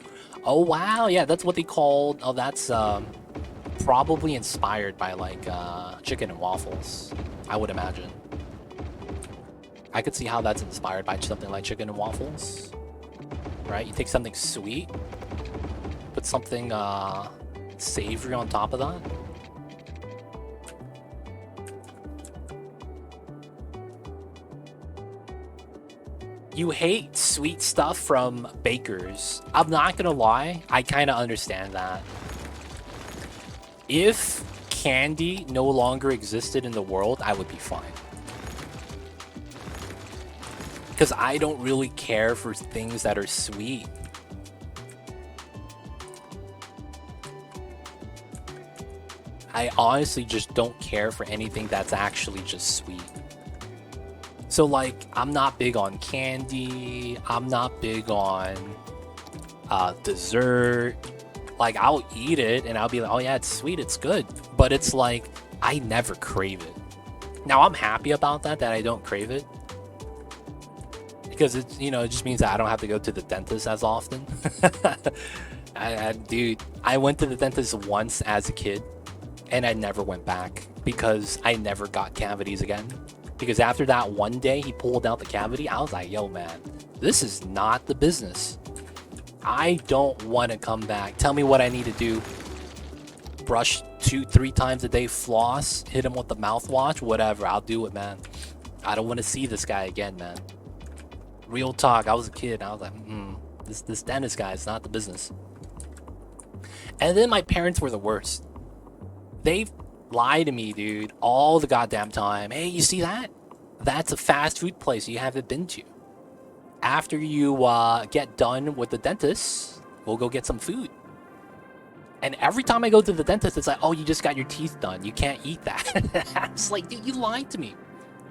Oh wow, yeah, that's what they called. Oh, that's probably inspired by like chicken and waffles, I would imagine. I could see how that's inspired by something like chicken and waffles, right? You take something sweet, put something savory on top of that. You hate sweet stuff from bakers. I'm not gonna lie, I kind of understand that. If candy no longer existed in the world, I would be fine. Because I don't really care for things that are sweet. I honestly just don't care for anything that's actually just sweet. So like, I'm not big on candy. I'm not big on dessert. Like, I'll eat it and I'll be like, oh yeah, it's sweet, it's good. But it's like, I never crave it. Now I'm happy about that I don't crave it. Because it's, you know, it just means that I don't have to go to the dentist as often. Dude, I went to the dentist once as a kid and I never went back because I never got cavities again. Because after that one day he pulled out the cavity, I was like, yo man, this is not the business. I don't want to come back. Tell me what I need to do. Brush 2-3 times a day, floss, hit him with the mouthwash, whatever. I'll do it, man. I don't want to see this guy again, man. Real talk, I was a kid. I was like, this dentist guy is not the business. And then my parents were the worst. They lied to me, dude, all the goddamn time. Hey, you see that? That's a fast food place you haven't been to. After you get done with the dentist, we'll go get some food. And every time I go to the dentist, it's like, oh, you just got your teeth done. You can't eat that. I was like, dude, you lied to me.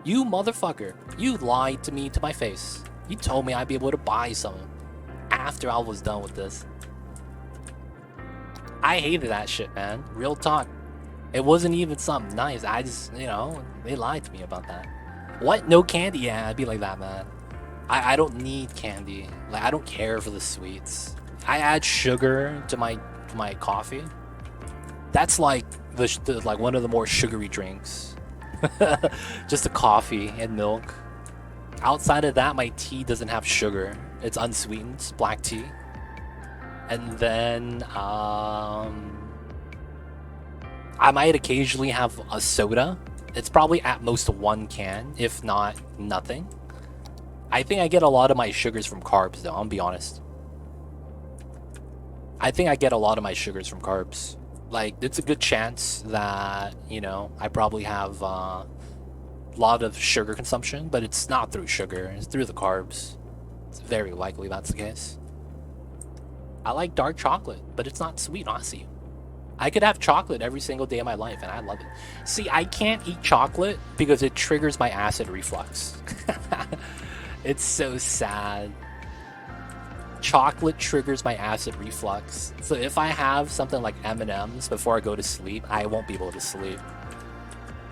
You motherfucker. You lied to me to my face. You told me I'd be able to buy some after I was done with this. I hated that shit, man. Real talk. It wasn't even something nice. I just, you know, they lied to me about that. What? No candy? Yeah, I'd be like that, man. I don't need candy. Like, I don't care for the sweets. I add sugar to my coffee. That's like like one of the more sugary drinks. Just a coffee and milk. Outside of that, my tea doesn't have sugar. It's unsweetened. It's black tea. And then I might occasionally have a soda. It's probably at most one can, if not nothing. I think I get a lot of my sugars from carbs, though. I'll be honest. I think I get a lot of my sugars from carbs. Like, it's a good chance that, you know, I probably have a lot of sugar consumption, but it's not through sugar. It's through the carbs. It's very likely that's the case. I like dark chocolate, but it's not sweet, honestly. I could have chocolate every single day of my life, and I love it. See, I can't eat chocolate because it triggers my acid reflux. It's so sad. Chocolate triggers my acid reflux. So if I have something like M&Ms before I go to sleep, I won't be able to sleep.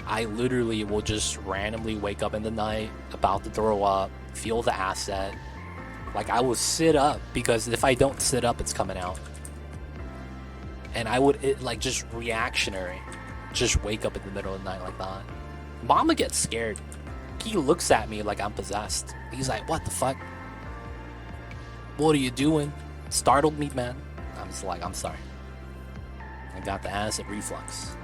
I literally will just randomly wake up in the night, about to throw up, feel the acid. Like, I will sit up because if I don't sit up, it's coming out. And I would, like, just reactionary. Just wake up in the middle of the night like that. Mama gets scared. He looks at me like I'm possessed. He's like, what the fuck? What are you doing? Startled me, man. I'm just like, I'm sorry. I got the acid reflux.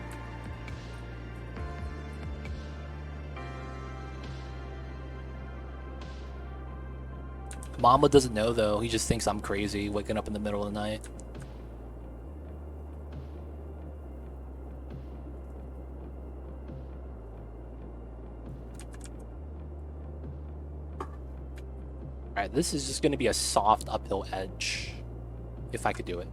Mama doesn't know, though. He just thinks I'm crazy, waking up in the middle of the night. Alright, this is just going to be a soft uphill edge. If I could do it.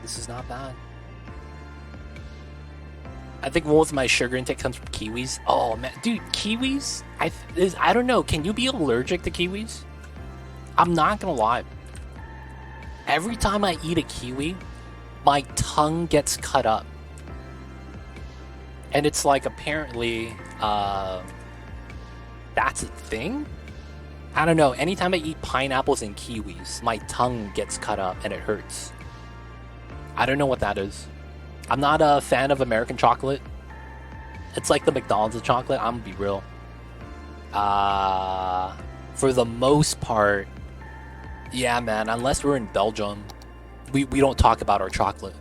This is not bad. I think most of my sugar intake comes from kiwis. Oh man, dude, kiwis? I don't know. Can you be allergic to kiwis? I'm not gonna lie. Every time I eat a kiwi, my tongue gets cut up. And it's like, apparently, that's a thing? I don't know. Anytime I eat pineapples and kiwis, my tongue gets cut up and it hurts. I don't know what that is. I'm not a fan of American chocolate. It's like the McDonald's of chocolate. I'm gonna be real. For the most part, yeah, man, unless we're in Belgium, we don't talk about our chocolate.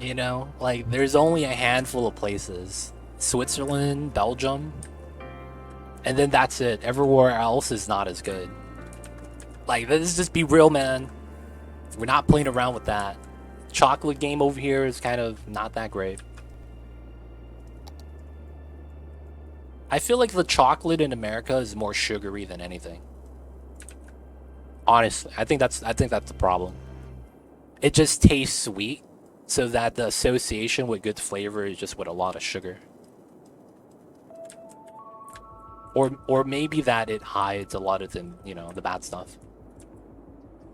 You know, like, there's only a handful of places. Switzerland, Belgium, and then that's it. Everywhere else is not as good. Like, let's just be real, man. We're not playing around with that. Chocolate game over here is kind of not that great. I feel like the chocolate in America is more sugary than anything. Honestly, I think that's the problem. It just tastes sweet, so that the association with good flavor is just with a lot of sugar. Or maybe that it hides a lot of the, you know, the bad stuff.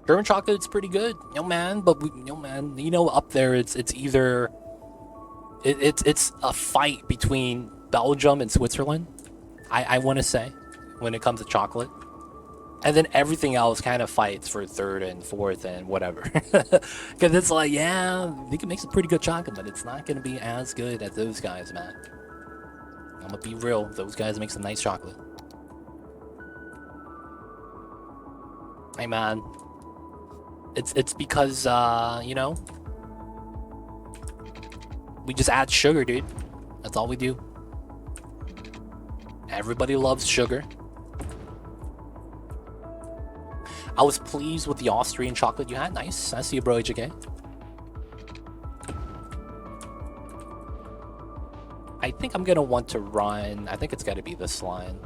German chocolate's pretty good, yo man, but man, you know, up there it's either it's a fight between Belgium and Switzerland. I want to say, when it comes to chocolate. And then everything else kind of fights for third and fourth and whatever. Because it's like, yeah, they can make some pretty good chocolate, but it's not going to be as good as those guys, man. I'm going to be real. Those guys make some nice chocolate. Hey, man. It's because, you know, we just add sugar, dude. That's all we do. Everybody loves sugar. I was pleased with the Austrian chocolate you had. Nice. I see you, bro, HK. I think I'm going to want to run... I think it's got to be this line.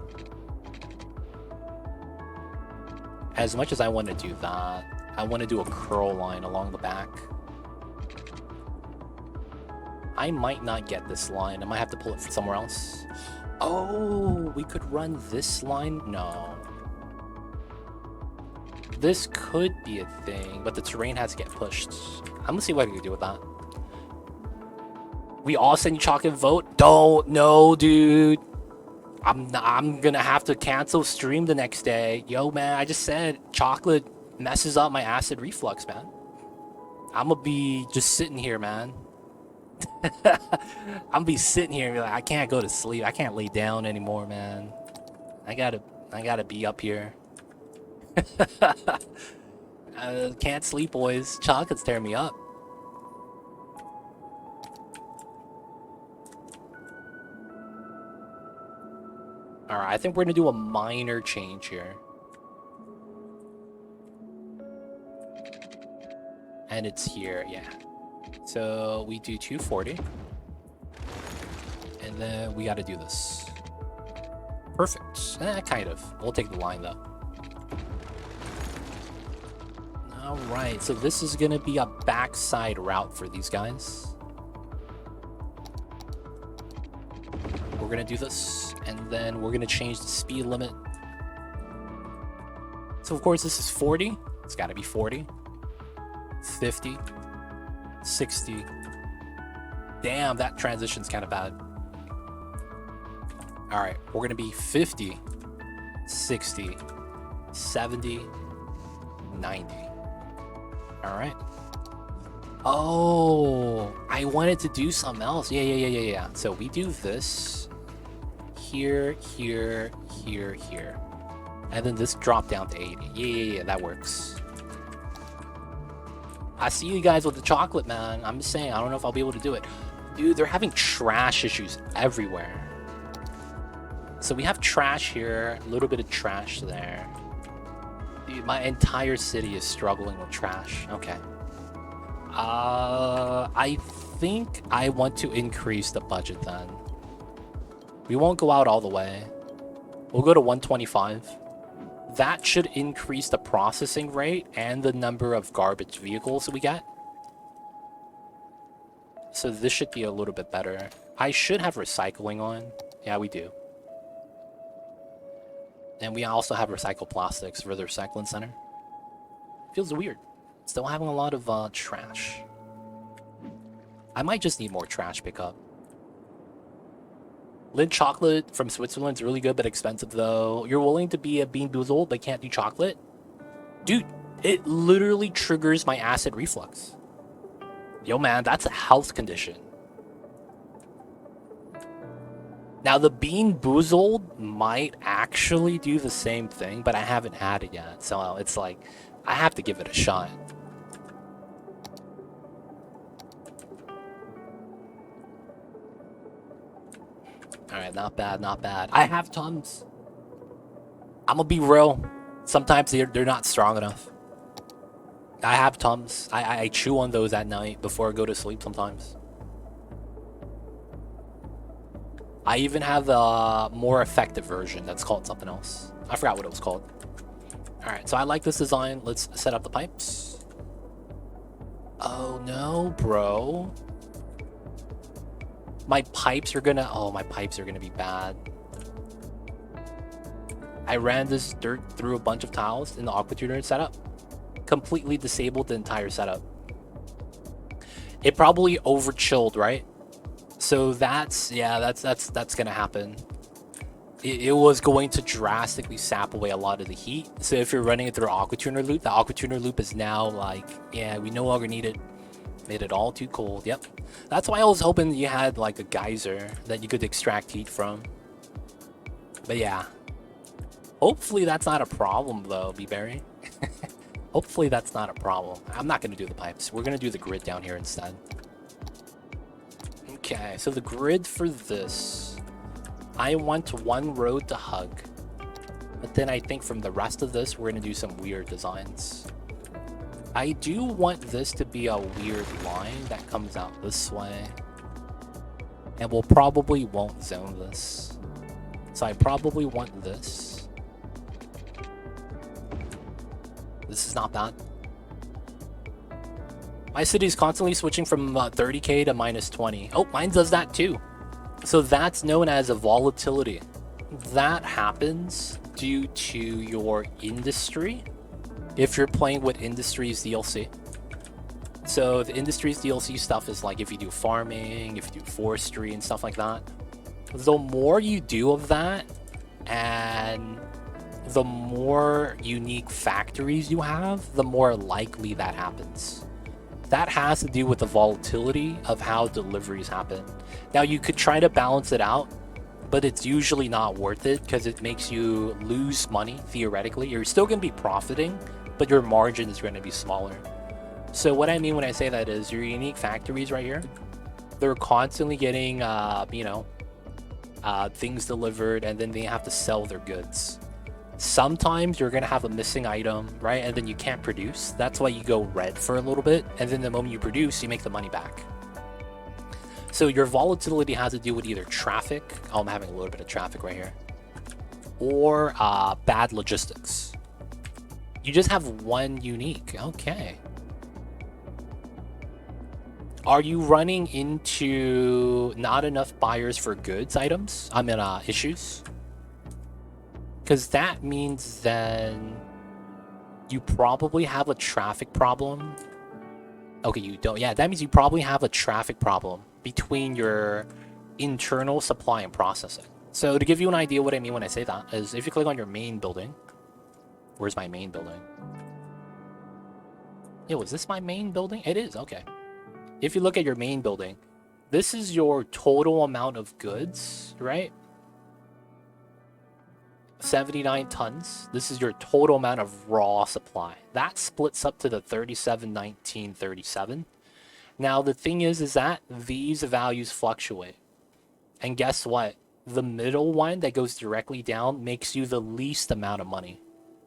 As much as I want to do that, I want to do a curl line along the back. I might not get this line. I might have to pull it from somewhere else. Oh, we could run this line? No. This could be a thing, but the terrain has to get pushed. I'm gonna see what I can do with that. We all send you chocolate vote? Don't, no, dude. I'm gonna have to cancel stream the next day. Yo, man, I just said chocolate messes up my acid reflux, man. I'm gonna be just sitting here, man. I'm gonna be sitting here and be like, I can't go to sleep. I can't lay down anymore, man. I gotta be up here. Can't sleep, boys. Chocolate's tearing me up. Alright, I think we're gonna do a minor change here. And it's here, yeah. So we do 240. And then we gotta do this. Perfect. Kind of. We'll take the line, though. Alright, so this is gonna be a backside route for these guys. We're gonna do this, and then we're gonna change the speed limit. So of course this is 40. It's gotta be 40. 50. 60. Damn, that transition's kind of bad. Alright, we're gonna be 50. 60. 70. 90. Alright. Oh, I wanted to do something else. Yeah. So we do this. Here, here, here, here. And then this drop down to 80. Yeah, that works. I see you guys with the chocolate, man. I'm just saying, I don't know if I'll be able to do it. Dude, they're having trash issues everywhere. So we have trash here, a little bit of trash there. Dude, my entire city is struggling with trash. Okay. I think I want to increase the budget then. We won't go out all the way. We'll go to 125. That should increase the processing rate and the number of garbage vehicles we get. So this should be a little bit better. I should have recycling on. Yeah, we do. And we also have recycled plastics for the recycling center. Feels weird. Still having a lot of trash. I might just need more trash pickup. Lindt chocolate from Switzerland is really good but expensive though. You're willing to be a bean boozled but can't do chocolate? Dude, it literally triggers my acid reflux. Yo man, that's a health condition. Now the bean boozled might actually do the same thing, but I haven't had it yet. So it's like, I have to give it a shot. Alright, not bad, not bad. I have Tums. I'm gonna be real. Sometimes they're not strong enough. I have Tums. I chew on those at night before I go to sleep sometimes. I even have the more effective version that's called something else. I forgot what it was called. Alright, so I like this design. Let's set up the pipes. Oh no, bro. My pipes are gonna... Oh, my pipes are gonna be bad. I ran this dirt through a bunch of tiles in the aqua tuner setup. Completely disabled the entire setup. It probably over chilled, right? So that's gonna happen. It was going to drastically sap away a lot of the heat. So if you're running it through aqua tuner loop, the aqua tuner loop is now like, yeah, we no longer need it. Made it all too cold. Yep. That's why I was hoping you had like a geyser that you could extract heat from. But yeah. Hopefully that's not a problem though, B-Berry. Hopefully that's not a problem. I'm not going to do the pipes. We're going to do the grid down here instead. Okay, so the grid for this. I want one road to hug. But then I think from the rest of this, we're going to do some weird designs. I do want this to be a weird line that comes out this way. And we'll probably won't zone this. So I probably want this. This is not bad. My city is constantly switching from 30k to minus 20. Oh, mine does that too. So that's known as a volatility. That happens due to your industry. If you're playing with Industries DLC. So the Industries DLC stuff is like if you do farming, if you do forestry and stuff like that. The more you do of that, and the more unique factories you have, the more likely that happens. That has to do with the volatility of how deliveries happen. Now you could try to balance it out, but it's usually not worth it because it makes you lose money, theoretically. You're still going to be profiting, but your margin is going to be smaller. So what I mean when I say that is your unique factories right here, they're constantly getting, things delivered, and then they have to sell their goods. Sometimes you're going to have a missing item, right? And then you can't produce. That's why you go red for a little bit. And then the moment you produce, you make the money back. So your volatility has to do with either traffic. Oh, I'm having a little bit of traffic right here. Or bad logistics. You just have one unique. Okay. Are you running into not enough buyers for goods items? I mean, issues? Because that means then you probably have a traffic problem. Okay, you don't. Yeah, that means you probably have a traffic problem between your internal supply and processing. So to give you an idea what I mean when I say that is if you click on your main building. Where's my main building? Yo, is this my main building? It is, okay. If you look at your main building, this is your total amount of goods, right? 79 tons. This is your total amount of raw supply. That splits up to the 37, 19, 37. Now, the thing is that these values fluctuate. And guess what? The middle one that goes directly down makes you the least amount of money.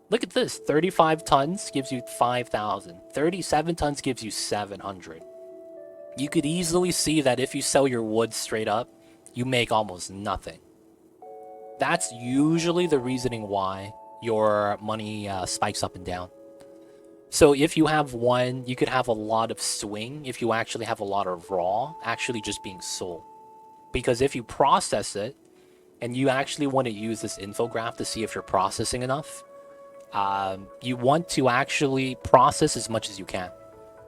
Look at this. 35 tons gives you 5,000. 37 tons gives you 700. You could easily see that if you sell your wood straight up, you make almost nothing. That's usually the reasoning why your money spikes up and down. So if you have one, you could have a lot of swing if you actually have a lot of raw actually just being sold. Because if you process it, and you actually want to use this infograph to see if you're processing enough, you want to actually process as much as you can.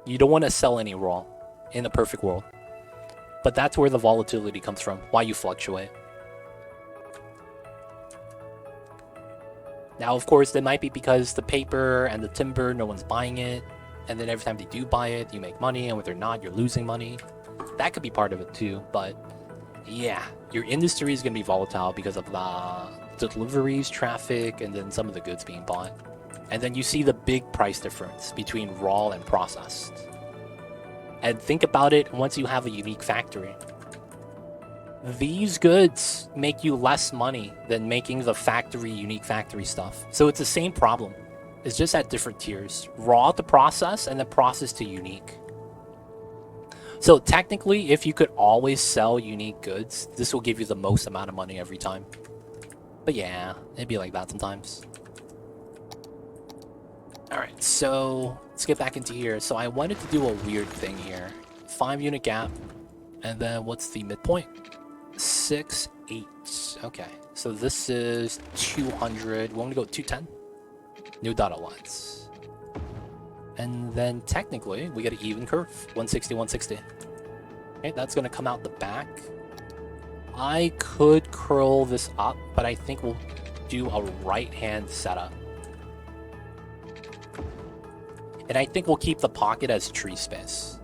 You don't want to sell any raw in the perfect world. But that's where the volatility comes from, why you fluctuate. Now, of course, that might be because the paper and the timber, no one's buying it. And then every time they do buy it, you make money. And when they're not, you're losing money. That could be part of it too. But yeah, your industry is going to be volatile because of the deliveries, traffic, and then some of the goods being bought. And then you see the big price difference between raw and processed. And think about it once you have a unique factory. These goods make you less money than making the factory unique factory stuff. So it's the same problem. It's just at different tiers. Raw to process and then process to unique. So technically, if you could always sell unique goods, this will give you the most amount of money every time. But yeah, it'd be like that sometimes. Alright, so let's get back into here. So I wanted to do a weird thing here. 5-unit gap, and then what's the midpoint? 6, 8. Okay, so this is 200. We want to go 210. New dotted lines. And then technically, we get an even curve. 160, 160. Okay, that's going to come out the back. I could curl this up, but I think we'll do a right-hand setup. And I think we'll keep the pocket as tree space.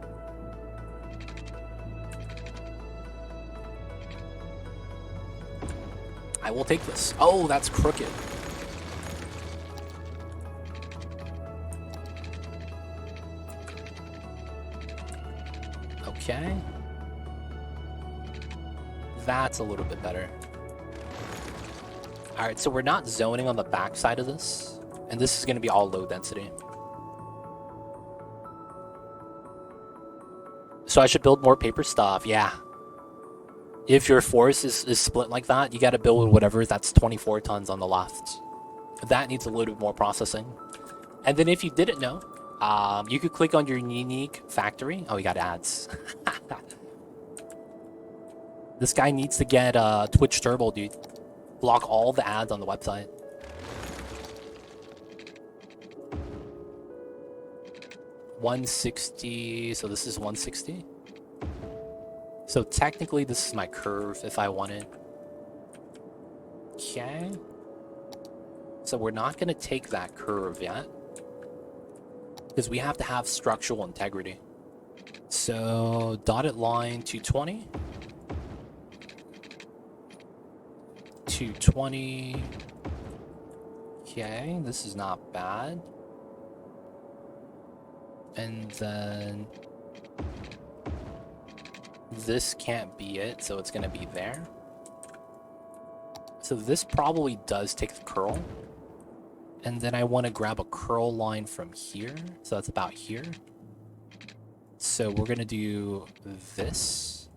I will take this. Oh, that's crooked. Okay. That's a little bit better. Alright, so we're not zoning on the back side of this. And this is going to be all low density. So I should build more paper stuff, yeah. If your force is split like that, you gotta build whatever that's 24 tons on the left. That needs a little bit more processing. And then if you didn't know, you could click on your unique factory. Oh, we got ads. This guy needs to get Twitch Turbo, dude. Block all the ads on the website. $160, so this is 160. So technically this is my curve if I wanted. Okay. So we're not going to take that curve yet, because we have to have structural integrity. So dotted line 220. 220. Okay, this is not bad. And then this can't be it, so it's gonna be there. So this probably does take the curl. And then I want to grab a curl line from here. So that's about here. So we're gonna do this.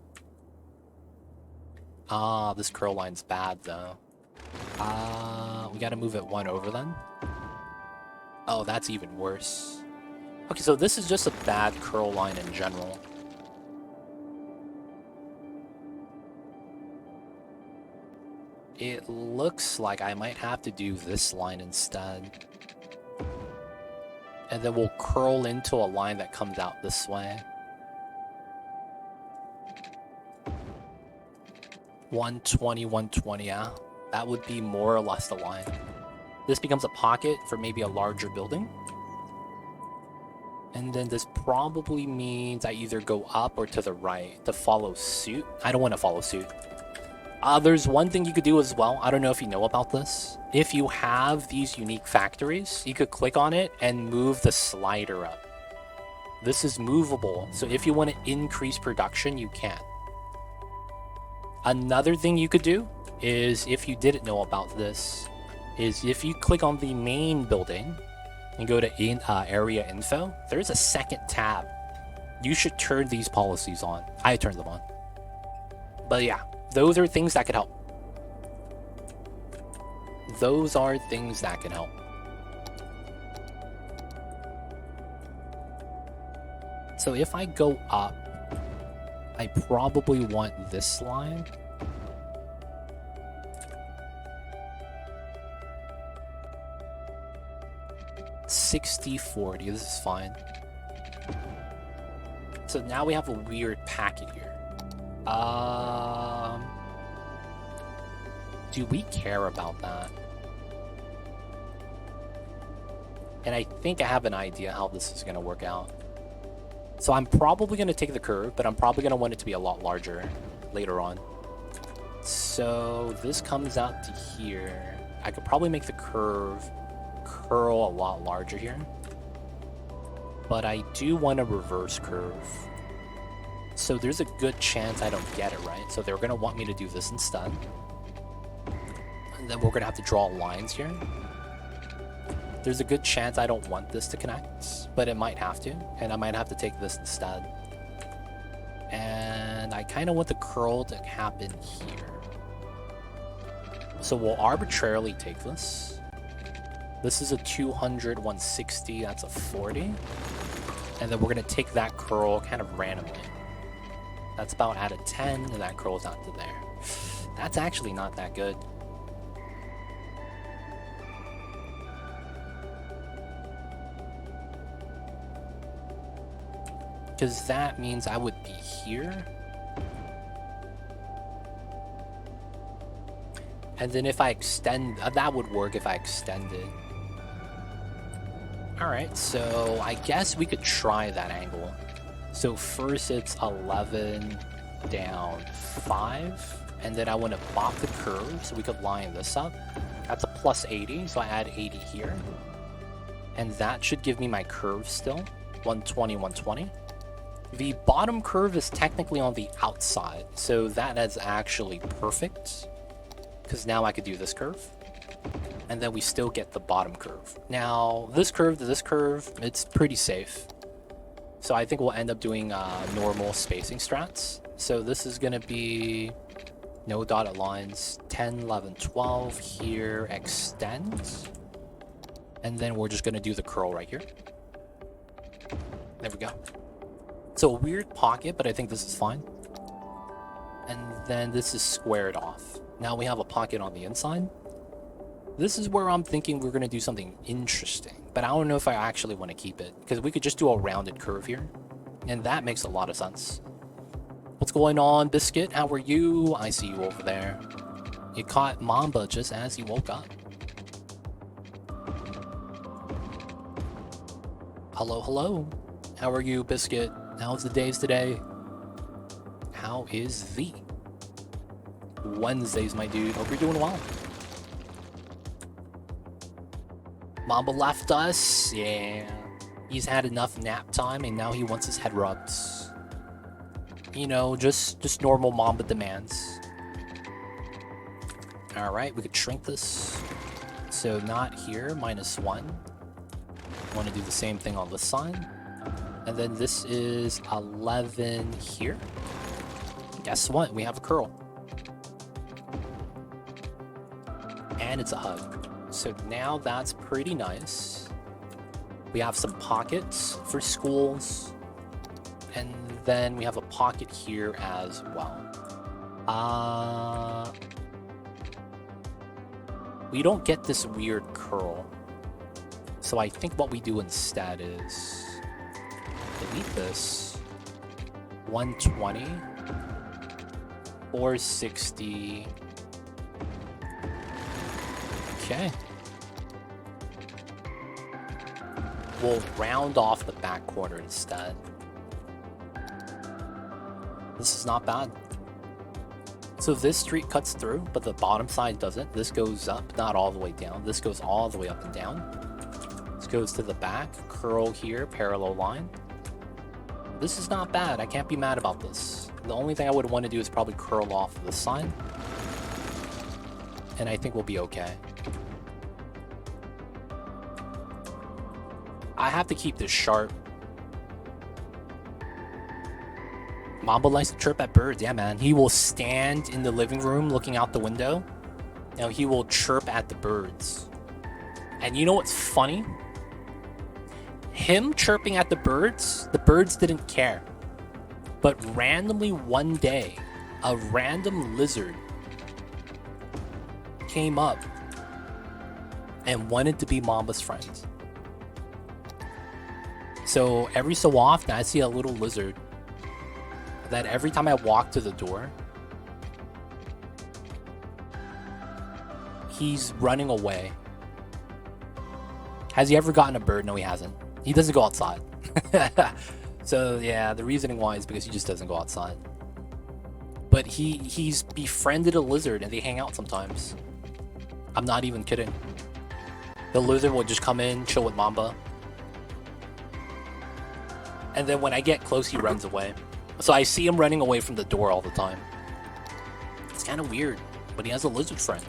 Ah, this curl line's bad though. We gotta move it 1 over then. Oh, that's even worse. Okay, so this is just a bad curl line in general. It looks like I might have to do this line instead. And then we'll curl into a line that comes out this way. 120, 120, yeah. That would be more or less the line. This becomes a pocket for maybe a larger building. And then this probably means I either go up or to the right to follow suit. I don't want to follow suit. There's one thing you could do as well. I don't know if you know about this. If you have these unique factories, you could click on it and move the slider up. This is movable, so if you want to increase production, you can. Another thing you could do is, if you didn't know about this, is if you click on the main building and go to area info, there's a second tab. You should turn these policies on. I turned them on. But yeah, those are things that could help. Those are things that can help. So if I go up, I probably want this line. $60.40, this is fine. So now we have a weird packet here. Do we care about that? And I think I have an idea how this is going to work out. So I'm probably going to take the curve, but I'm probably going to want it to be a lot larger later on. So this comes out to here. I could probably make the curve curl a lot larger here. But I do want a reverse curve. So there's a good chance I don't get it right. So they're going to want me to do this instead. And then we're going to have to draw lines here. There's a good chance I don't want this to connect, but it might have to. And I might have to take this instead. And I kind of want the curl to happen here. So we'll arbitrarily take this. This is a 200, 160, that's a 40. And then we're gonna take that curl kind of randomly. That's about out of 10, and that curl's out to there. That's actually not that good. Because that means I would be here. And then if I extend, that would work if I extended. Alright, so I guess we could try that angle. So first it's 11 down 5. And then I want to bop the curve so we could line this up. That's a plus 80, so I add 80 here. And that should give me my curve still. 120, 120. The bottom curve is technically on the outside, so that is actually perfect. Because now I could do this curve. And then we still get the bottom curve. Now, this curve to this curve, it's pretty safe. So I think we'll end up doing normal spacing strats. So this is going to be no dotted lines, 10, 11, 12 here, extend. And then we're just going to do the curl right here. There we go. So a weird pocket, but I think this is fine. And then this is squared off. Now we have a pocket on the inside. This is where I'm thinking we're going to do something interesting. But I don't know if I actually want to keep it. Because we could just do a rounded curve here. And that makes a lot of sense. What's going on, Biscuit? How are you? I see you over there. You caught Mamba just as he woke up. Hello, hello. How are you, Biscuit? How's the days today? How is the Wednesdays, my dude? Hope you're doing well. Mamba left us. Yeah. He's had enough nap time and now he wants his head rubs. You know, just normal Mamba demands. Alright, we could shrink this. So not here, -1. Want to do the same thing on this side. And then this is 11 here. Guess what? We have a curl. And it's a hug. So now that's pretty nice. We have some pockets for schools. And then we have a pocket here as well. We don't get this weird curl. So I think what we do instead is delete this. 120. 460. Okay. We'll round off the back corner instead. This is not bad. So this street cuts through, but the bottom side doesn't. This goes up, not all the way down. This goes all the way up and down. This goes to the back, curl here, parallel line. This is not bad. I can't be mad about this. The only thing I would want to do is probably curl off this side. And I think we'll be okay. I have to keep this sharp. Mamba likes to chirp at birds. Yeah, man. He will stand in the living room looking out the window. Now he will chirp at the birds. And you know what's funny? Him chirping at the birds didn't care. But randomly one day, a random lizard came up and wanted to be Mamba's friend. So every so often I see a little lizard that every time I walk to the door, he's running away. Has he ever gotten a bird? No, he hasn't. He doesn't go outside. So yeah, the reasoning why is because he just doesn't go outside. But he's befriended a lizard and they hang out sometimes. I'm not even kidding. The lizard will just come in, chill with Mamba. And then when I get close, he runs away. So I see him running away from the door all the time. It's kind of weird, but he has a lizard friend.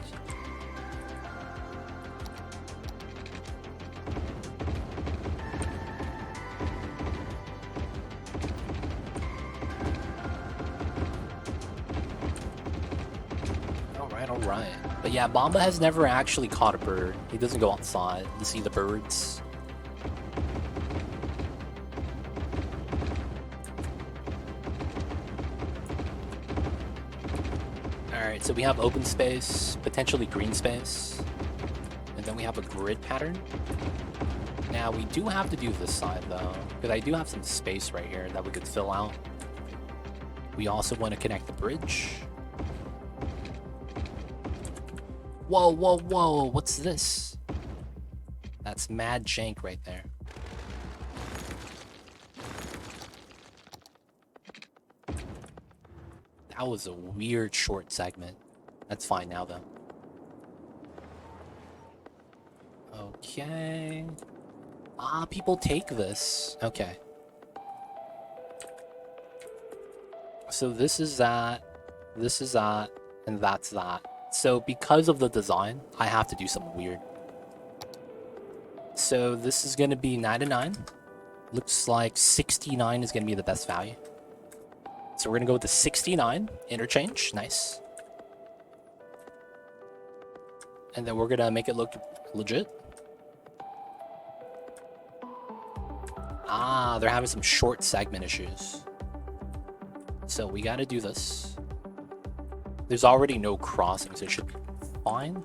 Alright. But yeah, Mamba has never actually caught a bird. He doesn't go outside to see the birds. Alright, so we have open space, potentially green space. And then we have a grid pattern. Now, we do have to do this side, though, because I do have some space right here that we could fill out. We also want to connect the bridge. Whoa, what's this? That's mad jank right there. That was a weird short segment. That's fine now, though. Okay. Ah, people take this. Okay. So this is that, and that's that. So because of the design, I have to do something weird. So this is going to be 99. Looks like 69 is going to be the best value. So we're going to go with the 69 interchange. Nice. And then we're going to make it look legit. Ah, they're having some short segment issues. So we got to do this. There's already no crossing, so it should be fine.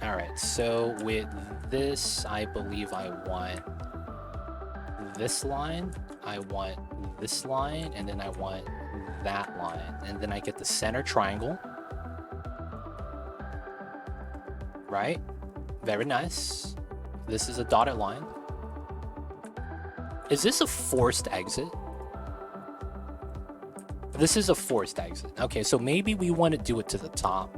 Alright, so with this, I believe I want this line, I want this line, and then I want that line. And then I get the center triangle. Right? Very nice. This is a dotted line. Is this a forced exit? This is a forced exit. Okay, so maybe we want to do it to the top.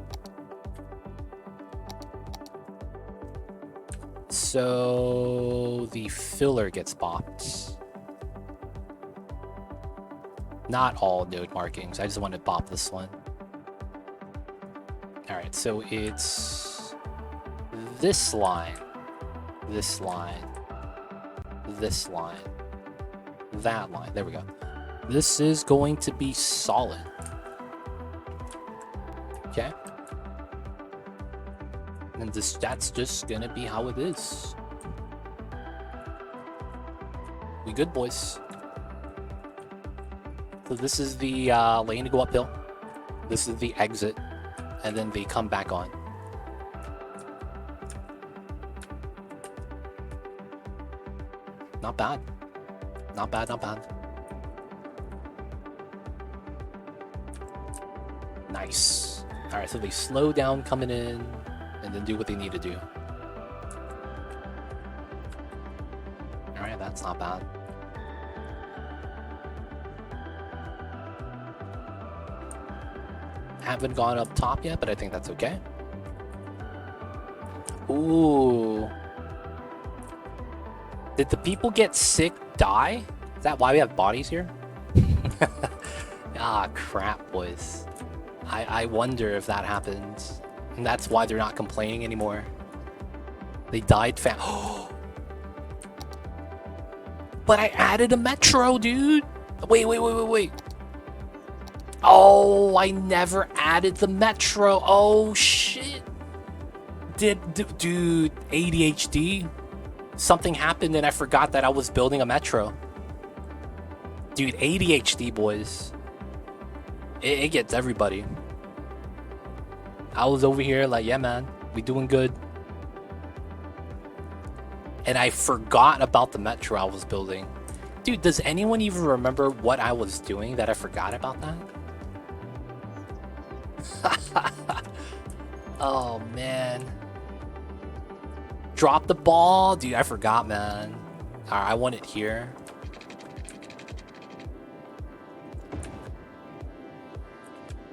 So the filler gets bopped. Not all node markings. I just want to bop this one. Alright, so it's this line, this line, this line, that line. There we go. This is going to be solid. Okay. And that's just gonna be how it is. We good, boys. So this is the lane to go uphill. This is the exit. And then they come back on. Not bad. Not bad, not bad. Nice. Alright, so they slow down coming in and then do what they need to do. Alright, that's not bad. Haven't gone up top yet, but I think that's okay. Ooh. Did the people get sick die? Is that why we have bodies here? Ah, crap, boys. I wonder if that happened. And that's why they're not complaining anymore. They died fast. But I added a metro, dude. Wait. Oh, I never added the metro. Oh, shit. Dude, ADHD. Something happened and I forgot that I was building a metro. Dude, ADHD, boys. It gets everybody. I was over here like, yeah, man, we doing good. And I forgot about the metro I was building. Dude, does anyone even remember what I was doing that I forgot about that? Oh, man. Drop the ball. Dude, I forgot, man. Alright, I want it here.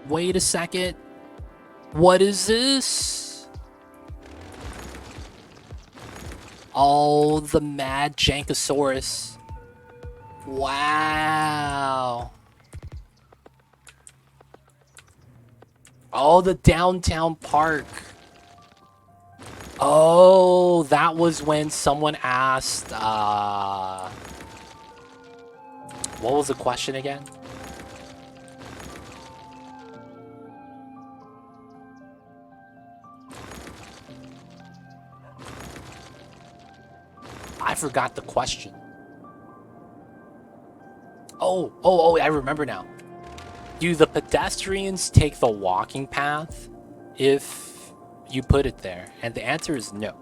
Wait a second. What is this? Oh, the mad Jankosaurus. Wow. Oh, the downtown park. Oh, that was when someone asked, what was the question again? I forgot the question. Oh, I remember now. Do the pedestrians take the walking path if you put it there? And the answer is no.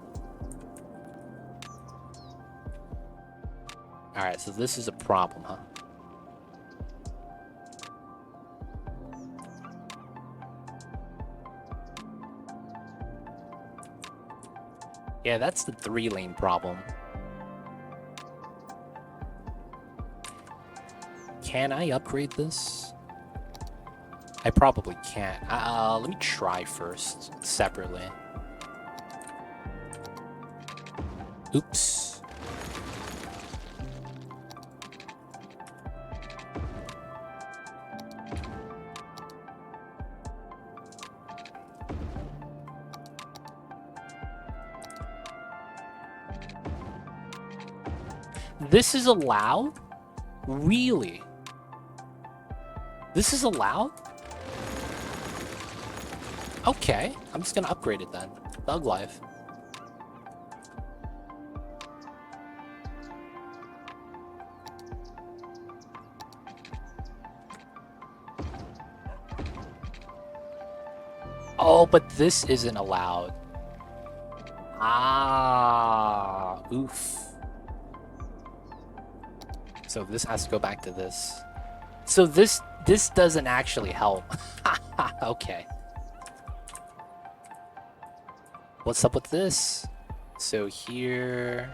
Alright, so this is a problem, huh? Yeah, that's the 3-lane problem. Can I upgrade this? I probably can't. Let me try first, separately. Oops. This is allowed? Really? This is allowed? Okay, I'm just gonna upgrade it then. Thug life. Oh, but this isn't allowed. Ah, oof. So this has to go back to this. So this doesn't actually help. Okay. What's up with this? So here,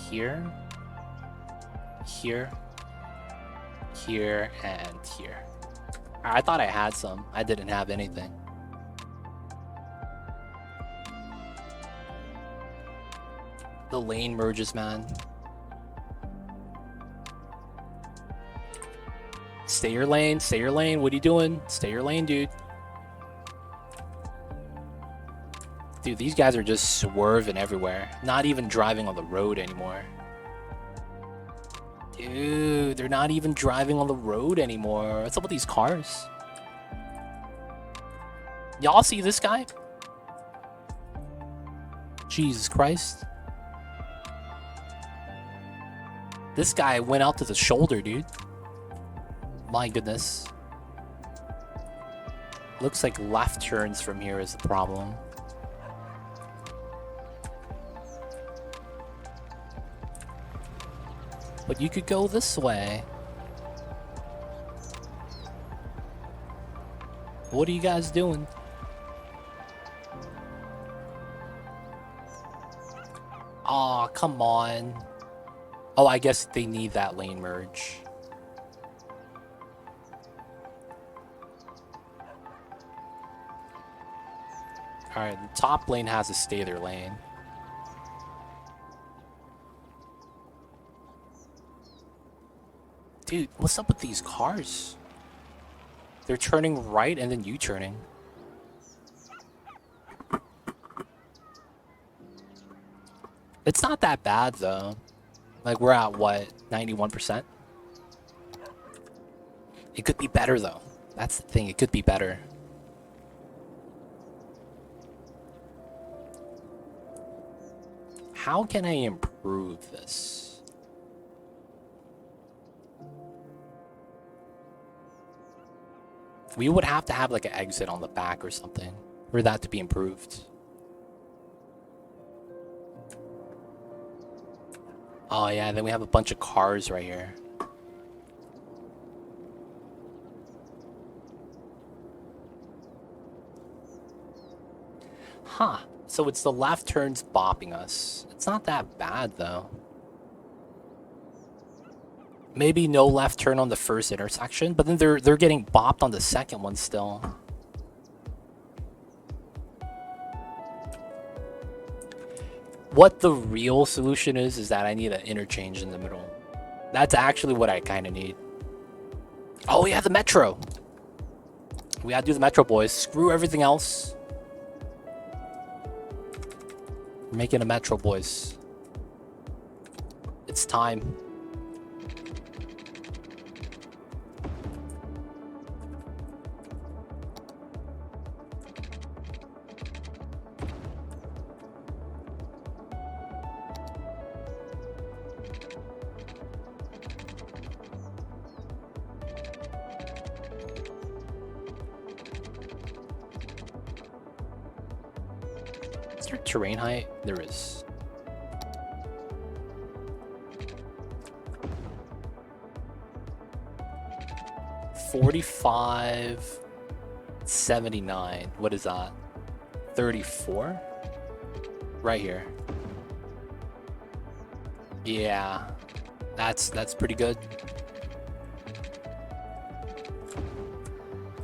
here, here, here, and here. I thought I had some. I didn't have anything. The lane merges, man. Stay your lane, stay your lane. What are you doing? Stay your lane, dude. Dude, these guys are just swerving everywhere. Not even driving on the road anymore. Dude, they're not even driving on the road anymore. What's up with these cars? Y'all see this guy? Jesus Christ. This guy went out to the shoulder, dude. My goodness. Looks like left turns from here is the problem. But you could go this way. What are you guys doing? Aw, come on. Oh, I guess they need that lane merge. Alright, the top lane has to stay their lane. Dude, what's up with these cars? They're turning right and then U-turning. It's not that bad though. Like we're at what, 91%? It could be better though. That's the thing, it could be better. How can I improve this? We would have to have like an exit on the back or something for that to be improved. Oh yeah, then we have a bunch of cars right here. Huh. So it's the left turns bopping us. It's not that bad though. Maybe no left turn on the first intersection, but then they're getting bopped on the second one still. What the real solution is that I need an interchange in the middle. That's actually what I kind of need. Oh yeah, the metro. We gotta do the metro, boys. Screw everything else. We're making a metro, boys. It's time. there terrain height? There is. $45.79. What is that? 34? Right here. Yeah, that's pretty good.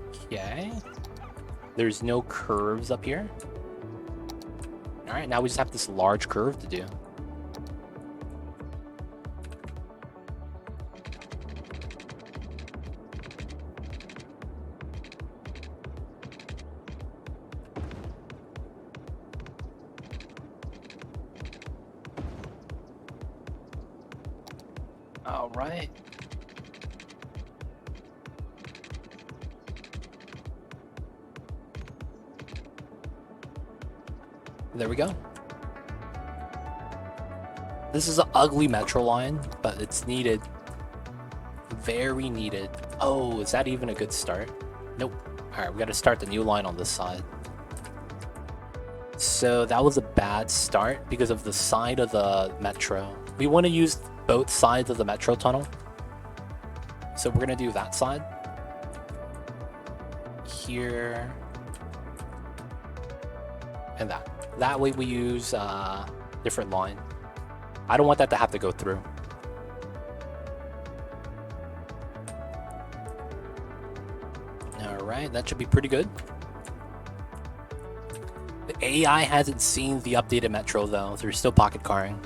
Okay. There's no curves up here. All right, now we just have this large curve to do. All right. There we go. This is an ugly metro line, but it's needed. Very needed. Oh, is that even a good start? Nope. Alright, we gotta start the new line on this side. So that was a bad start because of the side of the metro. We want to use both sides of the metro tunnel. So we're gonna do that side. Here. And that. That way we use different line. I don't want that to have to go through. Alright, that should be pretty good. The AI hasn't seen the updated metro though. They're still pocket carring.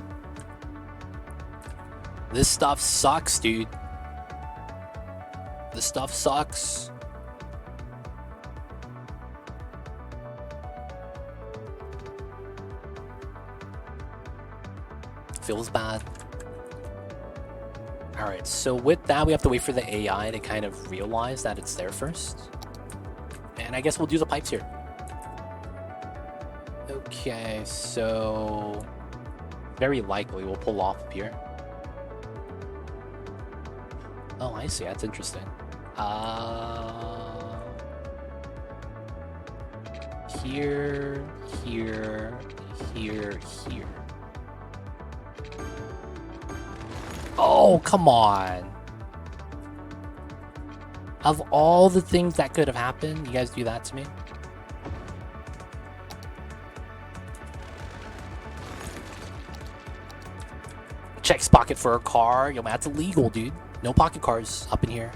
This stuff sucks, dude. This stuff sucks. Feels bad. Alright, so with that, we have to wait for the AI to kind of realize that it's there first. And I guess we'll do the pipes here. Okay, so very likely we'll pull off up here. Oh, I see. That's interesting. Here, here, here, here. Oh, come on. Of all the things that could have happened, you guys do that to me? Checks pocket for a car. Yo, man, that's illegal, dude. No pocket cars up in here.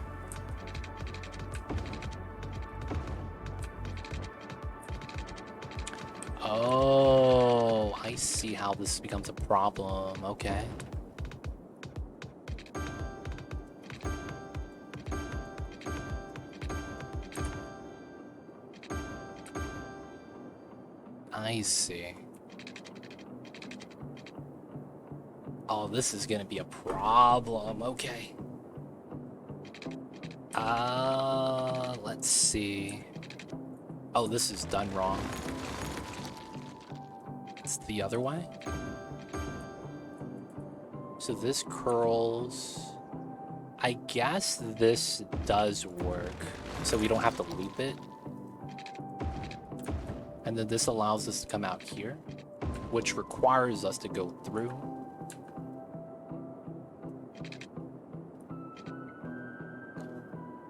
Oh, I see how this becomes a problem. Okay. I see. Oh, this is gonna be a problem. Okay. Let's see. Oh, this is done wrong. It's the other way. So this curls. I guess this does work. So we don't have to loop it. And then this allows us to come out here, which requires us to go through.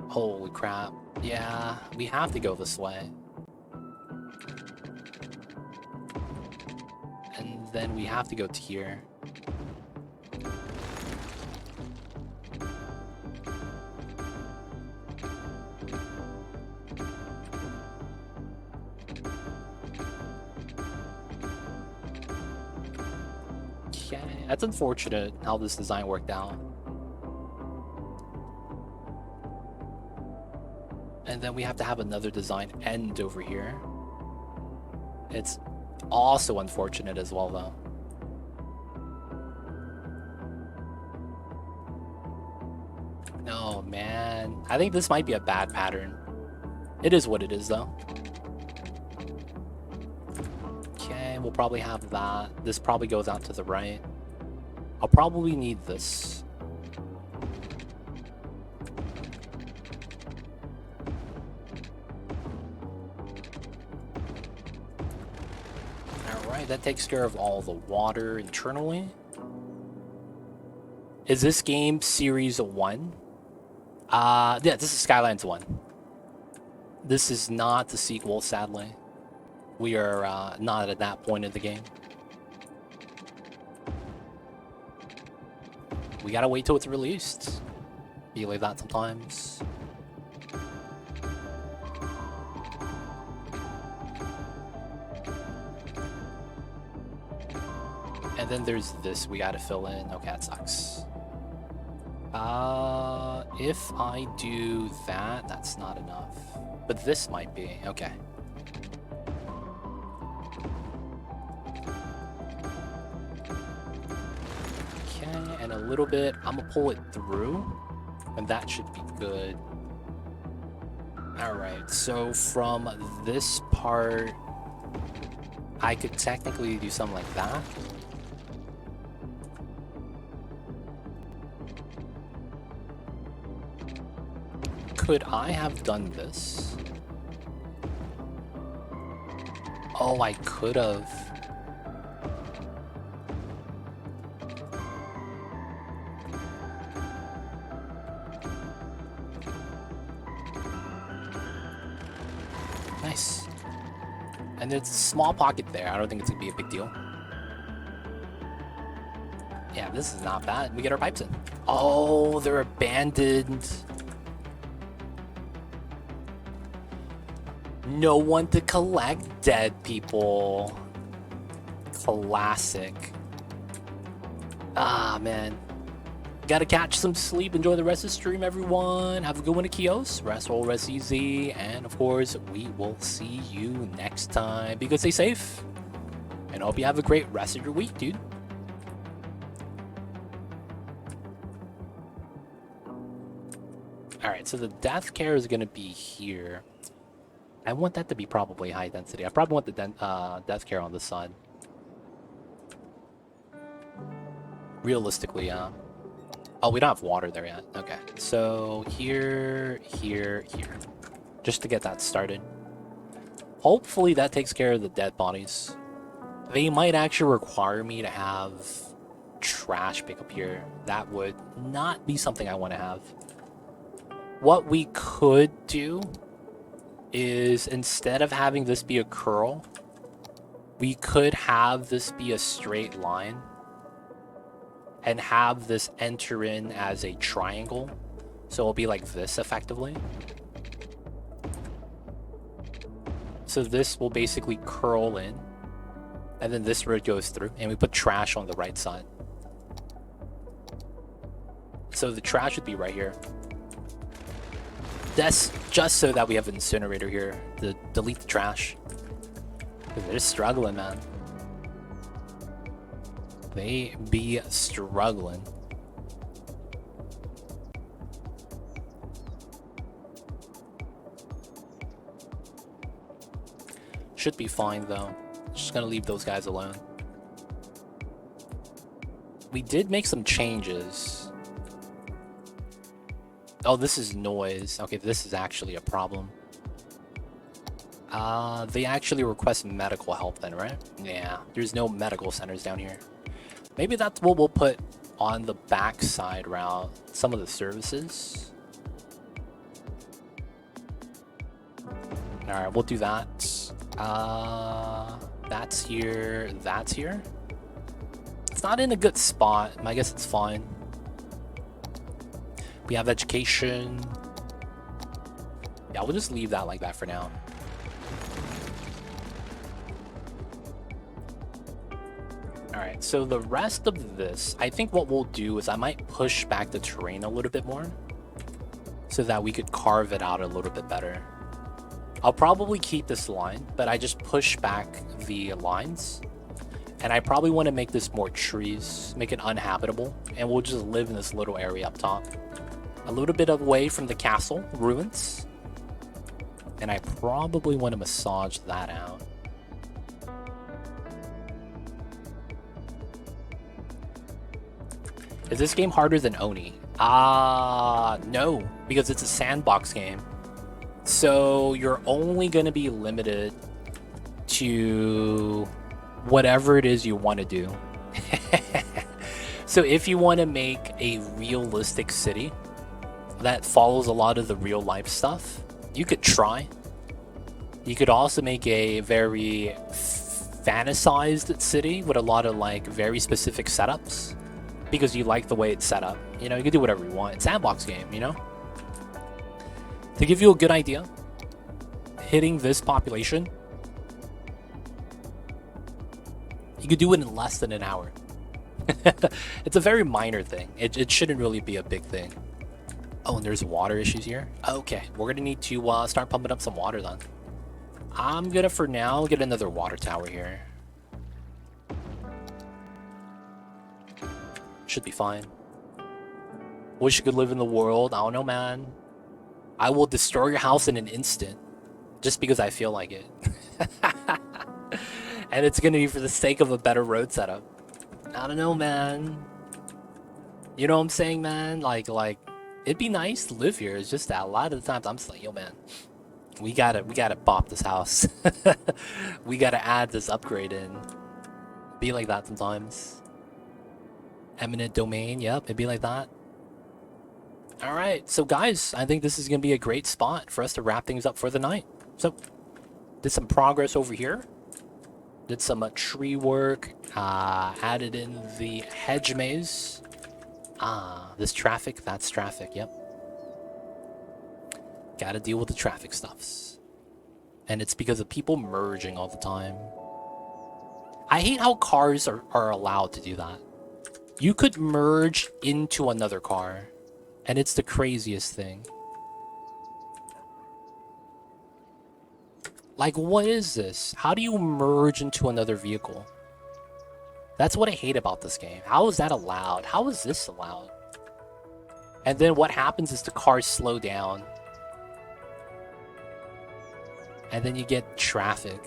Holy crap. Yeah, we have to go this way. And then we have to go to here. Okay, that's unfortunate how this design worked out. And then we have to have another design end over here. It's also unfortunate as well, though. No, man. I think this might be a bad pattern. It is what it is, though. Okay, we'll probably have that. This probably goes out to the right. I'll probably need this. Alright, that takes care of all the water internally. Is this game Series 1? Yeah, this is Skylines 1. This is not the sequel, sadly. We are not at that point in the game. We gotta wait till it's released. Be like that sometimes. And then there's this we gotta fill in. Okay, that sucks. If I do that, that's not enough. But this might be. Okay. Okay, and a little bit. I'm gonna pull it through, and that should be good. Alright, so from this part, I could technically do something like that. Could I have done this? Oh, I could have. Nice. And there's a small pocket there. I don't think it's gonna be a big deal. Yeah, this is not bad. We get our pipes in. Oh, they're abandoned. No one to collect dead people. Classic. Ah, man. Gotta catch some sleep. Enjoy the rest of the stream, everyone. Have a good one at Kios. Rest well, rest easy. And, of course, we will see you next time. Be good, stay safe. And I hope you have a great rest of your week, dude. Alright, so the death care is going to be here. I want that to be probably high density. I probably want the death care on this side. Realistically, oh, we don't have water there yet. Okay, so here, here, here. Just to get that started. Hopefully that takes care of the dead bodies. They might actually require me to have trash pick up here. That would not be something I want to have. What we could do is, instead of having this be a curl, we could have this be a straight line and have this enter in as a triangle. So it'll be like this, effectively. So this will basically curl in, and then this road goes through, and we put trash on the right side. So the trash would be right here. That's just so that we have an incinerator here to delete the trash. They're struggling, man. They be struggling. Should be fine, though. Just gonna leave those guys alone. We did make some changes. Oh, this is noise. Okay, this is actually a problem. They actually request medical help then, right? Yeah, there's no medical centers down here. Maybe that's what we'll put on the backside route. Some of the services. Alright, we'll do that. That's here. That's here. It's not in a good spot. I guess it's fine. We have education. Yeah, we'll just leave that like that for now. Alright, so the rest of this, I think what we'll do is I might push back the terrain a little bit more so that we could carve it out a little bit better. I'll probably keep this line, but I just push back the lines. And I probably want to make this more trees, make it uninhabitable, and we'll just live in this little area up top. A little bit away from the castle ruins. And I probably want to massage that out. Is this game harder than Oni? No, because it's a sandbox game. So you're only going to be limited to whatever it is you want to do. So if you want to make a realistic city that follows a lot of the real life stuff, you could try. You could also make a very fantasized city with a lot of like very specific setups because you like the way it's set up. You know, you can do whatever you want. It's a sandbox game, you know? To give you a good idea, hitting this population, you could do it in less than an hour. It's a very minor thing. It shouldn't really be a big thing. Oh, and there's water issues here? Okay, we're gonna need to start pumping up some water then. I'm gonna, for now, get another water tower here. Should be fine. Wish you could live in the world. I don't know, man. I will destroy your house in an instant. Just because I feel like it. And it's gonna be for the sake of a better road setup. I don't know, man. You know what I'm saying, man? Like, it'd be nice to live here. It's just that a lot of the times I'm just like, yo, man, we gotta bop this house. We gotta add this upgrade in. Be like that sometimes. Eminent domain, yep, it'd be like that. Alright, so guys, I think this is gonna be a great spot for us to wrap things up for the night. So, did some progress over here. Did some tree work. Added in the hedge maze. This traffic, that's traffic, yep. Gotta deal with the traffic stuffs. And it's because of people merging all the time. I hate how cars are allowed to do that. You could merge into another car. And it's the craziest thing. Like, what is this? How do you merge into another vehicle? That's what I hate about this game. How is that allowed? How is this allowed? And then what happens is the cars slow down. And then you get traffic.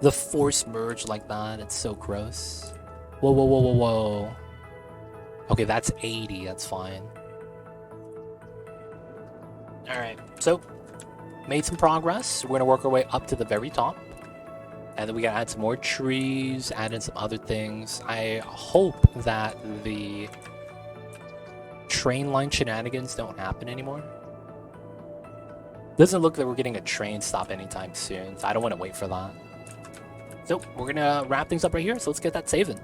The forced merge like that, it's so gross. Whoa, whoa, whoa, whoa, whoa. Okay, that's 80, that's fine. Alright, so made some progress. We're gonna work our way up to the very top. And then we gotta add some more trees, add in some other things. I hope that the train line shenanigans don't happen anymore. Doesn't look like we're getting a train stop anytime soon, so I don't want to wait for that. So we're gonna wrap things up right here, so let's get that saving.